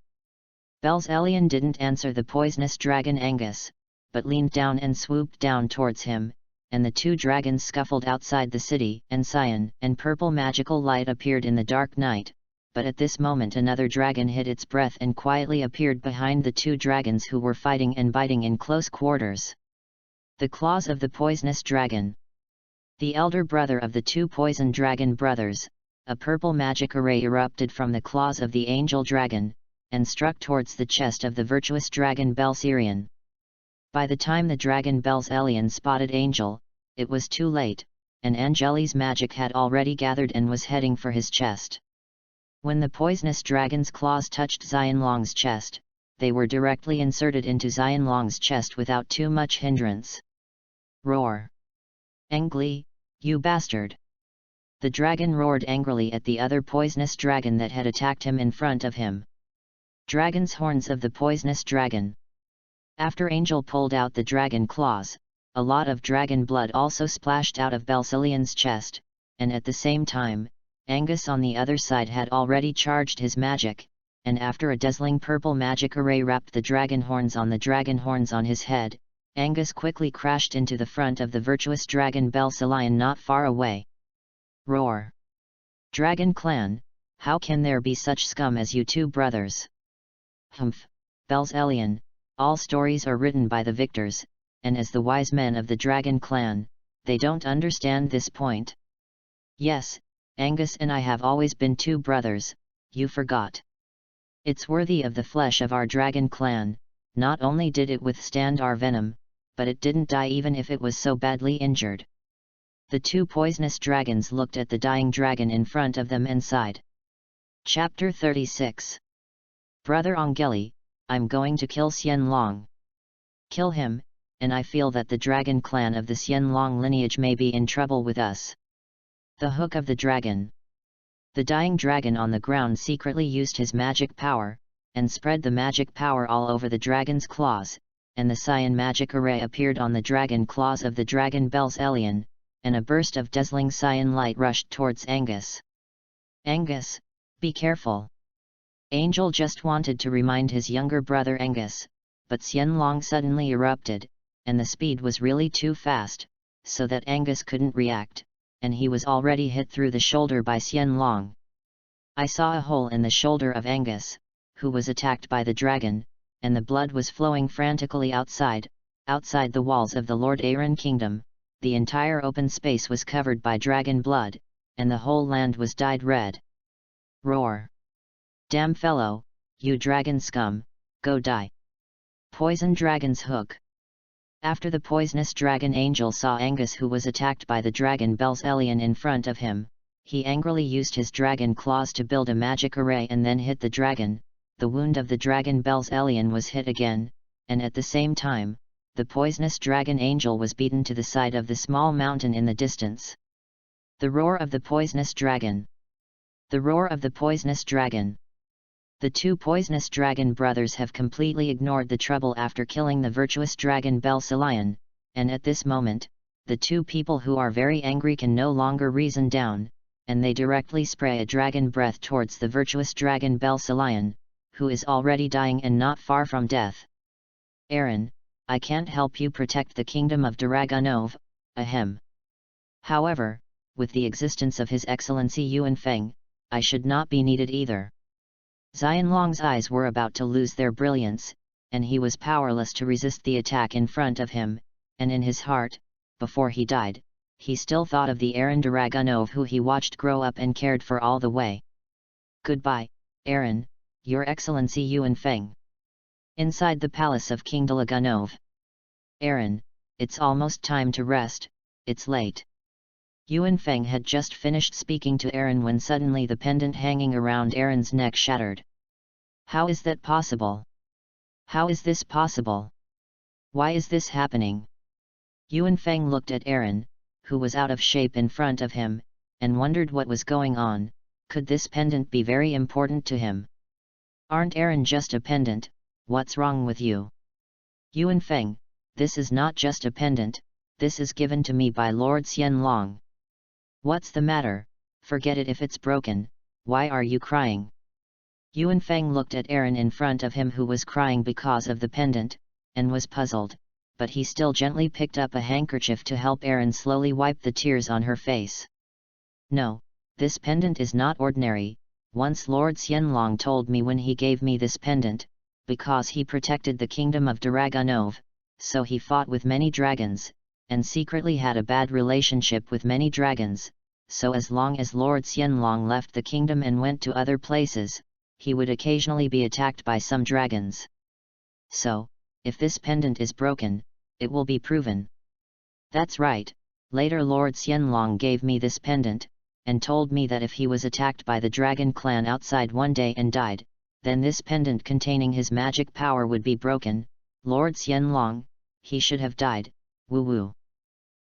Belsalion didn't answer the poisonous dragon Angus, but leaned down and swooped down towards him, and the two dragons scuffled outside the city, and cyan and purple magical light appeared in the dark night. But at this moment another dragon hid its breath and quietly appeared behind the two dragons who were fighting and biting in close quarters. The claws of the poisonous dragon. The elder brother of the two poison dragon brothers, a purple magic array erupted from the claws of the angel dragon, and struck towards the chest of the virtuous dragon Belsalion. By the time the dragon Belsalion spotted Angel, it was too late, and Angeli's magic had already gathered and was heading for his chest. When the poisonous dragon's claws touched Xianlong's chest, they were directly inserted into Xianlong's chest without too much hindrance. Roar. Angli, you bastard! The dragon roared angrily at the other poisonous dragon that had attacked him in front of him. Dragon's horns of the poisonous dragon. After Angel pulled out the dragon claws, a lot of dragon blood also splashed out of Belsalion's chest, and at the same time, Angus on the other side had already charged his magic, and after a dazzling purple magic array wrapped the dragon horns on his head, Angus quickly crashed into the front of the virtuous dragon Belsalion not far away. Roar. Dragon clan, how can there be such scum as you two brothers? Humph, Belsalion, all stories are written by the victors, and as the wise men of the dragon clan, they don't understand this point. Yes, Angus and I have always been two brothers, you forgot. It's worthy of the flesh of our dragon clan, not only did it withstand our venom, but it didn't die even if it was so badly injured. The two poisonous dragons looked at the dying dragon in front of them and sighed. Chapter 36. Brother Angeli, I'm going to kill Xianlong. Kill him, and I feel that the dragon clan of the Xianlong lineage may be in trouble with us. The hook of the dragon. The dying dragon on the ground secretly used his magic power, and spread the magic power all over the dragon's claws, and the cyan magic array appeared on the dragon claws of the dragon Bell's alien, and a burst of dazzling cyan light rushed towards Angus. Angus, be careful. Angel just wanted to remind his younger brother Angus, but Xianlong suddenly erupted, and the speed was really too fast, so that Angus couldn't react, and he was already hit through the shoulder by Xianlong. I saw a hole in the shoulder of Angus, who was attacked by the dragon, and the blood was flowing frantically outside the walls of the Lord Aaron kingdom. The entire open space was covered by dragon blood, and the whole land was dyed red. Roar! Damn fellow, you dragon scum, go die! Poison dragon's hook. After the poisonous dragon Angel saw Angus who was attacked by the dragon Bell's alien in front of him, he angrily used his dragon claws to build a magic array and then hit the dragon. The wound of the dragon Bell's alien was hit again, and at the same time, the poisonous dragon Angel was beaten to the side of the small mountain in the distance. The roar of the poisonous dragon. The roar of the poisonous dragon. The two poisonous dragon brothers have completely ignored the trouble after killing the virtuous dragon Bell's alien, and at this moment, the two people who are very angry can no longer reason down, and they directly spray a dragon breath towards the virtuous dragon Bell's alien, who is already dying and not far from death. Aaron, I can't help you protect the kingdom of Dragonov, ahem. However, with the existence of His Excellency Yuan Feng, I should not be needed either. Xianlong's eyes were about to lose their brilliance, and he was powerless to resist the attack in front of him, and in his heart, before he died, he still thought of the Aaron Dragonov who he watched grow up and cared for all the way. Goodbye, Aaron, Your Excellency Yuan Feng. Inside the palace of King Dragonov. Aaron, it's almost time to rest, it's late. Yuan Feng had just finished speaking to Aaron when suddenly the pendant hanging around Aaron's neck shattered. How is that possible? How is this possible? Why is this happening? Yuan Feng looked at Aaron, who was out of shape in front of him, and wondered what was going on. Could this pendant be very important to him? Aren't Aaron just a pendant? What's wrong with you? Yuan Feng, this is not just a pendant, this is given to me by Lord Xianlong. What's the matter? Forget it if it's broken, why are you crying? Yuan Feng looked at Aaron in front of him who was crying because of the pendant, and was puzzled, but he still gently picked up a handkerchief to help Aaron slowly wipe the tears on her face. No, this pendant is not ordinary, once Lord Xianlong told me when he gave me this pendant, because he protected the kingdom of Dragonov, so he fought with many dragons, and secretly had a bad relationship with many dragons, so as long as Lord Xianlong left the kingdom and went to other places, he would occasionally be attacked by some dragons. So, if this pendant is broken, it will be proven. That's right, later Lord Xianlong gave me this pendant, and told me that if he was attacked by the dragon clan outside one day and died, then this pendant containing his magic power would be broken. Lord Xianlong, he should have died, woo-woo.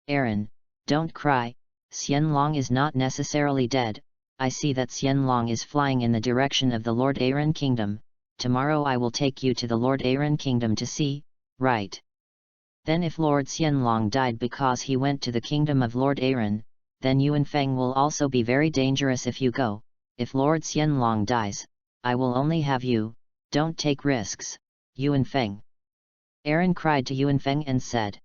Aaron, don't cry, Xianlong is not necessarily dead, I see that Xianlong is flying in the direction of the Lord Aaron kingdom, tomorrow I will take you to the Lord Aaron kingdom to see, right? Then if Lord Xianlong died because he went to the kingdom of Lord Aaron, then Yuan Feng will also be very dangerous if you go. If Lord Xianlong dies, I will only have you, don't take risks, Yuan Feng. Aaron cried to Yuan Feng and said.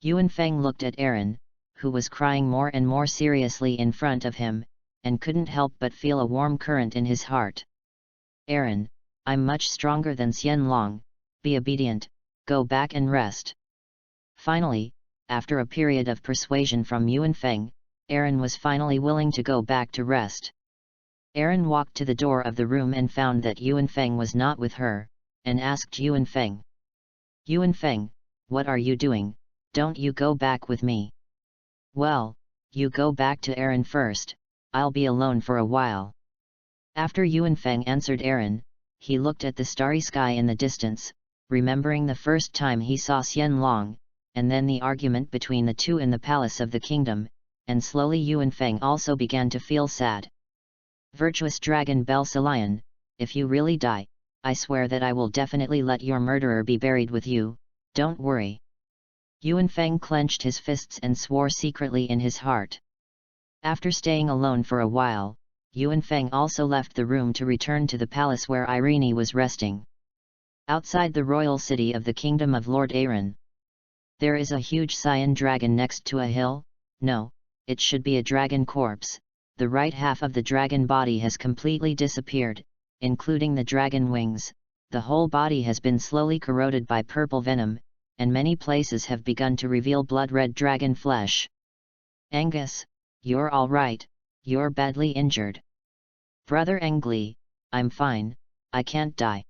Yuan Feng looked at Aaron, who was crying more and more seriously in front of him, and couldn't help but feel a warm current in his heart. Aaron, I'm much stronger than Xianlong, be obedient, go back and rest. Finally, after a period of persuasion from Yuan Feng, Aaron was finally willing to go back to rest. Aaron walked to the door of the room and found that Yuan Feng was not with her, and asked Yuan Feng. Yuan Feng, what are you doing? Don't you go back with me? Well, you go back to Aaron first, I'll be alone for a while. After Yuanfeng answered Aaron, he looked at the starry sky in the distance, remembering the first time he saw Xianlong, and then the argument between the two in the palace of the kingdom, and slowly Yuanfeng also began to feel sad. Virtuous Dragon Belsalion, if you really die, I swear that I will definitely let your murderer be buried with you, don't worry. Yuanfeng clenched his fists and swore secretly in his heart. After staying alone for a while, Yuanfeng also left the room to return to the palace where Irene was resting. Outside the royal city of the kingdom of Lord Aaron, there is a huge cyan dragon next to a hill. No, it should be a dragon corpse. The right half of the dragon body has completely disappeared, including the dragon wings. The whole body has been slowly corroded by purple venom, and many places have begun to reveal blood-red dragon flesh. Angus, you're all right, you're badly injured. Brother Engli, I'm fine, I can't die.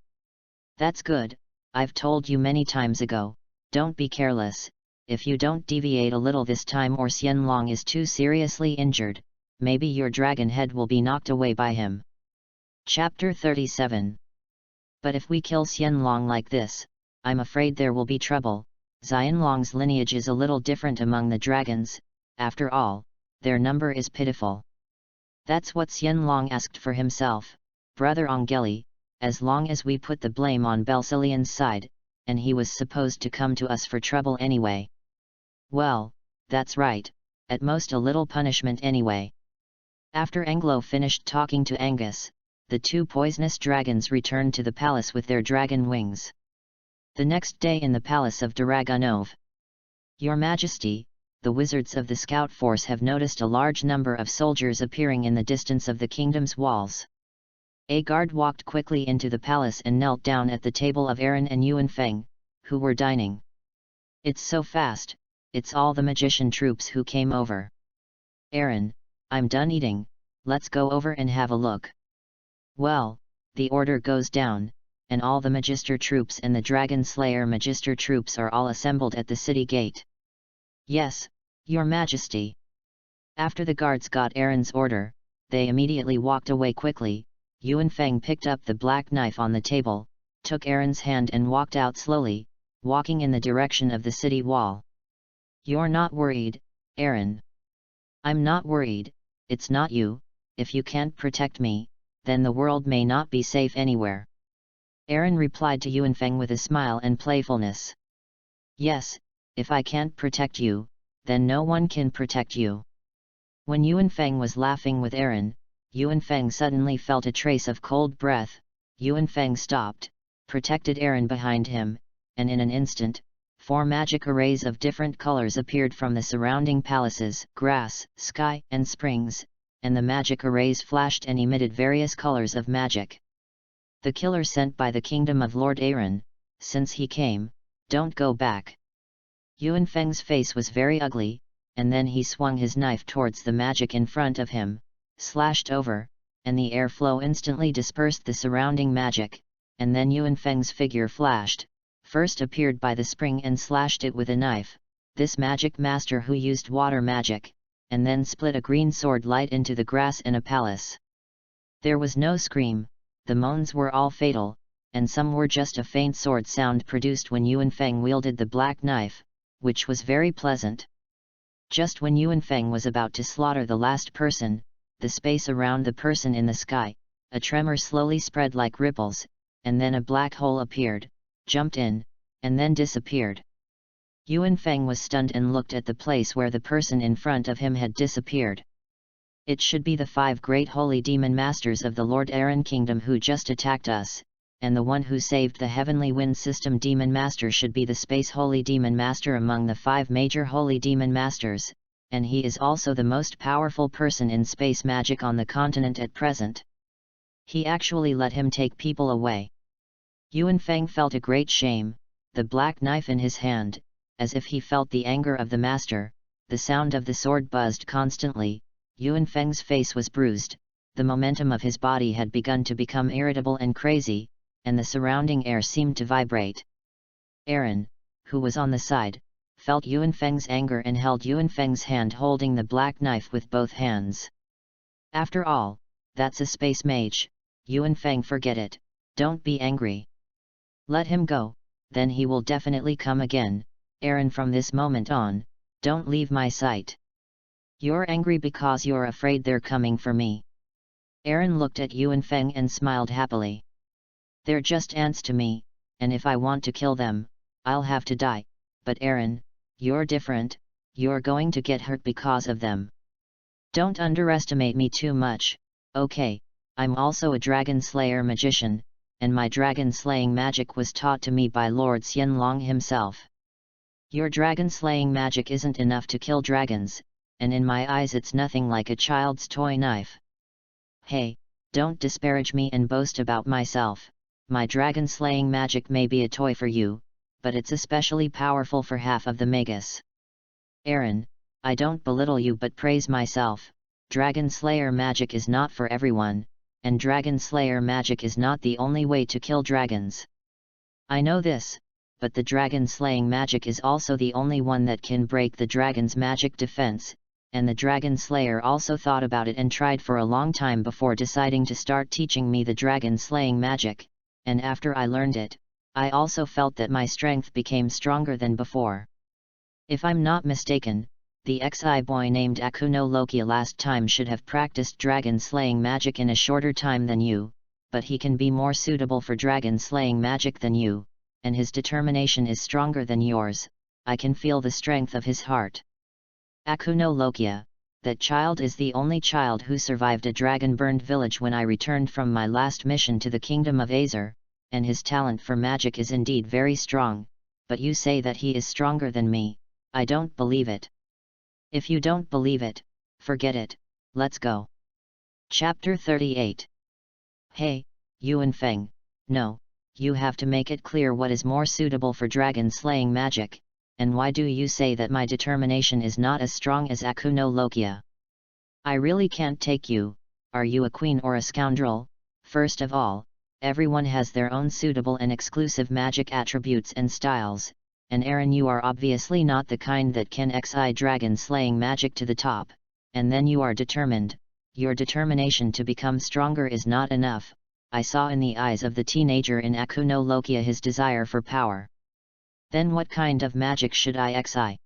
That's good, I've told you many times ago, don't be careless. If you don't deviate a little this time or Xianlong is too seriously injured, maybe your dragon head will be knocked away by him. Chapter 37. But if we kill Xianlong like this, I'm afraid there will be trouble. Xianlong's lineage is a little different among the dragons, after all, their number is pitiful. That's what Xianlong asked for himself, Brother Ongeli, as long as we put the blame on Belsalion's side, and he was supposed to come to us for trouble anyway. Well, that's right, at most a little punishment anyway. After Anglo finished talking to Angus, the two poisonous dragons returned to the palace with their dragon wings. The next day in the palace of Daragonov. Your Majesty, the wizards of the scout force have noticed a large number of soldiers appearing in the distance of the kingdom's walls. A guard walked quickly into the palace and knelt down at the table of Aaron and Yuanfeng, who were dining. It's so fast, it's all the magician troops who came over. Aaron, I'm done eating, let's go over and have a look. Well, the order goes down, and all the Magister troops and the Dragon Slayer Magister troops are all assembled at the city gate. Yes, Your Majesty. After the guards got Aaron's order, they immediately walked away quickly. Yuanfeng picked up the black knife on the table, took Aaron's hand and walked out slowly, walking in the direction of the city wall. You're not worried, Aaron? I'm not worried, it's not you. If you can't protect me, then the world may not be safe anywhere. Aaron replied to Yuanfeng with a smile and playfulness. Yes, if I can't protect you, then no one can protect you. When Yuanfeng was laughing with Aaron, Yuanfeng suddenly felt a trace of cold breath. Yuanfeng stopped, protected Aaron behind him, and in an instant, 4 magic arrays of different colors appeared from the surrounding palaces, grass, sky, and springs, and the magic arrays flashed and emitted various colors of magic. The killer sent by the kingdom of Lord Aaron, since he came, don't go back. Yuanfeng's face was very ugly, and then he swung his knife towards the magic in front of him, slashed over, and the airflow instantly dispersed the surrounding magic, and then Yuanfeng's figure flashed, first appeared by the spring and slashed it with a knife, this magic master who used water magic, and then split a green sword light into the grass in a palace. There was no scream, the moans were all fatal, and some were just a faint sword sound produced when Yuanfeng wielded the black knife, which was very pleasant. Just when Yuanfeng was about to slaughter the last person, the space around the person in the sky, a tremor slowly spread like ripples, and then a black hole appeared, jumped in, and then disappeared. Yuanfeng was stunned and looked at the place where the person in front of him had disappeared. It should be the 5 great holy demon masters of the Lord Aaron kingdom who just attacked us, and the one who saved the heavenly wind system demon master should be the space holy demon master among the 5 major holy demon masters, and he is also the most powerful person in space magic on the continent at present. He actually let him take people away. Yuanfeng felt a great shame, the black knife in his hand, as if he felt the anger of the master. The sound of the sword buzzed constantly. Yuanfeng's face was bruised, the momentum of his body had begun to become irritable and crazy, and the surrounding air seemed to vibrate. Aaron, who was on the side, felt Yuanfeng's anger and held Yuanfeng's hand holding the black knife with both hands. After all, that's a space mage, Yuanfeng, forget it, don't be angry. Let him go, then he will definitely come again, Aaron, from this moment on, don't leave my sight. You're angry because you're afraid they're coming for me. Aaron looked at Yuanfeng and smiled happily. They're just ants to me, and if I want to kill them, I'll have to die, but Aaron, you're different, you're going to get hurt because of them. Don't underestimate me too much, okay? I'm also a dragon slayer magician, and my dragon slaying magic was taught to me by Lord Xianlong himself. Your dragon slaying magic isn't enough to kill dragons, and in my eyes it's nothing like a child's toy knife. Hey, don't disparage me and boast about myself. My dragon slaying magic may be a toy for you, but it's especially powerful for half of the magus. Aaron, I don't belittle you but praise myself. Dragon slayer magic is not for everyone, and dragon slayer magic is not the only way to kill dragons. I know this, but the dragon slaying magic is also the only one that can break the dragon's magic defense, and the dragon slayer also thought about it and tried for a long time before deciding to start teaching me the dragon slaying magic, and after I learned it, I also felt that my strength became stronger than before. If I'm not mistaken, the XI boy named Akuno Lokia last time should have practiced dragon slaying magic in a shorter time than you, but he can be more suitable for dragon slaying magic than you, and his determination is stronger than yours. I can feel the strength of his heart. Akuno Lokia, that child is the only child who survived a dragon-burned village when I returned from my last mission to the kingdom of Azer, and his talent for magic is indeed very strong, but you say that he is stronger than me. I don't believe it. If you don't believe it, forget it, let's go. Chapter 38. Hey, Yuanfeng, no, you have to make it clear what is more suitable for dragon slaying magic, and why do you say that my determination is not as strong as Akuno Lokia? I really can't take you. Are you a queen or a scoundrel? First of all, everyone has their own suitable and exclusive magic attributes and styles, and Aaron, you are obviously not the kind that can xi dragon slaying magic to the top, and then you are determined. Your determination to become stronger is not enough. I saw in the eyes of the teenager in Akuno Lokia his desire for power. Then what kind of magic should I xi?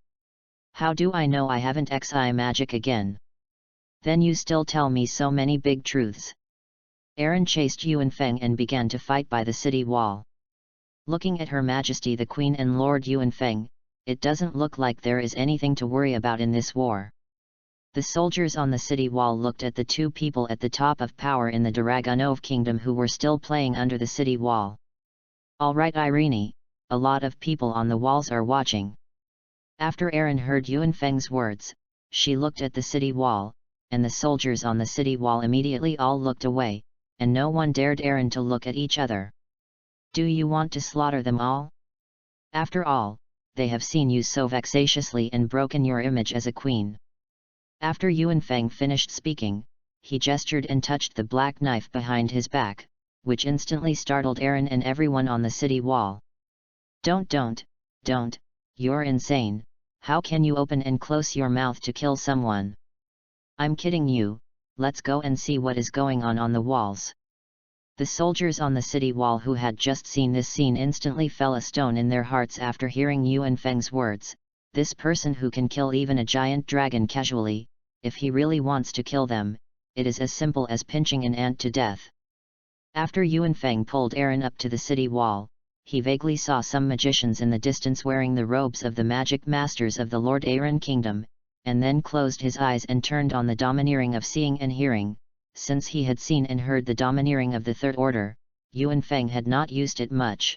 How do I know I haven't xi magic again? Then you still tell me so many big truths. Aaron chased Yuanfeng and began to fight by the city wall. Looking at Her Majesty the Queen and Lord Yuanfeng, it doesn't look like there is anything to worry about in this war. The soldiers on the city wall looked at the two people at the top of power in the Dragunov kingdom who were still playing under the city wall. Alright Irene, a lot of people on the walls are watching. After Aaron heard Yuanfeng's words, she looked at the city wall, and the soldiers on the city wall immediately all looked away, and no one dared Aaron to look at each other. Do you want to slaughter them all? After all, they have seen you so vexatiously and broken your image as a queen. After Yuanfeng finished speaking, he gestured and touched the black knife behind his back, which instantly startled Aaron and everyone on the city wall. Don't, you're insane, how can you open and close your mouth to kill someone? I'm kidding you, let's go and see what is going on the walls. The soldiers on the city wall who had just seen this scene instantly fell a stone in their hearts after hearing Yuanfeng's words. This person who can kill even a giant dragon casually, if he really wants to kill them, it is as simple as pinching an ant to death. After Yuanfeng pulled Aaron up to the city wall, he vaguely saw some magicians in the distance wearing the robes of the magic masters of the Lord Aaron kingdom, and then closed his eyes and turned on the domineering of seeing and hearing. Since he had seen and heard the domineering of the Third Order, Yuanfeng had not used it much.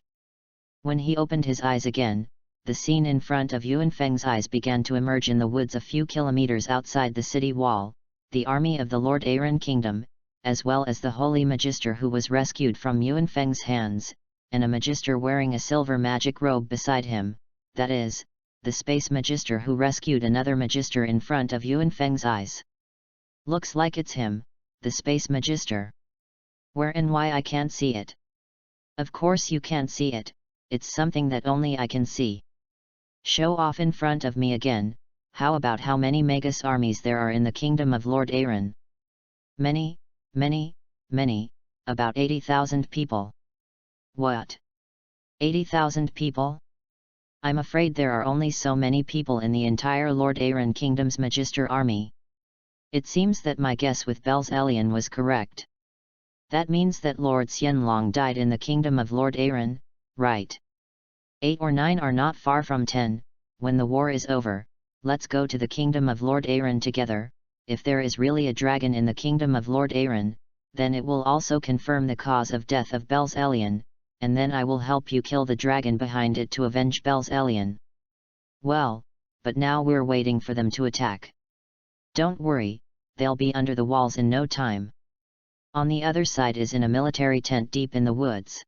When he opened his eyes again, the scene in front of Yuanfeng's eyes began to emerge in the woods a few kilometers outside the city wall, the army of the Lord Aaron kingdom, as well as the holy magister who was rescued from Yuanfeng's hands, and a magister wearing a silver magic robe beside him, that is, the space magister who rescued another magister in front of Yuanfeng's eyes. Looks like it's him, the space magister. Where and why I can't see it? Of course you can't see it, it's something that only I can see. Show off in front of me again. How about how many Magus armies there are in the kingdom of Lord Aaron? Many, many, many, about 80,000 people. What? 80,000 people? I'm afraid there are only so many people in the entire Lord Aaron Kingdom's Magister army. It seems that my guess with Bel's Elion was correct. That means that Lord Xianlong died in the kingdom of Lord Aaron, right? 8 or 9 are not far from 10, when the war is over, let's go to the kingdom of Lord Aaron together. If there is really a dragon in the kingdom of Lord Aaron, then it will also confirm the cause of death of Bel's Elion, and then I will help you kill the dragon behind it to avenge Bel's Elion. Well, but now we're waiting for them to attack. Don't worry, they'll be under the walls in no time. On the other side is in a military tent deep in the woods.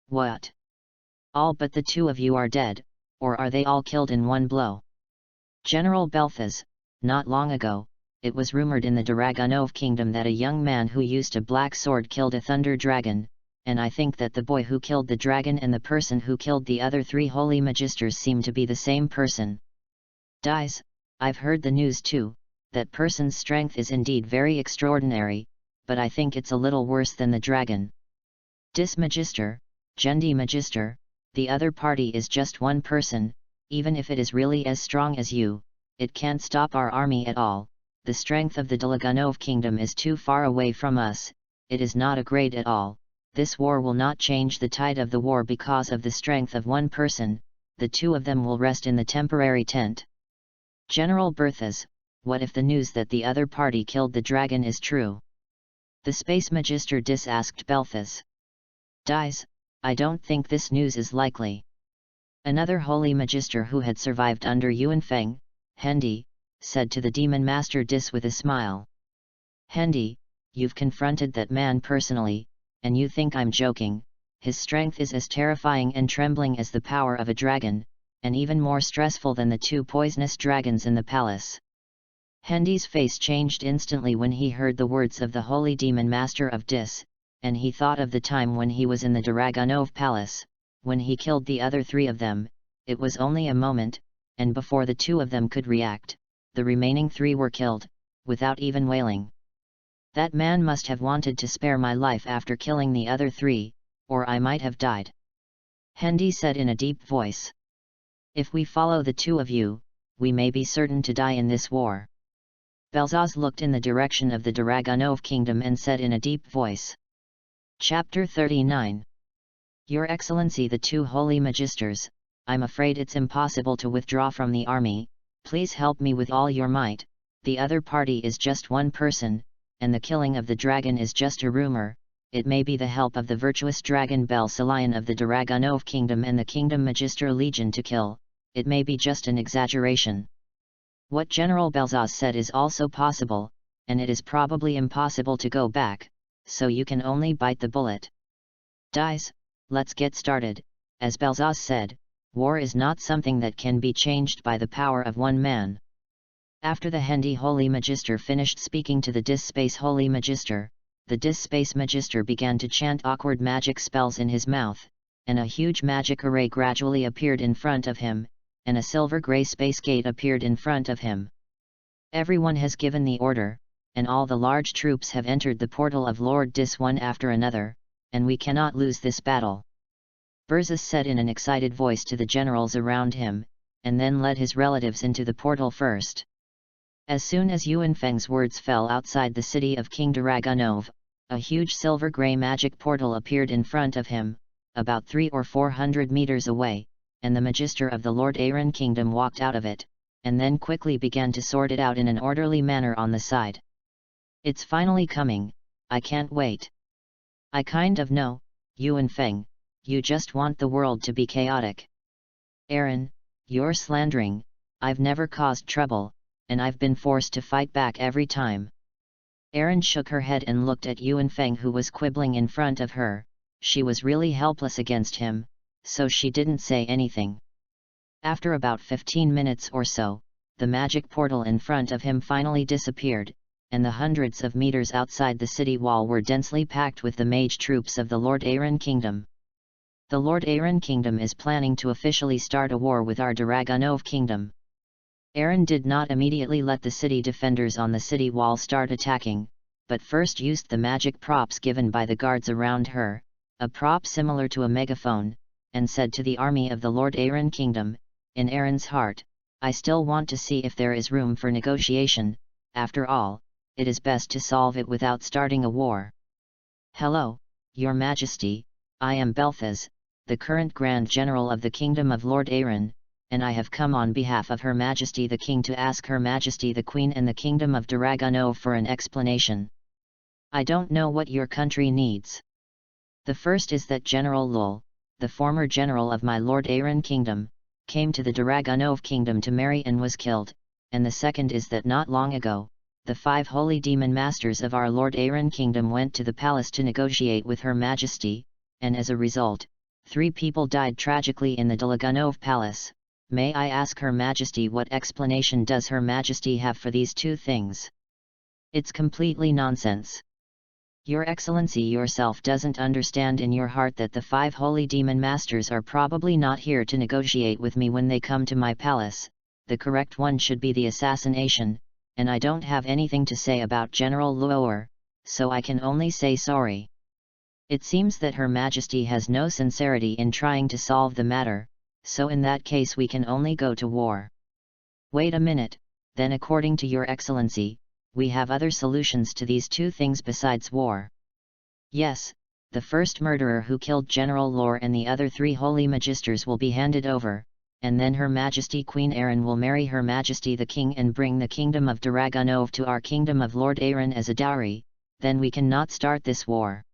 What? All but the 2 of you are dead, or are they all killed in one blow? General Belthas, not long ago, it was rumored in the Dragonov kingdom that a young man who used a black sword killed a thunder dragon, and I think that the boy who killed the dragon and the person who killed the other 3 holy magisters seem to be the same person. Dies, I've heard the news too, that person's strength is indeed very extraordinary, but I think it's a little worse than the dragon. Dis Magister, Gendi Magister, the other party is just one person, even if it is really as strong as you, it can't stop our army at all. The strength of the Dragonov kingdom is too far away from us, it is not a great at all. This war will not change the tide of the war because of the strength of one person, the 2 of them will rest in the temporary tent. General Berthas, what if the news that the other party killed the dragon is true? The Space Magister Dis asked Belthas. Dies, I don't think this news is likely. Another holy magister who had survived under Yuanfeng, Hendi, said to the Demon Master Dis with a smile. Hendi, you've confronted that man personally, and you think I'm joking. His strength is as terrifying and trembling as the power of a dragon, and even more stressful than the 2 poisonous dragons in the palace. Hendi's face changed instantly when he heard the words of the holy demon master of Dis, and he thought of the time when he was in the Dragonov palace, when he killed the other 3 of them. It was only a moment, and before the 2 of them could react, the remaining 3 were killed, without even wailing. That man must have wanted to spare my life after killing the other 3, or I might have died. Hendi said in a deep voice. If we follow the 2 of you, we may be certain to die in this war. Belzaz looked in the direction of the Dragonov kingdom and said in a deep voice. Chapter 39. Your Excellency the 2 holy magisters, I'm afraid it's impossible to withdraw from the army, please help me with all your might. The other party is just one person, and the killing of the dragon is just a rumor. It may be the help of the virtuous dragon Bel Salion of the Dragonov kingdom and the Kingdom Magister Legion to kill, it may be just an exaggeration. What General Belzaz said is also possible, and it is probably impossible to go back, so you can only bite the bullet. Dies, let's get started. As Belzaz said, war is not something that can be changed by the power of one man. After the Hendi Holy Magister finished speaking to the Dis Space Holy Magister, the Dis Space Magister began to chant awkward magic spells in his mouth, and a huge magic array gradually appeared in front of him, and a silver-grey space gate appeared in front of him. Everyone has given the order, and all the large troops have entered the portal of Lord Dis one after another, and we cannot lose this battle. Berzas said in an excited voice to the generals around him, and then led his relatives into the portal first. As soon as Yuanfeng's words fell outside the city of King Dragonov, a huge silver-grey magic portal appeared in front of him, about 300 or 400 meters away, and the Magister of the Lord Aaron Kingdom walked out of it, and then quickly began to sort it out in an orderly manner on the side. It's finally coming, I can't wait. I kind of know, Yuanfeng, you just want the world to be chaotic. Aaron, you're slandering, I've never caused trouble, and I've been forced to fight back every time. Aaron shook her head and looked at Yuanfeng who was quibbling in front of her. She was really helpless against him, so she didn't say anything. After about 15 minutes or so, the magic portal in front of him finally disappeared, and the hundreds of meters outside the city wall were densely packed with the mage troops of the Lord Aaron Kingdom. The Lord Aaron Kingdom is planning to officially start a war with our Dragunov Kingdom. Aaron did not immediately let the city defenders on the city wall start attacking, but first used the magic props given by the guards around her, a prop similar to a megaphone, and said to the army of the Lord Aaron Kingdom, in Aaron's heart, I still want to see if there is room for negotiation. After all, it is best to solve it without starting a war. Hello, Your Majesty, I am Belphaz, the current Grand General of the Kingdom of Lord Aaron, and I have come on behalf of Her Majesty the King to ask Her Majesty the Queen and the Kingdom of Dragunov for an explanation. I don't know what your country needs. The first is that General Lul, the former general of my Lord Aaron Kingdom, came to the Dragunov Kingdom to marry and was killed, and the second is that not long ago, the 5 holy demon masters of our Lord Aaron Kingdom went to the palace to negotiate with Her Majesty, and as a result, 3 people died tragically in the Dragunov Palace. May I ask Her Majesty what explanation does Her Majesty have for these 2 things? It's completely nonsense. Your Excellency yourself doesn't understand in your heart that the 5 holy demon masters are probably not here to negotiate with me when they come to my palace. The correct one should be the assassination, and I don't have anything to say about General Luor, so I can only say sorry. It seems that Her Majesty has no sincerity in trying to solve the matter, so in that case we can only go to war. Wait a minute, then according to Your Excellency, we have other solutions to these 2 things besides war. Yes, the first murderer who killed General Lor and the other 3 holy magisters will be handed over, and then Her Majesty Queen Aaron will marry Her Majesty the King and bring the Kingdom of Dragunov to our Kingdom of Lord Aaron as a dowry, then we cannot start this war.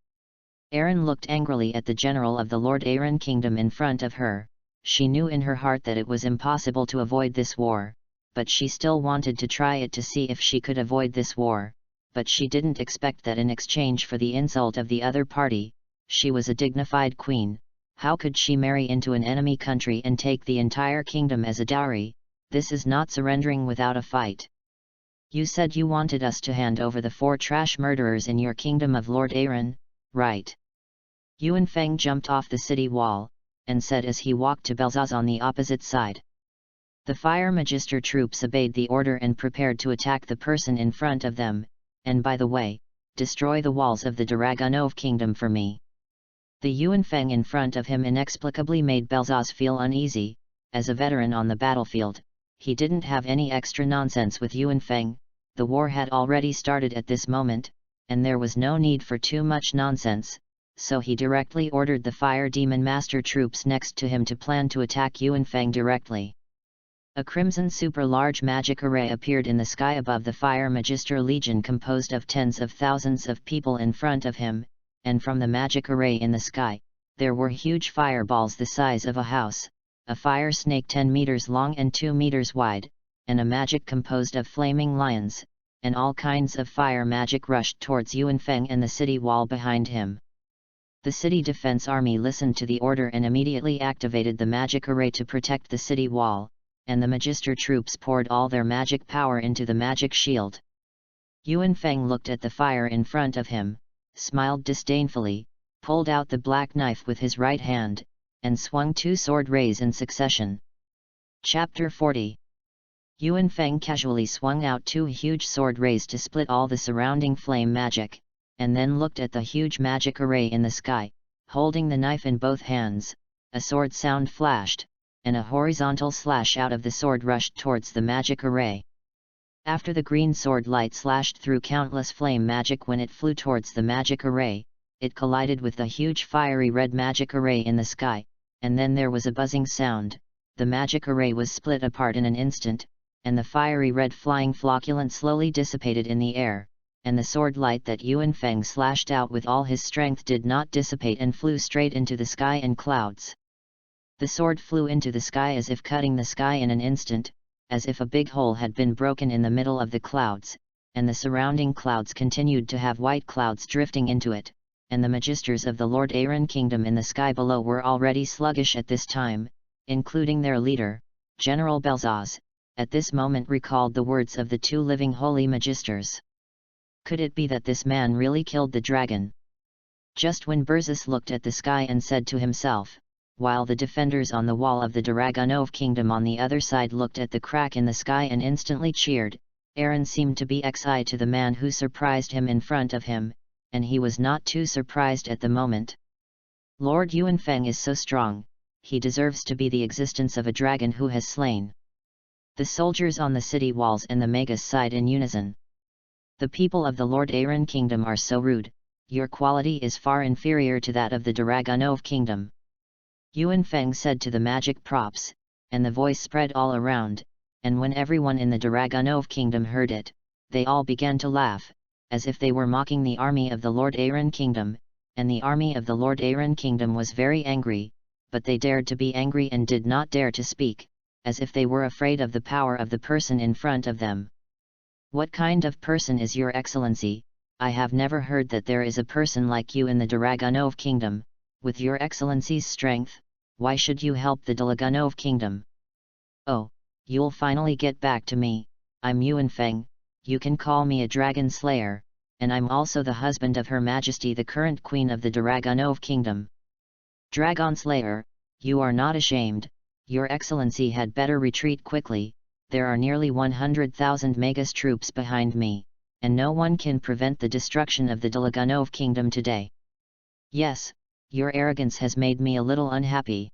Aaron looked angrily at the general of the Lord Aaron Kingdom in front of her. She knew in her heart that it was impossible to avoid this war, but she still wanted to try it to see if she could avoid this war, but she didn't expect that in exchange for the insult of the other party, she was a dignified queen. How could she marry into an enemy country and take the entire kingdom as a dowry? This is not surrendering without a fight. You said you wanted us to hand over the 4 trash murderers in your Kingdom of Lord Aaron, right? Yuan Feng jumped off the city wall, and said as he walked to Belzaz on the opposite side. The fire magister troops obeyed the order and prepared to attack the person in front of them, and by the way, destroy the walls of the Dragunov Kingdom for me. The Yuan Feng in front of him inexplicably made Belzaz feel uneasy. As a veteran on the battlefield, he didn't have any extra nonsense with Yuan Feng. The war had already started at this moment, and there was no need for too much nonsense, so he directly ordered the Fire Demon Master troops next to him to plan to attack Yuan Feng directly. A crimson super-large magic array appeared in the sky above the Fire Magister Legion composed of tens of thousands of people in front of him, and from the magic array in the sky, there were huge fireballs the size of a house, a fire snake 10 meters long and 2 meters wide, and a magic composed of flaming lions, and all kinds of fire magic rushed towards Yuan Feng and the city wall behind him. The city defense army listened to the order and immediately activated the magic array to protect the city wall, and the magister troops poured all their magic power into the magic shield. Yuan Feng looked at the fire in front of him, smiled disdainfully, pulled out the black knife with his right hand, and swung 2 sword rays in succession. Chapter 40. Yuan Feng casually swung out 2 huge sword rays to split all the surrounding flame magic, and then looked at the huge magic array in the sky. Holding the knife in both hands, a sword sound flashed, and a horizontal slash out of the sword rushed towards the magic array. After the green sword light slashed through countless flame magic when it flew towards the magic array, it collided with the huge fiery red magic array in the sky, and then there was a buzzing sound. The magic array was split apart in an instant, and the fiery red flying flocculent slowly dissipated in the air, and the sword light that Yuan Feng slashed out with all his strength did not dissipate and flew straight into the sky and clouds. The sword flew into the sky as if cutting the sky in an instant, as if a big hole had been broken in the middle of the clouds, and the surrounding clouds continued to have white clouds drifting into it, and the magisters of the Lord Aaron Kingdom in the sky below were already sluggish at this time, including their leader, General Belzaz, at this moment recalled the words of the 2 living holy magisters. Could it be that this man really killed the dragon? Just when Berzus looked at the sky and said to himself, while the defenders on the wall of the Dragunov kingdom on the other side looked at the crack in the sky and instantly cheered, Aaron seemed to be xi to the man who surprised him in front of him, and he was not too surprised at the moment. Lord Yuanfeng is so strong, he deserves to be the existence of a dragon who has slain. The soldiers on the city walls and the magus sighed in unison. The people of the Lord Aaron kingdom are so rude, your quality is far inferior to that of the Dragunov kingdom. Yuanfeng said to the magic props, and the voice spread all around, and when everyone in the Dragunov kingdom heard it, they all began to laugh, as if they were mocking the army of the Lord Aaron kingdom, and the army of the Lord Aaron kingdom was very angry, but they dared to be angry and did not dare to speak, as if they were afraid of the power of the person in front of them. What kind of person is your excellency? I have never heard that there is a person like you in the Dragunov kingdom. With your excellency's strength, why should you help the Dragunov kingdom? Oh, you'll finally get back to me. I'm Yuanfeng, you can call me a dragon slayer, and I'm also the husband of Her Majesty the current queen of the Dragunov kingdom. Dragon slayer, you are not ashamed, your excellency had better retreat quickly, there are nearly 100,000 magus troops behind me, and no one can prevent the destruction of the Dragunov kingdom today. Yes, your arrogance has made me a little unhappy.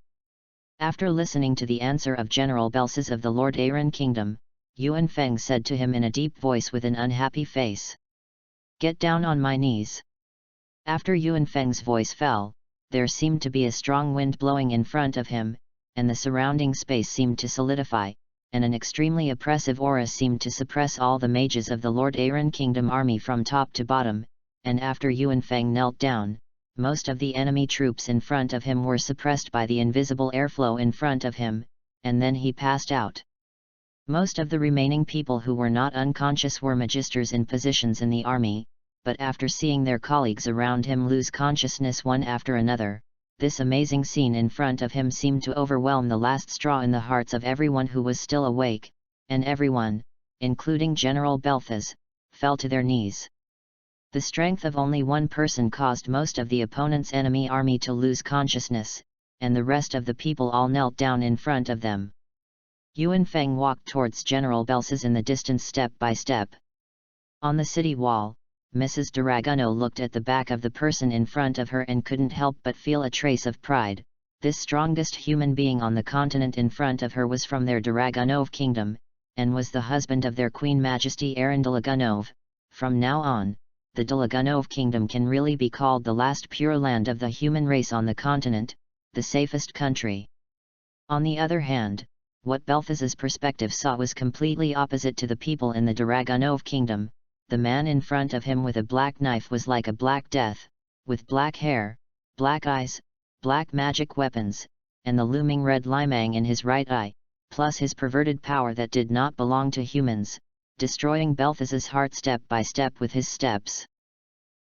After listening to the answer of General Belces of the Lord Aaron kingdom, Yuanfeng said to him in a deep voice with an unhappy face. Get down on my knees. After Yuanfeng's voice fell, there seemed to be a strong wind blowing in front of him, and the surrounding space seemed to solidify, and an extremely oppressive aura seemed to suppress all the mages of the Lord Aaron kingdom army from top to bottom, and after Yuanfeng knelt down, most of the enemy troops in front of him were suppressed by the invisible airflow in front of him, and then he passed out. Most of the remaining people who were not unconscious were magisters in positions in the army, but after seeing their colleagues around him lose consciousness one after another, this amazing scene in front of him seemed to overwhelm the last straw in the hearts of everyone who was still awake, and everyone, including General Belces, fell to their knees. The strength of only one person caused most of the opponent's enemy army to lose consciousness, and the rest of the people all knelt down in front of them. Yuanfeng walked towards General Belces in the distance step by step. On the city wall, Mrs. Draguno looked at the back of the person in front of her and couldn't help but feel a trace of pride. This strongest human being on the continent in front of her was from their Dragunov kingdom, and was the husband of their Queen Majesty Aaron Dragunov. From now on, the Dragunov kingdom can really be called the last pure land of the human race on the continent, the safest country. On the other hand, what Belfaz's perspective saw was completely opposite to the people in the Dragunov kingdom. The man in front of him with a black knife was like a black death, with black hair, black eyes, black magic weapons, and the looming red limang in his right eye, plus his perverted power that did not belong to humans, destroying Belfaz's heart step by step with his steps.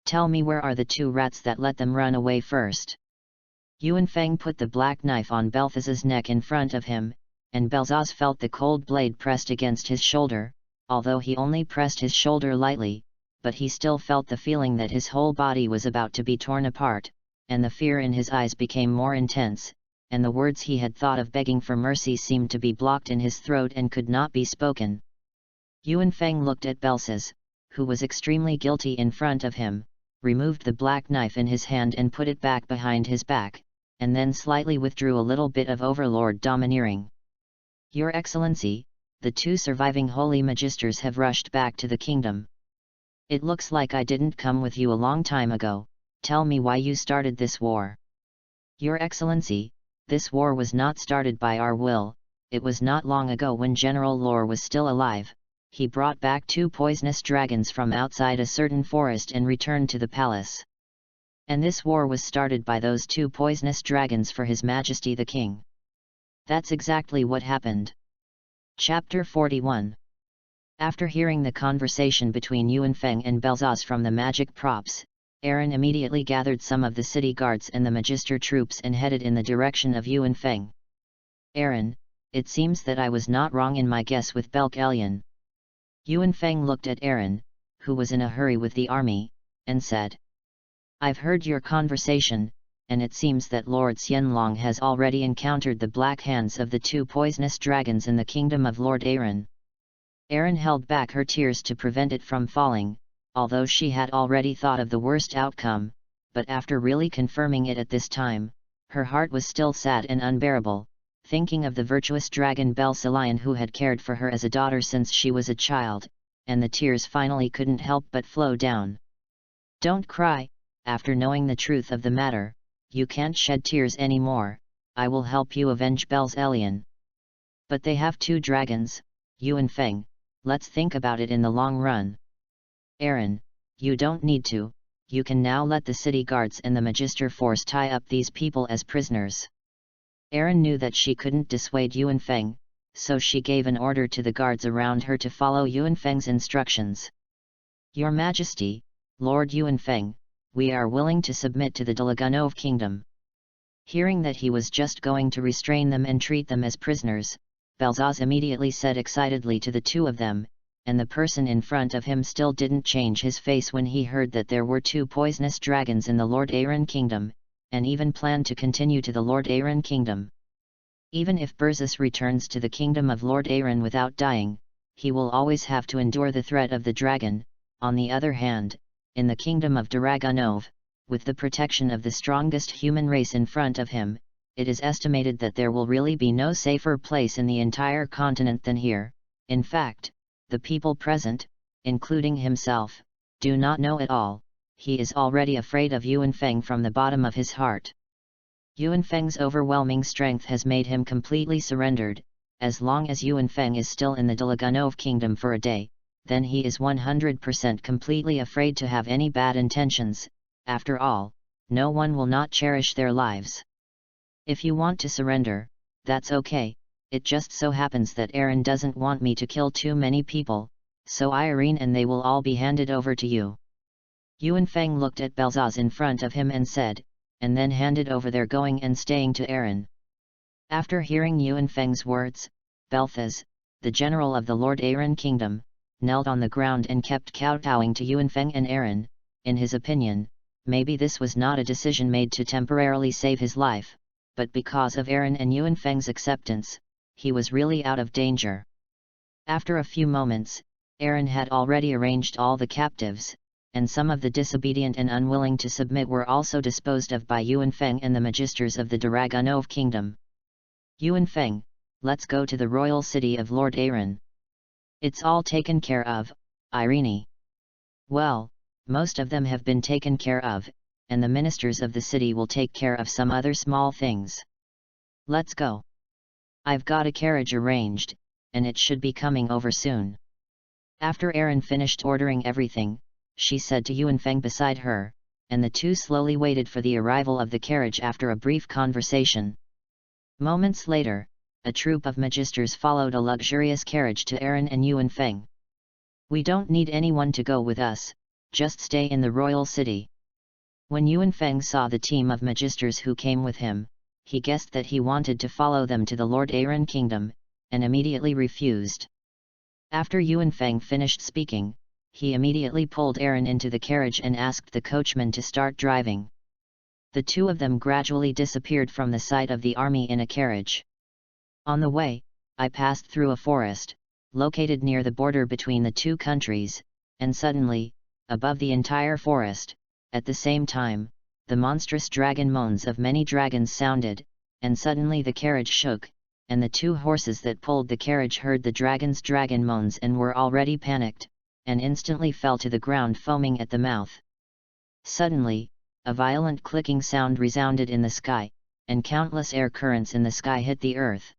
Tell me, where are the two rats that let them run away first? Yuanfeng put the black knife on Belfaz's neck in front of him, and Belzaz felt the cold blade pressed against his shoulder, although he only pressed his shoulder lightly, but he still felt the feeling that his whole body was about to be torn apart, and the fear in his eyes became more intense, and the words he had thought of begging for mercy seemed to be blocked in his throat and could not be spoken. Yuanfeng looked at Belzaz, who was extremely guilty in front of him, removed the black knife in his hand and put it back behind his back, and then slightly withdrew a little bit of overlord domineering. Your Excellency, the two surviving holy magisters have rushed back to the kingdom. It looks like I didn't come with you a long time ago. Tell me why you started this war. Your Excellency, this war was not started by our will. It was not long ago when General Lore was still alive. He brought back two poisonous dragons from outside a certain forest and returned to the palace. And this war was started by those two poisonous dragons for His Majesty the King. That's exactly what happened. Chapter 41. After hearing the conversation between Yuanfeng and Belzaz from the magic props, Aaron immediately gathered some of the city guards and the magister troops and headed in the direction of Yuanfeng. Aaron, it seems that I was not wrong in my guess with Belk-Elian. Yuanfeng looked at Aaron, who was in a hurry with the army, and said, I've heard your conversation, and it seems that Lord Xianlong has already encountered the black hands of the two poisonous dragons in the kingdom of Lord Aaron. Erin held back her tears to prevent it from falling, although she had already thought of the worst outcome, but after really confirming it at this time, her heart was still sad and unbearable, thinking of the virtuous dragon Belsalion who had cared for her as a daughter since she was a child, and the tears finally couldn't help but flow down. Don't cry, after knowing the truth of the matter, you can't shed tears anymore, I will help you avenge Belsalion. But they have two dragons, Yuan Feng, let's think about it in the long run. Aaron, you don't need to, you can now let the city guards and the Magister force tie up these people as prisoners. Aaron knew that she couldn't dissuade Yuan Feng, so she gave an order to the guards around her to follow Yuan Feng's instructions. Your Majesty, Lord Yuan Feng, we are willing to submit to the Delagunov kingdom. Hearing that he was just going to restrain them and treat them as prisoners, Belzaz immediately said excitedly to the two of them, and the person in front of him still didn't change his face when he heard that there were two poisonous dragons in the Lord Aaron kingdom, and even planned to continue to the Lord Aaron kingdom. Even if Berzus returns to the kingdom of Lord Aaron without dying, he will always have to endure the threat of the dragon. On the other hand, in the kingdom of Daragunov, with the protection of the strongest human race in front of him, it is estimated that there will really be no safer place in the entire continent than here. In fact, the people present, including himself, do not know at all. He is already afraid of Yuan Feng from the bottom of his heart. Yuan Feng's overwhelming strength has made him completely surrendered. As long as Yuan Feng is still in the Delagunov kingdom for a day, then he is 100% completely afraid to have any bad intentions. After all, no one will not cherish their lives. If you want to surrender, that's okay, it just so happens that Aaron doesn't want me to kill too many people, so Irene and they will all be handed over to you. Yuan Feng looked at Belzaz in front of him and said, and then handed over their going and staying to Aaron. After hearing Yuan Feng's words, Belthaz, the general of the Lord Aaron kingdom, knelt on the ground and kept kowtowing to Yuan Feng and Aaron. In his opinion, maybe this was not a decision made to temporarily save his life, but because of Aaron and Yuan Feng's acceptance, he was really out of danger. After a few moments, Aaron had already arranged all the captives, and some of the disobedient and unwilling to submit were also disposed of by Yuan Feng and the magisters of the Daragunov kingdom. Yuan Feng, let's go to the royal city of Lord Aaron. It's all taken care of, Irene. Well, most of them have been taken care of, and the ministers of the city will take care of some other small things. Let's go. I've got a carriage arranged, and it should be coming over soon. After Aaron finished ordering everything, she said to Yuan Feng beside her, and the two slowly waited for the arrival of the carriage after a brief conversation. Moments later, a troop of magisters followed a luxurious carriage to Aaron and Yuan Feng. We don't need anyone to go with us, just stay in the royal city. When Yuan Feng saw the team of magisters who came with him, he guessed that he wanted to follow them to the Lord Aaron kingdom, and immediately refused. After Yuan Feng finished speaking, he immediately pulled Aaron into the carriage and asked the coachman to start driving. The two of them gradually disappeared from the sight of the army in a carriage. On the way, I passed through a forest, located near the border between the two countries, and suddenly, above the entire forest, at the same time, the monstrous dragon moans of many dragons sounded, and suddenly the carriage shook, and the two horses that pulled the carriage heard the dragon's dragon moans and were already panicked, and instantly fell to the ground foaming at the mouth. Suddenly, a violent clicking sound resounded in the sky, and countless air currents in the sky hit the earth.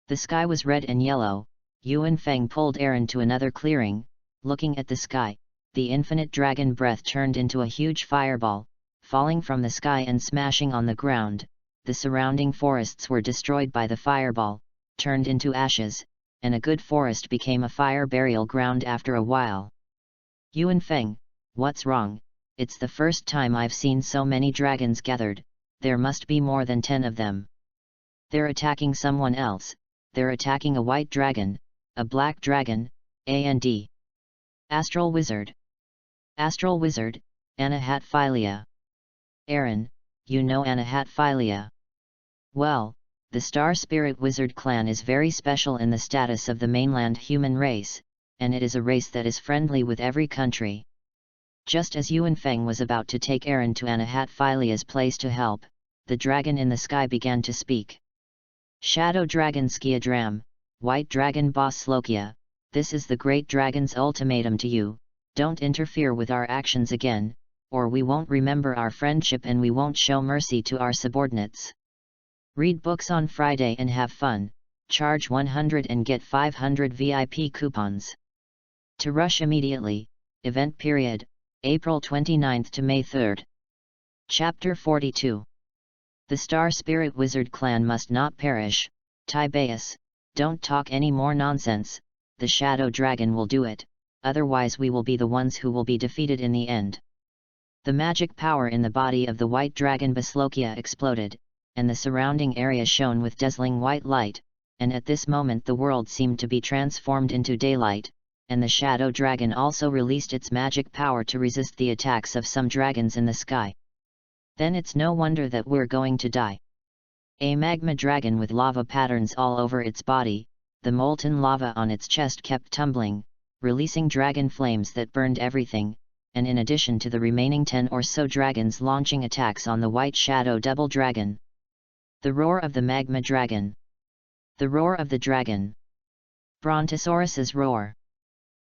The sky was red and yellow. Yuan Feng pulled Aaron to another clearing. Looking at the sky, the infinite dragon breath turned into a huge fireball, falling from the sky and smashing on the ground. The surrounding forests were destroyed by the fireball, turned into ashes, and a good forest became a fire burial ground after a while. Yuan Feng, what's wrong? It's the first time I've seen so many dragons gathered, there must be more than 10 of them. They're attacking someone else, they're attacking a white dragon, a black dragon, and Astral Wizard. Astral Wizard, Anahatphilia. Aaron, you know Anahatphilia. Well, the Star Spirit Wizard clan is very special in the status of the mainland human race, and it is a race that is friendly with every country. Just as Yuan Feng was about to take Aaron to Anahatphilia's place to help, the dragon in the sky began to speak. Shadow Dragon Skiadram, White Dragon Boss Slokia, this is the Great Dragon's ultimatum to you: don't interfere with our actions again, or we won't remember our friendship and we won't show mercy to our subordinates. Read books on Friday and have fun, charge 100 and get 500 VIP coupons. To rush immediately, event period, April 29 to May 3. Chapter 42. The Star Spirit Wizard clan must not perish. Tiberius, don't talk any more nonsense, the Shadow Dragon will do it, otherwise we will be the ones who will be defeated in the end. The magic power in the body of the white dragon Baslokia exploded, and the surrounding area shone with dazzling white light, and at this moment the world seemed to be transformed into daylight, and the shadow dragon also released its magic power to resist the attacks of some dragons in the sky. Then it's no wonder that we're going to die. A magma dragon with lava patterns all over its body, the molten lava on its chest kept tumbling, releasing dragon flames that burned everything, and in addition to the remaining 10 or so dragons launching attacks on the white shadow double dragon. The roar of the magma dragon. The roar of the dragon. Brontosaurus's roar.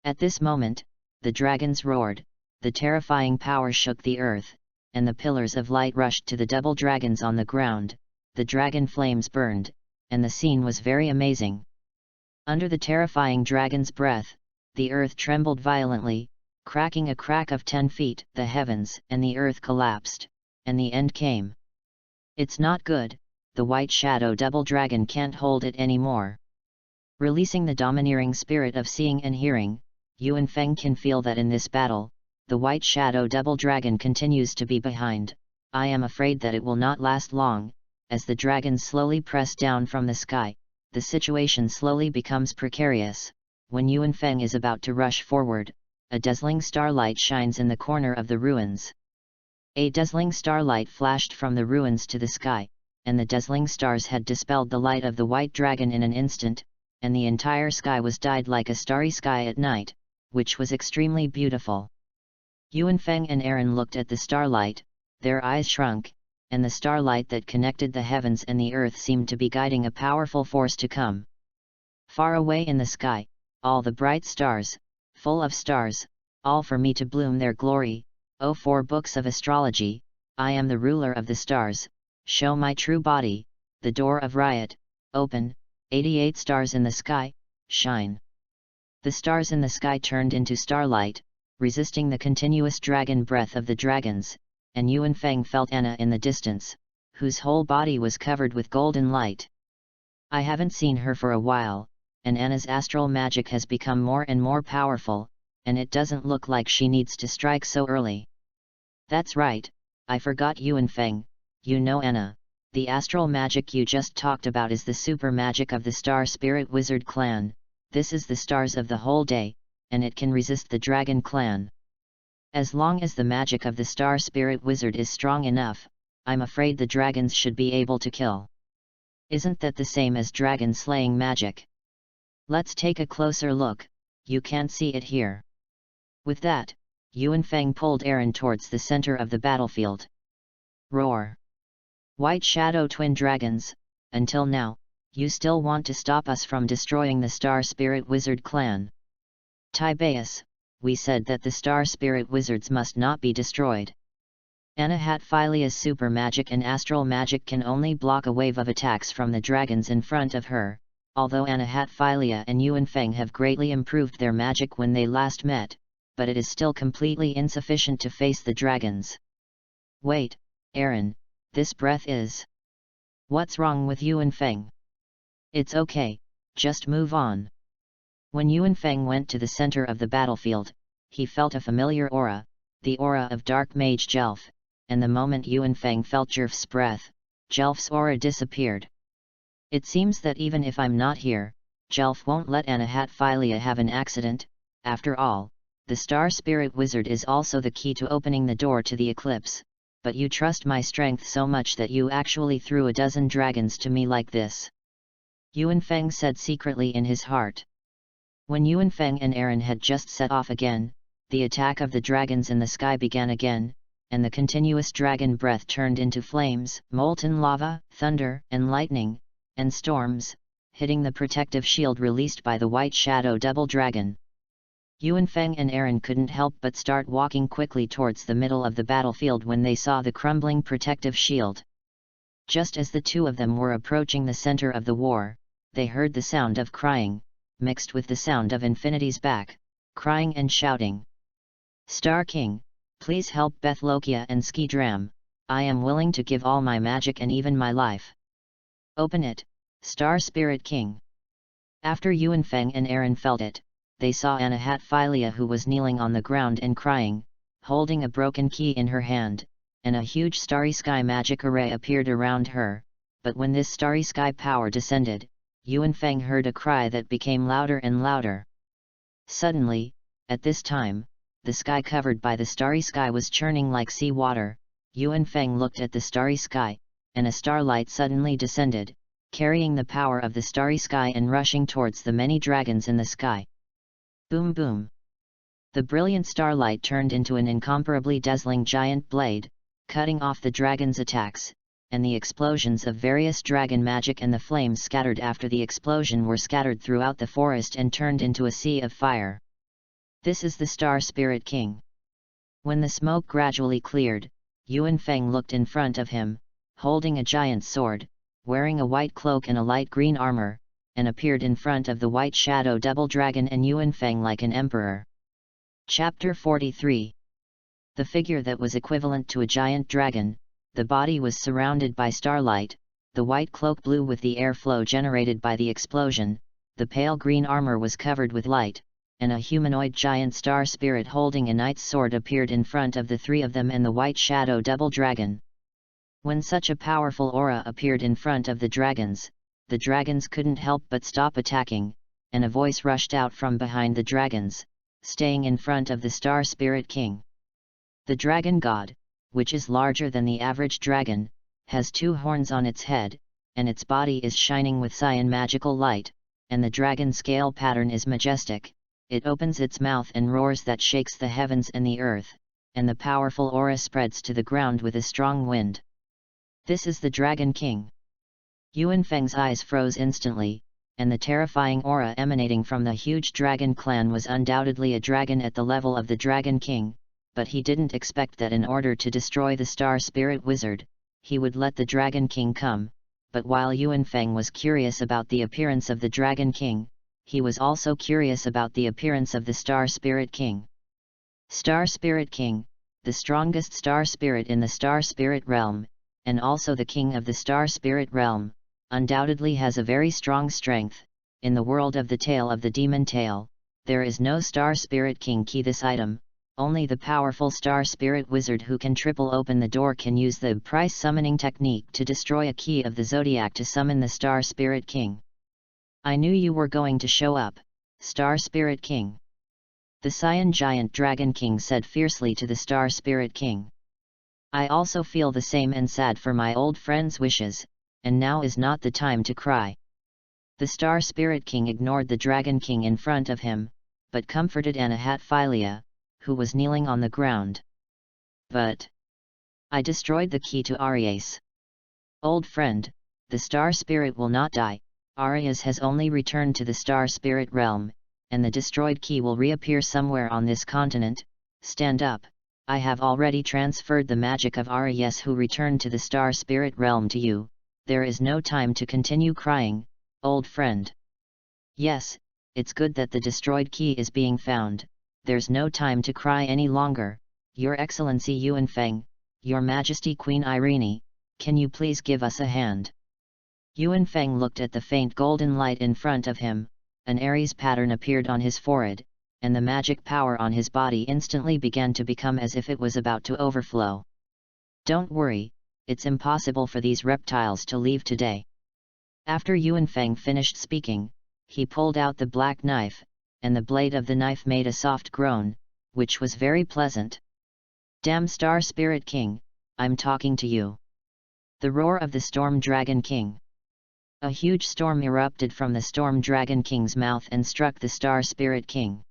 At this moment, the dragons roared, the terrifying power shook the earth, and the pillars of light rushed to the double dragons on the ground, the dragon flames burned, and the scene was very amazing. Under the terrifying dragon's breath, the earth trembled violently, cracking a crack of 10 feet, the heavens and the earth collapsed, and the end came. It's not good. The white shadow double dragon can't hold it anymore. Releasing the domineering spirit of seeing and hearing, Yuan Feng can feel that in this battle, the white shadow double dragon continues to be behind. I am afraid that it will not last long. As the dragons slowly press down from the sky, the situation slowly becomes precarious. When Yuan Feng is about to rush forward, a dazzling starlight shines in the corner of the ruins. A dazzling starlight flashed from the ruins to the sky, and the dazzling stars had dispelled the light of the white dragon in an instant, and the entire sky was dyed like a starry sky at night, which was extremely beautiful. Yuan Feng and Aaron looked at the starlight, their eyes shrunk, and the starlight that connected the heavens and the earth seemed to be guiding a powerful force to come. Far away in the sky, all the bright stars, full of stars, all for me to bloom their glory. O 4 books of astrology, I am the ruler of the stars. Show my true body, the door of riot, open, 88 stars in the sky, shine. The stars in the sky turned into starlight, resisting the continuous dragon breath of the dragons, and Yuan Feng felt Anna in the distance, whose whole body was covered with golden light. I haven't seen her for a while, and Anna's astral magic has become more and more powerful, and it doesn't look like she needs to strike so early. That's right, I forgot Yuan Feng. You know Anna, the astral magic you just talked about is the super magic of the Star Spirit Wizard clan. This is the stars of the whole day, and it can resist the dragon clan. As long as the magic of the Star Spirit Wizard is strong enough, I'm afraid the dragons should be able to kill. Isn't that the same as dragon slaying magic? Let's take a closer look, you can't see it here. With that, Yuan Feng pulled Aaron towards the center of the battlefield. Roar! White Shadow Twin Dragons, until now, you still want to stop us from destroying the Star Spirit Wizard clan. Tiberius, we said that the Star Spirit Wizards must not be destroyed. Anahatphilia's super magic and astral magic can only block a wave of attacks from the dragons in front of her, although Anahatphilia and Yuan Feng have greatly improved their magic when they last met, but it is still completely insufficient to face the dragons. Wait, Aaron. This breath is... What's wrong with Yuan Feng? It's okay, just move on. When Yuan Feng went to the center of the battlefield, he felt a familiar aura, the aura of Dark Mage Jelf, and the moment Yuan Feng felt Jelf's breath, Jelf's aura disappeared. It seems that even if I'm not here, Jelf won't let Anahatphilia have an accident. After all, the Star Spirit Wizard is also the key to opening the door to the eclipse, but you trust my strength so much that you actually threw a dozen dragons to me like this." Yuanfeng said secretly in his heart. When Yuanfeng and Aaron had just set off again, the attack of the dragons in the sky began again, and the continuous dragon breath turned into flames, molten lava, thunder, and lightning, and storms, hitting the protective shield released by the white shadow double dragon. Yuanfeng and Aaron couldn't help but start walking quickly towards the middle of the battlefield when they saw the crumbling protective shield. Just as the two of them were approaching the center of the war, they heard the sound of crying, mixed with the sound of Infinity's back, crying and shouting. "Star King, please help Bethlokia and Skidram, I am willing to give all my magic and even my life. Open it, Star Spirit King." After Yuanfeng and Aaron felt it, they saw Anahatphilia, who was kneeling on the ground and crying, holding a broken key in her hand, and a huge starry sky magic array appeared around her, but when this starry sky power descended, Yuanfeng heard a cry that became louder and louder. Suddenly, at this time, the sky covered by the starry sky was churning like sea water. Yuanfeng looked at the starry sky, and a starlight suddenly descended, carrying the power of the starry sky and rushing towards the many dragons in the sky. Boom boom! The brilliant starlight turned into an incomparably dazzling giant blade, cutting off the dragon's attacks, and the explosions of various dragon magic and the flames scattered after the explosion were scattered throughout the forest and turned into a sea of fire. This is the Star Spirit King. When the smoke gradually cleared, Yuanfeng looked in front of him, holding a giant sword, wearing a white cloak and a light green armor, and appeared in front of the white shadow double dragon and Yuanfeng like an emperor. Chapter 43. The figure that was equivalent to a giant dragon, the body was surrounded by starlight, the white cloak blew with the airflow generated by the explosion, the pale green armor was covered with light, and a humanoid giant star spirit holding a knight's sword appeared in front of the three of them and the white shadow double dragon. When such a powerful aura appeared in front of the dragons couldn't help but stop attacking, and a voice rushed out from behind the dragons, staying in front of the Star Spirit King. The dragon god, which is larger than the average dragon, has 2 horns on its head, and its body is shining with cyan magical light, and the dragon scale pattern is majestic. It opens its mouth and roars that shakes the heavens and the earth, and the powerful aura spreads to the ground with a strong wind. This is the Dragon King. Yuanfeng's eyes froze instantly, and the terrifying aura emanating from the huge dragon clan was undoubtedly a dragon at the level of the Dragon King, but he didn't expect that in order to destroy the Star Spirit Wizard, he would let the Dragon King come. But while Yuanfeng was curious about the appearance of the Dragon King, he was also curious about the appearance of the Star Spirit King. Star Spirit King, the strongest star spirit in the Star Spirit realm, and also the king of the Star Spirit realm, undoubtedly has a very strong strength. In the world of the Tale of the Demon Tale, there is no Star Spirit King key this item, only the powerful Star Spirit Wizard who can triple open the door can use the price summoning technique to destroy a key of the Zodiac to summon the Star Spirit King. I knew you were going to show up, Star Spirit King. The Cyan Giant Dragon King said fiercely to the Star Spirit King. I also feel the same and sad for my old friend's wishes, and now is not the time to cry. The Star Spirit King ignored the Dragon King in front of him, but comforted Anahatphilia, who was kneeling on the ground. But I destroyed the key to Arias. Old friend, the Star Spirit will not die. Arias has only returned to the Star Spirit realm, and the destroyed key will reappear somewhere on this continent. Stand up, I have already transferred the magic of Arias who returned to the Star Spirit realm to you. There is no time to continue crying, old friend. Yes, it's good that the destroyed key is being found. There's no time to cry any longer. Your Excellency Yuanfeng, Your Majesty Queen Irene, can you please give us a hand? Yuanfeng looked at the faint golden light in front of him, an Aries pattern appeared on his forehead, and the magic power on his body instantly began to become as if it was about to overflow. Don't worry, it's impossible for these reptiles to leave today. After Yuanfeng finished speaking, he pulled out the black knife, and the blade of the knife made a soft groan, which was very pleasant. Damn Star Spirit King, I'm talking to you. The roar of the Storm Dragon King. A huge storm erupted from the Storm Dragon King's mouth and struck the Star Spirit King.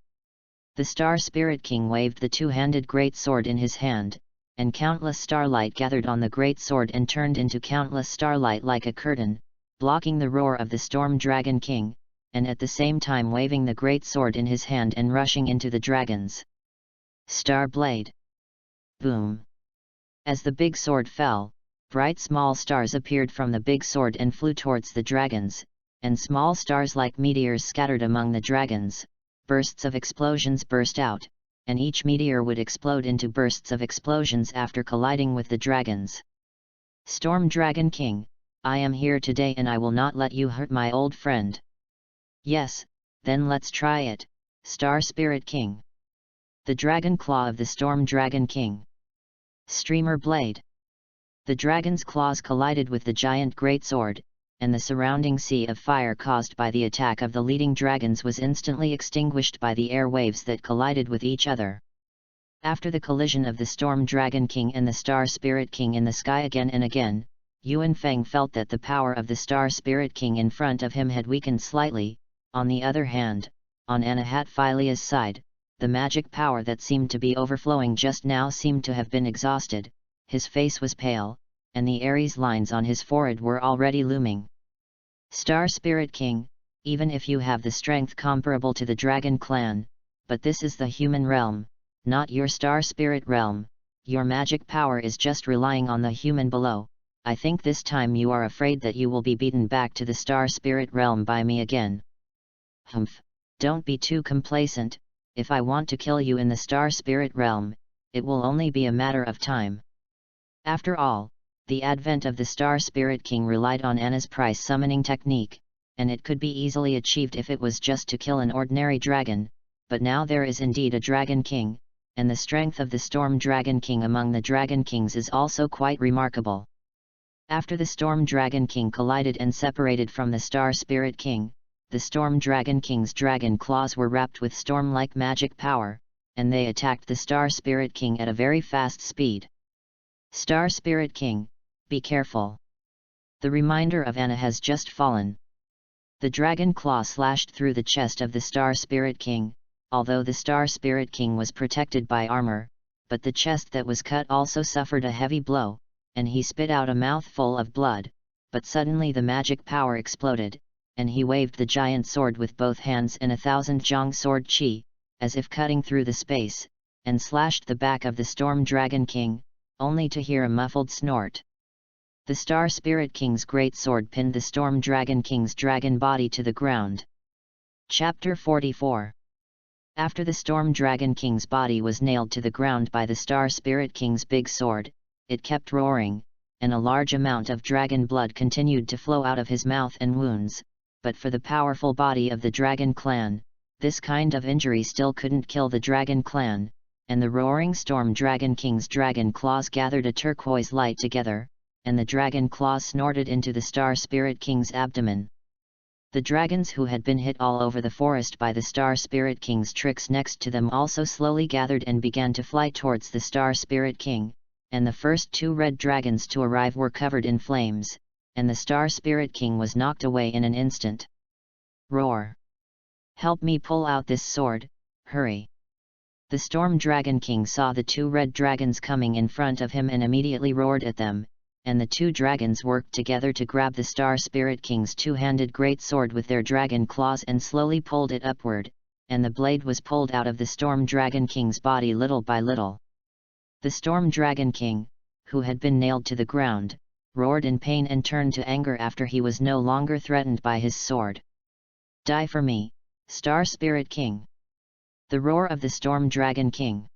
The Star Spirit King waved the two-handed great sword in his hand, and countless starlight gathered on the great sword and turned into countless starlight like a curtain, blocking the roar of the Storm Dragon King, and at the same time waving the great sword in his hand and rushing into the dragons. Star Blade. Boom! As the big sword fell, bright small stars appeared from the big sword and flew towards the dragons, and small stars like meteors scattered among the dragons. Bursts of explosions burst out, and each meteor would explode into bursts of explosions after colliding with the dragons. Storm Dragon King, I am here today and I will not let you hurt my old friend. Yes, then let's try it, Star Spirit King. The Dragon Claw of the Storm Dragon King. Streamer Blade. The dragon's claws collided with the giant greatsword, and the surrounding sea of fire caused by the attack of the leading dragons was instantly extinguished by the air waves that collided with each other. After the collision of the Storm Dragon King and the Star Spirit King in the sky again and again, Yuan Feng felt that the power of the Star Spirit King in front of him had weakened slightly. On the other hand, on Anahatphilia's side, the magic power that seemed to be overflowing just now seemed to have been exhausted. His face was pale, and the Aries lines on his forehead were already looming. Star Spirit King, even if you have the strength comparable to the Dragon Clan, but this is the human realm, not your Star Spirit realm, your magic power is just relying on the human below. I think this time you are afraid that you will be beaten back to the Star Spirit realm by me again. Humph, don't be too complacent. If I want to kill you in the Star Spirit realm, it will only be a matter of time. After all, the advent of the Star Spirit King relied on Anna's price summoning technique, and it could be easily achieved if it was just to kill an ordinary dragon, but now there is indeed a Dragon King, and the strength of the Storm Dragon King among the Dragon Kings is also quite remarkable. After the Storm Dragon King collided and separated from the Star Spirit King, the Storm Dragon King's dragon claws were wrapped with storm-like magic power, and they attacked the Star Spirit King at a very fast speed. Star Spirit King, be careful. The reminder of Anna has just fallen. The dragon claw slashed through the chest of the Star Spirit King, although the Star Spirit King was protected by armor, but the chest that was cut also suffered a heavy blow, and he spit out a mouthful of blood, but suddenly the magic power exploded, and he waved the giant sword with both hands and 1,000 Zhang sword chi, as if cutting through the space, and slashed the back of the Storm Dragon King, only to hear a muffled snort. The Star Spirit King's great sword pinned the Storm Dragon King's dragon body to the ground. Chapter 44. After the Storm Dragon King's body was nailed to the ground by the Star Spirit King's big sword, it kept roaring, and a large amount of dragon blood continued to flow out of his mouth and wounds, but for the powerful body of the Dragon Clan, this kind of injury still couldn't kill the Dragon Clan, and the roaring Storm Dragon King's dragon claws gathered a turquoise light together, and the dragon claws snorted into the Star Spirit King's abdomen. The dragons who had been hit all over the forest by the Star Spirit King's tricks next to them also slowly gathered and began to fly towards the Star Spirit King, and the first 2 red dragons to arrive were covered in flames, and the Star Spirit King was knocked away in an instant. Roar! Help me pull out this sword, hurry! The Storm Dragon King saw the 2 red dragons coming in front of him and immediately roared at them, and the 2 dragons worked together to grab the Star Spirit King's 2-handed great sword with their dragon claws and slowly pulled it upward, and the blade was pulled out of the Storm Dragon King's body little by little. The Storm Dragon King, who had been nailed to the ground, roared in pain and turned to anger after he was no longer threatened by his sword. Die for me, Star Spirit King! The roar of the Storm Dragon King.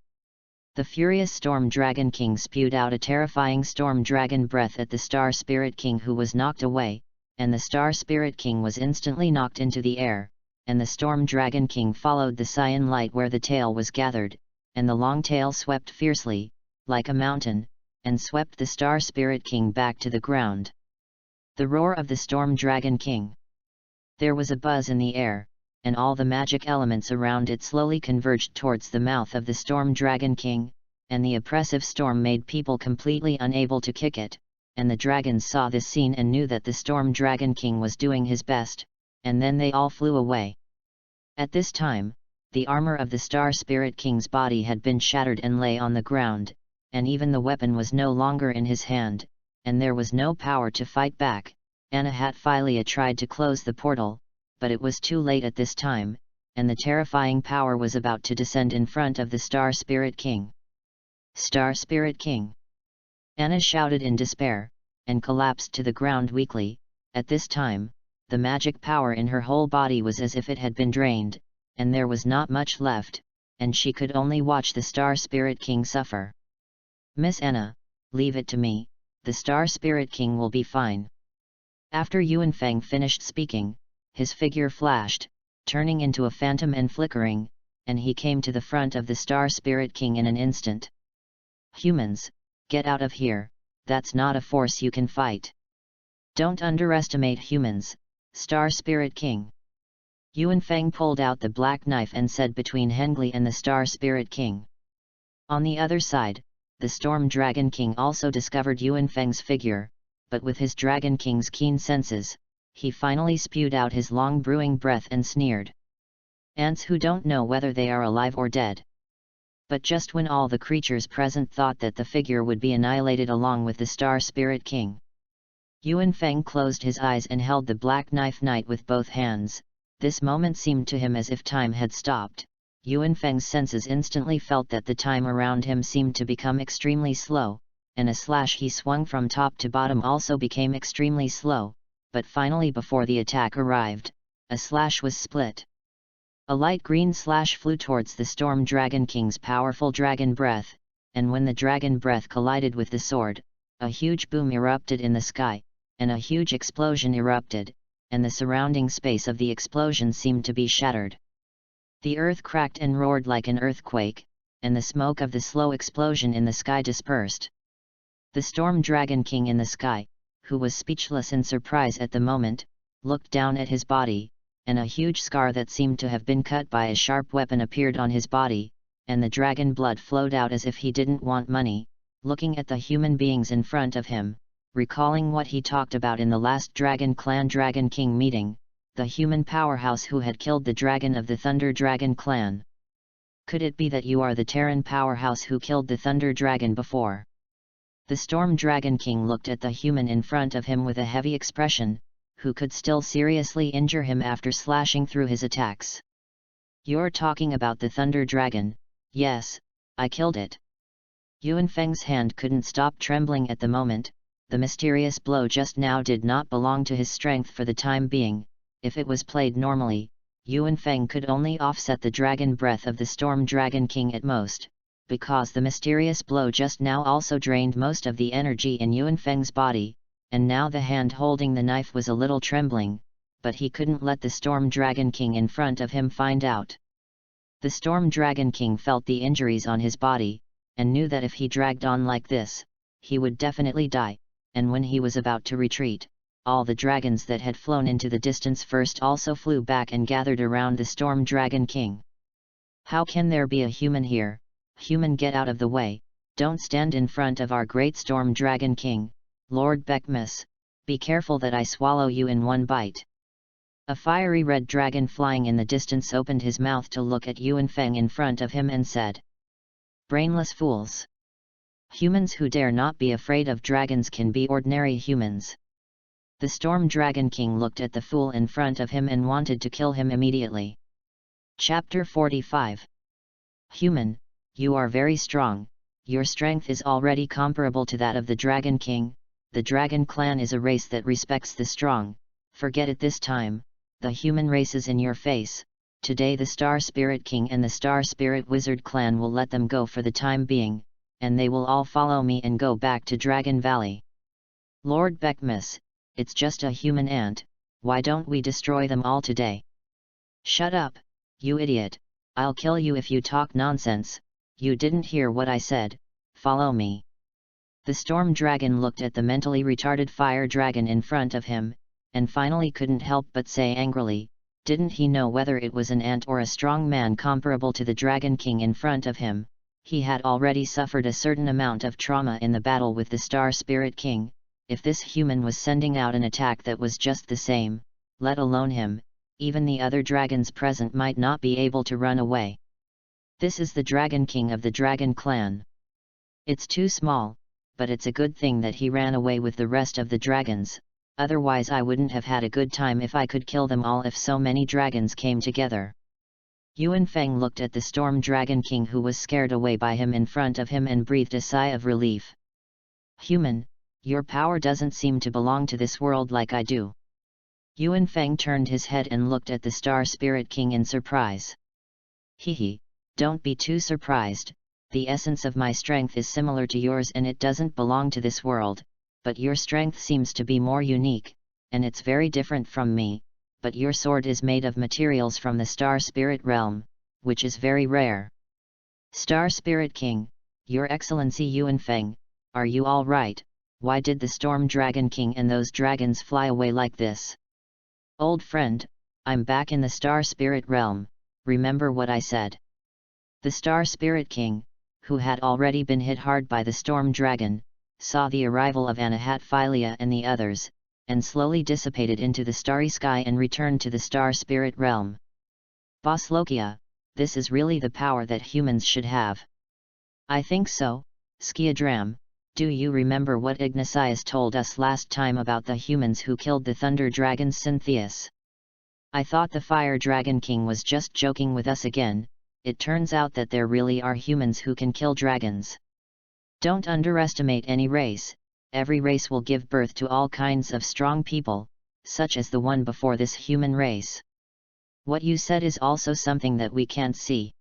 The furious Storm Dragon King spewed out a terrifying storm dragon breath at the Star Spirit King, who was knocked away, and the Star Spirit King was instantly knocked into the air, and the Storm Dragon King followed the cyan light where the tail was gathered, and the long tail swept fiercely, like a mountain, and swept the Star Spirit King back to the ground. The roar of the Storm Dragon King. There was a buzz in the air, and all the magic elements around it slowly converged towards the mouth of the Storm Dragon King, and the oppressive storm made people completely unable to kick it, and the dragons saw this scene and knew that the Storm Dragon King was doing his best, and then they all flew away. At this time, the armor of the Star Spirit King's body had been shattered and lay on the ground, and even the weapon was no longer in his hand, and there was no power to fight back. Anahatphilia tried to close the portal, but it was too late at this time, and the terrifying power was about to descend in front of the Star Spirit King. Star Spirit King! Anna shouted in despair, and collapsed to the ground weakly. At this time, the magic power in her whole body was as if it had been drained, and there was not much left, and she could only watch the Star Spirit King suffer. "Miss Anna, leave it to me, the Star Spirit King will be fine." After Yuanfeng finished speaking, his figure flashed, turning into a phantom and flickering, and he came to the front of the Star Spirit King in an instant. "Humans, get out of here, that's not a force you can fight. Don't underestimate humans, Star Spirit King." Yuanfeng pulled out the black knife and said between Hengli and the Star Spirit King. On the other side, the Storm Dragon King also discovered Yuanfeng's figure, but with his Dragon King's keen senses, he finally spewed out his long brewing breath and sneered. "Ants who don't know whether they are alive or dead." But just when all the creatures present thought that the figure would be annihilated along with the Star Spirit King, Yuanfeng closed his eyes and held the black knife knight with both hands. This moment seemed to him as if time had stopped. Yuanfeng's senses instantly felt that the time around him seemed to become extremely slow, and a slash he swung from top to bottom also became extremely slow, but finally before the attack arrived, a slash was split. A light green slash flew towards the Storm Dragon King's powerful dragon breath, and when the dragon breath collided with the sword, a huge boom erupted in the sky, and a huge explosion erupted, and the surrounding space of the explosion seemed to be shattered. The earth cracked and roared like an earthquake, and the smoke of the slow explosion in the sky dispersed. The Storm Dragon King in the sky, who was speechless in surprise at the moment, looked down at his body, and a huge scar that seemed to have been cut by a sharp weapon appeared on his body, and the dragon blood flowed out as if he didn't want money, looking at the human beings in front of him, recalling what he talked about in the last Dragon Clan Dragon King meeting, the human powerhouse who had killed the dragon of the Thunder Dragon Clan. "Could it be that you are the Terran powerhouse who killed the Thunder Dragon before?" The Storm Dragon King looked at the human in front of him with a heavy expression, who could still seriously injure him after slashing through his attacks. "You're talking about the Thunder Dragon?" "Yes, I killed it." Yuanfeng's hand couldn't stop trembling at the moment. The mysterious blow just now did not belong to his strength for the time being. If it was played normally, Yuanfeng could only offset the dragon breath of the Storm Dragon King at most, because the mysterious blow just now also drained most of the energy in Yuanfeng's body, and now the hand holding the knife was a little trembling, but he couldn't let the Storm Dragon King in front of him find out. The Storm Dragon King felt the injuries on his body, and knew that if he dragged on like this, he would definitely die, and when he was about to retreat, all the dragons that had flown into the distance first also flew back and gathered around the Storm Dragon King. "How can there be a human here? Human, get out of the way, don't stand in front of our great Storm Dragon King, Lord Beckmus, be careful that I swallow you in one bite." A fiery red dragon flying in the distance opened his mouth to look at Yuanfeng in front of him and said, "Brainless fools! Humans who dare not be afraid of dragons can be ordinary humans." The Storm Dragon King looked at the fool in front of him and wanted to kill him immediately. Chapter 45. "Human, you are very strong, your strength is already comparable to that of the Dragon King. The Dragon Clan is a race that respects the strong, forget it this time, the human race is in your face. Today the Star Spirit King and the Star Spirit Wizard Clan will let them go for the time being, and they will all follow me and go back to Dragon Valley." "Lord Beckmus, it's just a human ant, why don't we destroy them all today?" "Shut up, you idiot, I'll kill you if you talk nonsense, you didn't hear what I said, follow me." The Storm Dragon looked at the mentally retarded fire dragon in front of him, and finally couldn't help but say angrily, didn't he know whether it was an ant or a strong man comparable to the Dragon King in front of him, He had already suffered a certain amount of trauma in the battle with the Star Spirit King. If this human was sending out an attack that was just the same, let alone him, even the other dragons present might not be able to run away. This is the Dragon King of the Dragon Clan. It's too small, but it's a good thing that he ran away with the rest of the dragons, otherwise I wouldn't have had a good time if I could kill them all if so many dragons came together. Yuan Feng looked at the Storm Dragon King who was scared away by him in front of him and breathed a sigh of relief. Human, your power doesn't seem to belong to this world like I do. Yuan Feng turned his head and looked at the Star Spirit King in surprise. Hehe, don't be too surprised, the essence of my strength is similar to yours and it doesn't belong to this world, but your strength seems to be more unique, and it's very different from me. But your sword is made of materials from the Star Spirit realm, which is very rare. Star Spirit King, Your Excellency Yuan Feng, are you all right? Why did the Storm Dragon King and those dragons fly away like this? Old friend, I'm back in the Star Spirit realm, remember what I said? The Star Spirit King, who had already been hit hard by the Storm Dragon, saw the arrival of Anahatphilia and the others, and slowly dissipated into the starry sky and returned to the Star Spirit realm. Boss Lokia, this is really the power that humans should have. I think so, Skiadram. Do you remember what Ignatius told us last time about the humans who killed the Thunder Dragon Cynthius? I thought the Fire Dragon King was just joking with us again. It turns out that there really are humans who can kill dragons. Don't underestimate any race. Every race will give birth to all kinds of strong people, such as the one before this human race. What you said is also something that we can't see.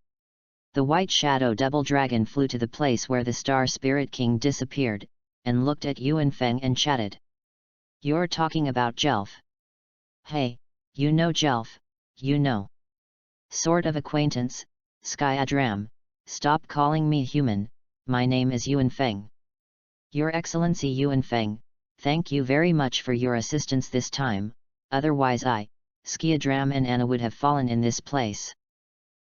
The white shadow double dragon flew to the place where the Star Spirit King disappeared, and looked at Yuan Feng and chatted. You're talking about Jelf. Hey, you know Jelf, you know. Sort of acquaintance, Skyadram, stop calling me human, my name is Yuan Feng. Your Excellency Yuan Feng, thank you very much for your assistance this time, otherwise I, Skiadram and Anna would have fallen in this place.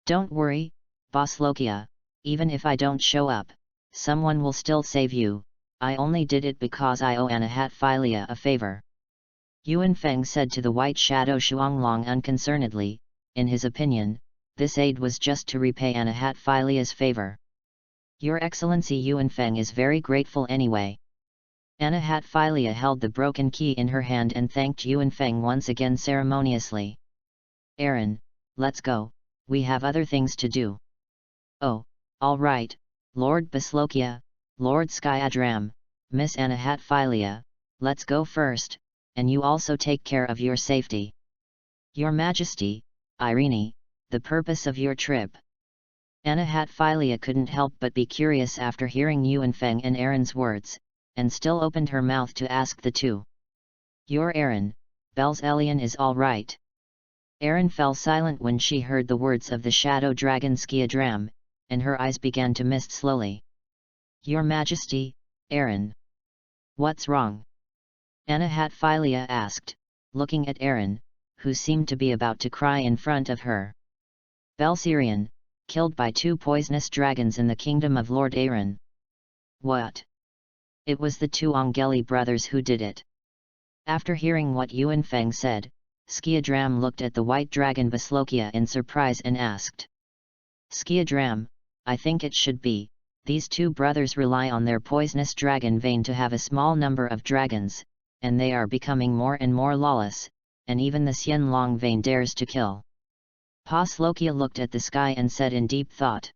Don't worry, Boss Lokia, even if I don't show up, someone will still save you, I only did it because I owe Anahatphilia a favor. Yuan Feng said to the white shadow Shuanglong unconcernedly. In his opinion, this aid was just to repay Anahatphilia's favor. Your Excellency Yuan Feng is very grateful anyway. Anahatphilia held the broken key in her hand and thanked Yuan Feng once again ceremoniously. Aaron, let's go, we have other things to do. Oh, all right, Lord Baslokia, Lord Skyadram, Miss Anahatphilia, let's go first, and you also take care of your safety. Your Majesty, Irene, the purpose of your trip. Anahatphilia couldn't help but be curious after hearing Yuan Feng and Aaron's words, and still opened her mouth to ask the two. Your Aaron, Bel's Elian is all right. Aaron fell silent when she heard the words of the shadow dragon Skiadram, and her eyes began to mist slowly. Your Majesty, Aaron. What's wrong? Anahatphilia asked, looking at Aaron, who seemed to be about to cry in front of her. Belsirion, killed by 2 poisonous dragons in the kingdom of Lord Aaron. What? It was the 2 Angeli brothers who did it. After hearing what Yuan Feng said, Skiadram looked at the white dragon Baslokia in surprise and asked. Skiadram, I think it should be, these 2 brothers rely on their poisonous dragon vein to have a small number of dragons, and they are becoming more and more lawless, and even the Xianlong vein dares to kill. Paslokia looked at the sky and said in deep thought.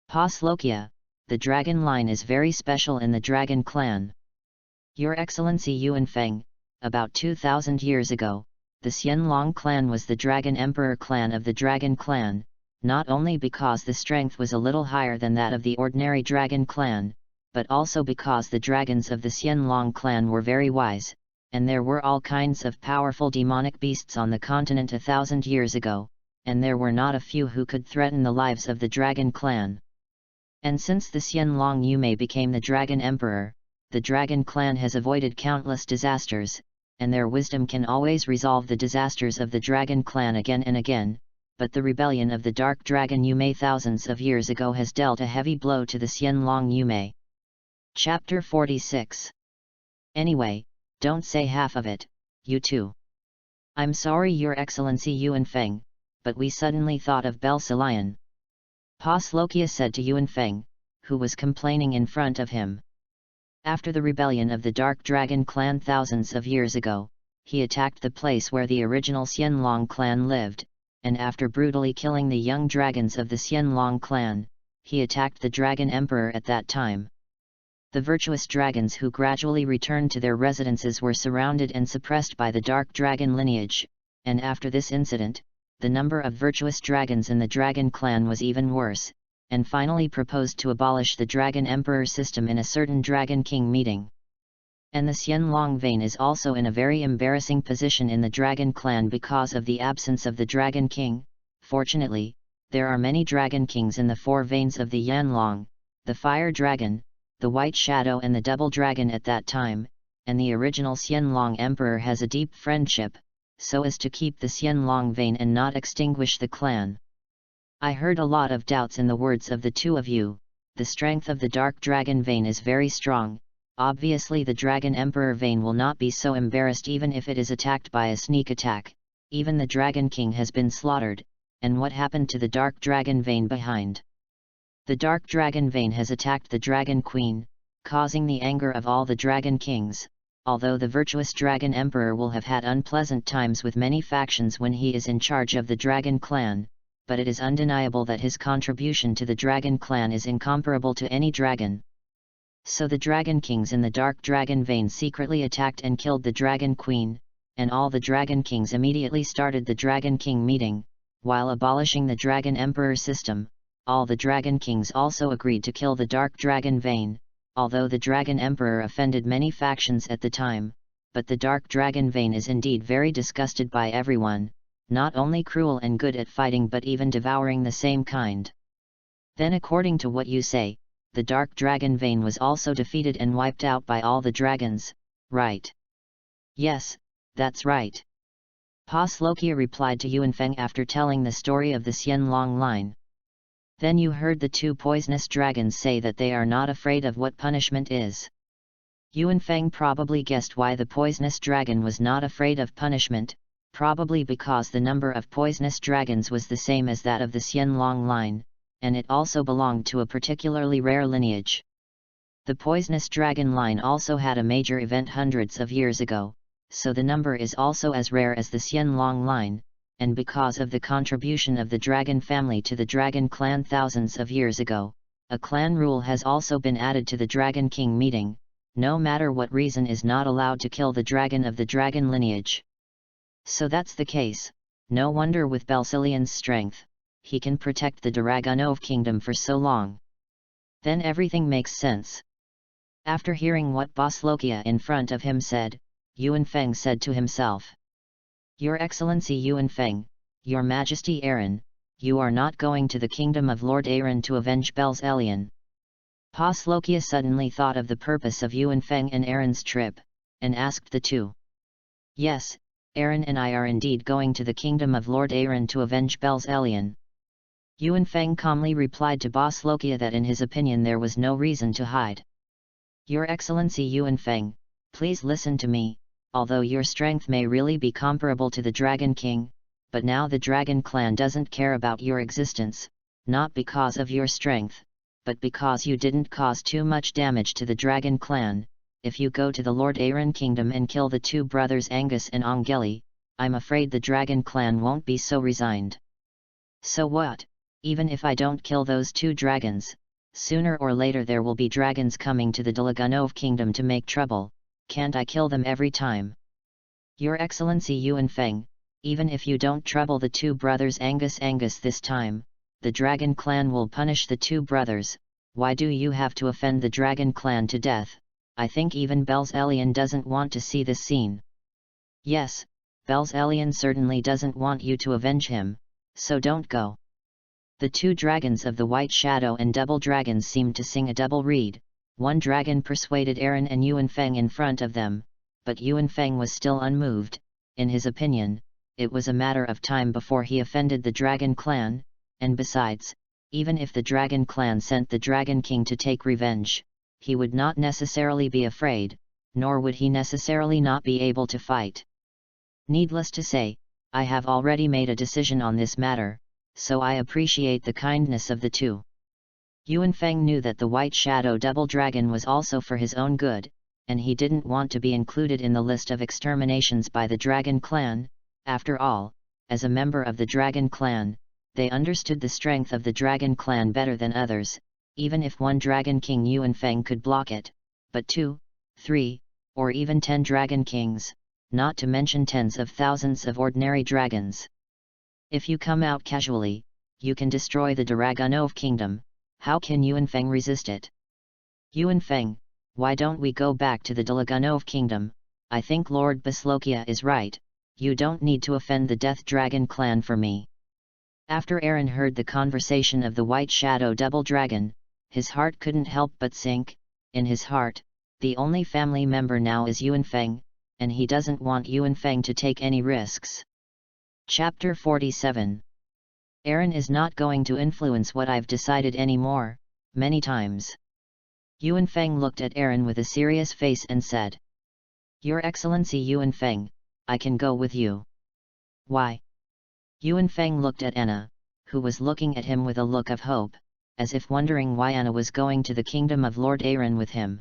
Paslokia, the dragon line is very special in the dragon clan. Your Excellency Yuan Feng, about 2,000 years ago, the Xianlong clan was the dragon emperor clan of the dragon clan, not only because the strength was a little higher than that of the ordinary dragon clan, but also because the dragons of the Xianlong clan were very wise, and there were all kinds of powerful demonic beasts on the continent 1,000 years ago, and there were not a few who could threaten the lives of the dragon clan. And since the Xianlong Yume became the dragon emperor, the dragon clan has avoided countless disasters, and their wisdom can always resolve the disasters of the dragon clan again and again, but the rebellion of the Dark Dragon Yume thousands of years ago has dealt a heavy blow to the Xianlong Yume. Chapter 46. Anyway, don't say half of it, you two. I'm sorry Your Excellency Yuan Feng, but we suddenly thought of Belsilian. Pa Slokia said to Yuan Feng, who was complaining in front of him. After the rebellion of the Dark Dragon clan thousands of years ago, he attacked the place where the original Xianlong clan lived, and after brutally killing the young dragons of the Xianlong clan, he attacked the Dragon Emperor at that time. The virtuous dragons who gradually returned to their residences were surrounded and suppressed by the Dark Dragon lineage, and after this incident, the number of virtuous dragons in the Dragon clan was even worse, and finally proposed to abolish the Dragon Emperor system in a certain Dragon King meeting. And the Xianlong vein is also in a very embarrassing position in the Dragon clan because of the absence of the Dragon King. Fortunately, there are many Dragon Kings in the four veins of the Yanlong, the Fire Dragon, the White Shadow and the Double Dragon at that time, and the original Xianlong Emperor has a deep friendship, so as to keep the Xianlong vein and not extinguish the clan. I heard a lot of doubts in the words of the two of you. The strength of the Dark Dragon vein is very strong. Obviously the Dragon Emperor vein will not be so embarrassed even if it is attacked by a sneak attack. Even the Dragon King has been slaughtered, and what happened to the Dark Dragon vein behind? The Dark Dragon vein has attacked the Dragon Queen, causing the anger of all the Dragon Kings, although the virtuous Dragon Emperor will have had unpleasant times with many factions when he is in charge of the Dragon clan, but it is undeniable that his contribution to the Dragon clan is incomparable to any dragon. So the Dragon Kings in the Dark Dragon vein secretly attacked and killed the Dragon Queen, and all the Dragon Kings immediately started the Dragon King meeting. While abolishing the Dragon Emperor system, all the Dragon Kings also agreed to kill the Dark Dragon vein, although the Dragon Emperor offended many factions at the time, but the Dark Dragon vein is indeed very disgusted by everyone, not only cruel and good at fighting but even devouring the same kind. Then according to what you say, the Dark Dragon vein was also defeated and wiped out by all the dragons, right? Yes, that's right. Pa Slokia replied to Yuan Feng after telling the story of the Xianlong line. Then you heard the two poisonous dragons say that they are not afraid of what punishment is. Yuan Feng probably guessed why the poisonous dragon was not afraid of punishment, probably because the number of poisonous dragons was the same as that of the Xianlong line, and it also belonged to a particularly rare lineage. The poisonous dragon line also had a major event hundreds of years ago, so the number is also as rare as the Xianlong line, and because of the contribution of the dragon family to the dragon clan thousands of years ago, a clan rule has also been added to the Dragon King meeting. No matter what reason is not allowed to kill the dragon of the dragon lineage. So that's the case, no wonder with Belsilian's strength, he can protect the Dragunov kingdom for so long. Then everything makes sense. After hearing what Boslokia in front of him said, Yuan Feng said to himself. Your Excellency Yuan Feng, Your Majesty Aaron, you are not going to the kingdom of Lord Aaron to avenge Belsilian. Pa Slokia suddenly thought of the purpose of Yuan Feng and Aaron's trip, and asked the two. Yes, Aaron and I are indeed going to the kingdom of Lord Aaron to avenge Belsilian. Yuan Feng calmly replied to Ba Slokia that in his opinion there was no reason to hide. Your Excellency Yuan Feng, please listen to me, although your strength may really be comparable to the Dragon King, but now the Dragon clan doesn't care about your existence, not because of your strength, but because you didn't cause too much damage to the Dragon clan. If you go to the Lord Aaron kingdom and kill the two brothers Angus and Angeli, I'm afraid the Dragon clan won't be so resigned. So what? Even if I don't kill those two dragons, sooner or later there will be dragons coming to the Dragunov kingdom to make trouble. Can't I kill them every time? Your Excellency Yuan Feng, even if you don't trouble the two brothers Angus this time, the Dragon clan will punish the two brothers. Why do you have to offend the Dragon clan to death? I think even Belsilian doesn't want to see this scene. Yes, Belsilian certainly doesn't want you to avenge him, so don't go. The two dragons of the White Shadow and Double Dragons seemed to sing a double reed. One dragon persuaded Aaron and Yuan Feng in front of them, but Yuan Feng was still unmoved. In his opinion, it was a matter of time before he offended the Dragon Clan, and besides, even if the Dragon Clan sent the Dragon King to take revenge, he would not necessarily be afraid, nor would he necessarily not be able to fight. Needless to say, I have already made a decision on this matter, so I appreciate the kindness of the two. Yuan Feng knew that the White Shadow Double Dragon was also for his own good, and he didn't want to be included in the list of exterminations by the Dragon Clan. After all, as a member of the Dragon Clan, they understood the strength of the Dragon Clan better than others, even if one Dragon King Yuan Feng could block it, but 2, 3, or even 10 Dragon Kings, not to mention tens of thousands of ordinary dragons. If you come out casually, you can destroy the Dragunov kingdom. How can Yuan Feng resist it? Yuan Feng, why don't we go back to the Dragunov kingdom? I think Lord Baslokia is right, you don't need to offend the Death Dragon clan for me. After Aaron heard the conversation of the White Shadow Double Dragon, his heart couldn't help but sink. In his heart, the only family member now is Yuan Feng, and he doesn't want Yuan Feng to take any risks. Chapter 47. Aaron is not going to influence what I've decided anymore. Many times. Yuan Feng looked at Aaron with a serious face and said, Your Excellency Yuan Feng, I can go with you. Why? Yuan Feng looked at Anna, who was looking at him with a look of hope, as if wondering why Anna was going to the kingdom of Lord Aaron with him.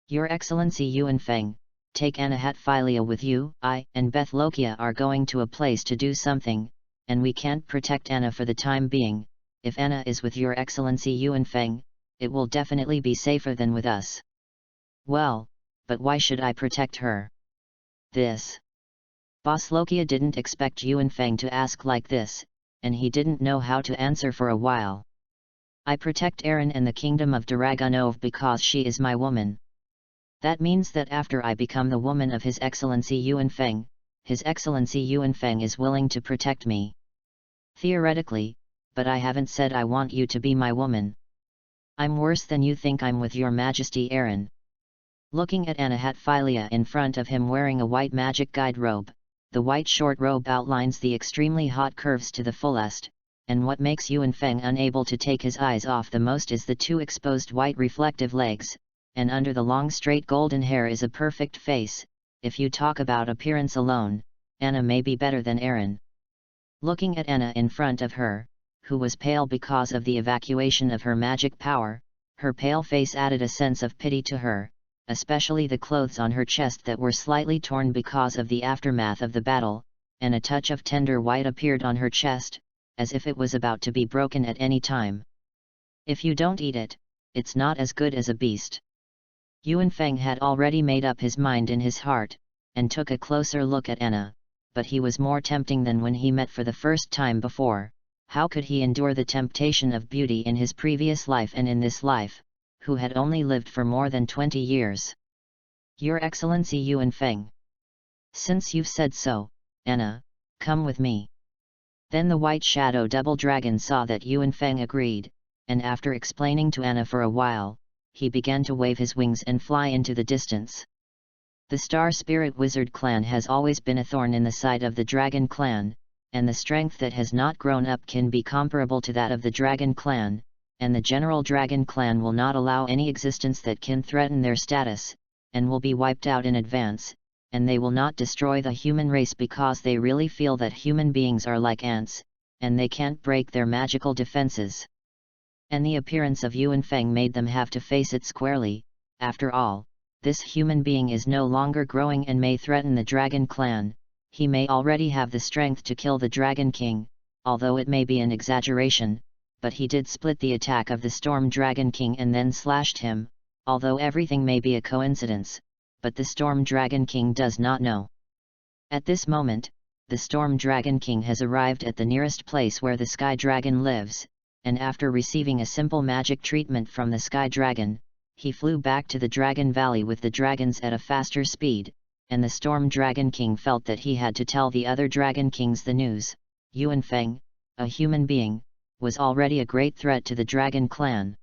Your Excellency Yuan Feng, take Anna Hatphilia with you. I and Bethlokia are going to a place to do something, and we can't protect Anna for the time being. If Anna is with Your Excellency Yuan Feng, it will definitely be safer than with us. Well, but why should I protect her? This. Baslokia didn't expect Yuan Feng to ask like this, and he didn't know how to answer for a while. I protect Aaron and the kingdom of Dragunov because she is my woman. That means that after I become the woman of His Excellency Yuan Feng, His Excellency Yuan Feng is willing to protect me. Theoretically, but I haven't said I want you to be my woman. I'm worse than you think I'm with Your Majesty Aaron. Looking at Anna Hatphilia in front of him wearing a white magic guide robe, the white short robe outlines the extremely hot curves to the fullest, and what makes Yuan Feng unable to take his eyes off the most is the two exposed white reflective legs, and under the long straight golden hair is a perfect face. If you talk about appearance alone, Anna may be better than Aaron. Looking at Anna in front of her, who was pale because of the evacuation of her magic power, her pale face added a sense of pity to her, especially the clothes on her chest that were slightly torn because of the aftermath of the battle, and a touch of tender white appeared on her chest, as if it was about to be broken at any time. If you don't eat it, it's not as good as a beast. Yuan Feng had already made up his mind in his heart, and took a closer look at Anna, but he was more tempting than when he met for the first time before. How could he endure the temptation of beauty in his previous life and in this life, who had only lived for more than 20 years? Your Excellency Yuan Feng. Since you've said so, Anna, come with me. Then the White Shadow Double Dragon saw that Yuan Feng agreed, and after explaining to Anna for a while, he began to wave his wings and fly into the distance. The Star Spirit Wizard clan has always been a thorn in the side of the Dragon clan, and the strength that has not grown up can be comparable to that of the Dragon clan, and the general Dragon clan will not allow any existence that can threaten their status, and will be wiped out in advance, and they will not destroy the human race because they really feel that human beings are like ants, and they can't break their magical defenses. And the appearance of Yuan Feng made them have to face it squarely. After all, this human being is no longer growing and may threaten the Dragon clan. He may already have the strength to kill the Dragon King, although it may be an exaggeration, but he did split the attack of the Storm Dragon King and then slashed him, although everything may be a coincidence, but the Storm Dragon King does not know. At this moment, the Storm Dragon King has arrived at the nearest place where the Sky Dragon lives, and after receiving a simple magic treatment from the Sky Dragon, he flew back to the Dragon Valley with the dragons at a faster speed, and the Storm Dragon King felt that he had to tell the other Dragon Kings the news. Yuan Feng, a human being, was already a great threat to the Dragon clan.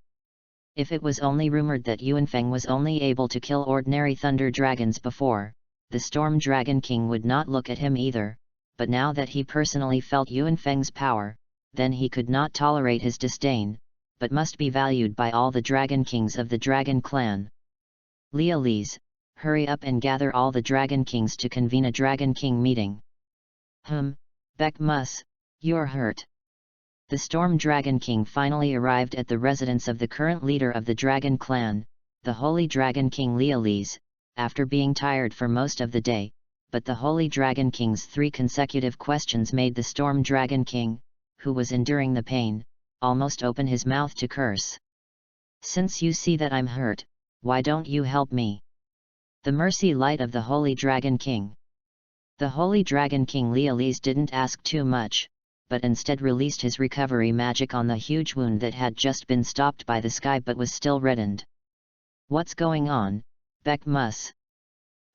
If it was only rumored that Yuan Feng was only able to kill ordinary thunder dragons before, the Storm Dragon King would not look at him either, but now that he personally felt Yuanfeng's power, then he could not tolerate his disdain, but must be valued by all the Dragon Kings of the Dragon Clan. Leolise, hurry up and gather all the Dragon Kings to convene a Dragon King meeting. Beckmus, you're hurt. The Storm Dragon King finally arrived at the residence of the current leader of the Dragon Clan, the Holy Dragon King Leolise, after being tired for most of the day, but the Holy Dragon King's 3 consecutive questions made the Storm Dragon King, who was enduring the pain, almost open his mouth to curse. Since you see that I'm hurt, why don't you help me? The mercy light of the Holy Dragon King. The Holy Dragon King Leolise didn't ask too much, but instead released his recovery magic on the huge wound that had just been stopped by the sky but was still reddened. What's going on, Beckmus?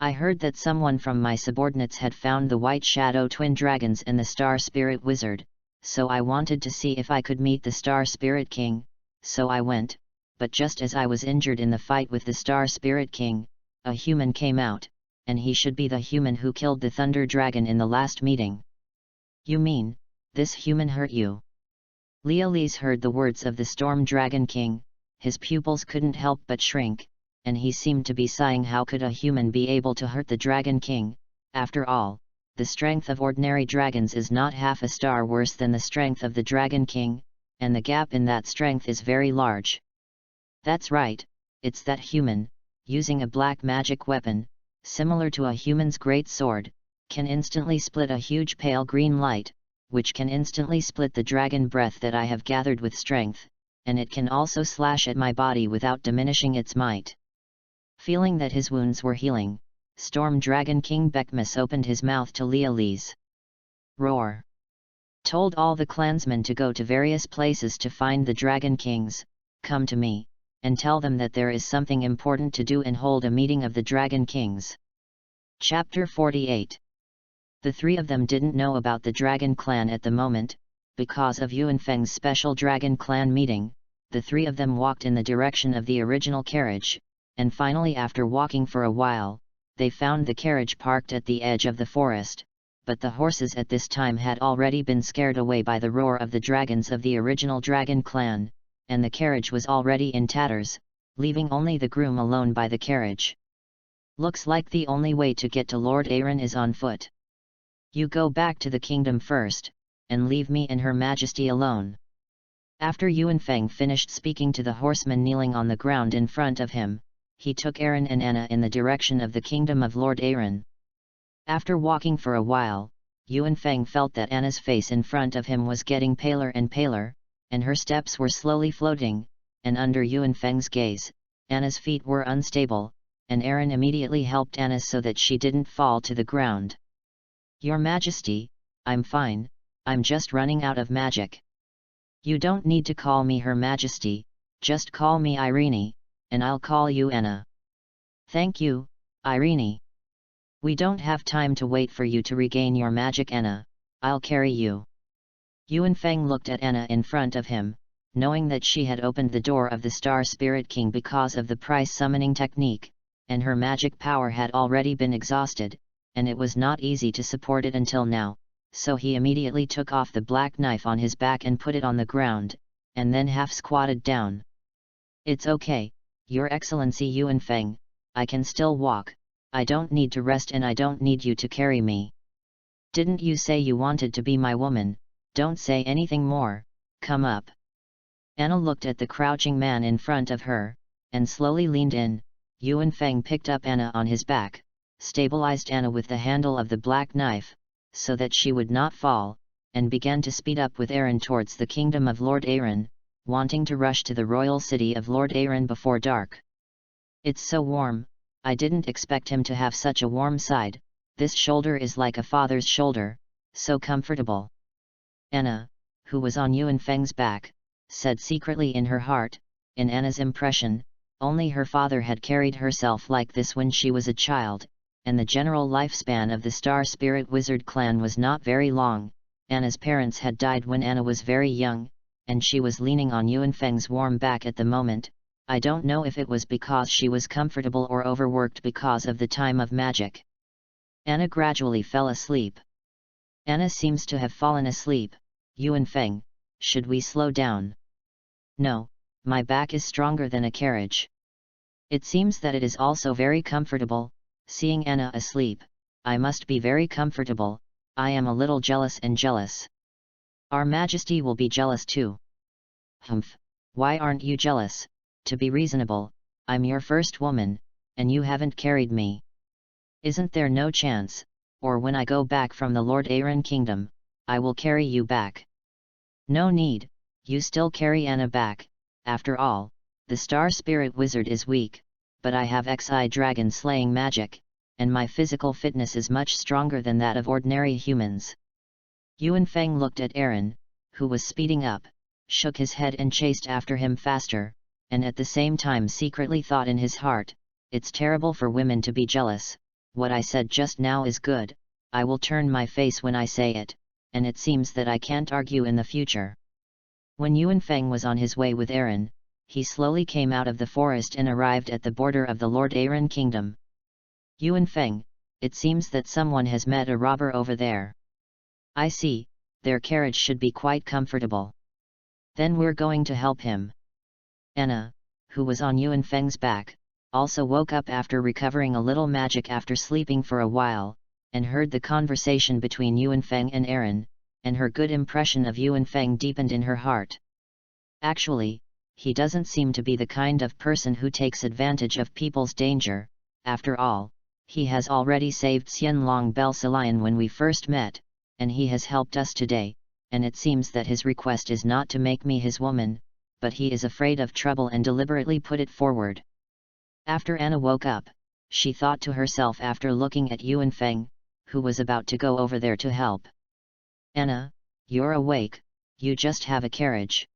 I heard that someone from my subordinates had found the White Shadow Twin Dragons and the Star Spirit Wizard, so I wanted to see if I could meet the Star Spirit King, so I went, but just as I was injured in the fight with the Star Spirit King, a human came out, and he should be the human who killed the Thunder Dragon in the last meeting. You mean, this human hurt you? Leolise heard the words of the Storm Dragon King, his pupils couldn't help but shrink, and he seemed to be sighing, how could a human be able to hurt the Dragon King? After all, the strength of ordinary dragons is not half a star worse than the strength of the Dragon King, and the gap in that strength is very large. That's right, it's that human, using a black magic weapon, similar to a human's great sword, can instantly split a huge pale green light, which can instantly split the dragon breath that I have gathered with strength, and it can also slash at my body without diminishing its might. Feeling that his wounds were healing, Storm Dragon King Beckmus opened his mouth to Leolise. Roar! Told all the clansmen to go to various places to find the Dragon Kings, come to me, and tell them that there is something important to do and hold a meeting of the Dragon Kings. Chapter 48. The 3 of them didn't know about the Dragon Clan at the moment, because of Yuanfeng's special Dragon Clan meeting. The 3 of them walked in the direction of the original carriage, and finally after walking for a while, they found the carriage parked at the edge of the forest, but the horses at this time had already been scared away by the roar of the dragons of the original Dragon Clan, and the carriage was already in tatters, leaving only the groom alone by the carriage. Looks like the only way to get to Lord Aaron is on foot. You go back to the kingdom first, and leave me and Her Majesty alone. After Yuanfeng finished speaking to the horsemen kneeling on the ground in front of him, he took Aaron and Anna in the direction of the kingdom of Lord Aaron. After walking for a while, Yuanfeng felt that Anna's face in front of him was getting paler and paler, and her steps were slowly floating, and under Yuanfeng's gaze, Anna's feet were unstable, and Aaron immediately helped Anna so that she didn't fall to the ground. Your Majesty, I'm fine, I'm just running out of magic. You don't need to call me Her Majesty, just call me Irene, and I'll call you Anna. Thank you, Irene. We don't have time to wait for you to regain your magic, Anna, I'll carry you. Yuanfeng looked at Anna in front of him, knowing that she had opened the door of the Star Spirit King because of the price summoning technique, and her magic power had already been exhausted, and it was not easy to support it until now, so he immediately took off the black knife on his back and put it on the ground, and then half squatted down. It's okay, Your Excellency Yuanfeng, I can still walk, I don't need to rest and I don't need you to carry me. Didn't you say you wanted to be my woman? Don't say anything more, come up. Anna looked at the crouching man in front of her, and slowly leaned in. Yuanfeng picked up Anna on his back, stabilized Anna with the handle of the black knife, so that she would not fall, and began to speed up with Aaron towards the kingdom of Lord Aaron, wanting to rush to the royal city of Lord Aaron before dark. It's so warm, I didn't expect him to have such a warm side, this shoulder is like a father's shoulder, so comfortable. Anna, who was on Yuanfeng's back, said secretly in her heart, in Anna's impression, only her father had carried herself like this when she was a child, and the general lifespan of the Star Spirit Wizard clan was not very long. Anna's parents had died when Anna was very young, and she was leaning on Yuanfeng's warm back at the moment. I don't know if it was because she was comfortable or overworked because of the time of magic. Anna gradually fell asleep. Anna seems to have fallen asleep. Yuan Feng, should we slow down? No, my back is stronger than a carriage. It seems that it is also very comfortable. Seeing Anna asleep, I must be very comfortable. I am a little jealous and jealous. Our Majesty will be jealous too. Humph, why aren't you jealous? To be reasonable, I'm your first woman, and you haven't carried me. Isn't there no chance, or when I go back from the Lord Aaron Kingdom, I will carry you back? No need, you still carry Anna back. After all, the Star Spirit Wizard is weak, but I have Xi Dragon slaying magic, and my physical fitness is much stronger than that of ordinary humans. Yuan Feng looked at Aaron, who was speeding up, shook his head and chased after him faster, and at the same time secretly thought in his heart, it's terrible for women to be jealous. What I said just now is good, I will turn my face when I say it, and it seems that I can't argue in the future. When Yuan Feng was on his way with Aaron, he slowly came out of the forest and arrived at the border of the Lord Aaron Kingdom. Yuan Feng, it seems that someone has met a robber over there. I see, their carriage should be quite comfortable. Then we're going to help him. Anna, who was on Yuan Feng's back, also woke up after recovering a little magic after sleeping for a while, and heard the conversation between Yuan Feng and Aaron, and her good impression of Yuan Feng deepened in her heart. Actually, he doesn't seem to be the kind of person who takes advantage of people's danger. After all, he has already saved Xianlong Belsilian when we first met, and he has helped us today, and it seems that his request is not to make me his woman, but he is afraid of trouble and deliberately put it forward. After Anna woke up, she thought to herself after looking at Yuan Feng, who was about to go over there to help. Anna, you're awake, you just have a carriage.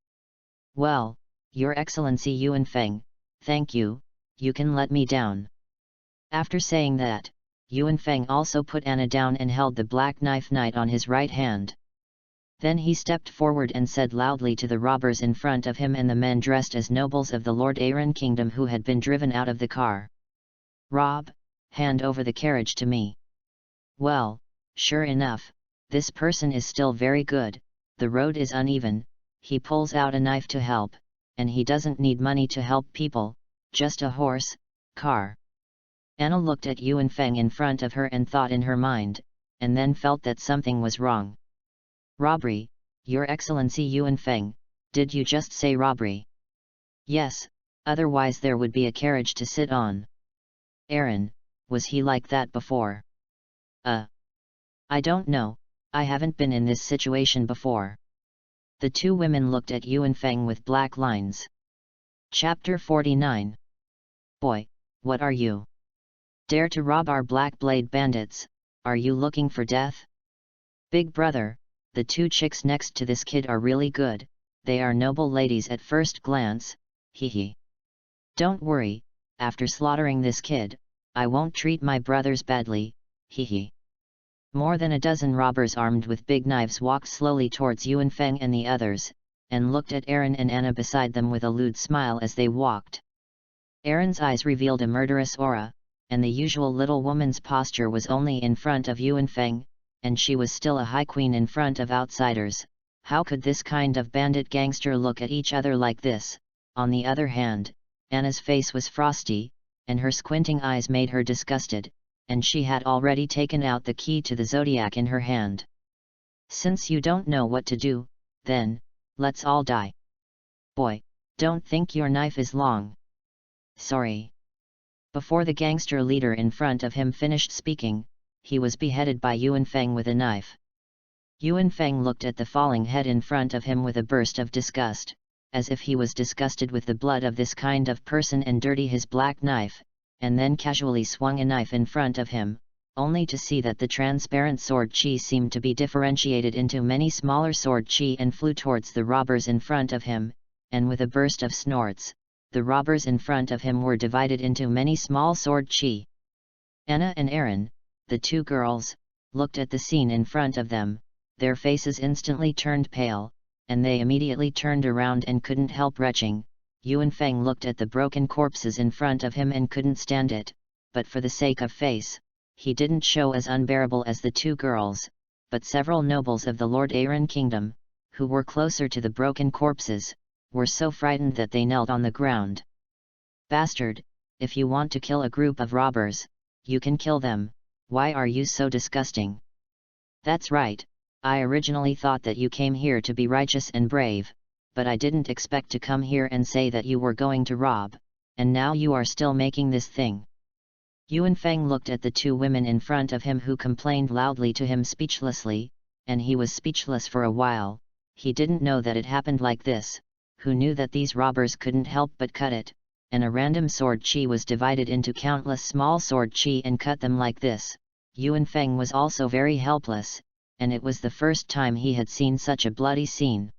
Well, Your Excellency Yuan Feng, thank you, you can let me down. After saying that, Yuan Feng also put Anna down and held the black knife knight on his right hand. Then he stepped forward and said loudly to the robbers in front of him and the men dressed as nobles of the Lord Aaron Kingdom who had been driven out of the car. Rob, hand over the carriage to me. Well, sure enough, this person is still very good, the road is uneven, he pulls out a knife to help, and he doesn't need money to help people, just a horse, car. Anna looked at Yuan Feng in front of her and thought in her mind, and then felt that something was wrong. Robbery, Your Excellency Yuan Feng, did you just say robbery? Yes, otherwise there would be a carriage to sit on. Aaron, was he like that before? I don't know, I haven't been in this situation before. The two women looked at Yuan Feng with black lines. Chapter 49. Boy, what are you? Dare to rob our Black Blade bandits, are you looking for death? Big brother, the two chicks next to this kid are really good, they are noble ladies at first glance, hee. Don't worry, after slaughtering this kid, I won't treat my brothers badly, hee. More than a dozen robbers armed with big knives walked slowly towards Yuan Feng and the others, and looked at Aaron and Anna beside them with a lewd smile as they walked. Aaron's eyes revealed a murderous aura, and the usual little woman's posture was only in front of Yuan Feng, and she was still a high queen in front of outsiders. How could this kind of bandit gangster look at each other like this? On the other hand, Anna's face was frosty, and her squinting eyes made her disgusted, and she had already taken out the key to the zodiac in her hand. Since you don't know what to do, then, let's all die. Boy, don't think your knife is long. Sorry. Before the gangster leader in front of him finished speaking, he was beheaded by Yuan Feng with a knife. Yuan Feng looked at the falling head in front of him with a burst of disgust, as if he was disgusted with the blood of this kind of person and dirty his black knife, and then casually swung a knife in front of him, only to see that the transparent sword chi seemed to be differentiated into many smaller sword chi and flew towards the robbers in front of him, and with a burst of snorts, the robbers in front of him were divided into many small sword chi. Anna and Aaron, the two girls, looked at the scene in front of them, their faces instantly turned pale, and they immediately turned around and couldn't help retching. Yuan Feng looked at the broken corpses in front of him and couldn't stand it, but for the sake of face, he didn't show as unbearable as the two girls, but several nobles of the Lord Aaron kingdom, who were closer to the broken corpses, were so frightened that they knelt on the ground. "Bastard, if you want to kill a group of robbers, you can kill them, why are you so disgusting?" "That's right, I originally thought that you came here to be righteous and brave, but I didn't expect to come here and say that you were going to rob, and now you are still making this thing." Yuan Feng looked at the two women in front of him who complained loudly to him speechlessly, and he was speechless for a while. He didn't know that it happened like this, who knew that these robbers couldn't help but cut it, and a random sword chi was divided into countless small sword chi and cut them like this. Yuan Feng was also very helpless, and it was the first time he had seen such a bloody scene.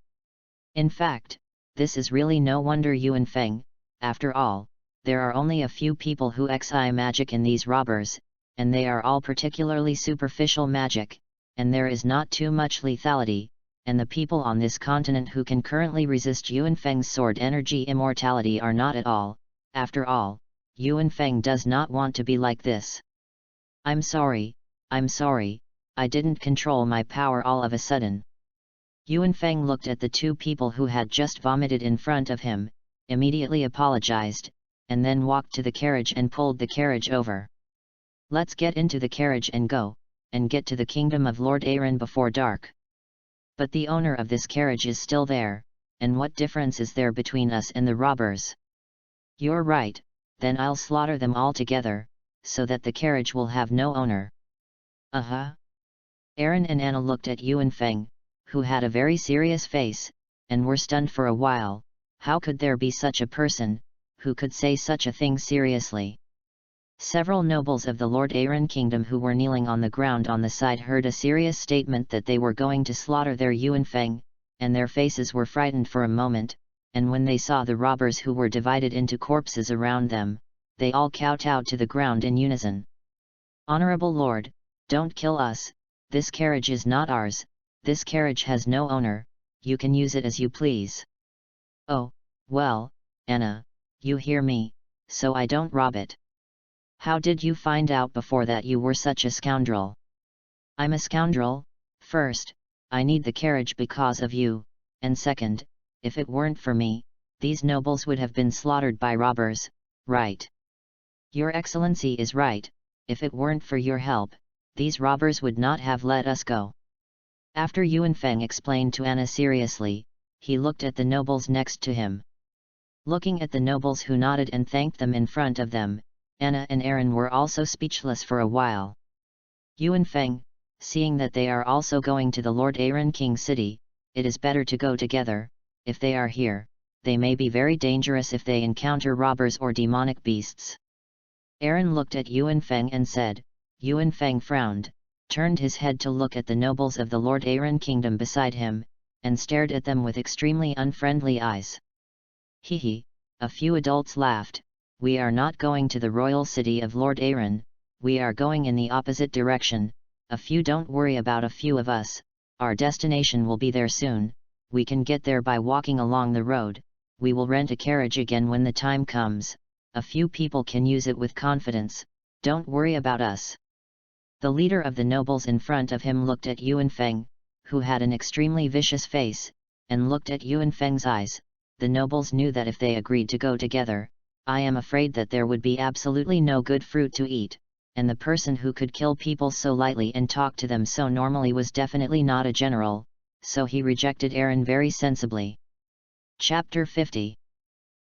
In fact, this is really no wonder Yuan Feng, after all, there are only a few people who xi magic in these robbers, and they are all particularly superficial magic, and there is not too much lethality, and the people on this continent who can currently resist Yuan Feng's sword energy immortality are not at all. After all, Yuan Feng does not want to be like this. I'm sorry, I didn't control my power all of a sudden." Yuan Feng looked at the two people who had just vomited in front of him, immediately apologized, and then walked to the carriage and pulled the carriage over. "Let's get into the carriage and go, and get to the kingdom of Lord Aaron before dark." "But the owner of this carriage is still there, and what difference is there between us and the robbers?" "You're right, then I'll slaughter them all together, so that the carriage will have no owner." Aaron and Anna looked at Yuan Feng, who had a very serious face, and were stunned for a while. How could there be such a person, who could say such a thing seriously? Several nobles of the Lord Aaron kingdom who were kneeling on the ground on the side heard a serious statement that they were going to slaughter their Yuan Feng, and their faces were frightened for a moment, and when they saw the robbers who were divided into corpses around them, they all kowtowed to the ground in unison. "Honorable Lord, don't kill us, this carriage is not ours, this carriage has no owner, you can use it as you please." "Oh, well, Anna, you hear me, so I don't rob it." "How did you find out before that you were such a scoundrel?" "I'm a scoundrel? First, I need the carriage because of you, and second, if it weren't for me, these nobles would have been slaughtered by robbers, right?" "Your Excellency is right, if it weren't for your help, these robbers would not have let us go." After Yuan Feng explained to Anna seriously, he looked at the nobles next to him. Looking at the nobles who nodded and thanked them in front of them, Anna and Aaron were also speechless for a while. Yuan Feng, seeing that they are also going to the Lord Aaron King City, it is better to go together. If they are here, they may be very dangerous if they encounter robbers or demonic beasts. Aaron looked at Yuan Feng and said. Yuan Feng frowned, turned his head to look at the nobles of the Lord Aaron kingdom beside him, and stared at them with extremely unfriendly eyes. "Hee," a few adults laughed. "We are not going to the royal city of Lord Aaron, we are going in the opposite direction. A few, don't worry about a few of us, our destination will be there soon, we can get there by walking along the road, we will rent a carriage again when the time comes, a few people can use it with confidence, don't worry about us." The leader of the nobles in front of him looked at Yuan Feng, who had an extremely vicious face, and looked at Yuan Feng's eyes. The nobles knew that if they agreed to go together, I am afraid that there would be absolutely no good fruit to eat, and the person who could kill people so lightly and talk to them so normally was definitely not a general, so he rejected Aaron very sensibly. Chapter 50.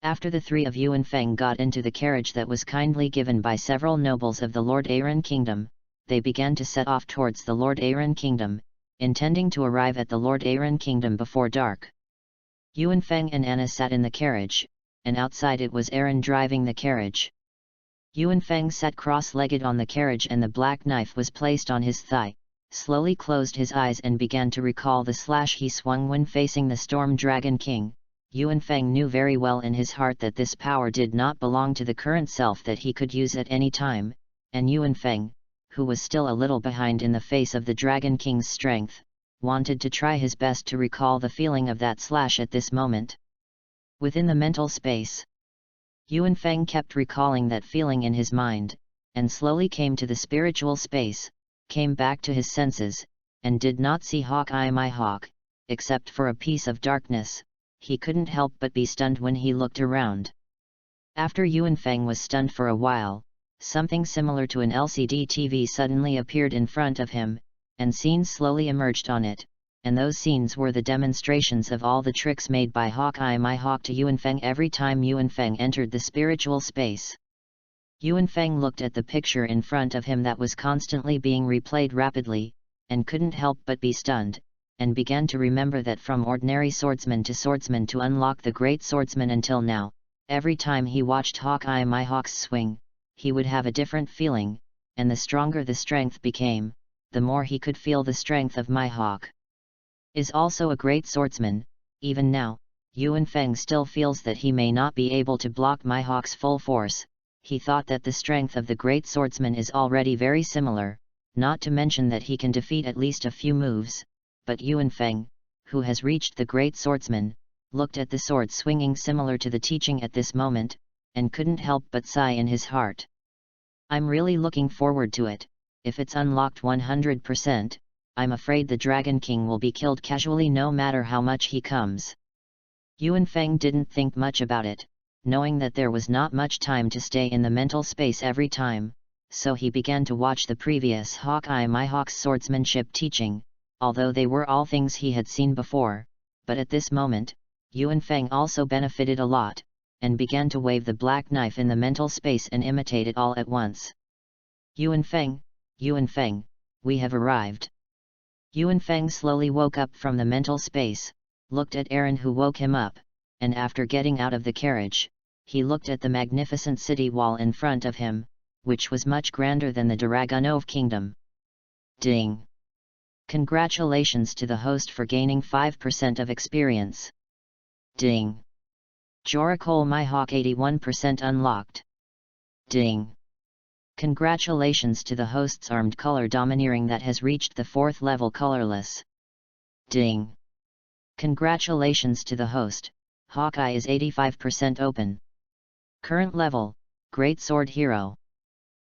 After the three of Yuan Feng got into the carriage that was kindly given by several nobles of the Lord Aaron kingdom, they began to set off towards the Lord Aaron kingdom, intending to arrive at the Lord Aaron kingdom before dark. Yuan Feng and Anna sat in the carriage, and outside it was Aaron driving the carriage. Yuan Feng sat cross-legged on the carriage and the black knife was placed on his thigh, slowly closed his eyes and began to recall the slash he swung when facing the Storm Dragon King. Yuan Feng knew very well in his heart that this power did not belong to the current self that he could use at any time, and Yuan Feng, who was still a little behind in the face of the Dragon King's strength, wanted to try his best to recall the feeling of that slash at this moment. Within the mental space, Yuan Feng kept recalling that feeling in his mind, and slowly came to the spiritual space, came back to his senses, and did not see Hawkeye my hawk, except for a piece of darkness. He couldn't help but be stunned when he looked around. After Yuanfeng was stunned for a while, something similar to an LCD TV suddenly appeared in front of him, and scenes slowly emerged on it, and those scenes were the demonstrations of all the tricks made by Hawkeye my hawk to Yuanfeng every time Yuanfeng entered the spiritual space. Yuanfeng looked at the picture in front of him that was constantly being replayed rapidly, and couldn't help but be stunned, and began to remember that from ordinary swordsman to unlock the great swordsman until now, every time he watched Hawkeye my hawk's swing, he would have a different feeling, and the stronger the strength became, the more he could feel the strength of my hawk. Is also a great swordsman. Even now, Yuanfeng still feels that he may not be able to block my hawk's full force. He thought that the strength of the great swordsman is already very similar, not to mention that he can defeat at least a few moves, but Yuanfeng, who has reached the great swordsman, looked at the sword swinging similar to the teaching at this moment, and couldn't help but sigh in his heart. I'm really looking forward to it. If it's unlocked 100%, I'm afraid the Dragon King will be killed casually no matter how much he comes. Yuanfeng didn't think much about it, knowing that there was not much time to stay in the mental space every time, so he began to watch the previous Hawkeye my hawk's swordsmanship teaching, although they were all things he had seen before, but at this moment, Yuanfeng also benefited a lot, and began to wave the black knife in the mental space and imitate it all at once. Yuanfeng, Yuanfeng, we have arrived. Yuanfeng slowly woke up from the mental space, looked at Aaron who woke him up, and after getting out of the carriage, he looked at the magnificent city wall in front of him, which was much grander than the Dragunov kingdom. Ding! Congratulations to the host for gaining 5% of experience. Ding! Joracole my hawk 81% unlocked. Ding! Congratulations to the host's armed color domineering that has reached the 4th level colorless. Ding! Congratulations to the host, Hawkeye is 85% open. Current level, Great Sword Hero.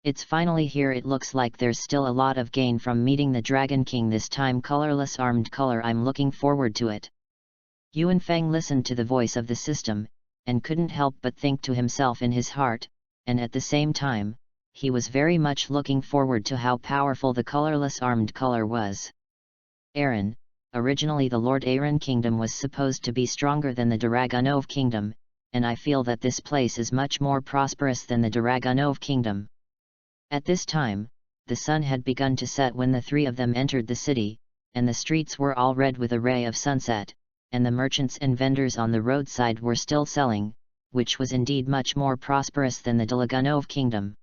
It's finally here. It looks like there's still a lot of gain from meeting the Dragon King this time. Colorless armed color. I'm looking forward to it. Yuanfeng listened to the voice of the system, and couldn't help but think to himself in his heart, and at the same time, he was very much looking forward to how powerful the colorless armed color was. Aaron, originally the Lord Aaron Kingdom was supposed to be stronger than the Dragunov Kingdom, and I feel that this place is much more prosperous than the Dragunov Kingdom. At this time, the sun had begun to set when the three of them entered the city, and the streets were all red with a ray of sunset, and the merchants and vendors on the roadside were still selling, which was indeed much more prosperous than the Dragunov Kingdom.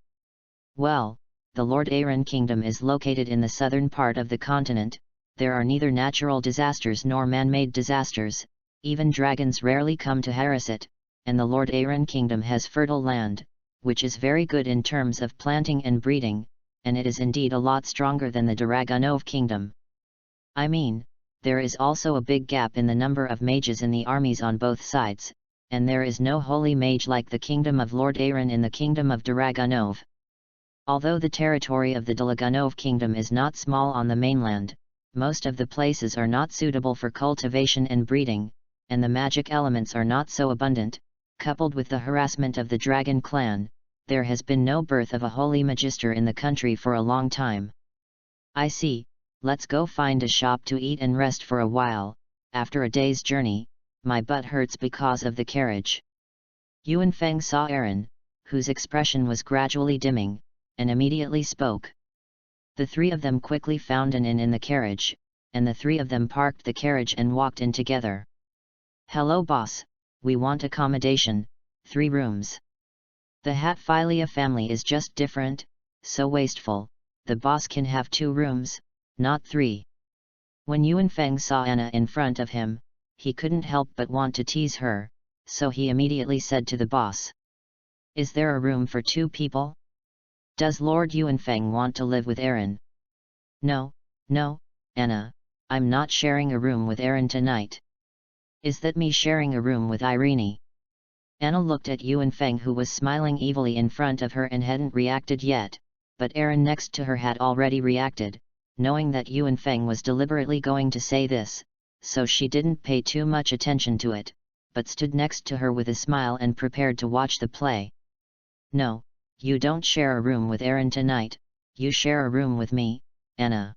Well, the Lord Aaron Kingdom is located in the southern part of the continent. There are neither natural disasters nor man-made disasters, even dragons rarely come to harass it, and the Lord Aaron Kingdom has fertile land, which is very good in terms of planting and breeding, and it is indeed a lot stronger than the Dragunov Kingdom. I mean, there is also a big gap in the number of mages in the armies on both sides, and there is no holy mage like the kingdom of Lord Aaron in the kingdom of Dragunov. Although the territory of the Dragunov Kingdom is not small on the mainland, most of the places are not suitable for cultivation and breeding, and the magic elements are not so abundant. Coupled with the harassment of the dragon clan, there has been no birth of a holy magister in the country for a long time. I see, let's go find a shop to eat and rest for a while. After a day's journey, my butt hurts because of the carriage. Yuanfeng saw Aaron, whose expression was gradually dimming, and immediately spoke. The three of them quickly found an inn in the carriage, and the three of them parked the carriage and walked in together. Hello boss, we want accommodation, 3 rooms. The Hatfilia family is just different, so wasteful. The boss can have 2 rooms, not 3. When Yuanfeng saw Anna in front of him, he couldn't help but want to tease her, so he immediately said to the boss. Is there a room for 2 people? Does Lord Yuanfeng want to live with Aaron? No, Anna, I'm not sharing a room with Aaron tonight. Is that me sharing a room with Irene? Anna looked at Yuanfeng who was smiling evilly in front of her and hadn't reacted yet, but Aaron next to her had already reacted, knowing that Yuan Feng was deliberately going to say this, so she didn't pay too much attention to it, but stood next to her with a smile and prepared to watch the play. "No, you don't share a room with Aaron tonight, you share a room with me, Anna."